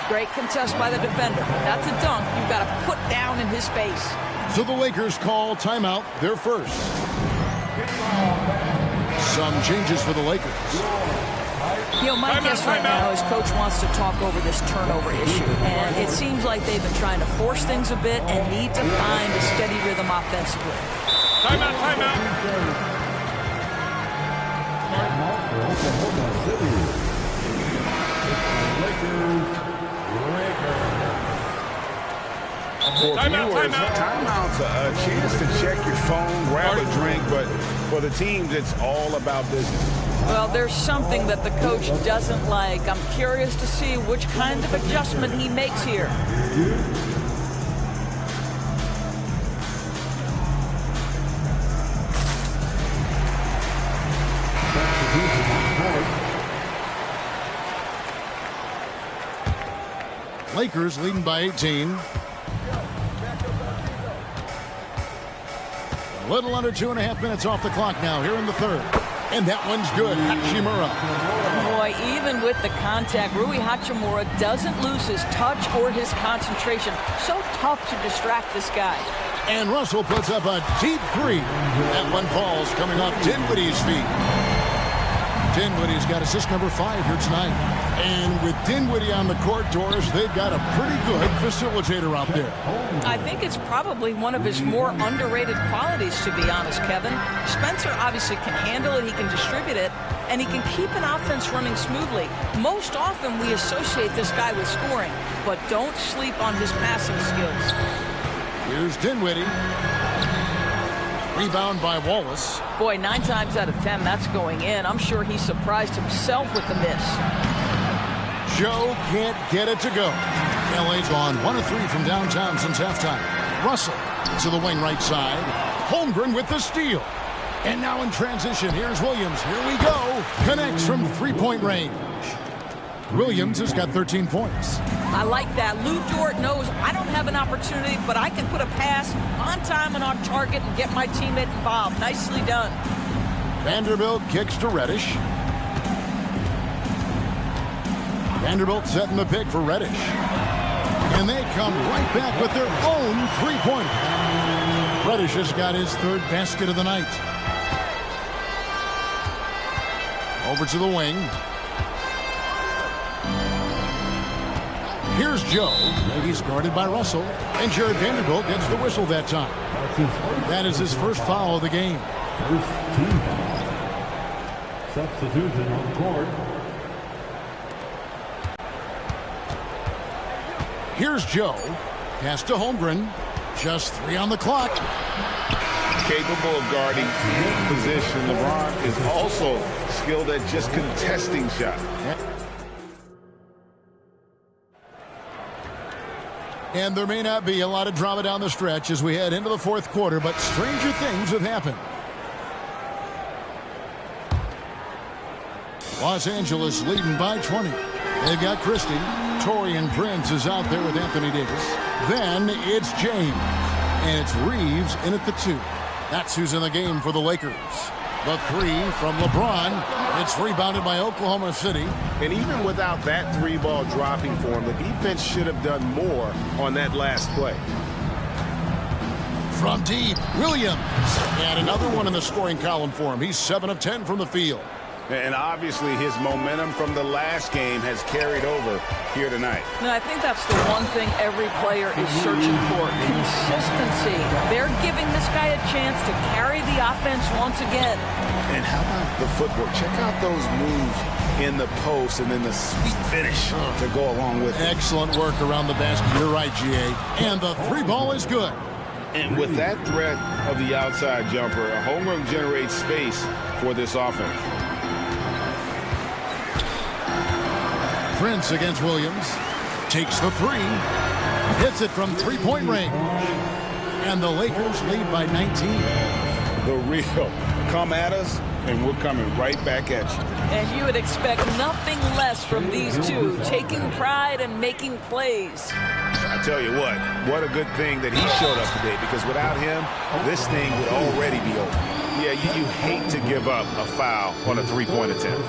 Great contest by the defender. That's a dunk you've got to put down in his face. So the Lakers call timeout, their first. Some changes for the Lakers. You know, my guess right now is Coach wants to talk over this turnover issue. And it seems like they've been trying to force things a bit and need to find a steady rhythm offensively. Timeout, timeout. For viewers, timeout's a chance to check your phone, grab a drink, but for the teams, it's all about business. Well, there's something that the coach doesn't like. I'm curious to see which kind of adjustment he makes here. Lakers leading by 18. A little under 2.5 minutes off the clock now here in the third. And that one's good. Hachimura. Boy, even with the contact, Rui Hachimura doesn't lose his touch or his concentration. So tough to distract this guy. And Russell puts up a deep 3. That one falls coming off Dinwiddie's feet. Dinwiddie's got assist number 5 here tonight. And with Dinwiddie on the court, Doris, they've got a pretty good facilitator out there. I think it's probably one of his more underrated qualities, to be honest, Kevin. Spencer obviously can handle it, he can distribute it, and he can keep an offense running smoothly. Most often we associate this guy with scoring, but don't sleep on his passing skills. Here's Dinwiddie. Rebound by Wallace. Boy, 9 times out of 10, that's going in. I'm sure he surprised himself with the miss. Joe can't get it to go. LA's on 1 of 3 from downtown since halftime. Russell to the wing right side. Holmgren with the steal. And now in transition, here's Williams. Here we go. Connects from three-point range. Williams has got 13 points. I like that. Lou Dort knows I don't have an opportunity, but I can put a pass on time and on target and get my teammate involved. Nicely done. Vanderbilt kicks to Reddish. Vanderbilt setting the pick for Reddish. And they come right back with their own three-pointer. Reddish has got his 3rd basket of the night. Over to the wing. Here's Joe. He's guarded by Russell. And Jared Vanderbilt gets the whistle that time. That is his first foul of the game. First team foul. Substitution on the court. Here's Joe. Pass to Holmgren. Just 3 on the clock. Capable of guarding any position. LeBron is also skilled at just contesting shots. And there may not be a lot of drama down the stretch as we head into the 4th quarter, but stranger things have happened. Los Angeles leading by 20. They've got Christie. Torian Prince is out there with Anthony Davis. Then it's James. And it's Reeves in at the 2. That's who's in the game for the Lakers. The 3 from LeBron. It's rebounded by Oklahoma City. And even without that 3-ball dropping for him, the defense should have done more on that last play. From deep, Williams. And another one in the scoring column for him. He's 7 of 10 from the field. And obviously his momentum from the last game has carried over here tonight. And I think that's the one thing every player is searching for, consistency. They're giving this guy a chance to carry the offense once again. And how about the footwork? Check out those moves in the post and then the sweet finish to go along with it. Excellent work around the basket. You're right, GA. And the 3-ball is good. And with that threat of the outside jumper, a home run generates space for this offense. Prince against Williams. Takes the 3. Hits it from 3-point range. And the Lakers lead by 19. The real. Come at us, and we're coming right back at you. And you would expect nothing less from these two, taking pride and making plays. I tell you what a good thing that he showed up today, because without him, this thing would already be over. Yeah, you hate to give up a foul on a 3-point attempt.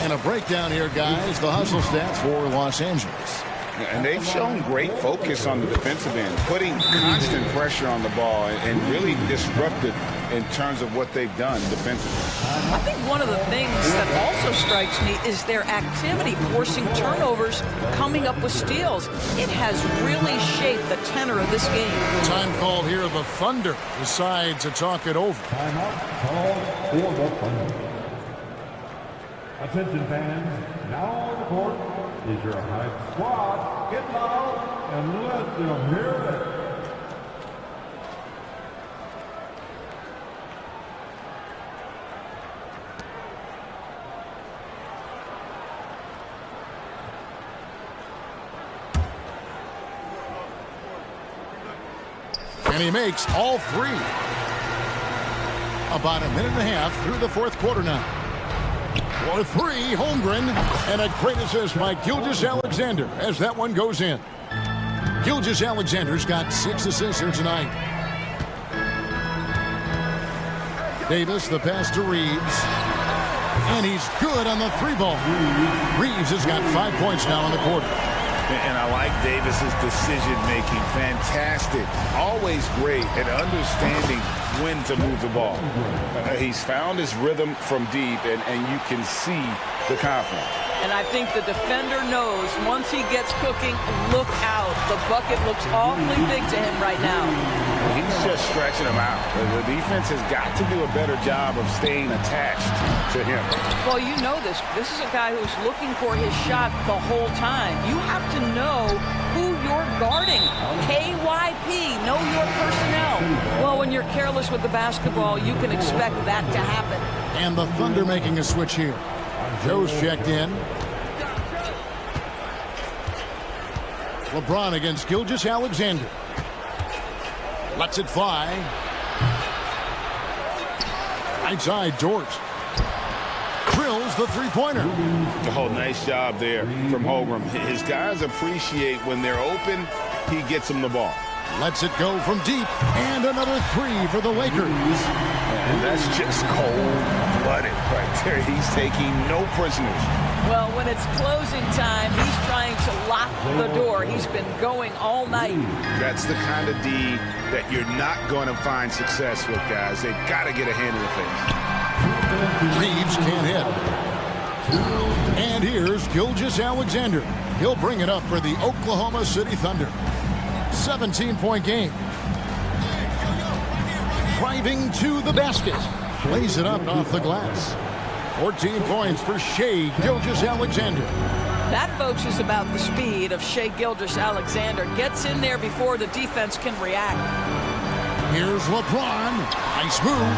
And a breakdown here, guys. The hustle stats for Los Angeles. And they've shown great focus on the defensive end, putting constant pressure on the ball and really disruptive in terms of what they've done defensively. I think one of the things that also strikes me is their activity, forcing turnovers, coming up with steals. It has really shaped the tenor of this game. Time called here. The Thunder decide to talk it over. Timeout called for the Thunder. Attention fans, now on the court is your hype squad. Get loud and let them hear it. And he makes all 3. About a minute and a half through the 4th quarter now. For 3, Holmgren, and a great assist by Gilgeous-Alexander as that one goes in. Gilgeous-Alexander's got 6 assists here tonight. Davis, the pass to Reeves. And he's good on the 3-ball. Reeves has got 5 points now in the quarter. And I like Davis's decision-making. Fantastic. Always great at understanding when to move the ball. He's found his rhythm from deep, and you can see the confidence. And I think the defender knows once he gets cooking, look out. The bucket looks awfully big to him right now. He's just stretching him out. The defense has got to do a better job of staying attached to him. Well, you know this. This is a guy who's looking for his shot the whole time. You have to know who you're guarding. KYP, know your personnel. Well, when you're careless with the basketball, you can expect that to happen. And the Thunder making a switch here. Joe's checked in. LeBron against Gilgeous-Alexander. Lets it fly. Right side, Dort. Drills the three-pointer. Oh, nice job there from Holmgren. His guys appreciate when they're open, he gets them the ball. Lets it go from deep. And another three for the Lakers. And that's just cold-blooded right there. He's taking no prisoners. Well, when it's closing time, he's trying to lock the door. He's been going all night. That's the kind of D that you're not going to find success with, guys. They've got to get a hand in the face. Reeves can't hit. And here's Gilgeous-Alexander. He'll bring it up for the Oklahoma City Thunder. 17-point game. Driving to the basket. Lays it up off the glass. 14 points for Shai Gilgeous-Alexander. That, folks, is about the speed of Shai Gilgeous-Alexander. Gets in there before the defense can react. Here's LeBron. Nice move.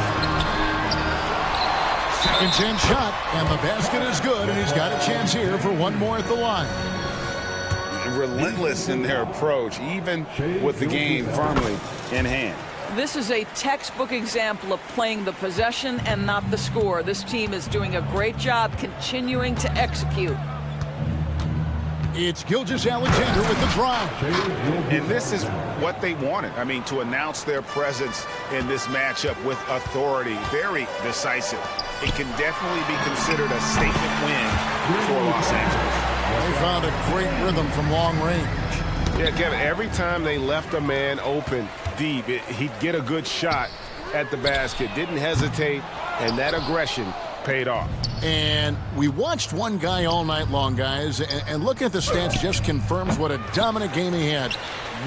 Second chance shot, and the basket is good, and he's got a chance here for one more at the line. Relentless in their approach, even with the game firmly in hand. This is a textbook example of playing the possession and not the score. This team is doing a great job continuing to execute. It's Gilgeous-Alexander with the drive. And this is what they wanted. I mean, to announce their presence in this matchup with authority. Very decisive. It can definitely be considered a statement win for Los Angeles. They found a great rhythm from long range. Yeah, Kevin, every time they left a man open deep, he'd get a good shot at the basket. Didn't hesitate, and that aggression paid off. And we watched one guy all night long, guys, and looking at the stats just confirms what a dominant game he had.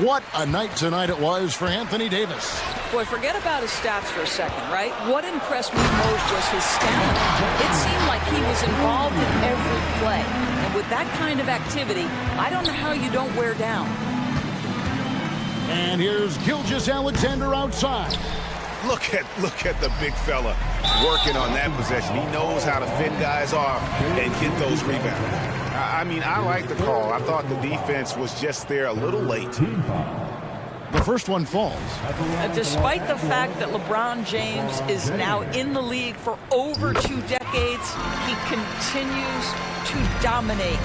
What a night tonight it was for Anthony Davis. Boy, forget about his stats for a second, right? What impressed me most was his stamina. It seemed like he was involved in every play. And with that kind of activity, I don't know how you don't wear down. And here's Gilgeous-Alexander outside. Look at the big fella working on that possession. He knows how to fend guys off and get those rebounds. I mean, I like the call. I thought the defense was just there a little late. The first one falls. And despite the fact that LeBron James is now in the league for over 2 decades, he continues to dominate.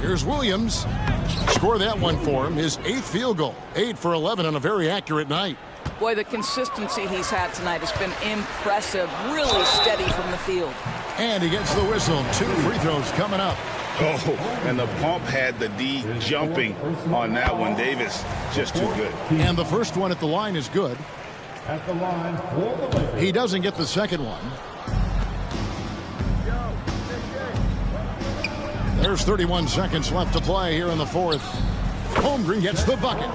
Here's Williams. Score that one for him. His 8th field goal. 8 for 11 on a very accurate night. Boy, the consistency he's had tonight has been impressive. Really steady from the field. And he gets the whistle. 2 free throws coming up. Oh, and the pump had the D jumping on that one. Davis just too good. And the first one at the line is good. At the line for the Lakers. He doesn't get the second one. There's 31 seconds left to play here in the fourth. Holmgren gets the bucket.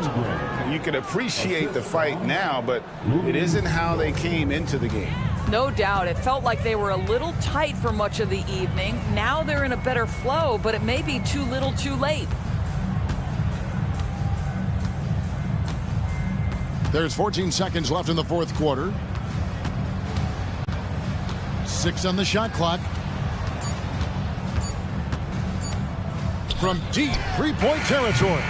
You can appreciate the fight now, but it isn't how they came into the game. No doubt. It felt like they were a little tight for much of the evening. Now they're in a better flow, but it may be too little too late. There's 14 seconds left in the fourth quarter. 6 on the shot clock. From deep three-point territory.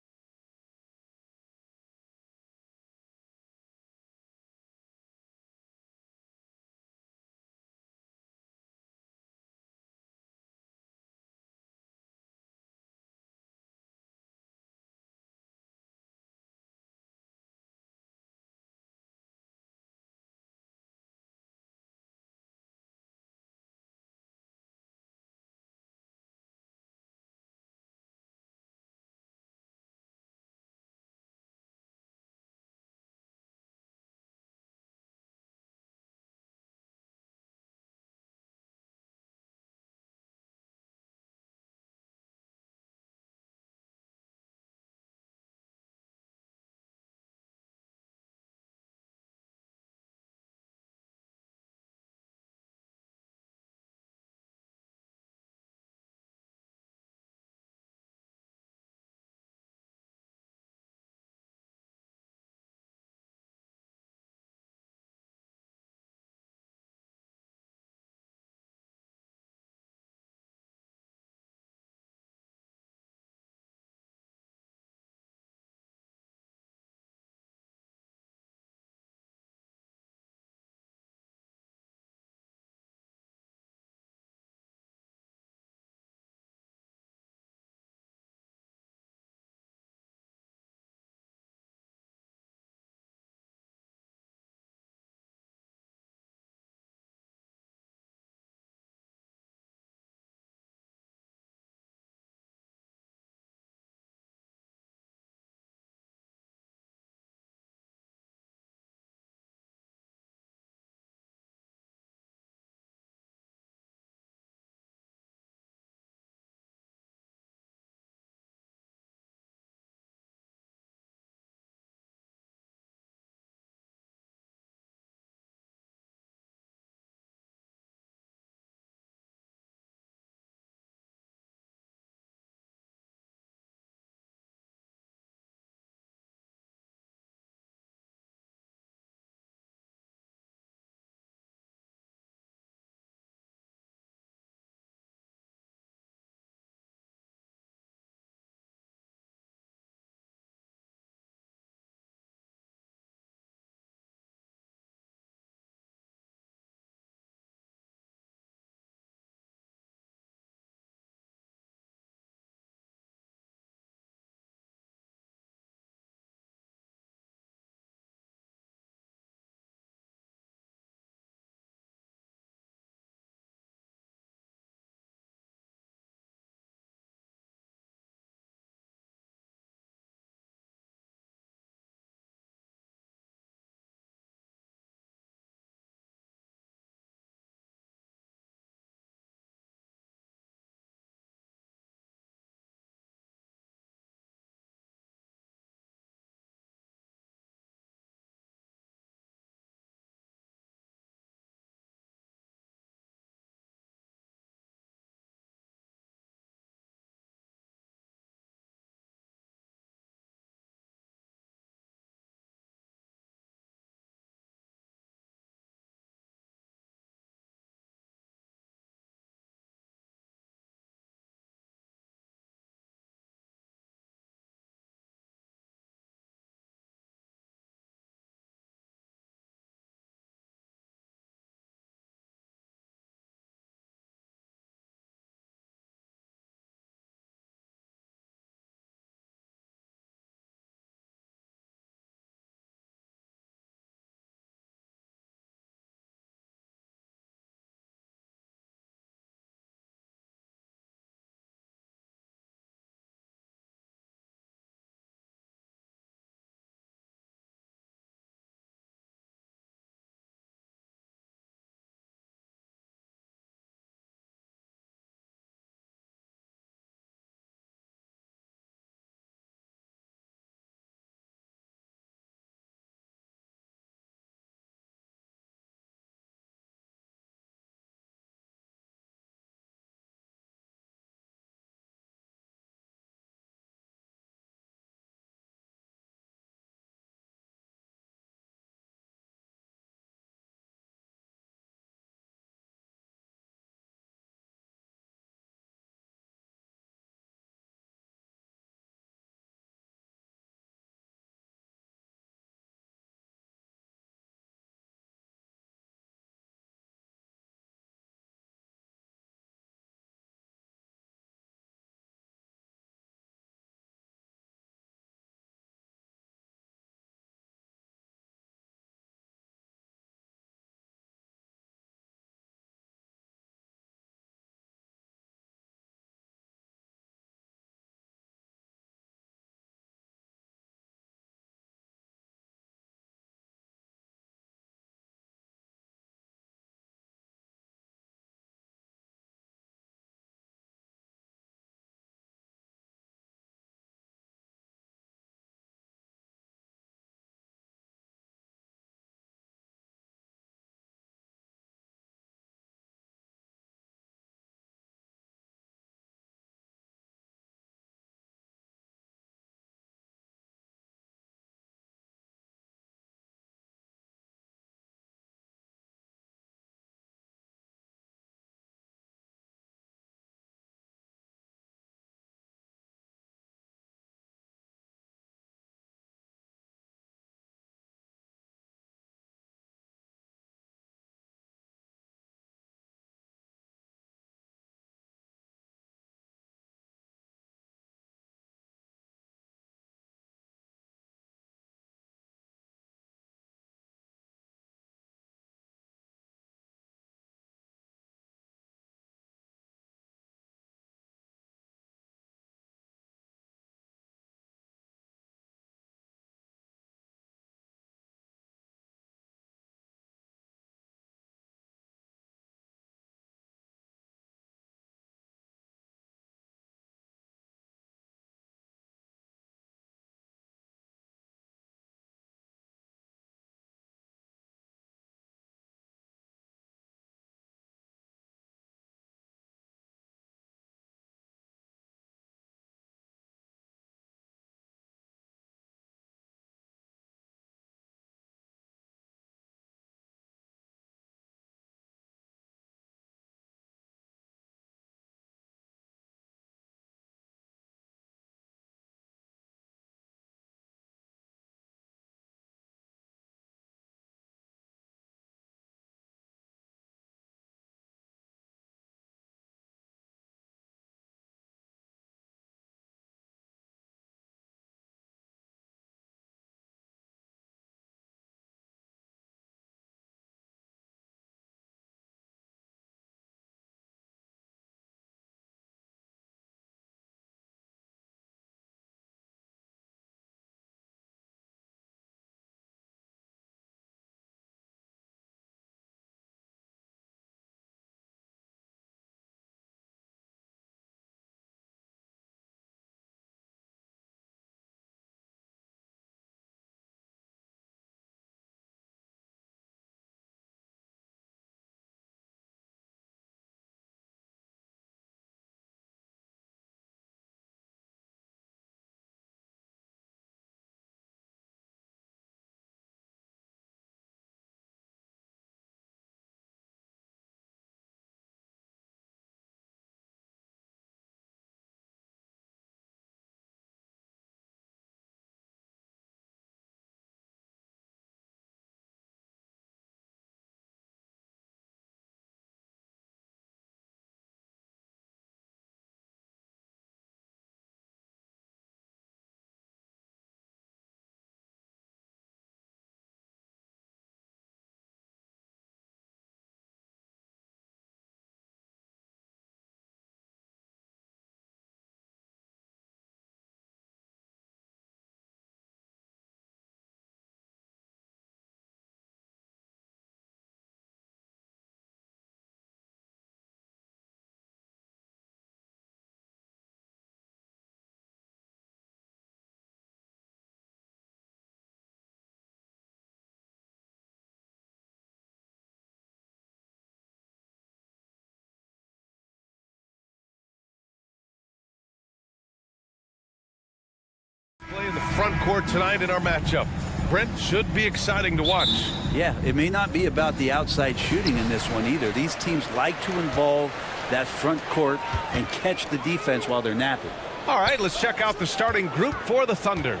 front court tonight in our matchup. Brent, should be exciting to watch. Yeah, it may not be about the outside shooting in this one either. These teams like to involve that front court and catch the defense while they're napping. All right, let's check out the starting group for the Thunder.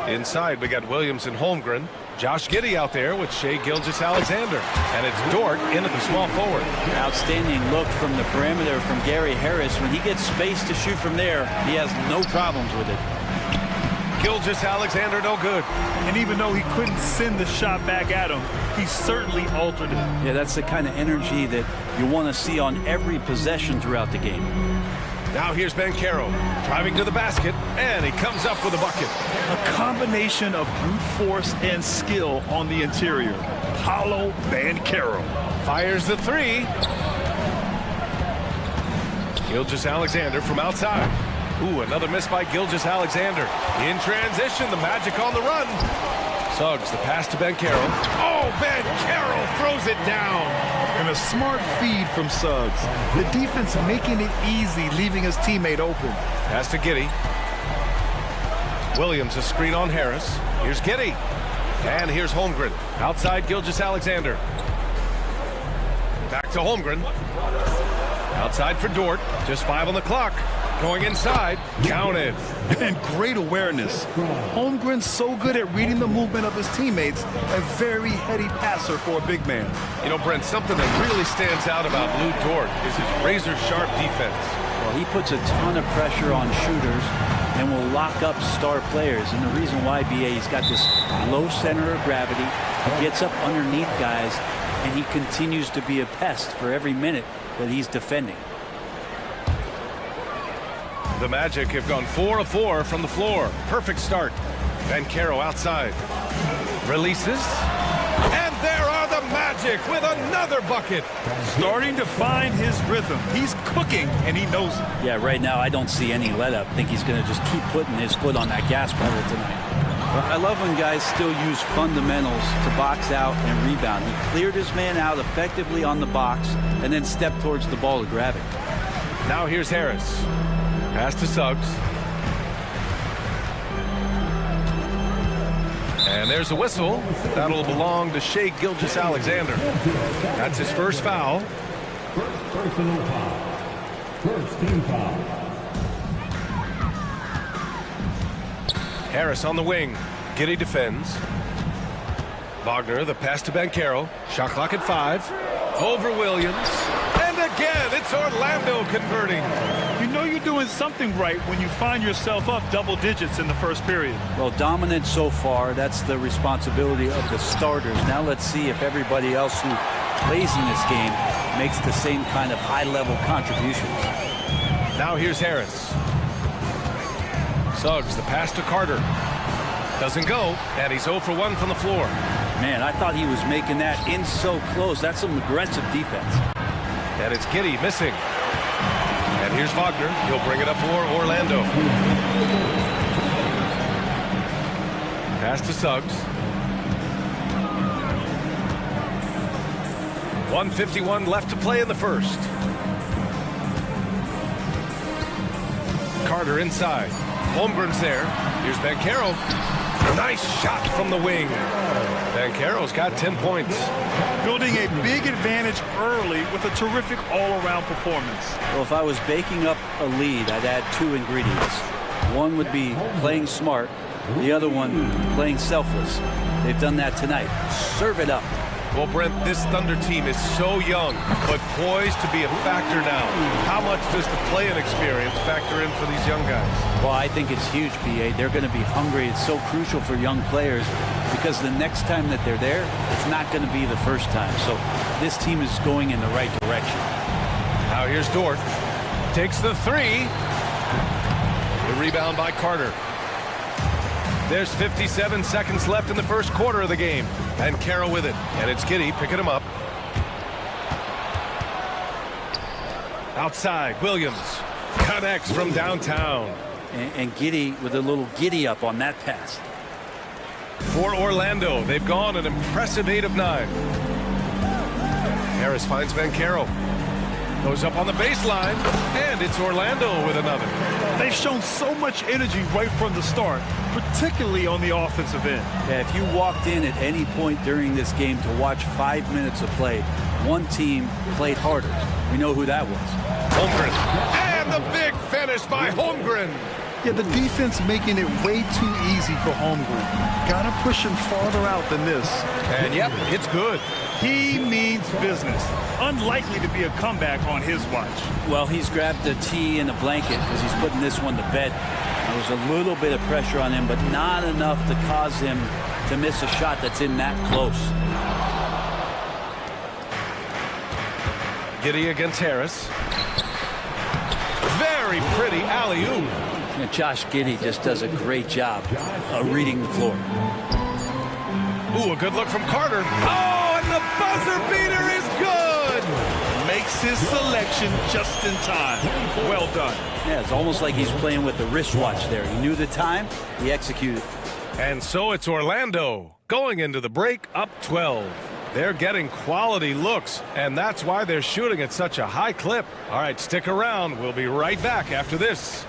Inside, we got Williams and Holmgren. Josh Giddey out there with Shai Gilgeous-Alexander. And it's Dort in at the small forward. Outstanding look from the perimeter from Gary Harris. When he gets space to shoot from there, he has no problems with it. Gilgeous-Alexander no good. And even though he couldn't send the shot back at him, he certainly altered it. Yeah, that's the kind of energy that you want to see on every possession throughout the game. Now here's Banchero driving to the basket, and he comes up with a bucket. A combination of brute force and skill on the interior. Paolo Banchero fires the three. Gilgeous-Alexander from outside. Ooh, another miss by Gilgeous-Alexander. In transition, the Magic on the run. Suggs, the pass to Banchero. Oh, Banchero throws it down. And a smart feed from Suggs. The defense making it easy, leaving his teammate open. Pass to Giddey. Williams, a screen on Harris. Here's Giddey. And here's Holmgren. Outside Gilgeous-Alexander. Back to Holmgren. Outside for Dort. Just 5 on the clock. Going inside. Counted. And great awareness. Holmgren's so good at reading the movement of his teammates. A very heady passer for a big man. You know, Brent, something that really stands out about Lou Dort is his razor-sharp defense. Well, he puts a ton of pressure on shooters and will lock up star players. And the reason why, BA, he's got this low center of gravity. He gets up underneath guys, and he continues to be a pest for every minute that he's defending. The Magic have gone 4 of 4 from the floor. Perfect start. Banchero outside. Releases. And there are the Magic with another bucket. Starting to find his rhythm. He's cooking, and he knows it. Yeah, right now I don't see any let-up. I think he's going to just keep putting his foot on that gas pedal tonight. Well, I love when guys still use fundamentals to box out and rebound. He cleared his man out effectively on the box and then stepped towards the ball to grab it. Now here's Harris. Pass to Suggs. And there's a whistle. That'll belong to Shai Gilgeous-Alexander. That's his first foul. Personal foul. First team foul. Harris on the wing. Giddey defends. Wagner, the pass to Banchero. Shot clock at 5. Over Williams. And again, it's Orlando converting. You know you're doing something right when you find yourself up double digits in the first period. Well, dominant so far. That's the responsibility of the starters. Now let's see if everybody else who plays in this game makes the same kind of high-level contributions. Now here's Harris. Suggs, the pass to Carter. Doesn't go, and he's 0 for 1 from the floor. Man, I thought he was making that in so close. That's some aggressive defense. And it's Giddey missing. And here's Wagner. He'll bring it up for Orlando. Pass to Suggs. 1:51 left to play in the first. Carter inside. Holmgren's there. Here's Banchero. Nice shot from the wing. Banchero's got 10 points. Building a big advantage early with a terrific all-around performance. Well, if I was baking up a lead, I'd add 2 ingredients. One would be playing smart. The other one, playing selfless. They've done that tonight. Serve it up. Well, Brent, this Thunder team is so young, but poised to be a factor now. How much does the play-in experience factor in for these young guys? Well, I think it's huge, BA. They're going to be hungry. It's so crucial for young players because the next time that they're there, it's not going to be the first time. So this team is going in the right direction. Now here's Dort. Takes the 3. The rebound by Carter. There's 57 seconds left in the first quarter of the game. And Banchero with it. And it's Giddey picking him up. Outside, Williams connects from downtown. And Giddey with a little giddy up on that pass. For Orlando, they've gone an impressive 8 of 9. Harris finds Banchero. Goes up on the baseline, and it's Orlando with another. They they've shown so much energy right from the start, particularly on the offensive end. Yeah, if you walked in at any point during this game to watch 5 minutes of play, one team played harder. We know who that was. Holmgren. And the big finish by Holmgren. Yeah, the defense making it way too easy for Holmgren. Gotta push him farther out than this. And yep, it's good. He means business. Unlikely to be a comeback on his watch. Well, he's grabbed a tee and a blanket because he's putting this one to bed. There was a little bit of pressure on him, but not enough to cause him to miss a shot that's in that close. Giddey against Harris. Very pretty alley-oop. And Josh Giddey just does a great job of reading the floor. Ooh, a good look from Carter. Oh, and the buzzer beater is good. Makes his selection just in time. Well done. Yeah, it's almost like he's playing with the wristwatch there. He knew the time, he executed. And so it's Orlando going into the break up 12. They're getting quality looks, and that's why they're shooting at such a high clip. All right, stick around. We'll be right back after this.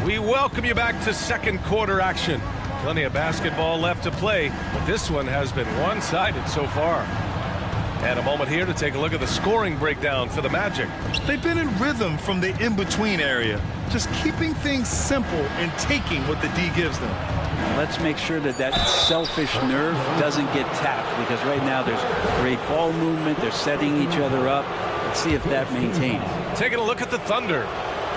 We welcome you back to second quarter action. Plenty of basketball left to play, but this one has been one-sided so far. And a moment here to take a look at the scoring breakdown for the Magic. They've been in rhythm from the in-between area, just keeping things simple and taking what the D gives them. Let's make sure that that selfish nerve doesn't get tapped, because right now there's great ball movement. They're setting each other up. Let's see if that maintains. Taking a look at the Thunder.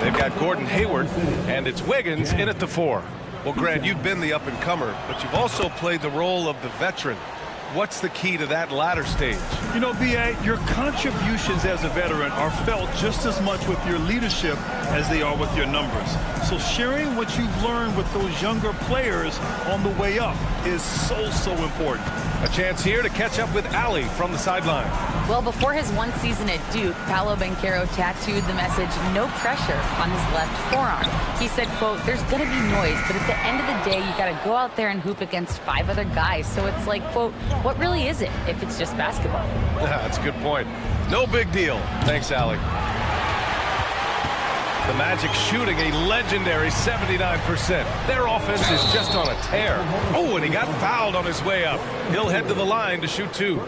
They've got Gordon Hayward, and it's Wiggins in at the 4. Well, Grant, you've been the up-and-comer, but you've also played the role of the veteran. What's the key to that latter stage? You know, B.A., your contributions as a veteran are felt just as much with your leadership as they are with your numbers. So sharing what you've learned with those younger players on the way up is so important. A chance here to catch up with Ali from the sideline. Well, before his one season at Duke, Paolo Banchero tattooed the message, "No pressure," on his left forearm. He said, quote, "There's going to be noise, but at the end of the day, you got to go out there and hoop against 5 other guys. So it's like, quote, what really is it if it's just basketball?" That's a good point. No big deal. Thanks, Ali. The Magic shooting a legendary 79%. Their offense is just on a tear. Oh, and he got fouled on his way up. He'll head to the line to shoot 2.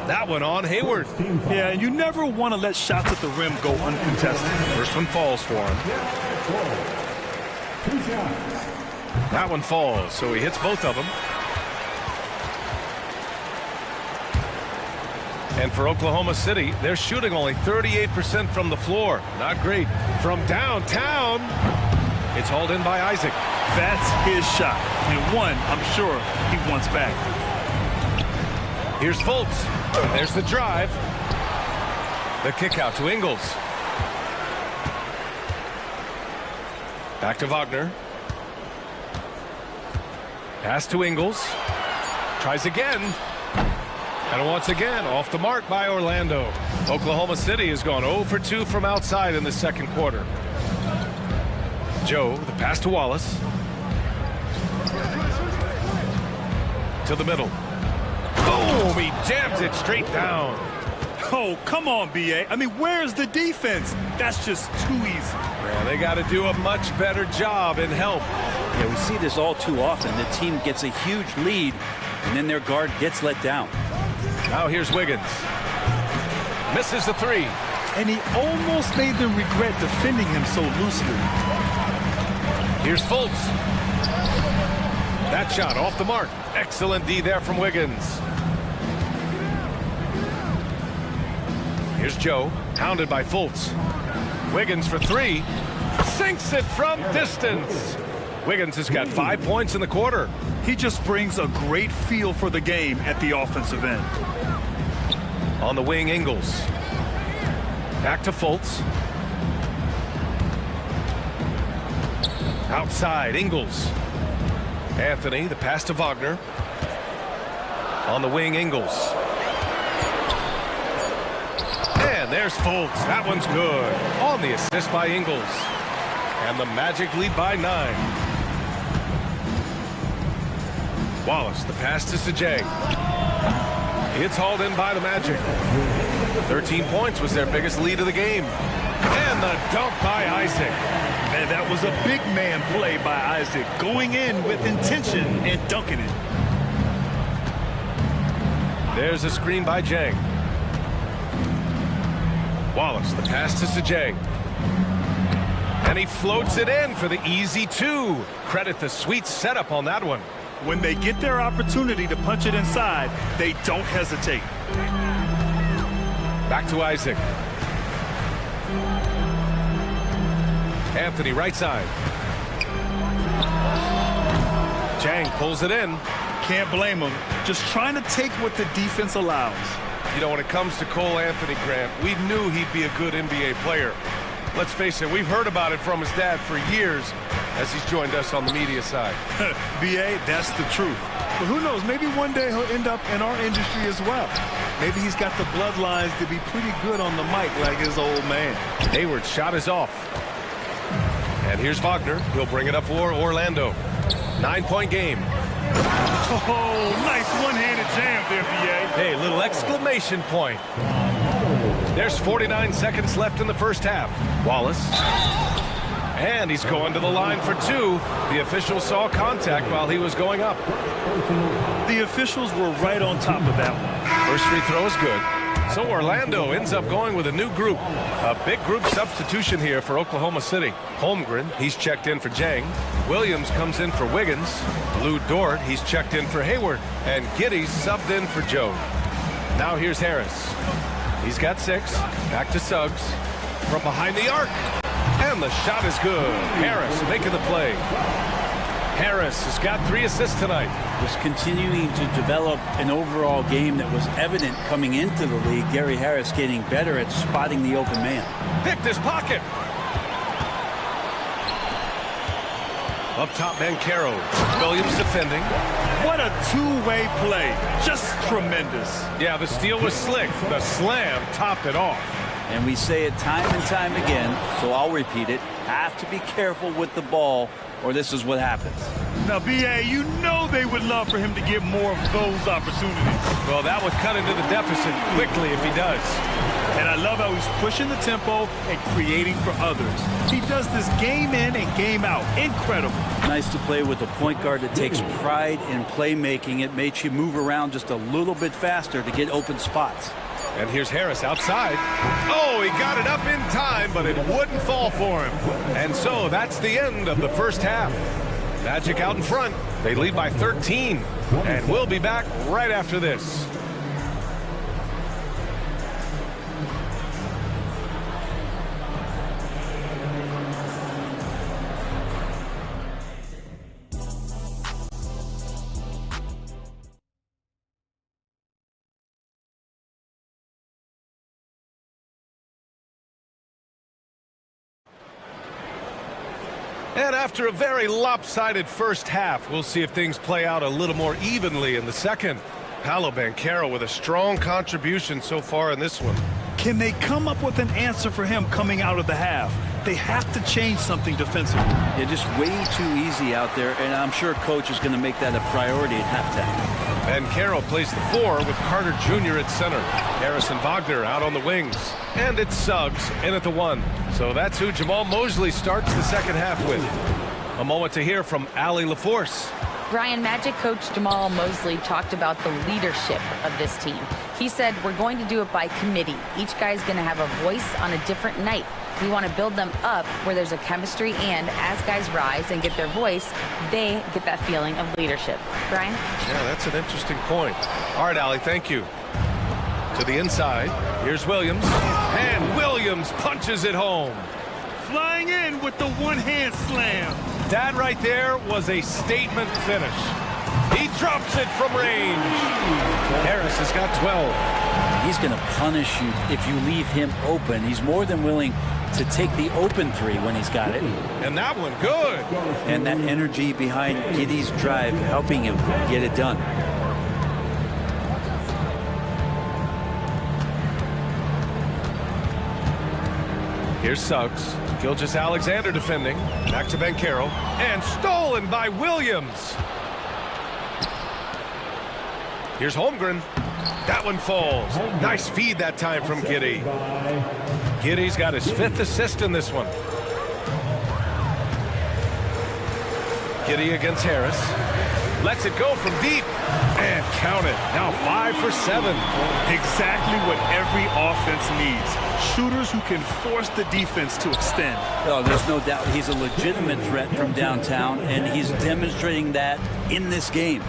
That one on Hayward. Yeah, and you never want to let shots at the rim go uncontested. First one falls for him. That one falls, so he hits both of them. And for Oklahoma City, they're shooting only 38% from the floor. Not great. From downtown, it's hauled in by Isaac. That's his shot, and one I'm sure he wants back. Here's Fultz. There's the drive. The kick out to Ingles. Back to Wagner. Pass to Ingles. Tries again. And once again, off the mark by Orlando. Oklahoma City has gone 0 for 2 from outside in the second quarter. Joe, the pass to Wallace. To the middle. Boom! He jams it straight down. Oh, come on, B.A. I mean, where's the defense? That's just too easy. Yeah, they got to do a much better job in help. Yeah, we see this all too often. The team gets a huge lead, and then their guard gets let down. Now here's Wiggins. Misses the 3. And he almost made them regret defending him so loosely. Here's Fultz. That shot off the mark. Excellent D there from Wiggins. Here's Joe, hounded by Fultz. Wiggins for 3. Sinks it from distance. Wiggins has got 5 points in the quarter. He just brings a great feel for the game at the offensive end. On the wing, Ingles. Back to Fultz. Outside, Ingles. Anthony, the pass to Wagner. On the wing, Ingles. And there's Fultz. That one's good. On the assist by Ingles. And the Magic lead by 9. Wallace, the pass to Sajay. It's hauled in by the Magic. 13 points was their biggest lead of the game. dunk by Isaac. Man, that was a big man play by Isaac, going in with intention and dunking it. There's a screen by Jang. Wallace, the pass to Sajang. And he floats it in for the easy two. Credit the sweet setup on that one. When they get their opportunity to punch it inside, they don't hesitate. Back to Isaac. Anthony, right side. Jang pulls it in. Can't blame him. Just trying to take what the defense allows. You know, when it comes to Cole Anthony, Grant, we knew he'd be a good NBA player. Let's face it, we've heard about it from his dad for years as he's joined us on the media side. BA, that's the truth. But who knows, maybe one day he'll end up in our industry as well. Maybe he's got the bloodlines to be pretty good on the mic like his old man. Hayward's shot is off. And here's Wagner. He'll bring it up for Orlando. 9-point game. Oh, nice one-handed jam there, BA. Hey, little exclamation point. There's 49 seconds left in the first half. Wallace. And he's going to the line for two. The official saw contact while he was going up. The officials were right on top of that one. First free throw is good. So Orlando ends up going with a new group. A big group substitution here for Oklahoma City. Holmgren, he's checked in for Jang. Williams comes in for Wiggins. Lou Dort, he's checked in for Hayward. And Giddey's subbed in for Joe. Now here's Harris. He's got 6. Back to Suggs. From behind the arc. And the shot is good. Harris making the play. Harris has got 3 assists tonight. Just continuing to develop an overall game that was evident coming into the league. Gary Harris getting better at spotting the open man. Picked his pocket. Up top, Bankero. Williams defending. What a two-way play. Just tremendous. Yeah, the steal was slick. The slam topped it off. And we say it time and time again, so I'll repeat it. Have to be careful with the ball, or this is what happens. Now, BA, you know they would love for him to get more of those opportunities. Well, that would cut into the deficit quickly if he does. And I love how he's pushing the tempo and creating for others. He does this game in and game out. Incredible. Nice to play with a point guard that takes pride in playmaking. It makes you move around just a little bit faster to get open spots. And here's Harris outside. Oh, he got it up in time, but it wouldn't fall for him. And so that's the end of the first half. Magic out in front. They lead by 13. And we'll be back right after this. And after a very lopsided first half, we'll see if things play out a little more evenly in the second. Paolo Banchero with a strong contribution so far in this one. Can they come up with an answer for him coming out of the half? They have to change something defensively. Yeah, just way too easy out there, and I'm sure coach is going to make that a priority at halftime. Banchero plays the 4 with Carter Jr. at center. Harrison Wagner out on the wings. And it's Suggs in at the 1. So that's who Jamal Mosley starts the second half with. A moment to hear from Allie LaForce. Brian, Magic coach Jamal Mosley talked about the leadership of this team. He said, we're going to do it by committee. Each guy's going to have a voice on a different night. We want to build them up where there's a chemistry, and as guys rise and get their voice, they get that feeling of leadership. Brian? Yeah, that's an interesting point. All right, Allie, thank you. To the inside, here's Williams. And Williams punches it home. Flying in with the one-hand slam. That right there was a statement finish. He drops it from range. Harris has got 12. He's going to punish you if you leave him open. He's more than willing to take the open 3 when he's got it. And that one good. And that energy behind Giddey's drive helping him get it done. Here's Suggs. Gilgeous-Alexander defending. Back to Banchero. And stolen by Williams. Here's Holmgren. That one falls. Nice feed that time from Giddey. Giddy's got his 5th assist in this one. Giddy against Harris. Lets it go from deep. And count it. Now 5 for 7. Exactly what every offense needs. Shooters who can force the defense to extend. Oh, there's no doubt he's a legitimate threat from downtown, and he's demonstrating that in this game.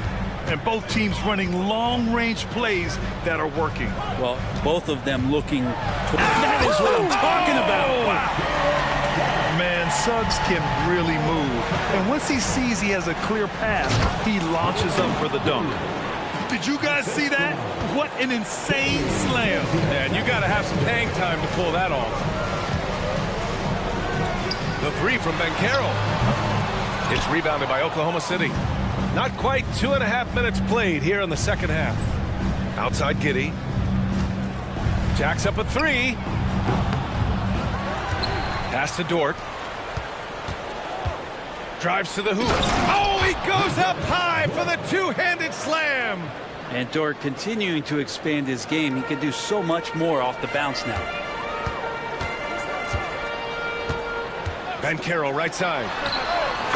And both teams running long-range plays that are working. Well, both of them looking. That is what I'm talking about. Wow. Man, Suggs can really move. And once he sees he has a clear pass, he launches up for the dunk. Did you guys see that? What an insane slam. And you got to have some hang time to pull that off. The 3 from Banchero. It's rebounded by Oklahoma City. Not quite 2.5 minutes played here in the second half. Outside Giddy. Jacks up a 3. Pass to Dort. Drives to the hoop. Oh, he goes up high for the two-handed slam. And Dort continuing to expand his game. He can do so much more off the bounce now. Banchero right side.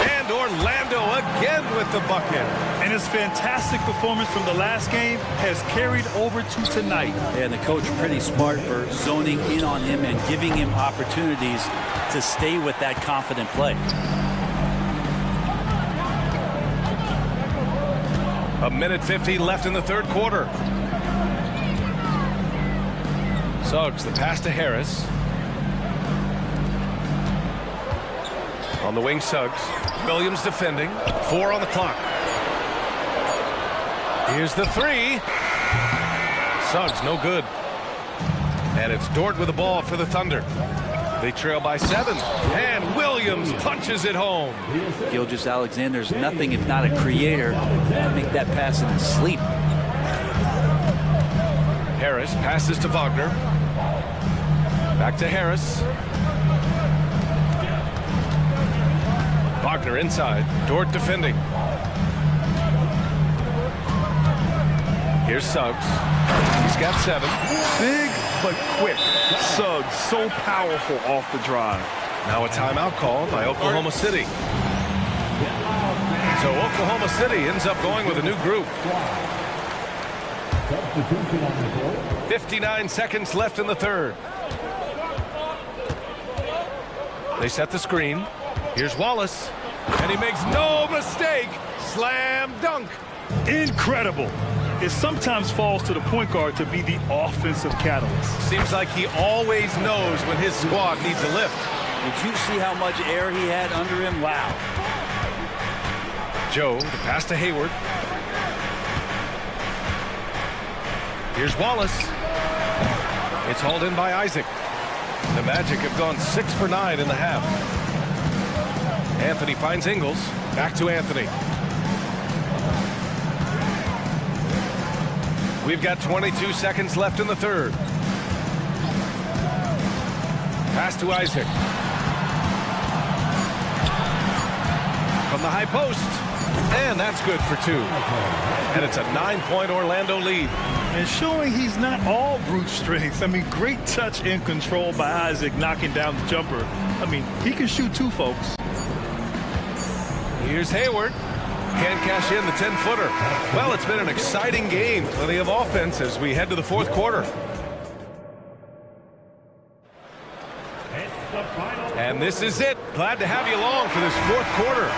And Orlando again with the bucket. And his fantastic performance from the last game has carried over to tonight. And the coach pretty smart for zoning in on him and giving him opportunities to stay with that confident play. A minute 50 left in the third quarter. Suggs, the pass to Harris. On the wing, Suggs. Williams defending. 4 on the clock. Here's the 3. Suggs, no good. And it's Dort with the ball for the Thunder. They trail by 7. And Williams punches it home. Gilgeous-Alexander's nothing if not a creator to make that pass in his sleep. Harris passes to Wagner. Back to Harris. Wagner inside. Dort defending. Here's Suggs. He's got 7. Big but quick. Suggs so powerful off the drive. Now a timeout called by Oklahoma City. So Oklahoma City ends up going with a new group. 59 seconds left in the third. They set the screen. Here's Wallace. And he makes no mistake. Slam dunk. Incredible. It sometimes falls to the point guard to be the offensive catalyst. Seems like he always knows when his squad needs a lift. Did you see how much air he had under him? Wow. Joe, the pass to Hayward. Here's Wallace. It's hauled in by Isaac. The Magic have gone 6 for 9 in the half. Anthony finds Ingles. Back to Anthony. We've got 22 seconds left in the third. Pass to Isaac. From the high post. And that's good for 2. And it's a 9-point Orlando lead. And showing he's not all brute strength. I mean, great touch and control by Isaac knocking down the jumper. I mean, he can shoot too, folks. Here's Hayward. Can't cash in the 10-footer. Well, it's been an exciting game. Plenty of offense as we head to the fourth quarter. And this is it. Glad to have you along for this fourth quarter.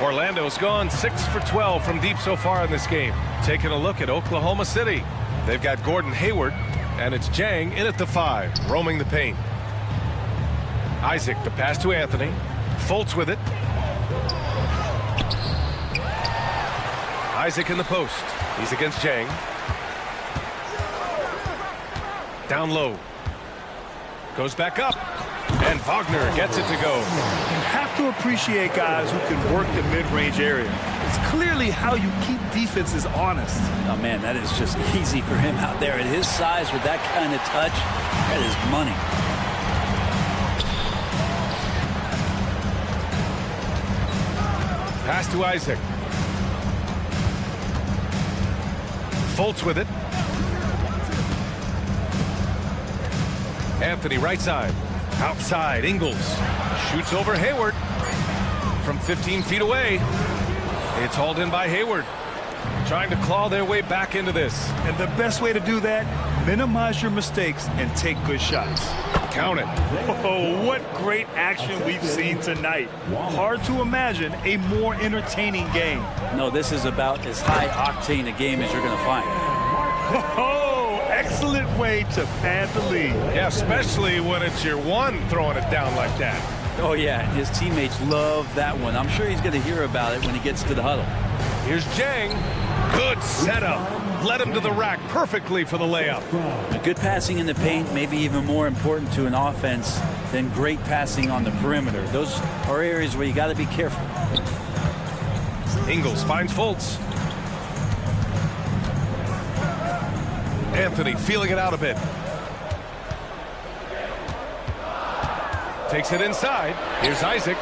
Orlando's gone 6 for 12 from deep so far in this game. Taking a look at Oklahoma City. They've got Gordon Hayward, and it's Jang in at the 5, roaming the paint. Isaac, the pass to Anthony. Fultz with it. Isaac in the post. He's against Jang. Down low. Goes back up. And Wagner gets it to go. You have to appreciate guys who can work the mid-range area. It's clearly how you keep defenses honest. Oh, man, that is just easy for him out there. At his size with that kind of touch, that is money. Pass to Isaac. Fultz with it. Anthony right side. Outside, Ingles. Shoots over Hayward. From 15 feet away. It's hauled in by Hayward. Trying to claw their way back into this. And the best way to do that, minimize your mistakes and take good shots. Count it. Oh, what great action we've seen tonight. Hard to imagine a more entertaining game. No, this is about as high octane a game as you're going to find. Oh, excellent way to pad the lead. Yeah, especially when it's your one throwing it down like that. Oh, yeah, his teammates love that one. I'm sure he's going to hear about it when he gets to the huddle. Here's Jang. Good setup. Led him to the rack perfectly for the layup. Good passing in the paint may be even more important to an offense than great passing on the perimeter. Those are areas where you got to be careful. Ingles finds Fultz. Anthony feeling it out a bit. Takes it inside. Here's Isaac.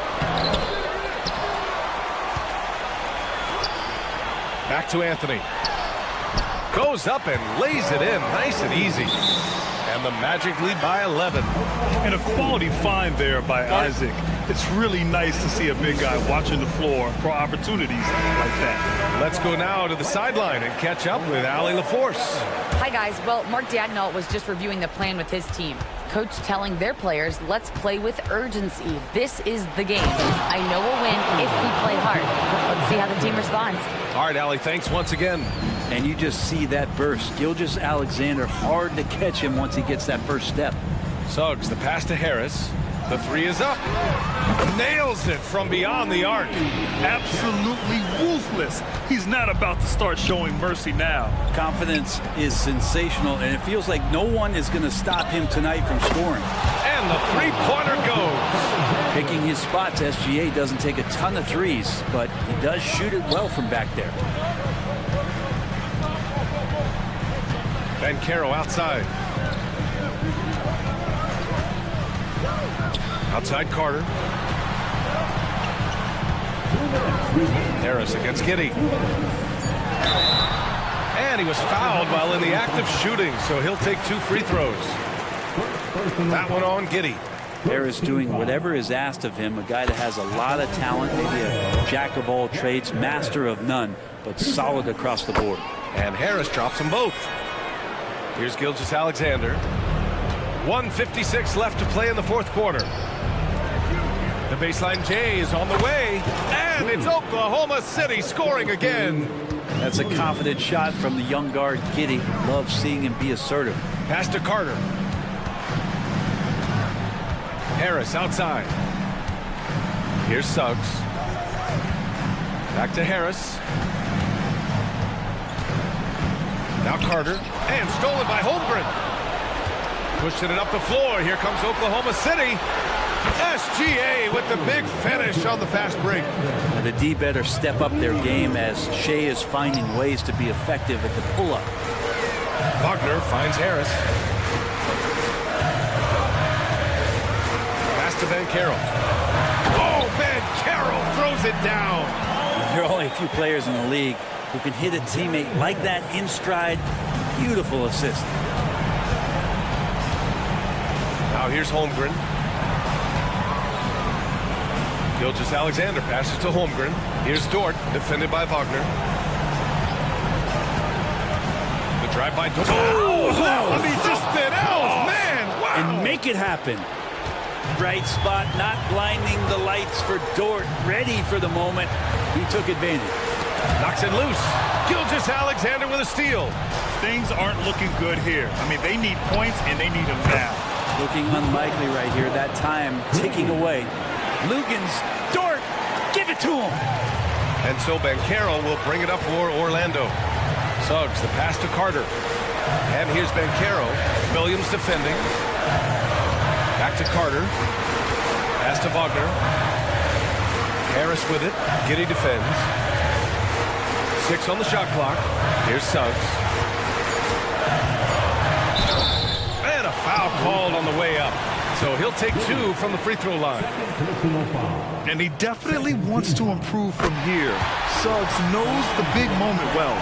Back to Anthony. Goes up and lays it in nice and easy. And the Magic lead by 11. And a quality find there by Isaac. It's really nice to see a big guy watching the floor for opportunities like that. Let's go now to the sideline and catch up with Allie LaForce. Hi, guys. Well, Mark Dagnall was just reviewing the plan with his team. Coach telling their players, let's play with urgency. This is the game. I know we'll win if we play hard. Let's see how the team responds. All right, Allie, thanks once again. And you just see that burst. Gilgeous-Alexander, hard to catch him once he gets that first step. Suggs, the pass to Harris. The three is up. Nails it from beyond the arc. Absolutely ruthless. He's not about to start showing mercy now. Confidence is sensational, and it feels like no one is going to stop him tonight from scoring. And the three-pointer goes. Picking his spots, SGA doesn't take a ton of threes, but he does shoot it well from back there. Banchero outside. Outside Carter. Harris against Giddey. And he was fouled while in the act of shooting, so he'll take 2 free throws. That one on Giddey. Harris doing whatever is asked of him, a guy that has a lot of talent, maybe a jack of all trades, master of none, but solid across the board. And Harris drops them both. Here's Gilgeous-Alexander. 1:56 left to play in the fourth quarter. The baseline J is on the way, and it's Oklahoma City scoring again. That's a confident shot from the young guard, Giddey. Love seeing him be assertive. Pass to Carter. Harris outside. Here's Suggs. Back to Harris. Now Carter, and stolen by Holmgren. Pushing it up the floor. Here comes Oklahoma City. SGA with the big finish on the fast break. And the D better step up their game as Shea is finding ways to be effective at the pull-up. Wagner finds Harris. Pass to Banchero. Oh, Banchero throws it down. There are only a few players in the league who can hit a teammate like that in stride. Beautiful assist. Now here's Holmgren. Gilgeous-Alexander passes to Holmgren. Here's Dort, defended by Wagner. The drive by Dort. Oh, I mean, just that out, man! Wow! And make it happen. Right spot, not blinding the lights for Dort. Ready for the moment. He took advantage. Knocks it loose. Gilgeous-Alexander with a steal. Things aren't looking good here. I mean, they need points, and they need them now. Looking unlikely right here. That time ticking away. Lugans, Dort, give it to him. And so Banchero will bring it up for Orlando. Suggs, the pass to Carter. And here's Banchero. Williams defending. Back to Carter. Pass to Wagner. Harris with it. Giddey defends. 6 on the shot clock. Here's Suggs. And a foul called on the way up. So he'll take 2 from the free throw line. And he definitely wants to improve from here. Suggs knows the big moment well.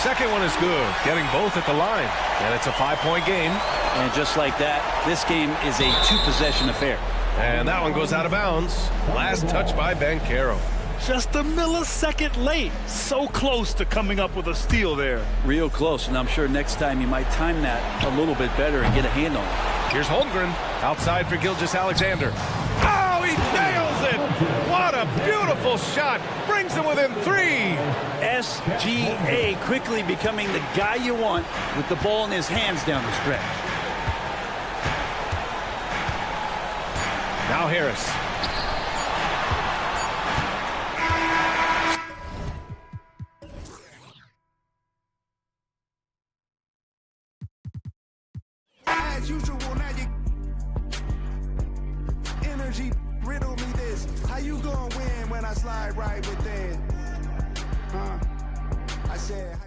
second one is good, getting both at the line. And it's a 5-point game. And just like that, this game is a 2-possession affair. And that one goes out of bounds. Last touch by Banchero. Just a millisecond late. So close to coming up with a steal there. Real close, and I'm sure next time you might time that a little bit better and get a hand on it. Here's Holmgren, outside for Gilgeous-Alexander. Oh, he nails it! What a beautiful shot! Brings him within 3. SGA quickly becoming the guy you want with the ball in his hands down the stretch. Now Harris. As usual, now you energy riddle me this. How you gonna win when I slide right within? I said.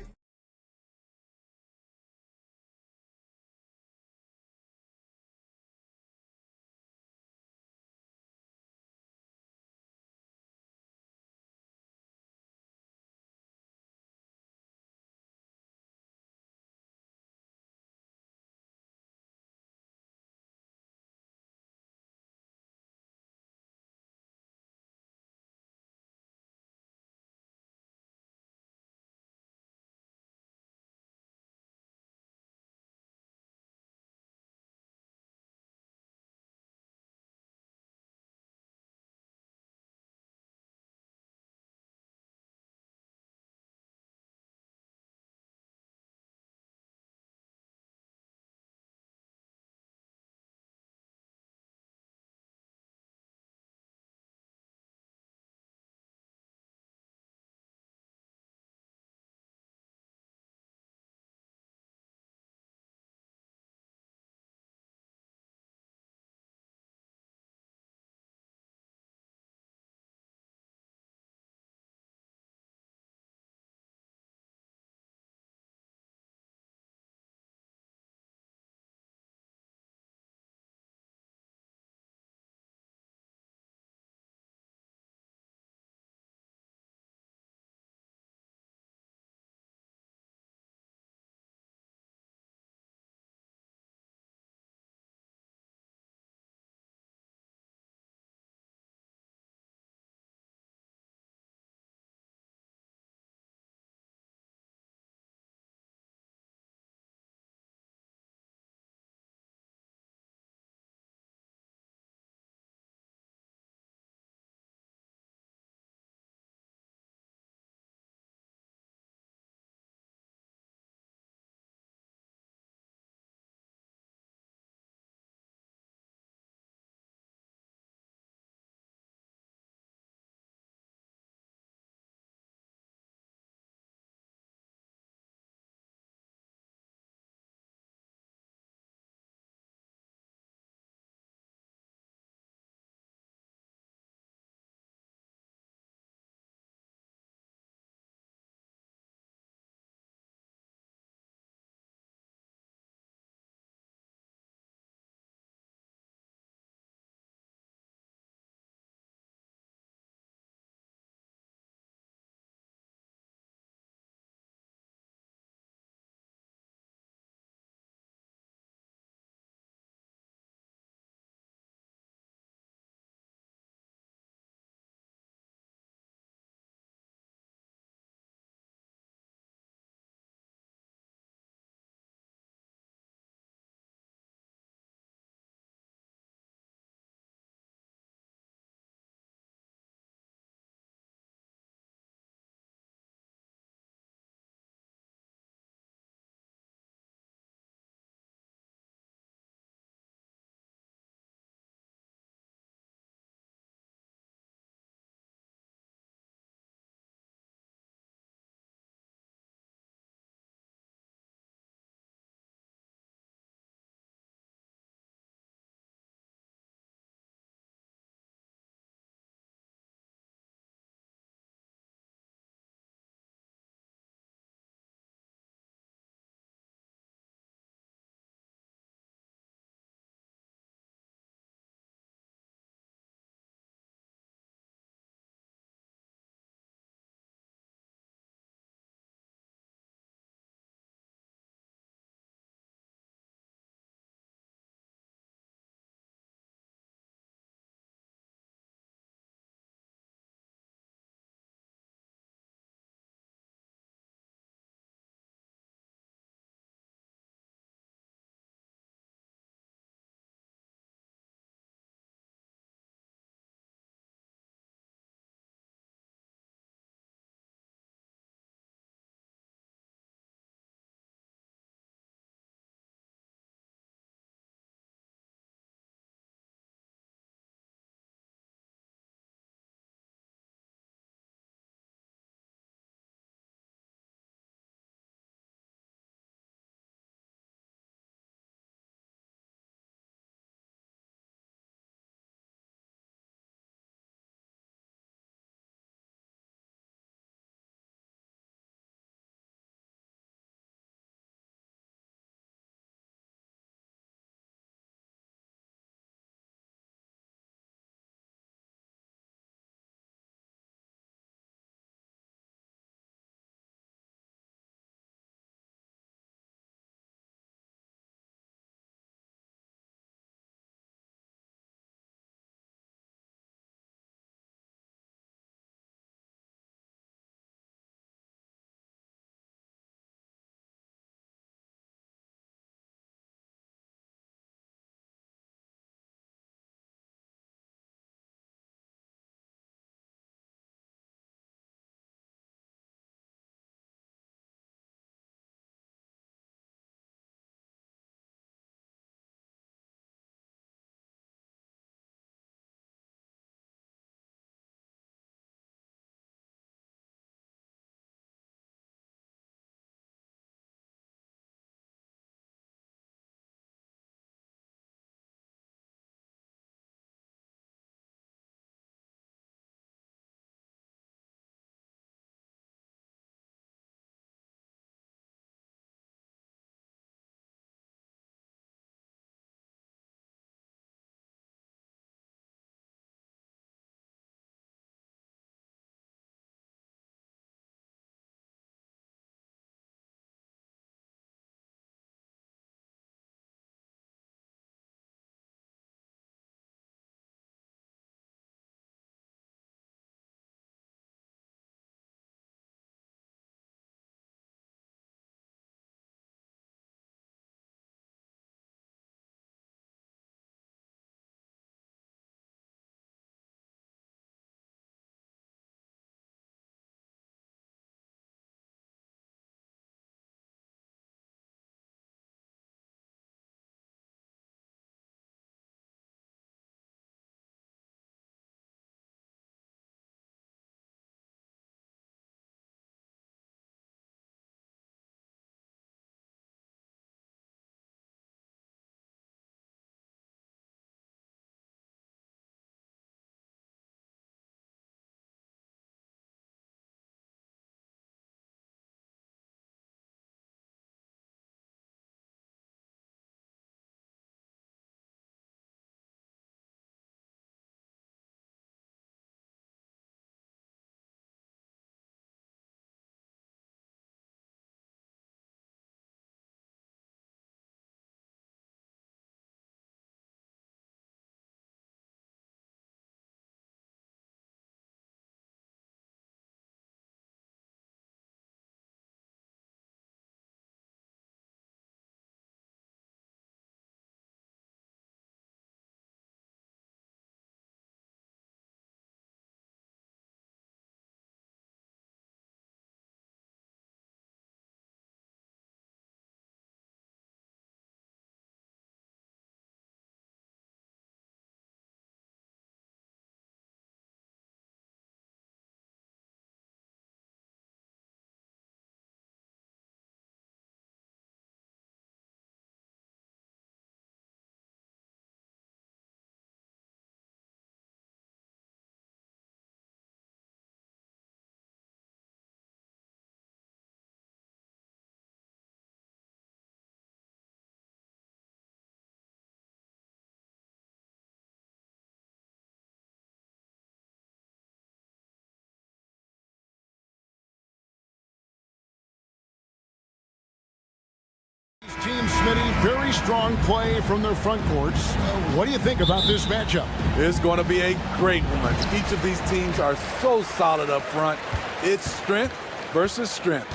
Team Smitty, very strong play from their front courts. What do you think about this matchup? It's going to be a great one. Each of these teams are so solid up front. It's strength versus strength.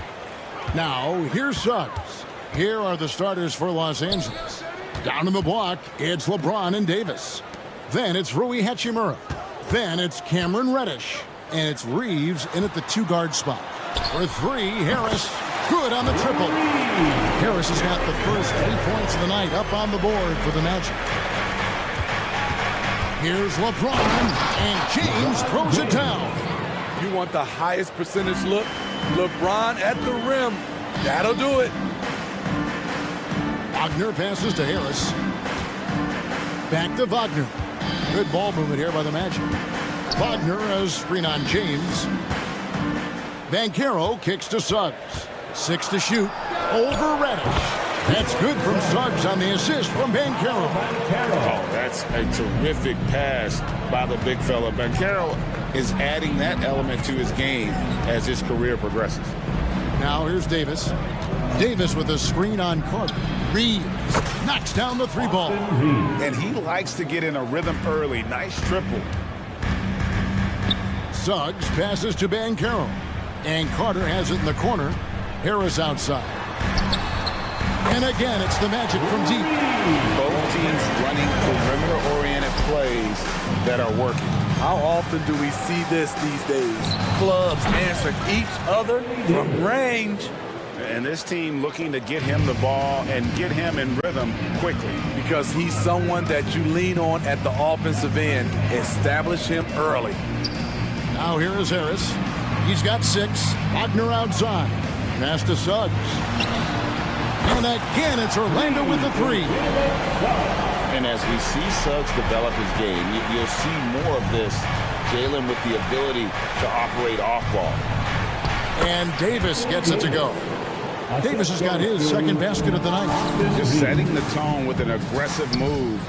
Now, here's Suggs. Here are the starters for Los Angeles. Down in the block, it's LeBron and Davis. Then it's Rui Hachimura. Then it's Cameron Reddish. And it's Reeves in at the 2-guard spot. For 3, Harris. Good on the triple. Harris has got the first 3 points of the night up on the board for the Magic. Here's LeBron, and James throws it down. You want the highest percentage look? LeBron at the rim. That'll do it. Wagner passes to Harris. Back to Wagner. Good ball movement here by the Magic. Wagner has screen on James. Banchero kicks to Suggs. 6 to shoot. Over Reddish. That's good from Suggs on the assist from Banchero. Oh, that's a terrific pass by the big fella. Banchero is adding that element to his game as his career progresses. Now here's Davis. Davis with a screen on Carter. Reeves knocks down the 3-ball. And he likes to get in a rhythm early. Nice triple. Suggs passes to Banchero. And Carter has it in the corner. Harris outside. And again, it's the Magic from deep. Both teams running perimeter-oriented plays that are working. How often do we see this these days? Clubs answer each other from range. And this team looking to get him the ball and get him in rhythm quickly. Because he's someone that you lean on at the offensive end. Establish him early. Now here is Harris. He's got 6. Wagner outside. Pass to Suggs. And again, it's Orlando with the 3. And as we see Suggs develop his game, you'll see more of this. Jalen with the ability to operate off ball. And Davis gets it to go. Davis has got his second basket of the night. Just setting the tone with an aggressive move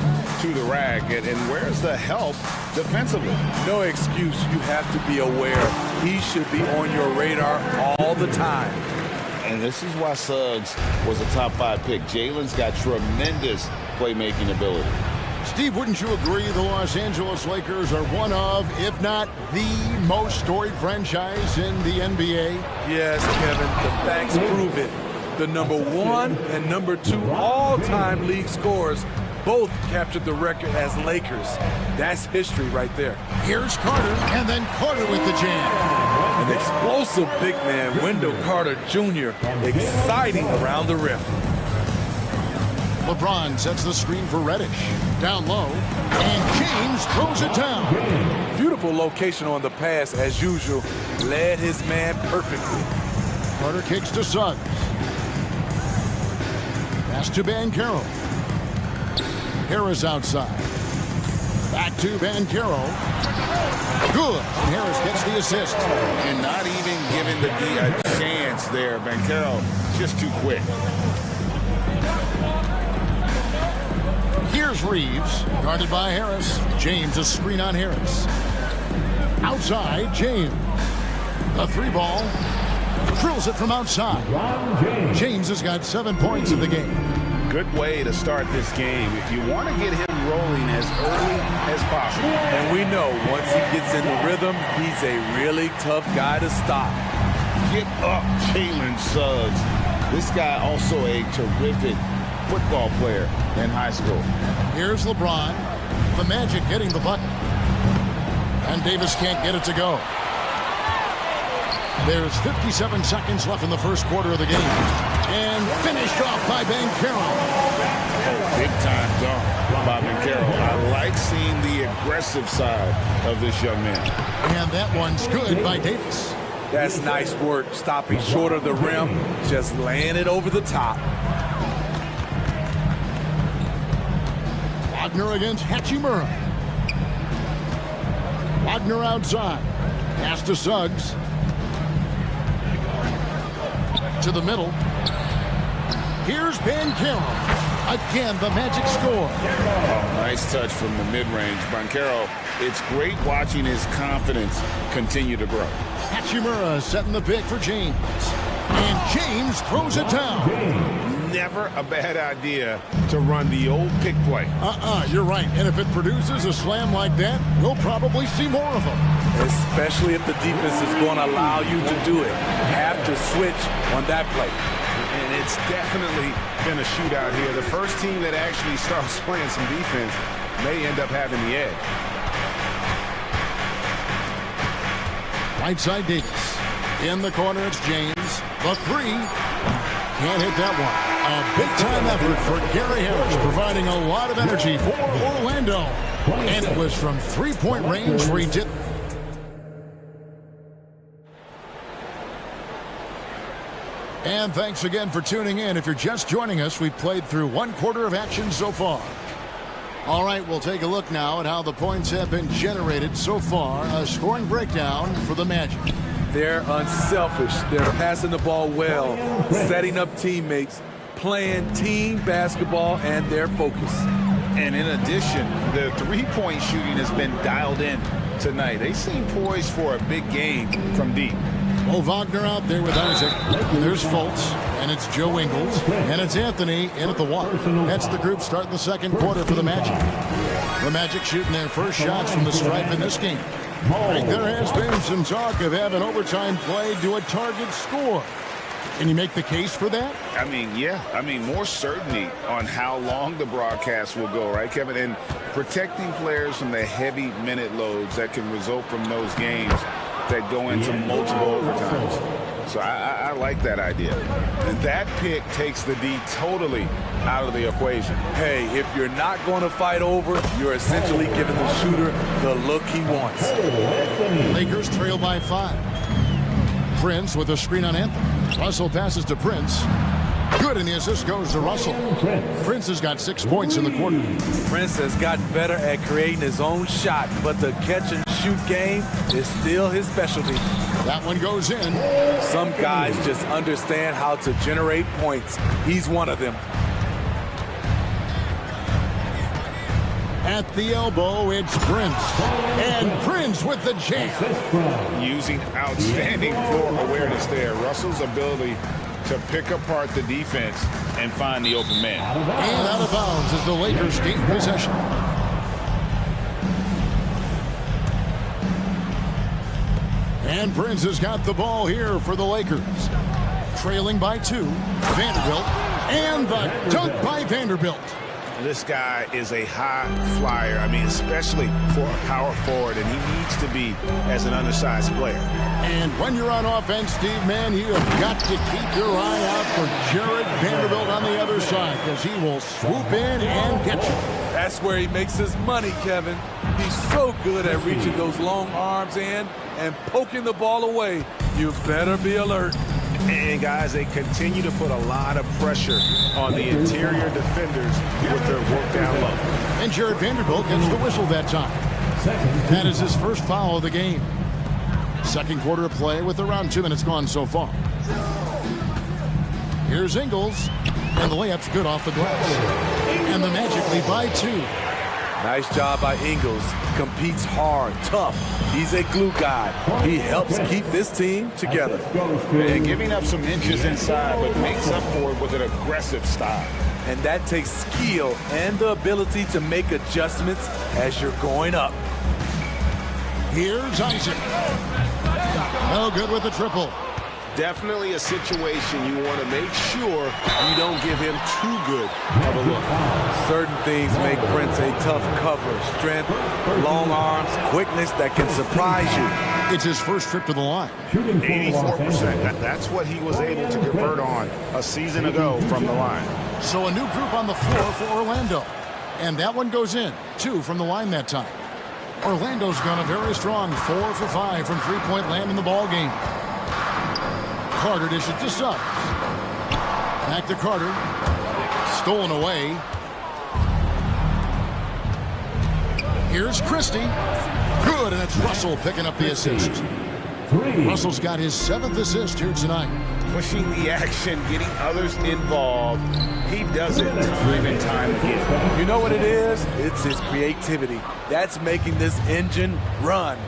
to the rack. And where's the help defensively? No excuse. You have to be aware. He should be on your radar all the time. And this is why Suggs was a top 5 pick. Jalen's got tremendous playmaking ability. Steve, wouldn't you agree the Los Angeles Lakers are one of, if not the most storied franchise in the NBA? Yes, Kevin, the facts prove it. The #1 and #2 all-time league scorers both captured the record as Lakers. That's history right there. Here's Carter, and then Carter with the jam. An explosive big man, Wendell Carter Jr., exciting around the rim. LeBron sets the screen for Reddish. Down low, and James throws it down. Beautiful location on the pass, as usual. Led his man perfectly. Carter kicks to Suggs. Pass to Banchero. Harris outside. Back to Banchero. Good. And Harris gets the assist. And not even giving the D a chance there. Banchero just too quick. Here's Reeves, guarded by Harris. James, a screen on Harris. Outside, James. The 3-ball. Drills it from outside. James has got 7 points in the game. Good way to start this game. If you want to get him rolling as early as possible. And we know once he gets in the rhythm, he's a really tough guy to stop. Get up, Jalen Suggs. This guy also a terrific football player in high school. Here's LeBron. The Magic getting the bucket. And Davis can't get it to go. There's 57 seconds left in the first quarter of the game. And finished off by Banchero. Oh, big-time dunk by Banchero. I like seeing the aggressive side of this young man. And that one's good by Davis. That's nice work, stopping short of the rim, just laying it over the top. Wagner against Hachimura. Wagner outside. Pass to Suggs. To the middle. Here's Banchero. Again, the Magic score. Oh, nice touch from the mid-range. Banchero, it's great watching his confidence continue to grow. Hachimura setting the pick for James. And James throws it down. never a bad idea to run the old pick play. You're right. And if it produces a slam like that, we'll probably see more of them. Especially if the defense is going to allow you to do it. Have to switch on that play. And it's definitely been a shootout here. The first team that actually starts playing some defense may end up having the edge. Right side Davis. In the corner, it's James. The three. Can't hit that one. A big-time effort for Gary Harris, providing a lot of energy for Orlando. And it was from three-point range where he did. And thanks again for tuning in. If you're just joining us, we've played through one quarter of action so far. All right, we'll take a look now at how the points have been generated so far. A scoring breakdown for the Magic. They're unselfish. They're passing the ball well, setting up teammates, playing team basketball, and their focus. And in addition, the three-point shooting has been dialed in tonight. They seem poised for a big game from deep. Well, Wagner out there with Isaac. There's Fultz, and it's Joe Ingles, and it's Anthony in at the one. That's the group starting the second quarter for the Magic. The Magic shooting their first shots from the stripe in this game. I think there has been some talk of having overtime play do a target score. Can you make the case for that? I mean, yeah. I mean, more certainty on how long the broadcast will go, right, Kevin? And protecting players from the heavy minute loads that can result from those games that go into multiple overtimes. So I like that idea. And that pick takes the D totally out of the equation. Hey, if you're not going to fight over, you're essentially giving the shooter the look he wants. Lakers trail by 5. Prince with a screen on Anthony. Russell passes to Prince. Good, and the assist goes to Russell. Prince has got 6 points in the quarter. Prince has gotten better at creating his own shot, but the catch-and-shoot game is still his specialty. That one goes in. Some guys just understand how to generate points. He's one of them. At the elbow, it's Prince. And Prince with the jam. Using outstanding floor awareness there. Russell's ability to pick apart the defense and find the open man. And out of bounds as the Lakers gain possession. And Prince has got the ball here for the Lakers. Trailing by 2. Vanderbilt. And the dunk by Vanderbilt. This guy is a high flyer. I mean, especially for a power forward, and he needs to be as an undersized player. And when you're on offense, Steve, man, you have got to keep your eye out for Jared Vanderbilt on the other side, because he will swoop in and get you. That's where he makes his money, Kevin. He's so good at reaching those long arms in and poking the ball away. You better be alert. And guys, they continue to put a lot of pressure on the interior defenders with their work down low. And Jared Vanderbilt gets the whistle that time. That is his first foul of the game. Second quarter of play with around 2 minutes gone so far. Here's Ingles, and the layup's good off the glass. And the Magic lead by 2. Nice job by Ingles. Competes hard, tough. He's a glue guy. He helps keep this team together. And giving up some inches inside, but makes up for it with an aggressive style. And that takes skill and the ability to make adjustments as you're going up. Here's Isaac. No good with the triple. Definitely a situation you want to make sure you don't give him too good of a look. Certain things make Prince a tough cover. Strength, long arms, quickness that can surprise you. It's his first trip to the line. 84%. That's what he was able to convert on a season ago from the line. So a new group on the floor for Orlando. And that one goes in. 2 from the line that time. Orlando's gone a very strong 4 for 5 from three-point land in the ball game. Carter dishes to Suggs. Back to Carter. Stolen away. Here's Christie. Good, and it's Russell picking up the assist. Russell's got his 7th assist here tonight. Pushing the action, getting others involved. He does it time and time again. You know what it is? It's his creativity. That's making this engine run.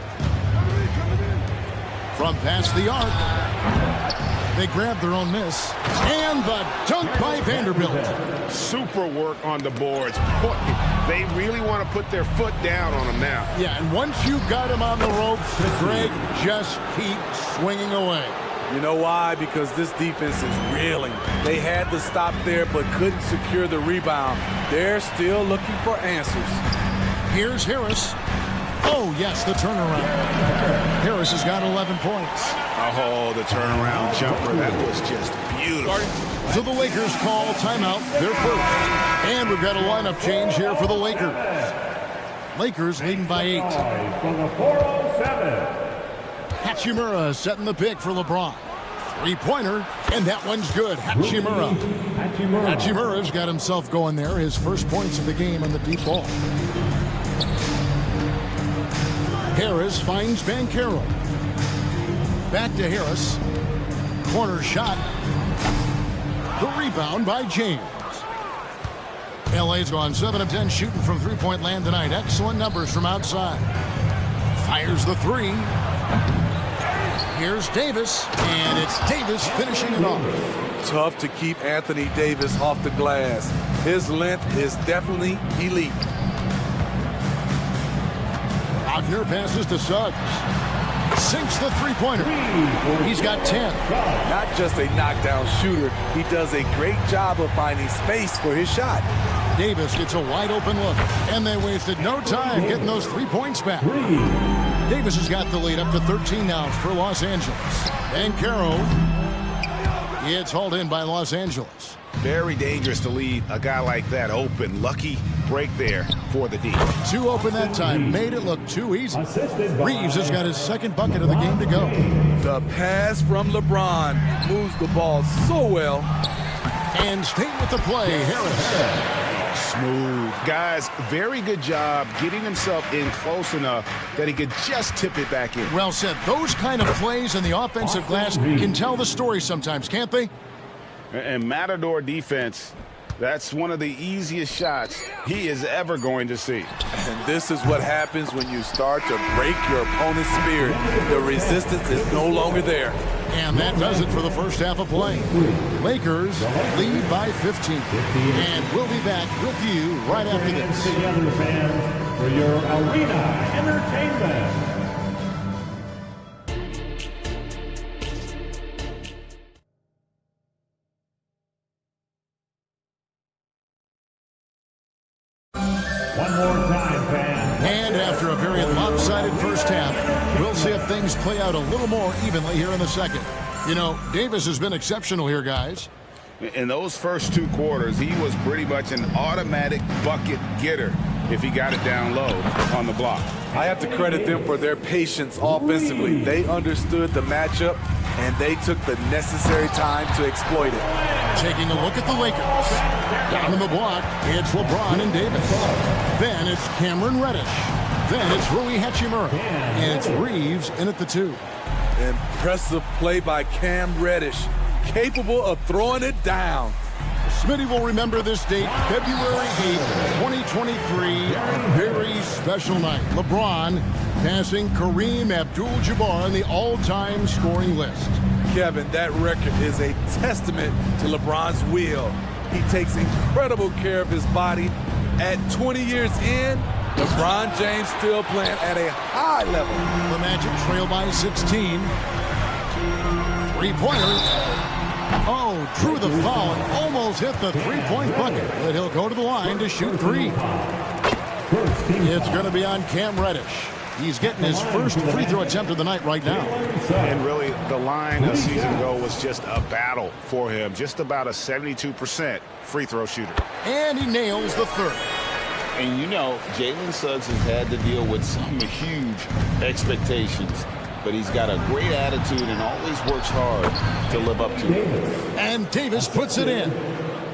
From past the arc. They grab their own miss. And the dunk by by Vanderbilt. Super work on the boards. Boy, they really want to put their foot down on them now. Yeah, and once you've got him on the ropes, Greg, just keep swinging away. You know why? Because this defense is reeling. They had to stop there but couldn't secure the rebound. They're still looking for answers. Here's Harris. Oh, yes, the turnaround. Harris has got 11 points. Oh, the turnaround jumper. That was just beautiful. So the Lakers call timeout, their first. And we've got a lineup change here for the Lakers. Lakers leading by 8. From the 407. Hachimura setting the pick for LeBron. Three-pointer, and that one's good. Hachimura. Hachimura's got himself going there. His first points of the game on the deep ball. Harris finds Banchero. Back to Harris. Corner shot. The rebound by James. LA's gone 7 of 10 shooting from three-point land tonight. Excellent numbers from outside. Fires the three. Here's Davis, and it's Davis finishing it off. Tough to keep Anthony Davis off the glass. His length is definitely elite. Wagner passes to Suggs. Sinks the three-pointer. He's got 10. Not just a knockdown shooter, he does a great job of finding space for his shot. Davis gets a wide-open look, and they wasted no time getting those 3 points back. Davis has got the lead up to 13 now for Los Angeles. Banchero, it's hauled in by Los Angeles. Very dangerous to leave a guy like that open. Lucky break there for the D. 2 open that time. Made it look too easy. Reeves has got his second bucket of the game to go. The pass from LeBron moves the ball so well. And staying with the play, Harris. Smooth. Guys, very good job getting himself in close enough that he could just tip it back in. Well said. Those kind of plays in the offensive glass can tell the story sometimes, can't they? And Matador defense, that's one of the easiest shots he is ever going to see. And this is what happens when you start to break your opponent's spirit. The resistance is no longer there. And that does it for the first half of play. Lakers lead by 15. And we'll be back with you right after this. Together, fans, for your arena entertainment. One more time, fans. And after a very lopsided first half, we'll see if things play out a little more evenly here in the second. You know, Davis has been exceptional here, guys. In those first 2 quarters, he was pretty much an automatic bucket getter if he got it down low on the block. I have to credit them for their patience offensively. They understood the matchup, and they took the necessary time to exploit it. Taking a look at the Lakers. Down in the block, it's LeBron and Davis. Then it's Cameron Reddish. Then it's Rui Hachimura. And it's Reeves in at the 2. Impressive play by Cam Reddish, capable of throwing it down. Smitty will remember this date, February 8th, 2023. Very special night. LeBron passing Kareem Abdul-Jabbar on the all-time scoring list. Kevin, that record is a testament to LeBron's will. He takes incredible care of his body. At 20 years in, LeBron James still playing at a high level. The Magic trail by 16. Three-pointer. Oh, drew the foul and almost hit the three-point bucket. But he'll go to the line to shoot 3. It's going to be on Cam Reddish. He's getting his first free throw attempt of the night right now. And really, the line a season ago was just a battle for him. Just about a 72% free throw shooter. And he nails the 3rd. And you know, Jalen Suggs has had to deal with some huge expectations. But he's got a great attitude and always works hard to live up to it. And Davis puts it in.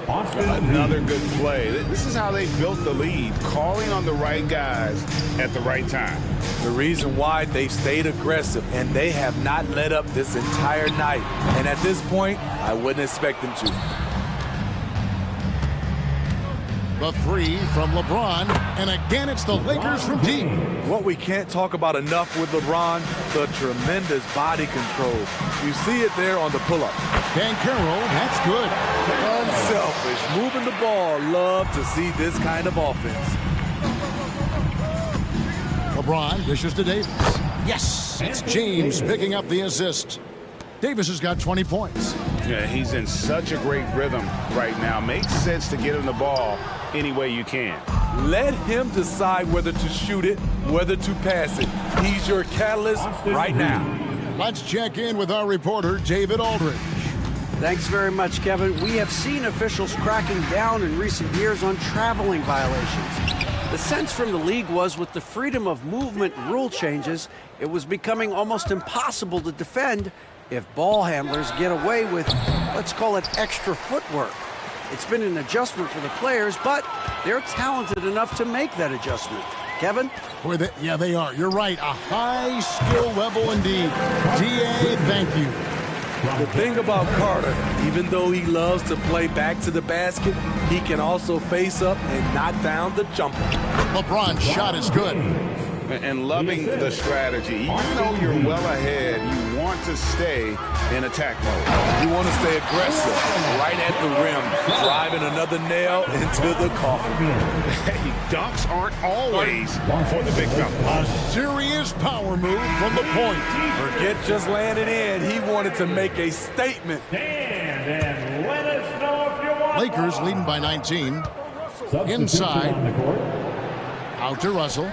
Another good play. This is how they built the lead, calling on the right guys at the right time. The reason why they stayed aggressive, and they have not let up this entire night. And at this point, I wouldn't expect them to. The 3 from LeBron, and again it's the Lakers from deep. What we can't talk about enough with LeBron, the tremendous body control. You see it there on the pull-up. Banchero, that's good. Unselfish. moving the ball. Love to see this kind of offense. LeBron dishes to Davis. Yes, it's James picking up the assist. Davis has got 20 points. Yeah, he's in such a great rhythm right now. Makes sense to get him the ball any way you can. Let him decide whether to shoot it, whether to pass it. He's your catalyst right now. Let's check in with our reporter, David Aldridge. Thanks very much, Kevin. We have seen officials cracking down in recent years on traveling violations. The sense from the league was with the freedom of movement rule changes, it was becoming almost impossible to defend if ball handlers get away with, let's call it, extra footwork. It's been an adjustment for the players, but they're talented enough to make that adjustment. Kevin? Yeah, they are. You're right. A high skill level indeed. DA, thank you. The thing about Carter, even though he loves to play back to the basket, he can also face up and knock down the jumper. LeBron's shot is good. And loving the strategy. Even though you're well ahead, you want to stay in attack mode. You want to stay aggressive, right at the rim, driving another nail into the coffin. Hey, dunks aren't always for the big fella. A serious power move from the point. Forget just landing in. He wanted to make a statement. And let us know if you want. Lakers leading by 19. Inside. Out to Russell.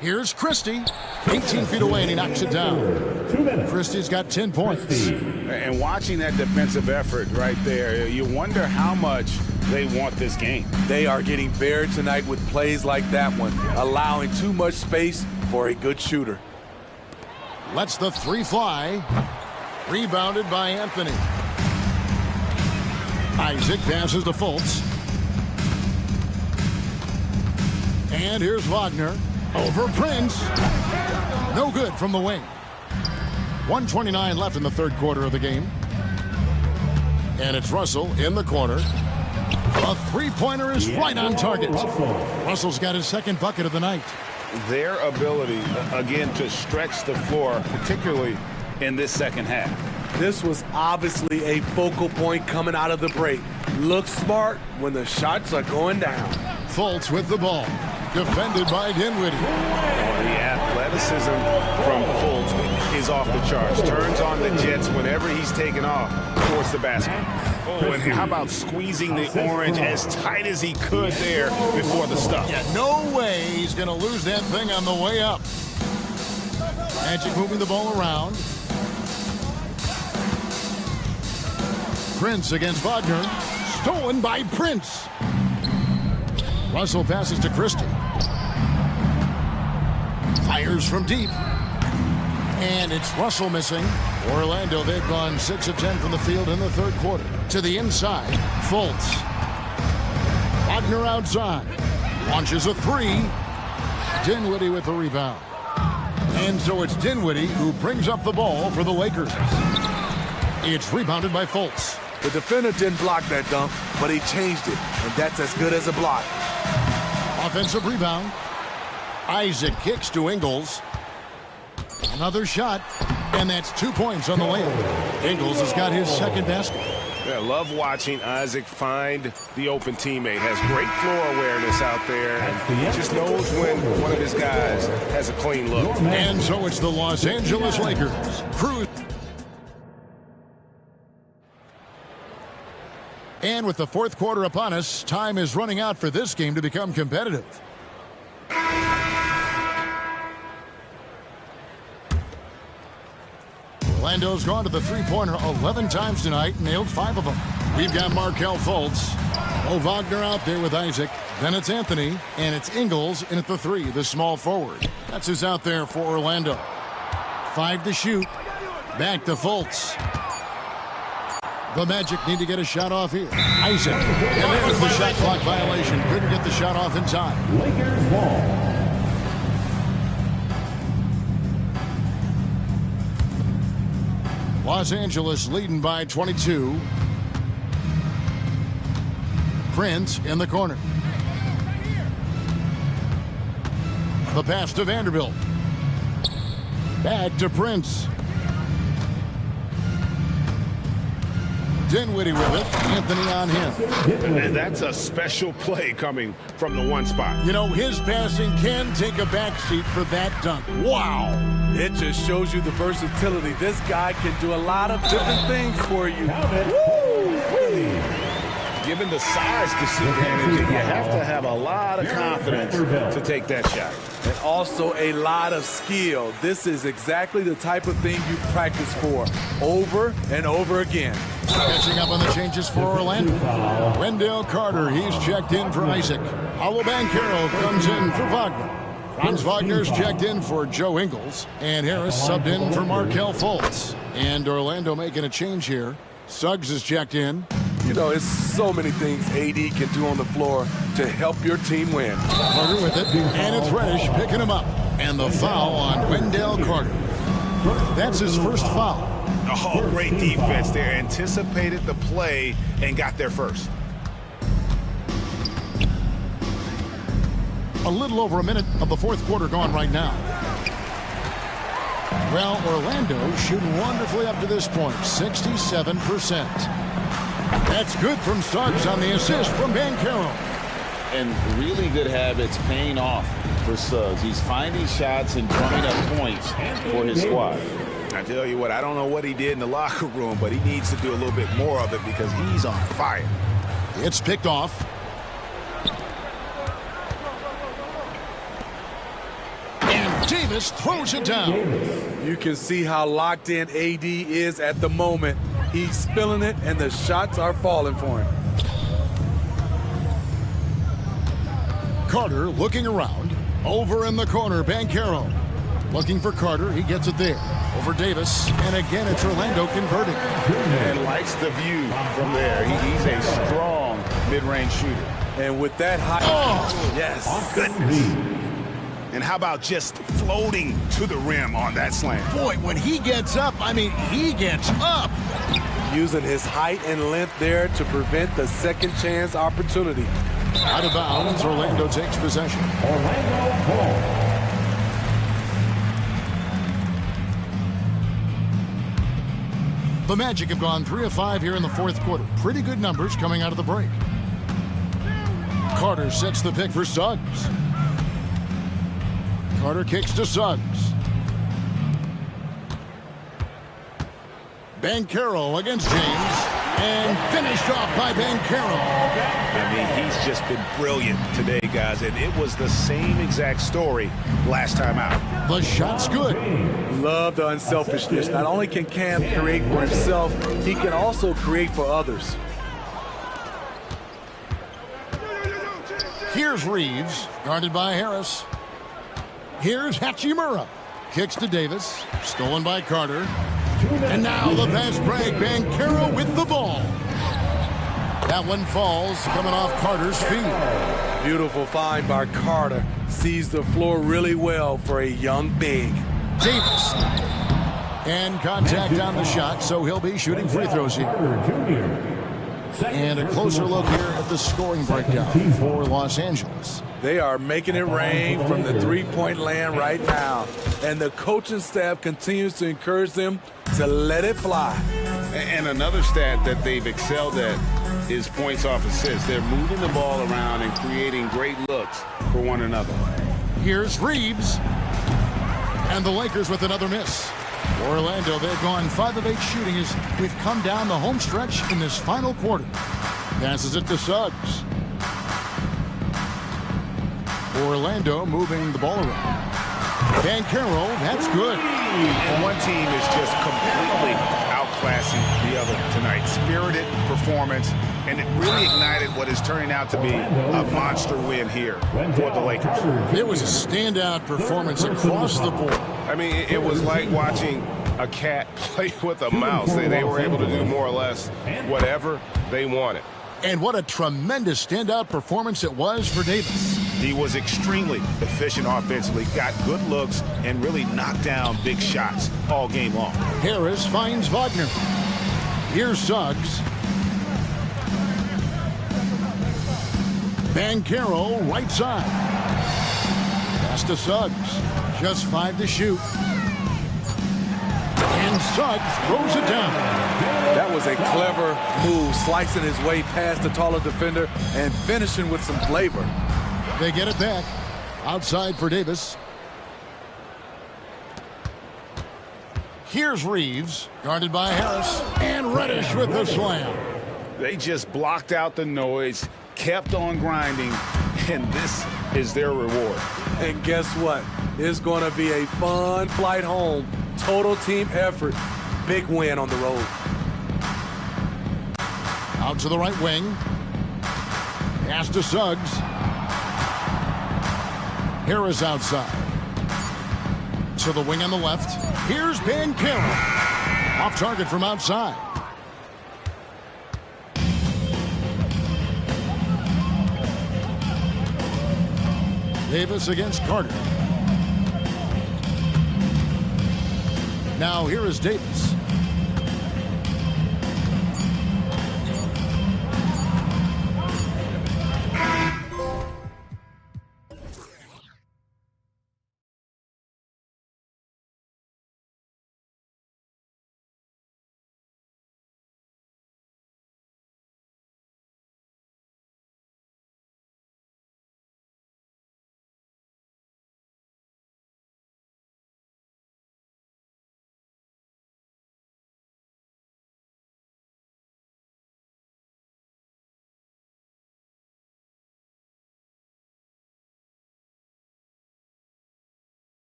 Here's Christie, 18 feet away, and he knocks it down. Christie's got 10 points. And watching that defensive effort right there, you wonder how much they want this game. They are getting buried tonight with plays like that one, allowing too much space for a good shooter. Lets the three fly. Rebounded by Anthony. Isaac passes to Fultz. And here's Wagner. Over Prince. No good from the wing. 1:29 left in the third quarter of the game. And it's Russell in the corner. A three-pointer is right on target. Russell's got his second bucket of the night. Their ability, again, to stretch the floor, particularly in this second half. This was obviously a focal point coming out of the break. Look smart when the shots are going down. Fultz with the ball. Defended by Dinwiddie. The athleticism from Fultz is off the charts. Turns on the jets whenever he's taken off towards the basket. Oh, and how about squeezing the orange as tight as he could there before the stuff? Yeah, no way he's going to lose that thing on the way up. Magic moving the ball around. Prince against Wagner. Stolen by Prince. Russell passes to Christie. Fires from deep. And it's Russell missing. Orlando, they've gone 6 of 10 from the field in the third quarter. To the inside, Fultz. Wagner outside. Launches a three. Dinwiddie with the rebound. And so it's Dinwiddie who brings up the ball for the Lakers. It's rebounded by Fultz. The defender didn't block that dunk, but he changed it, and that's as good as a block. Offensive rebound. Isaac kicks to Ingles. Another shot, and that's 2 points on the layup. Ingles has got his second basket. Yeah, love watching Isaac find the open teammate. Has great floor awareness out there. And just knows when one of his guys has a clean look. And so it's the Los Angeles Lakers. Cruz. And with the fourth quarter upon us, time is running out for this game to become competitive. Orlando's gone to the three-pointer 11 times tonight, nailed 5 of them. We've got Markelle Fultz. Wagner out there with Isaac. Then it's Anthony, and it's Ingles in at the 3, the small forward. That's who's out there for Orlando. 5 to shoot. Back to Fultz. The Magic need to get a shot off here. Isaac. And there's the shot clock violation. Couldn't get the shot off in time. Lakers ball. Los Angeles leading by 22. Prince in the corner. The pass to Vanderbilt. Back to Prince. Dinwiddie with it. Anthony on him. And that's a special play coming from the one spot. You know, his passing can take a backseat for that dunk. Wow. It just shows you the versatility. This guy can do a lot of different things for you. Given the size disadvantage, you have to have a lot of confidence to take that shot. And also a lot of skill. This is exactly the type of thing you practice for over and over again. Catching up on the changes for Orlando. Wendell Carter, he's checked in for Isaac. Paulo Banchero comes in for Wagner. Franz Wagner's checked in for Joe Ingles. And Harris subbed in for Markelle Fultz. And Orlando making a change here. Suggs is checked in. You know, it's so many things AD can do on the floor to help your team win. Carter with it, and it's Reddish picking him up. And the foul on Wendell Carter. That's his first foul. Oh, great defense there. Anticipated the play and got there first. A little over a minute of the fourth quarter gone right now. Well, Orlando shooting wonderfully up to this point, 67%. That's good from Suggs on the assist from Banchero. And really good habits paying off for Suggs. He's finding shots and drumming up points for his squad. I tell you what, I don't know what he did in the locker room, but he needs to do a little bit more of it because he's on fire. It's picked off. And Davis throws it down. You can see how locked in AD is at the moment. He's feeling it, and the shots are falling for him. Carter looking around. Over in the corner, Banchero. Looking for Carter. He gets it there. Over Davis. And again, it's Orlando converting. And likes the view from there. He's a strong mid-range shooter. And with that high... Oh, yes. Goodness. And how about just floating to the rim on that slam? Boy, when he gets up, I mean, he gets up. Using his height and length there to prevent the second chance opportunity. Out of bounds, Orlando takes possession. The Magic have gone 3 of 5 here in the fourth quarter. Pretty good numbers coming out of the break. Carter sets the pick for Suggs. Carter kicks to Suggs. Banchero against James. And finished off by Banchero. I mean, he's just been brilliant today, guys. And it was the same exact story last time out. The shot's good. Love the unselfishness. Not only can Cam create for himself, he can also create for others. Here's Reeves, guarded by Harris. Here's Hachimura. Kicks to Davis. Stolen by Carter. And now the fast break. Banchero with the ball. That one falls, coming off Carter's feet. Beautiful find by Carter. Sees the floor really well for a young big. Davis. And contact on the shot, so he'll be shooting free throws here. And a closer look here at the scoring breakdown for Los Angeles. They are making it rain from the three-point land right now. And the coaching staff continues to encourage them to let it fly. And another stat that they've excelled at is points off assists. They're moving the ball around and creating great looks for one another. Here's Reeves. And the Lakers with another miss. Orlando, they've gone 5 of 8 shooting as we've come down the home stretch in this final quarter. Passes it to Suggs. Orlando moving the ball around. Banchero, that's good. And one team is just completely outclassing the other tonight. Spirited performance, and it really ignited what is turning out to be a monster win here for the Lakers. It was a standout performance across the board. I mean, it was like watching a cat play with a mouse. They were able to do more or less whatever they wanted. And what a tremendous standout performance it was for Davis. He was extremely efficient offensively, got good looks, and really knocked down big shots all game long. Harris finds Wagner. Here's Suggs. Banchero, right side. Pass to Suggs. Just 5 to shoot. And Suggs throws it down. That was a clever move, slicing his way past the taller defender and finishing with some flavor. They get it back. Outside for Davis. Here's Reeves, guarded by Harris, and Reddish with the slam. They just blocked out the noise, kept on grinding, and this is their reward. And guess what? It's going to be a fun flight home. Total team effort. Big win on the road. Out to the right wing. Pass to Suggs. Harris outside. To the wing on the left. Here's Bankero. Off target from outside. Davis against Carter. Now here is Davis.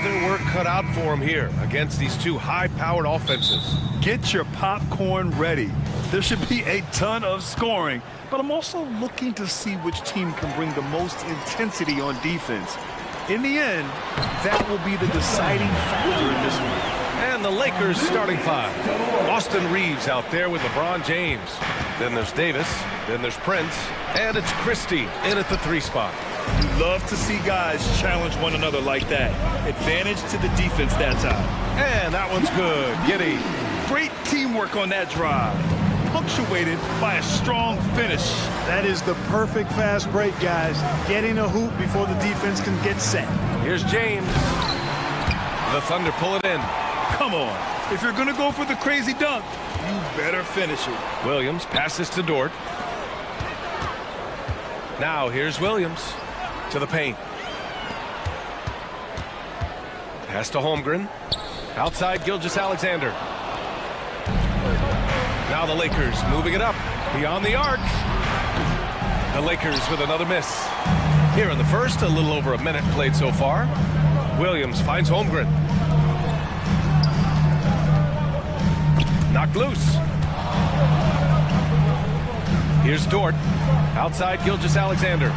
have their work cut out for them here against these two high-powered offenses. Get your popcorn ready. There should be a ton of scoring, but I'm also looking to see which team can bring the most intensity on defense. In the end, that will be the deciding factor in this one. And the Lakers starting five. Austin Reeves out there with LeBron James. Then there's Davis. Then there's Prince. And it's Christie in at the 3 spot. You love to see guys challenge one another like that. Advantage to the defense that time. And that one's good. Giddey. Great teamwork on that drive. Punctuated by a strong finish. That is the perfect fast break, guys. Getting a hoop before the defense can get set. Here's James. The Thunder pull it in. Come on. If you're going to go for the crazy dunk, you better finish it. Williams passes to Dort. Now here's Williams to the paint. Pass to Holmgren. Outside Gilgeous-Alexander. Now the Lakers moving it up beyond the arc. The Lakers with another miss. Here in the first, a little over a minute played so far. Williams finds Holmgren. Knocked loose. Here's Dort. Outside Gilgeous-Alexander.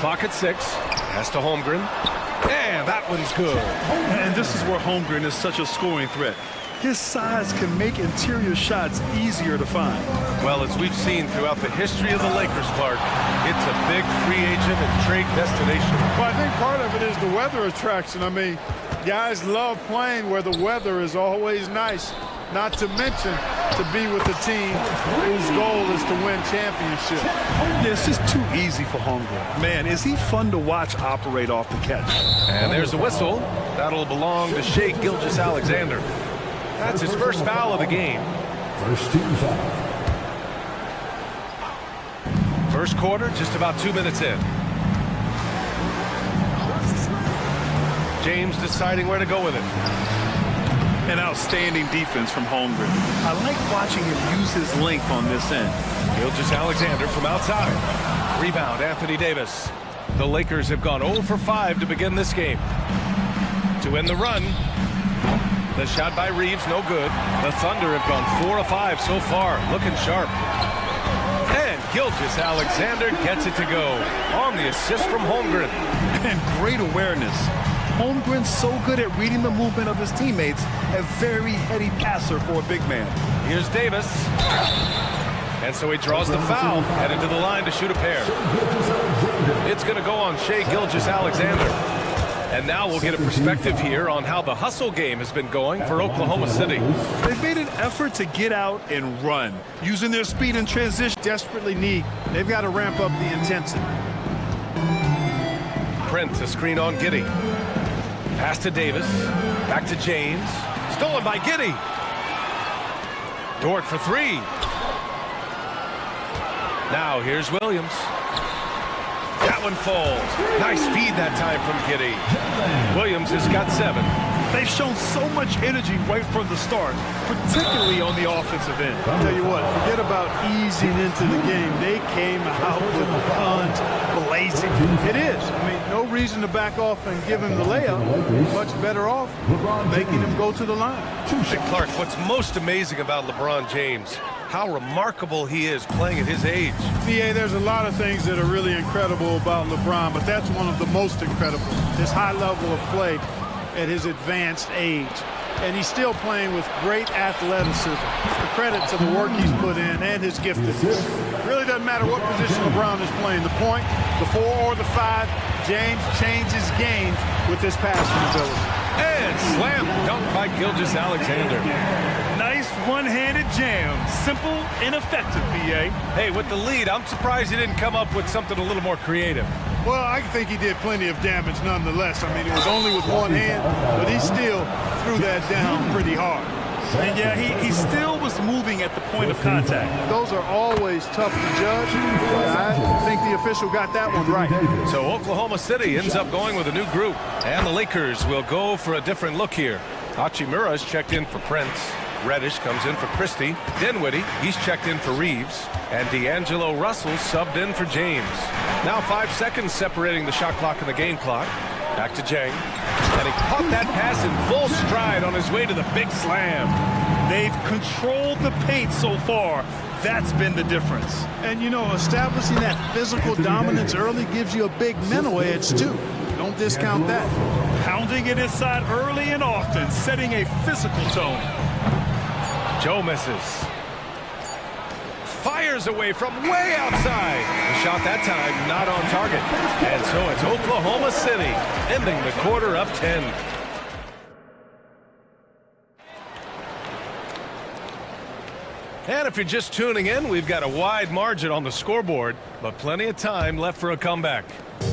Clock at 6. Pass to Holmgren. And that one's good. And this is where Holmgren is such a scoring threat. His size can make interior shots easier to find. Well, as we've seen throughout the history of the Lakers, Clark, it's a big free agent and trade destination. Well, I think part of it is the weather attraction. I mean, guys love playing where the weather is always nice. Not to mention to be with a team whose goal is to win championship. This is too easy for Holmgren. Man, is he fun to watch operate off the catch. And there's a whistle. That'll belong to Shai Gilgeous-Alexander. That's his first foul of the game. First team foul. First quarter, just about 2 minutes in. James deciding where to go with it. An outstanding defense from Holmgren. I like watching him use his length on this end. Gilgeous-Alexander from outside. Rebound, Anthony Davis. The Lakers have gone 0 for 5 to begin this game. To end the run, the shot by Reeves, no good. The Thunder have gone 4 of 5 so far, looking sharp. And Gilgeous-Alexander gets it to go on the assist from Holmgren. And great awareness. Holmgren's so good at reading the movement of his teammates, a very heady passer for a big man. Here's Davis. And so he draws the foul, headed to the line to shoot a pair. It's going to go on Shai Gilgeous-Alexander. And now we'll get a perspective here on how the hustle game has been going for Oklahoma City. They've made an effort to get out and run, using their speed and transition. Desperately need. They've got to ramp up the intensity. Prince, a screen on Giddey. Pass to Davis. Back to James. Stolen by Giddey. Dort for 3. Now here's Williams. That one falls. Nice feed that time from Giddey. Williams has got 7. They've shown so much energy right from the start, particularly on the offensive end. I'll tell you what, forget about easing into the game. They came out with guns blazing. It is. I mean, no reason to back off and give him the layup. Much better off making him go to the line. Hey, Clark, what's most amazing about LeBron James? How remarkable he is playing at his age. BA, there's a lot of things that are really incredible about LeBron, but that's one of the most incredible. His high level of play at his advanced age. And he's still playing with great athleticism. The credit to the work he's put in and his giftedness. It really doesn't matter what position LeBron is playing, the point, the 4 or the 5, James changes games with his passing ability. And slam dunk by Gilgeous-Alexander. Nice one-handed jam. Simple and effective, B.A. Hey, with the lead, I'm surprised he didn't come up with something a little more creative. Well, I think he did plenty of damage nonetheless. I mean, it was only with one hand, but he still threw that down pretty hard. And yeah, he still was moving at the point of contact. Those are always tough to judge. I think the official got that one right. So Oklahoma City ends up going with a new group. And the Lakers will go for a different look here. Hachimura's checked in for Prince. Reddish comes in for Christie. Dinwiddie, he's checked in for Reeves. And D'Angelo Russell subbed in for James. Now 5 seconds separating the shot clock and the game clock. Back to Jang. And he caught that pass in full stride on his way to the big slam. They've controlled the paint so far. That's been the difference. And, you know, establishing that physical dominance early gives you a big mental edge, too. Don't discount that. Pounding it inside early and often, setting a physical tone. Joe misses. Fires away from way outside. The shot that time not on target. And so it's Oklahoma City ending the quarter up 10. And if you're just tuning in, we've got a wide margin on the scoreboard, but plenty of time left for a comeback.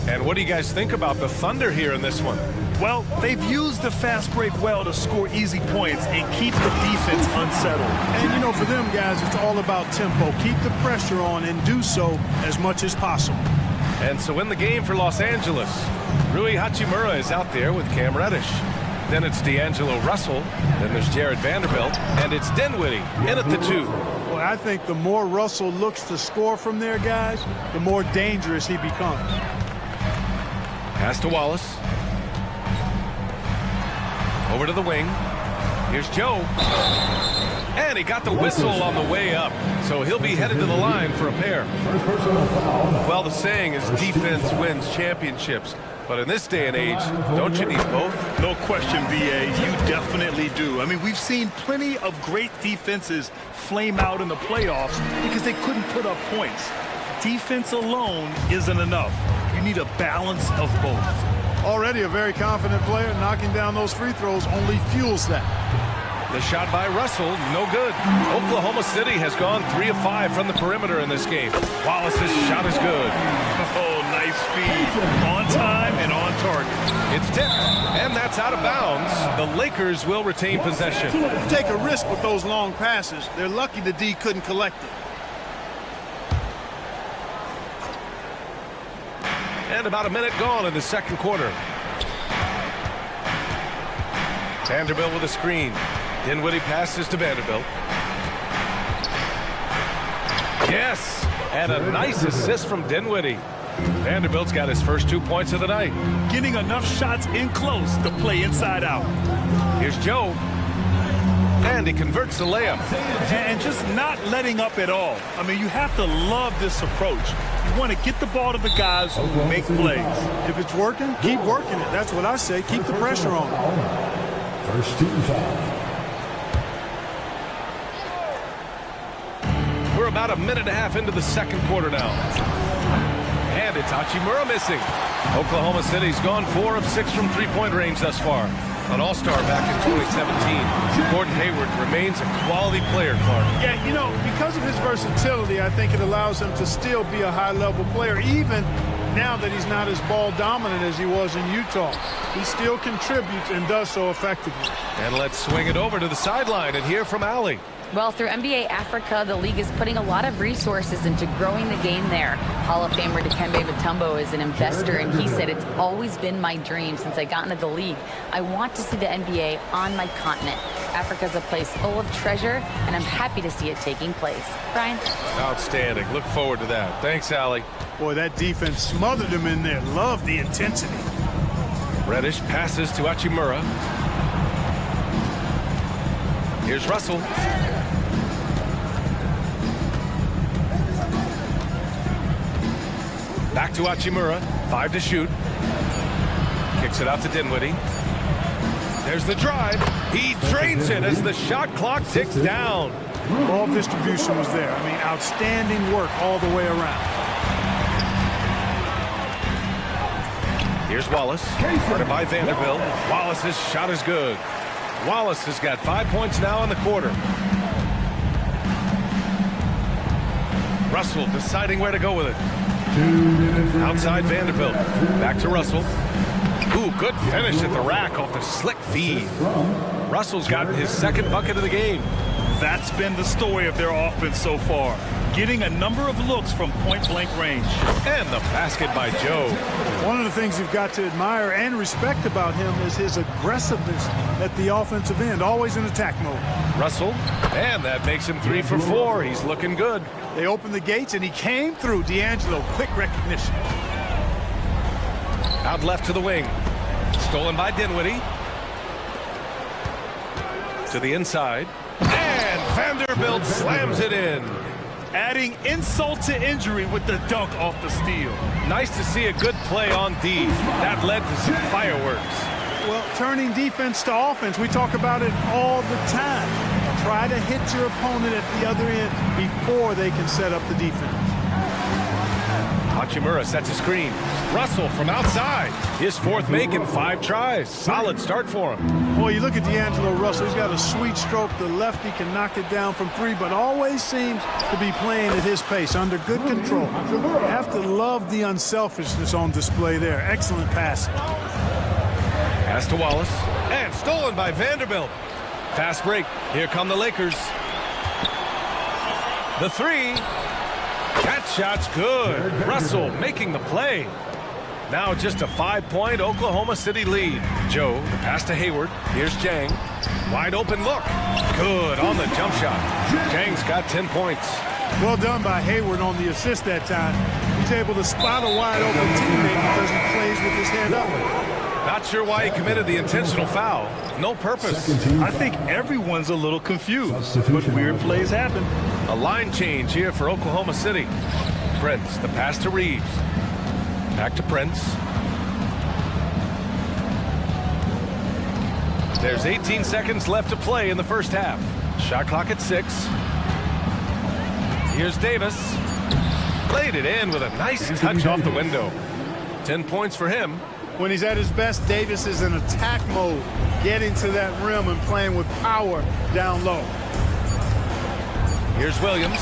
And what do you guys think about the Thunder here in this one? Well, they've used the fast break well to score easy points and keep the defense unsettled. And, you know, for them guys, it's all about tempo. Keep the pressure on and do so as much as possible. And so in the game for Los Angeles, Rui Hachimura is out there with Cam Reddish. Then it's D'Angelo Russell. Then there's Jared Vanderbilt. And it's Dinwiddie in at the 2. Well, I think the more Russell looks to score from there, guys, the more dangerous he becomes. Pass to Wallace. Over to the wing. Here's Joe. And he got the whistle on the way up. So he'll be headed to the line for a pair. Well, the saying is defense wins championships. But in this day and age, don't you need both? No question, B.A. You definitely do. I mean, we've seen plenty of great defenses flame out in the playoffs because they couldn't put up points. Defense alone isn't enough. You need a balance of both. Already a very confident player. Knocking down those free throws only fuels that. The shot by Russell, no good. Oklahoma City has gone 3 of 5 from the perimeter in this game. Wallace's shot is good. Oh, nice feed. On time and on target. It's tipped, and that's out of bounds. The Lakers will retain possession. Take a risk with those long passes. They're lucky the D couldn't collect it. And about a minute gone in the second quarter. Vanderbilt with a screen. Dinwiddie passes to Vanderbilt. Yes, and a nice assist from Dinwiddie. Vanderbilt's got his first 2 points of the night. Getting enough shots in close to play inside out. Here's Joe. And he converts the layup. And just not letting up at all. I mean, you have to love this approach. You want to get the ball to the guys who make plays. If it's working, keep working it. That's what I say. Keep the pressure on. First team foul. We're about a minute and a half into the second quarter now. And it's Hachimura missing. Oklahoma City's gone 4 of 6 from three-point range thus far. An all-star back in 2017. Gordon Hayward remains a quality player, Clark. Yeah, you know, because of his versatility, I think it allows him to still be a high-level player, even now that he's not as ball-dominant as he was in Utah. He still contributes and does so effectively. And let's swing it over to the sideline and hear from Allie. Well, through NBA Africa, the league is putting a lot of resources into growing the game there. Hall of Famer Dikembe Mutombo is an investor, and he said, "It's always been my dream since I got into the league. I want to see the NBA on my continent. Africa's a place full of treasure, and I'm happy to see it taking place." Brian? Outstanding. Look forward to that. Thanks, Allie. Boy, that defense smothered him in there. Love the intensity. Reddish passes to Hachimura. Here's Russell. Back to Hachimura. 5 to shoot. Kicks it out to Dinwiddie. There's the drive. He drains it as the shot clock ticks down. Ball distribution was there. I mean, outstanding work all the way around. Here's Wallace. Guarded by Vanderbilt. Wallace's shot is good. Wallace has got 5 points now in the quarter. Russell deciding where to go with it. Outside Vanderbilt. Back to Russell. Ooh, good finish at the rack off the slick feed. Russell's gotten his second bucket of the game. That's been the story of their offense so far. Getting a number of looks from point-blank range. And the basket by Joe. One of the things you've got to admire and respect about him is his aggressiveness at the offensive end, always in attack mode. Russell, and that makes him 3 for 4. He's looking good. They opened the gates, and he came through. D'Angelo, quick recognition. Out left to the wing. Stolen by Dinwiddie. To the inside. And Vanderbilt slams it in. Adding insult to injury with the dunk off the steal. Nice to see a good play on D. That led to some fireworks. Well, turning defense to offense, we talk about it all the time. Try to hit your opponent at the other end before they can set up the defense. Hachimura sets a screen. Russell from outside. His fourth make in 5 tries. Solid start for him. Boy, you look at D'Angelo Russell. He's got a sweet stroke. The lefty can knock it down from 3, but always seems to be playing at his pace, under good control. You have to love the unselfishness on display there. Excellent passing. Pass to Wallace. And stolen by Vanderbilt. Fast break. Here come the Lakers. The 3. That shot's good. Russell making the play. Now just a 5-point Oklahoma City lead. Joe, the pass to Hayward. Here's Jang. Wide open look. Good on the jump shot. Jang's got 10 points. Well done by Hayward on the assist that time. He's able to spot a wide open teammate because he plays with his head up. Not sure why he committed the intentional foul. No purpose. I think everyone's a little confused, but weird plays happen. A line change here for Oklahoma City. Prince, the pass to Reeves. Back to Prince. There's 18 seconds left to play in the first half. Shot clock at 6. Here's Davis. Played it in with a nice touch off the window. 10 points for him. When he's at his best, Davis is in attack mode, getting to that rim and playing with power down low. Here's Williams.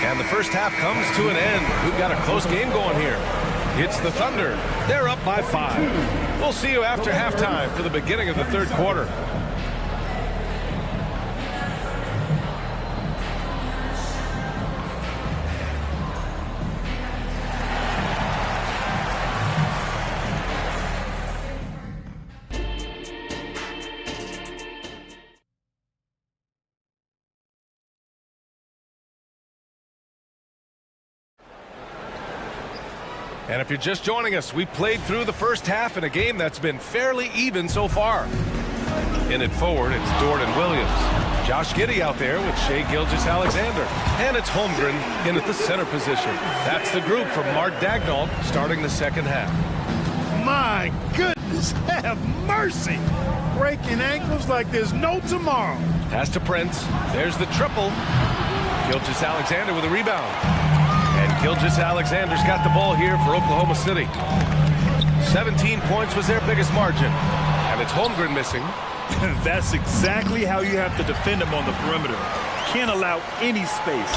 And the first half comes to an end. We've got a close game going here. It's the Thunder. They're up by 5. We'll see you after halftime for the beginning of the third quarter. And if you're just joining us, we played through the first half in a game that's been fairly even so far. In it forward, it's Dort and Williams. Josh Giddey out there with Shai Gilgeous-Alexander. And it's Holmgren in at the center position. That's the group from Mark Daigneault starting the second half. My goodness, have mercy. Breaking ankles like there's no tomorrow. Pass to Prince. There's the triple. Gilgeous-Alexander with a rebound. And Gilgeous-Alexander's got the ball here for Oklahoma City. 17 points was their biggest margin. And it's Holmgren missing. That's exactly how you have to defend him on the perimeter. Can't allow any space.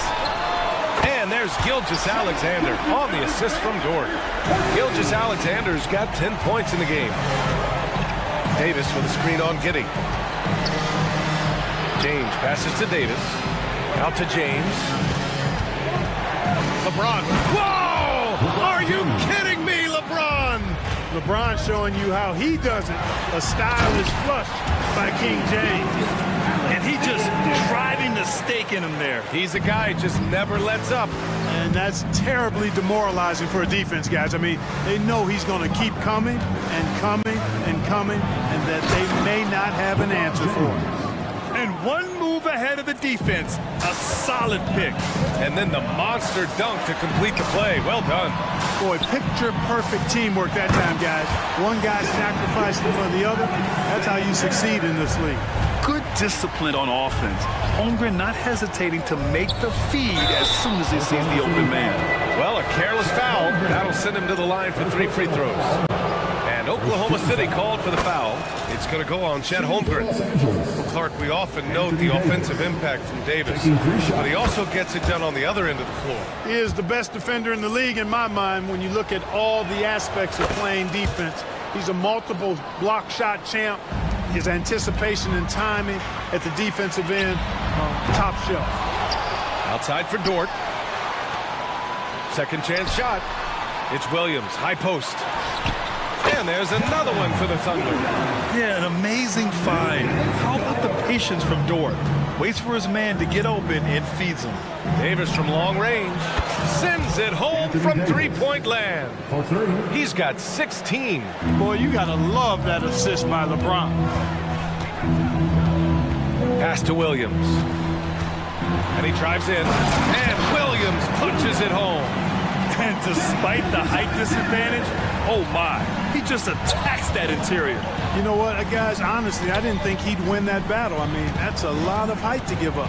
And there's Gilgeous-Alexander on the assist from Dort. Gilgeous-Alexander's got 10 points in the game. Davis with a screen on Giddey. James passes to Davis. Out to James. LeBron. Whoa! Are you kidding me, LeBron? LeBron showing you how he does it. A stylish flush by King James. And he just driving the stake in him there. He's a guy who just never lets up. And that's terribly demoralizing for a defense, guys. I mean, they know he's going to keep coming and coming and coming, and that they may not have an answer for him. And one move ahead of the defense. A solid pick. And then the monster dunk to complete the play. Well done. Boy, picture-perfect teamwork that time, guys. One guy sacrificing for the other. That's how you succeed in this league. Good discipline on offense. Holmgren not hesitating to make the feed as soon as he sees the open man. Well, a careless foul. That'll send him to the line for 3 free throws. And Oklahoma City called for the foul. It's going to go on Chet Holmgren. Well, Clark, we often note the offensive impact from Davis, but he also gets it done on the other end of the floor. He is the best defender in the league in my mind when you look at all the aspects of playing defense. He's a multiple block shot champ. His anticipation and timing at the defensive end, top shelf. Outside for Dort. Second chance shot. It's Williams, high post. And there's another one for the Thunder. Yeah, an amazing find. How about the patience from Dort? waits for his man to get open and feeds him. Davis from long range sends it home from three-point land. He's got 16. Boy, you gotta love that assist by LeBron. Pass to Williams. And he drives in, and Williams punches it home. And despite the height disadvantage, oh my, he just attacks that interior. You know what, guys, honestly, I didn't think he'd win that battle. I mean, that's a lot of height to give up.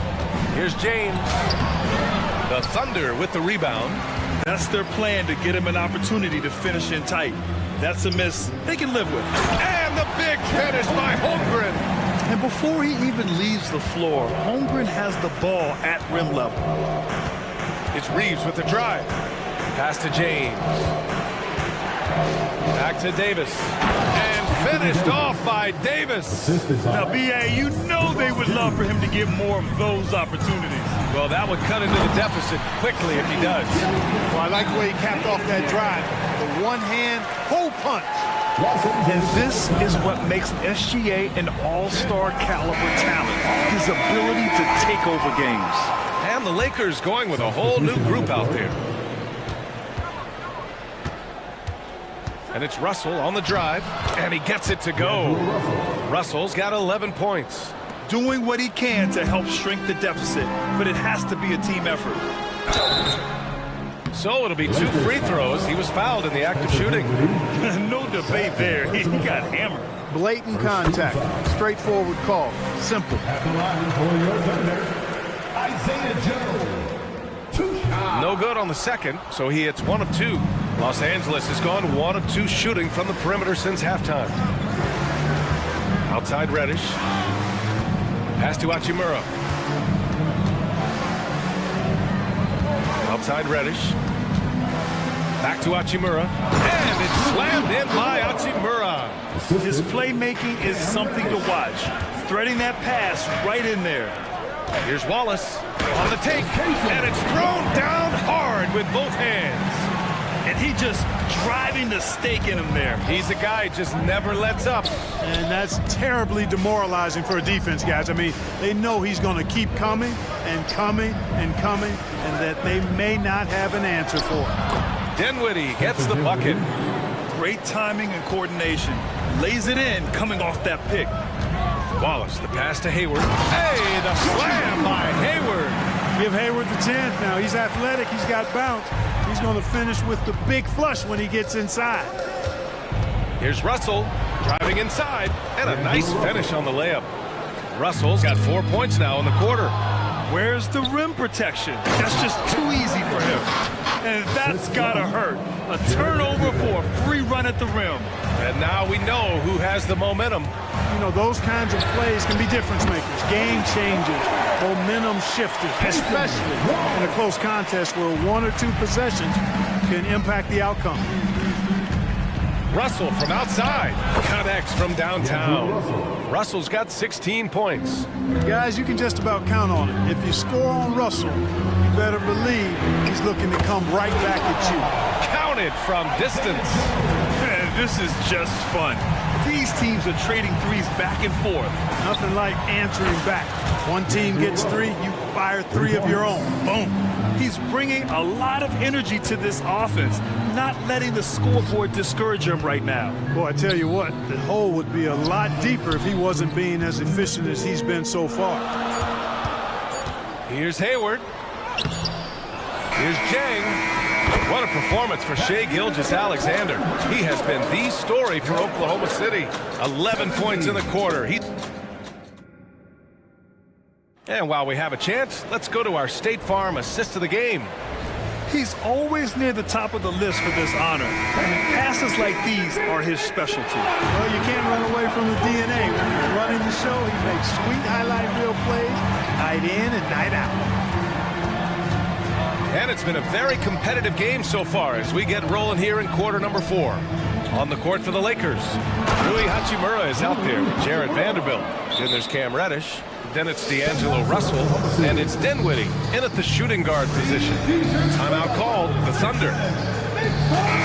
Here's James. The Thunder with the rebound. That's their plan, to get him an opportunity to finish in tight. That's a miss they can live with. And the big finish by Holmgren. And before he even leaves the floor, Holmgren has the ball at rim level. It's Reeves with the drive. Pass to James. Back to Davis. And finished off by Davis. Now, B.A., you know they would love for him to get more of those opportunities. Well, that would cut into the deficit quickly if he does. Well, I like the way he capped off that drive. The one-hand hole punch. And this is what makes SGA an all-star caliber talent. His ability to take over games. And the Lakers going with a whole new group out there. And it's Russell on the drive, and he gets it to go. Russell's got 11 points. Doing what he can to help shrink the deficit, but it has to be a team effort. So it'll be 2 free throws. He was fouled in the act of shooting. No debate there. He got hammered. Blatant contact. Straightforward call. Simple. No good on the second, so he hits 1 of 2. Los Angeles has gone 1 of 2 shooting from the perimeter since halftime. Outside Reddish. Pass to Hachimura. Outside Reddish. Back to Hachimura. And it's slammed in by Hachimura. His playmaking is something to watch. Threading that pass right in there. Here's Wallace on the take. And it's thrown down hard with both hands. And he just driving the stake in him there. He's a guy who just never lets up. And that's terribly demoralizing for a defense, guys. I mean, they know he's going to keep coming and coming and coming, and that they may not have an answer for it. Dinwiddie gets the bucket. Great timing and coordination. Lays it in coming off that pick. Wallace, the pass to Hayward. Hey, the slam by Hayward. Give Hayward the chance now. He's athletic. He's got bounce. He's going to finish with the big flush when he gets inside. Here's Russell driving inside, and a nice finish on the layup. Russell's got 4 points now in the quarter. Where's the rim protection? That's just too easy for him. And that's gotta hurt. A turnover for a free run at the rim. And now we know who has the momentum. You know, those kinds of plays can be difference makers, game changers, momentum shifters, especially in a close contest where 1 or 2 possessions can impact the outcome. Russell from outside connects from downtown. Russell's got 16 points. Guys, you can just about count on it. If you score on Russell, you better believe he's looking to come right back at you. Counted from distance. This is just fun. These teams are trading threes back and forth. Nothing like answering back. One team gets 3, you fire 3 of your own. Boom. He's bringing a lot of energy to this offense, not letting the scoreboard discourage him right now. Boy, I tell you what, the hole would be a lot deeper if he wasn't being as efficient as he's been so far. Here's Hayward. Here's Jang. What a performance for Shai Gilgeous-Alexander. He has been the story for Oklahoma City. 11 points in the quarter. And while we have a chance, let's go to our State Farm assist of the game. He's always near the top of the list for this honor. And passes like these are his specialty. Well, you can't run away from the DNA. When he's running the show, he makes sweet highlight reel plays, night in and night out. And it's been a very competitive game so far as we get rolling here in quarter number 4. On the court for the Lakers, Rui Hachimura is out there with Jared Vanderbilt. Then there's Cam Reddish. Then it's D'Angelo Russell. And it's Dinwiddie in at the shooting guard position. Timeout called, the Thunder.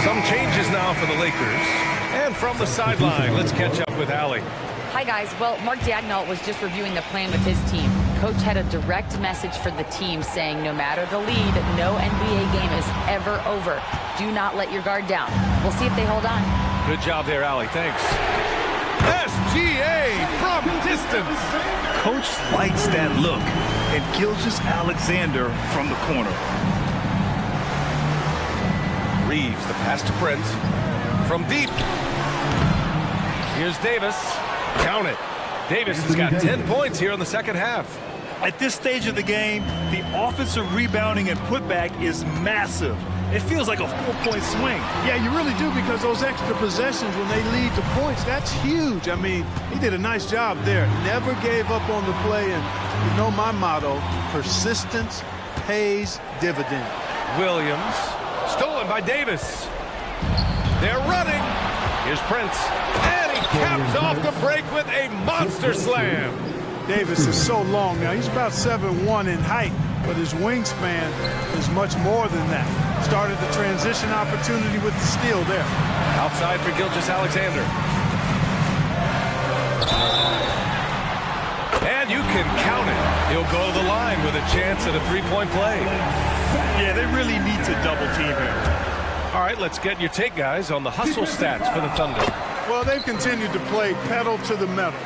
Some changes now for the Lakers. And from the sideline, let's catch up with Allie. Hi, guys. Well, Mark Dagnall was just reviewing the plan with his team. coach had a direct message for the team saying no matter the lead, no NBA game is ever over. Do not let your guard down. We'll see if they hold on. Good job there, Allie. Thanks. SGA from distance. Coach likes that look. And Gilgeous-Alexander from the corner. Reeves, the pass to Prince. From deep. Here's Davis. Count it. Davis has got 10 points here in the second half. At this stage of the game, the offensive rebounding and putback is massive. It feels like a 4-point swing. Yeah, you really do, because those extra possessions when they lead to points, that's huge. I mean, he did a nice job there. Never gave up on the play, and you know my motto, persistence pays dividend. Williams, stolen by Davis. They're running. Here's Prince, and he caps off the break with a monster slam. Davis is so long now. He's about 7'1" in height, but his wingspan is much more than that. Started the transition opportunity with the steal there. Outside for Gilgeous-Alexander. And you can count it. He'll go to the line with a chance at a three-point play. Yeah, they really need to double team him. All right, let's get your take, guys, on the hustle stats for the Thunder. Well, they've continued to play pedal to the metal,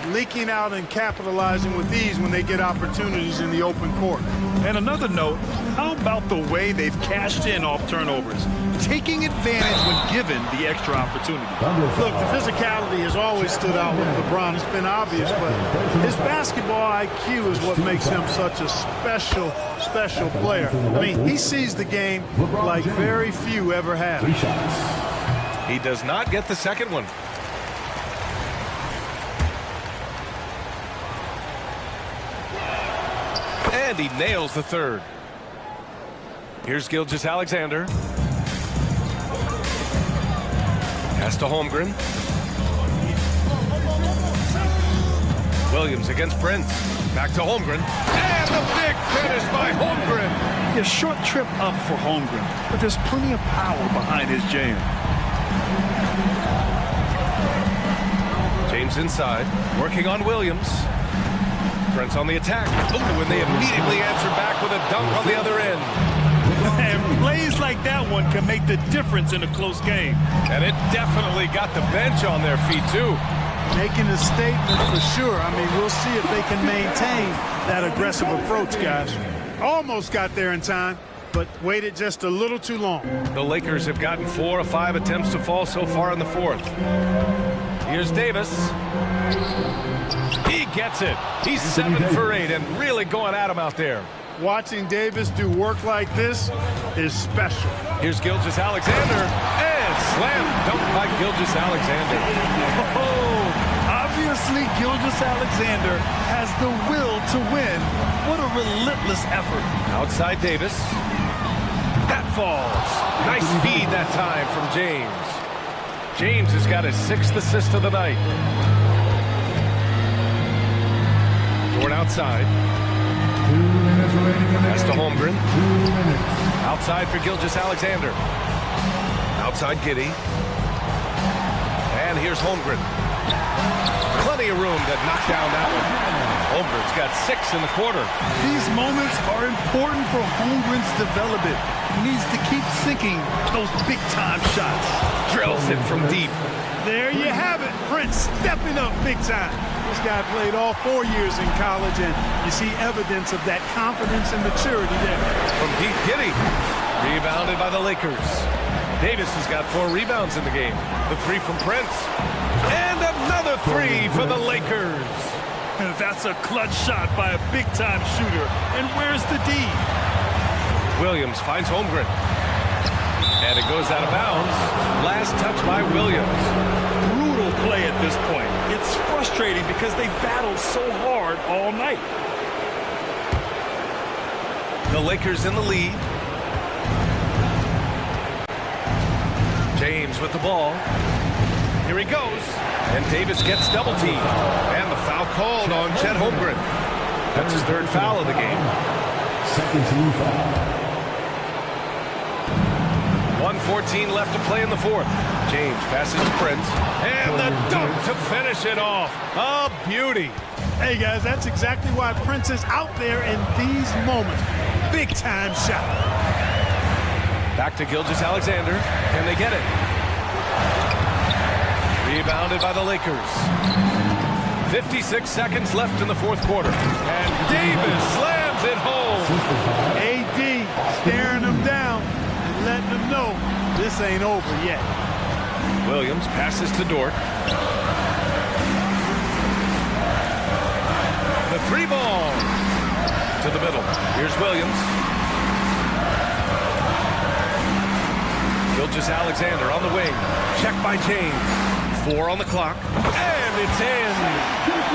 leaking out and capitalizing with ease when they get opportunities in the open court. And another note, how about the way they've cashed in off turnovers? Taking advantage when given the extra opportunity. Look, the physicality has always stood out with LeBron. It's been obvious, but his basketball IQ is what makes him such a special player. I mean, he sees the game like very few ever have. He does not get the second one. And he nails the third. Here's Gilgeous-Alexander. Pass to Holmgren. Williams against Prince. Back to Holmgren. And the big finish by Holmgren. A short trip up for Holmgren, but there's plenty of power behind his jam. James inside, working on Williams. Prince on the attack. Oh, and they immediately answer back with a dunk on the other end. And plays like that one can make the difference in a close game. And it definitely got the bench on their feet, too. Making a statement for sure. I mean, we'll see if they can maintain that aggressive approach, guys. Almost got there in time, but waited just a little too long. The Lakers have gotten 4 of 5 attempts to fall so far in the fourth. Here's Davis. He gets it. He's 7 for 8 and really going at him out there. Watching Davis do work like this is special. Here's Gilgeous-Alexander, and slam dunk by Gilgeous-Alexander. Oh, obviously Gilgeous-Alexander has the will to win. What a relentless effort. Outside Davis. That falls. Nice feed that time from James. James has got his 6th assist of the night. Toward outside. Pass to Holmgren. Outside for Gilgeous-Alexander. Outside Giddey. And here's Holmgren. Plenty of room to knock down that one. Holmgren's got 6 in the quarter. These moments are important for Holmgren's development. He needs to keep sinking those big-time shots. Drills it from deep. There you have it. Prince stepping up big time. This guy played all 4 years in college, and you see evidence of that confidence and maturity there. From deep, Giddey. Rebounded by the Lakers. Davis has got 4 rebounds in the game. The 3 from Prince. And another 3 for the Lakers. That's a clutch shot by a big-time shooter. And where's the D? Williams finds Holmgren. And it goes out of bounds. Last touch by Williams. Brutal play at this point. It's frustrating because they battled so hard all night. The Lakers in the lead. James with the ball. Here he goes. And Davis gets double teamed. And the foul called on Chet Holmgren. That's his 3rd foul of the game. Second team foul. 1:14 left to play in the fourth. James passes to Prince. And the dunk to finish it off. A beauty. Hey, guys, that's exactly why Prince is out there in these moments. Big-time shot. Back to Gilgeous-Alexander. Can they get it? Rebounded by the Lakers. 56 seconds left in the fourth quarter. And Davis slams it home. AD staring him down and letting him know this ain't over yet. Williams passes to Dort. The three ball to the middle. Here's Williams. Gilgeous-Alexander on the wing. Check by James. 4 on the clock. And it's in.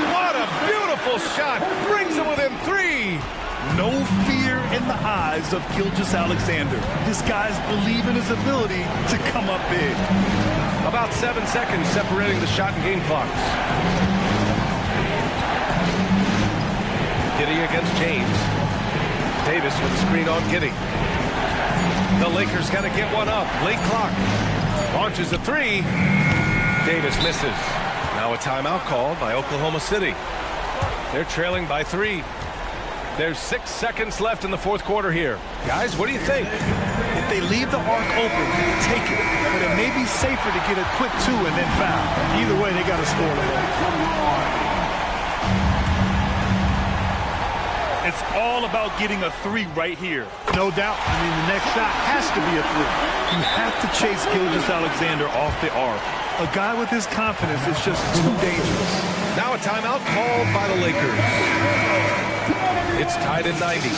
What a beautiful shot. Brings him within 3. No fear in the eyes of Gilgeous-Alexander. This guy's believe in his ability to come up big. About 7 seconds separating the shot and game clocks. Giddey against James. Davis with a screen on Giddey. The Lakers got to get one up. Late clock. Launches a 3. Davis misses. Now a timeout called by Oklahoma City. They're trailing by 3. There's 6 seconds left in the fourth quarter here. Guys, what do you think? If they leave the arc open, take it. But it may be safer to get a quick 2 and then foul. Either way, they got to score today. It's all about getting a 3 right here. No doubt. I mean, the next shot has to be a 3. You have to chase Gilgeous-Alexander off the arc. A guy with his confidence is just too dangerous. Now a timeout called by the Lakers. It's tied at 90.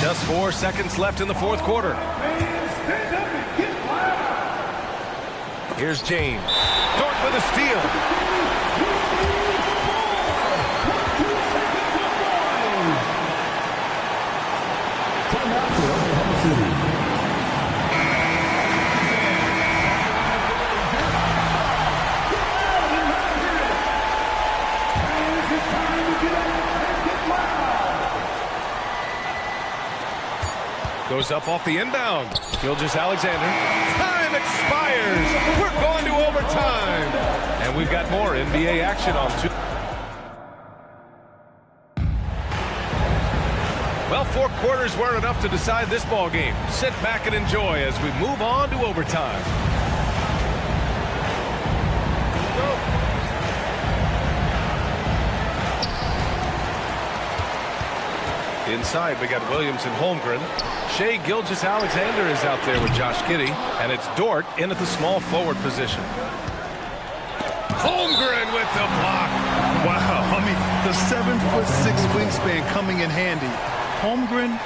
Just 4 seconds left in the fourth quarter. Here's James. Dort with a steal. Goes up off the inbound. Gilgeous-Alexander. Time expires. We're going to overtime. And we've got more NBA action on 2. Well, 4 quarters weren't enough to decide this ball game. Sit back and enjoy as we move on to overtime. Inside, we got Williams and Holmgren. Shai Gilgeous-Alexander is out there with Josh Giddey, and it's Dort in at the small forward position. Holmgren with the block. Wow, I mean, the 7'6" wingspan coming in handy. Holmgren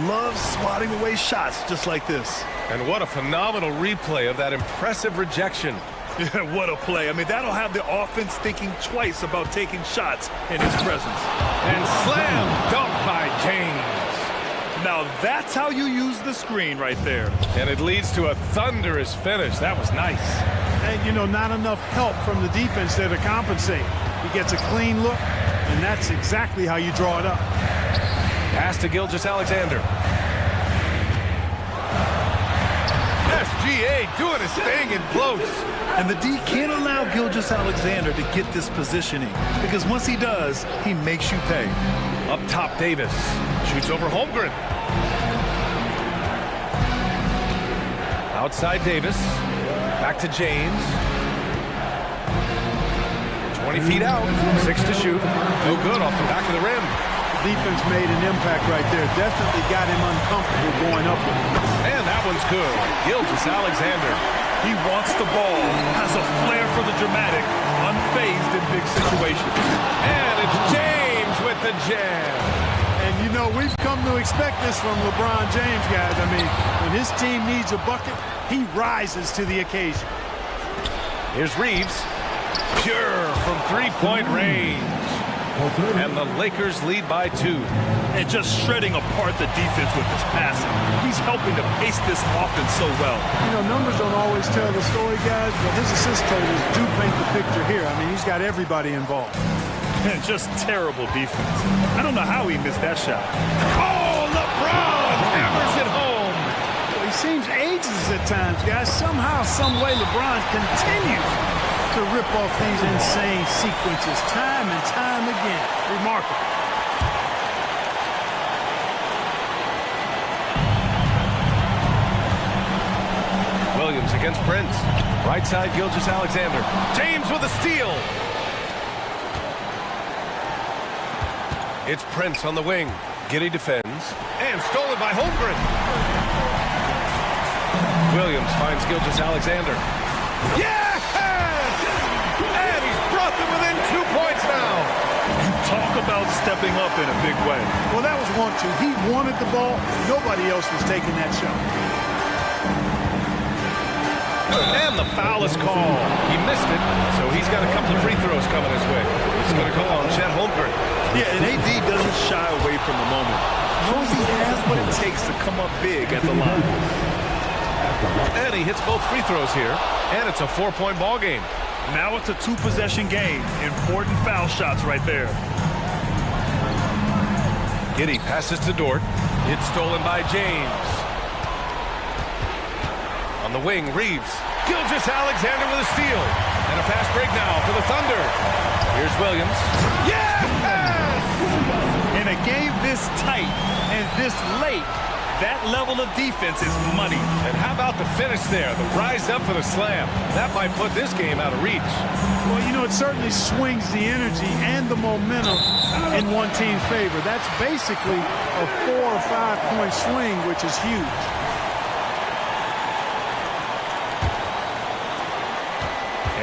loves swatting away shots just like this. And what a phenomenal replay of that impressive rejection. Yeah, what a play. I mean, that'll have the offense thinking twice about taking shots in his presence. And slam dunk by James. Now that's how you use the screen right there. And it leads to a thunderous finish. That was nice. And, you know, not enough help from the defense there to compensate. He gets a clean look, and that's exactly how you draw it up. Pass to Gilgeous-Alexander. SGA doing his thing in close. And the D can't allow Gilgeous-Alexander to get this positioning, because once he does, he makes you pay. Up top, Davis. Shoots over Holmgren. Outside Davis. Back to James. 20 feet out. 6 to shoot. No good off the back of the rim. Defense made an impact right there. Definitely got him uncomfortable going up with him. And that one's good. Gilgeous-Alexander. He wants the ball, has a flair for the dramatic, unfazed in big situations. And it's James with the jam. And, you know, we've come to expect this from LeBron James, guys. I mean, when his team needs a bucket, he rises to the occasion. Here's Reeves. Pure from three-point range. And the Lakers lead by 2. And just shredding apart the defense with his passing. He's helping to pace this offense so well. You know, numbers don't always tell the story, guys, but his assist totals do paint the picture here. I mean, he's got everybody involved. And just terrible defense. I don't know how he missed that shot. Oh, LeBron hammers it home. Well, he seems ageless at times, guys. Somehow, some way, LeBron continues to rip off these insane sequences time and time again. Remarkable. Williams against Prince. Right side, Gilgeous-Alexander. James with a steal. It's Prince on the wing. Giddey defends. And stolen by Holmgren. Williams finds Gilgeous-Alexander. Yes! And he's brought them within 2 points now. Talk about stepping up in a big way. Well, that was 1-2. He wanted the ball. Nobody else was taking that shot. And the foul is called. He missed it, so he's got a couple of free throws coming his way. He's going to call on Chet Holmgren. Yeah, and AD doesn't shy away from the moment. Knows he has what it takes to come up big at the line. And he hits both free throws here, and it's a 4-point ball game. Now it's a 2-possession game. Important foul shots right there. Giddey passes to Dort. It's stolen by James. On the wing, Reeves. Gilgeous-Alexander with a steal. And a fast break now for the Thunder. Here's Williams. Yes! In a game this tight and this late, that level of defense is money. And how about the finish there? The rise up for the slam. That might put this game out of reach. Well, you know, it certainly swings the energy and the momentum in one team's favor. That's basically a 4 or 5 point swing, which is huge.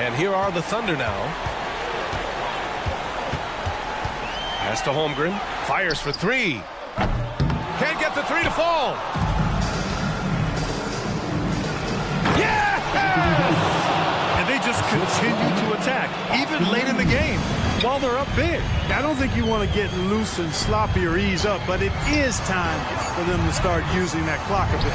And here are the Thunder now. Pass to Holmgren. Fires for 3. Can't get the 3 to fall. Yes! And they just continue to attack, even late in the game, while they're up big. I don't think you want to get loose and sloppy or ease up, but it is time for them to start using that clock a bit.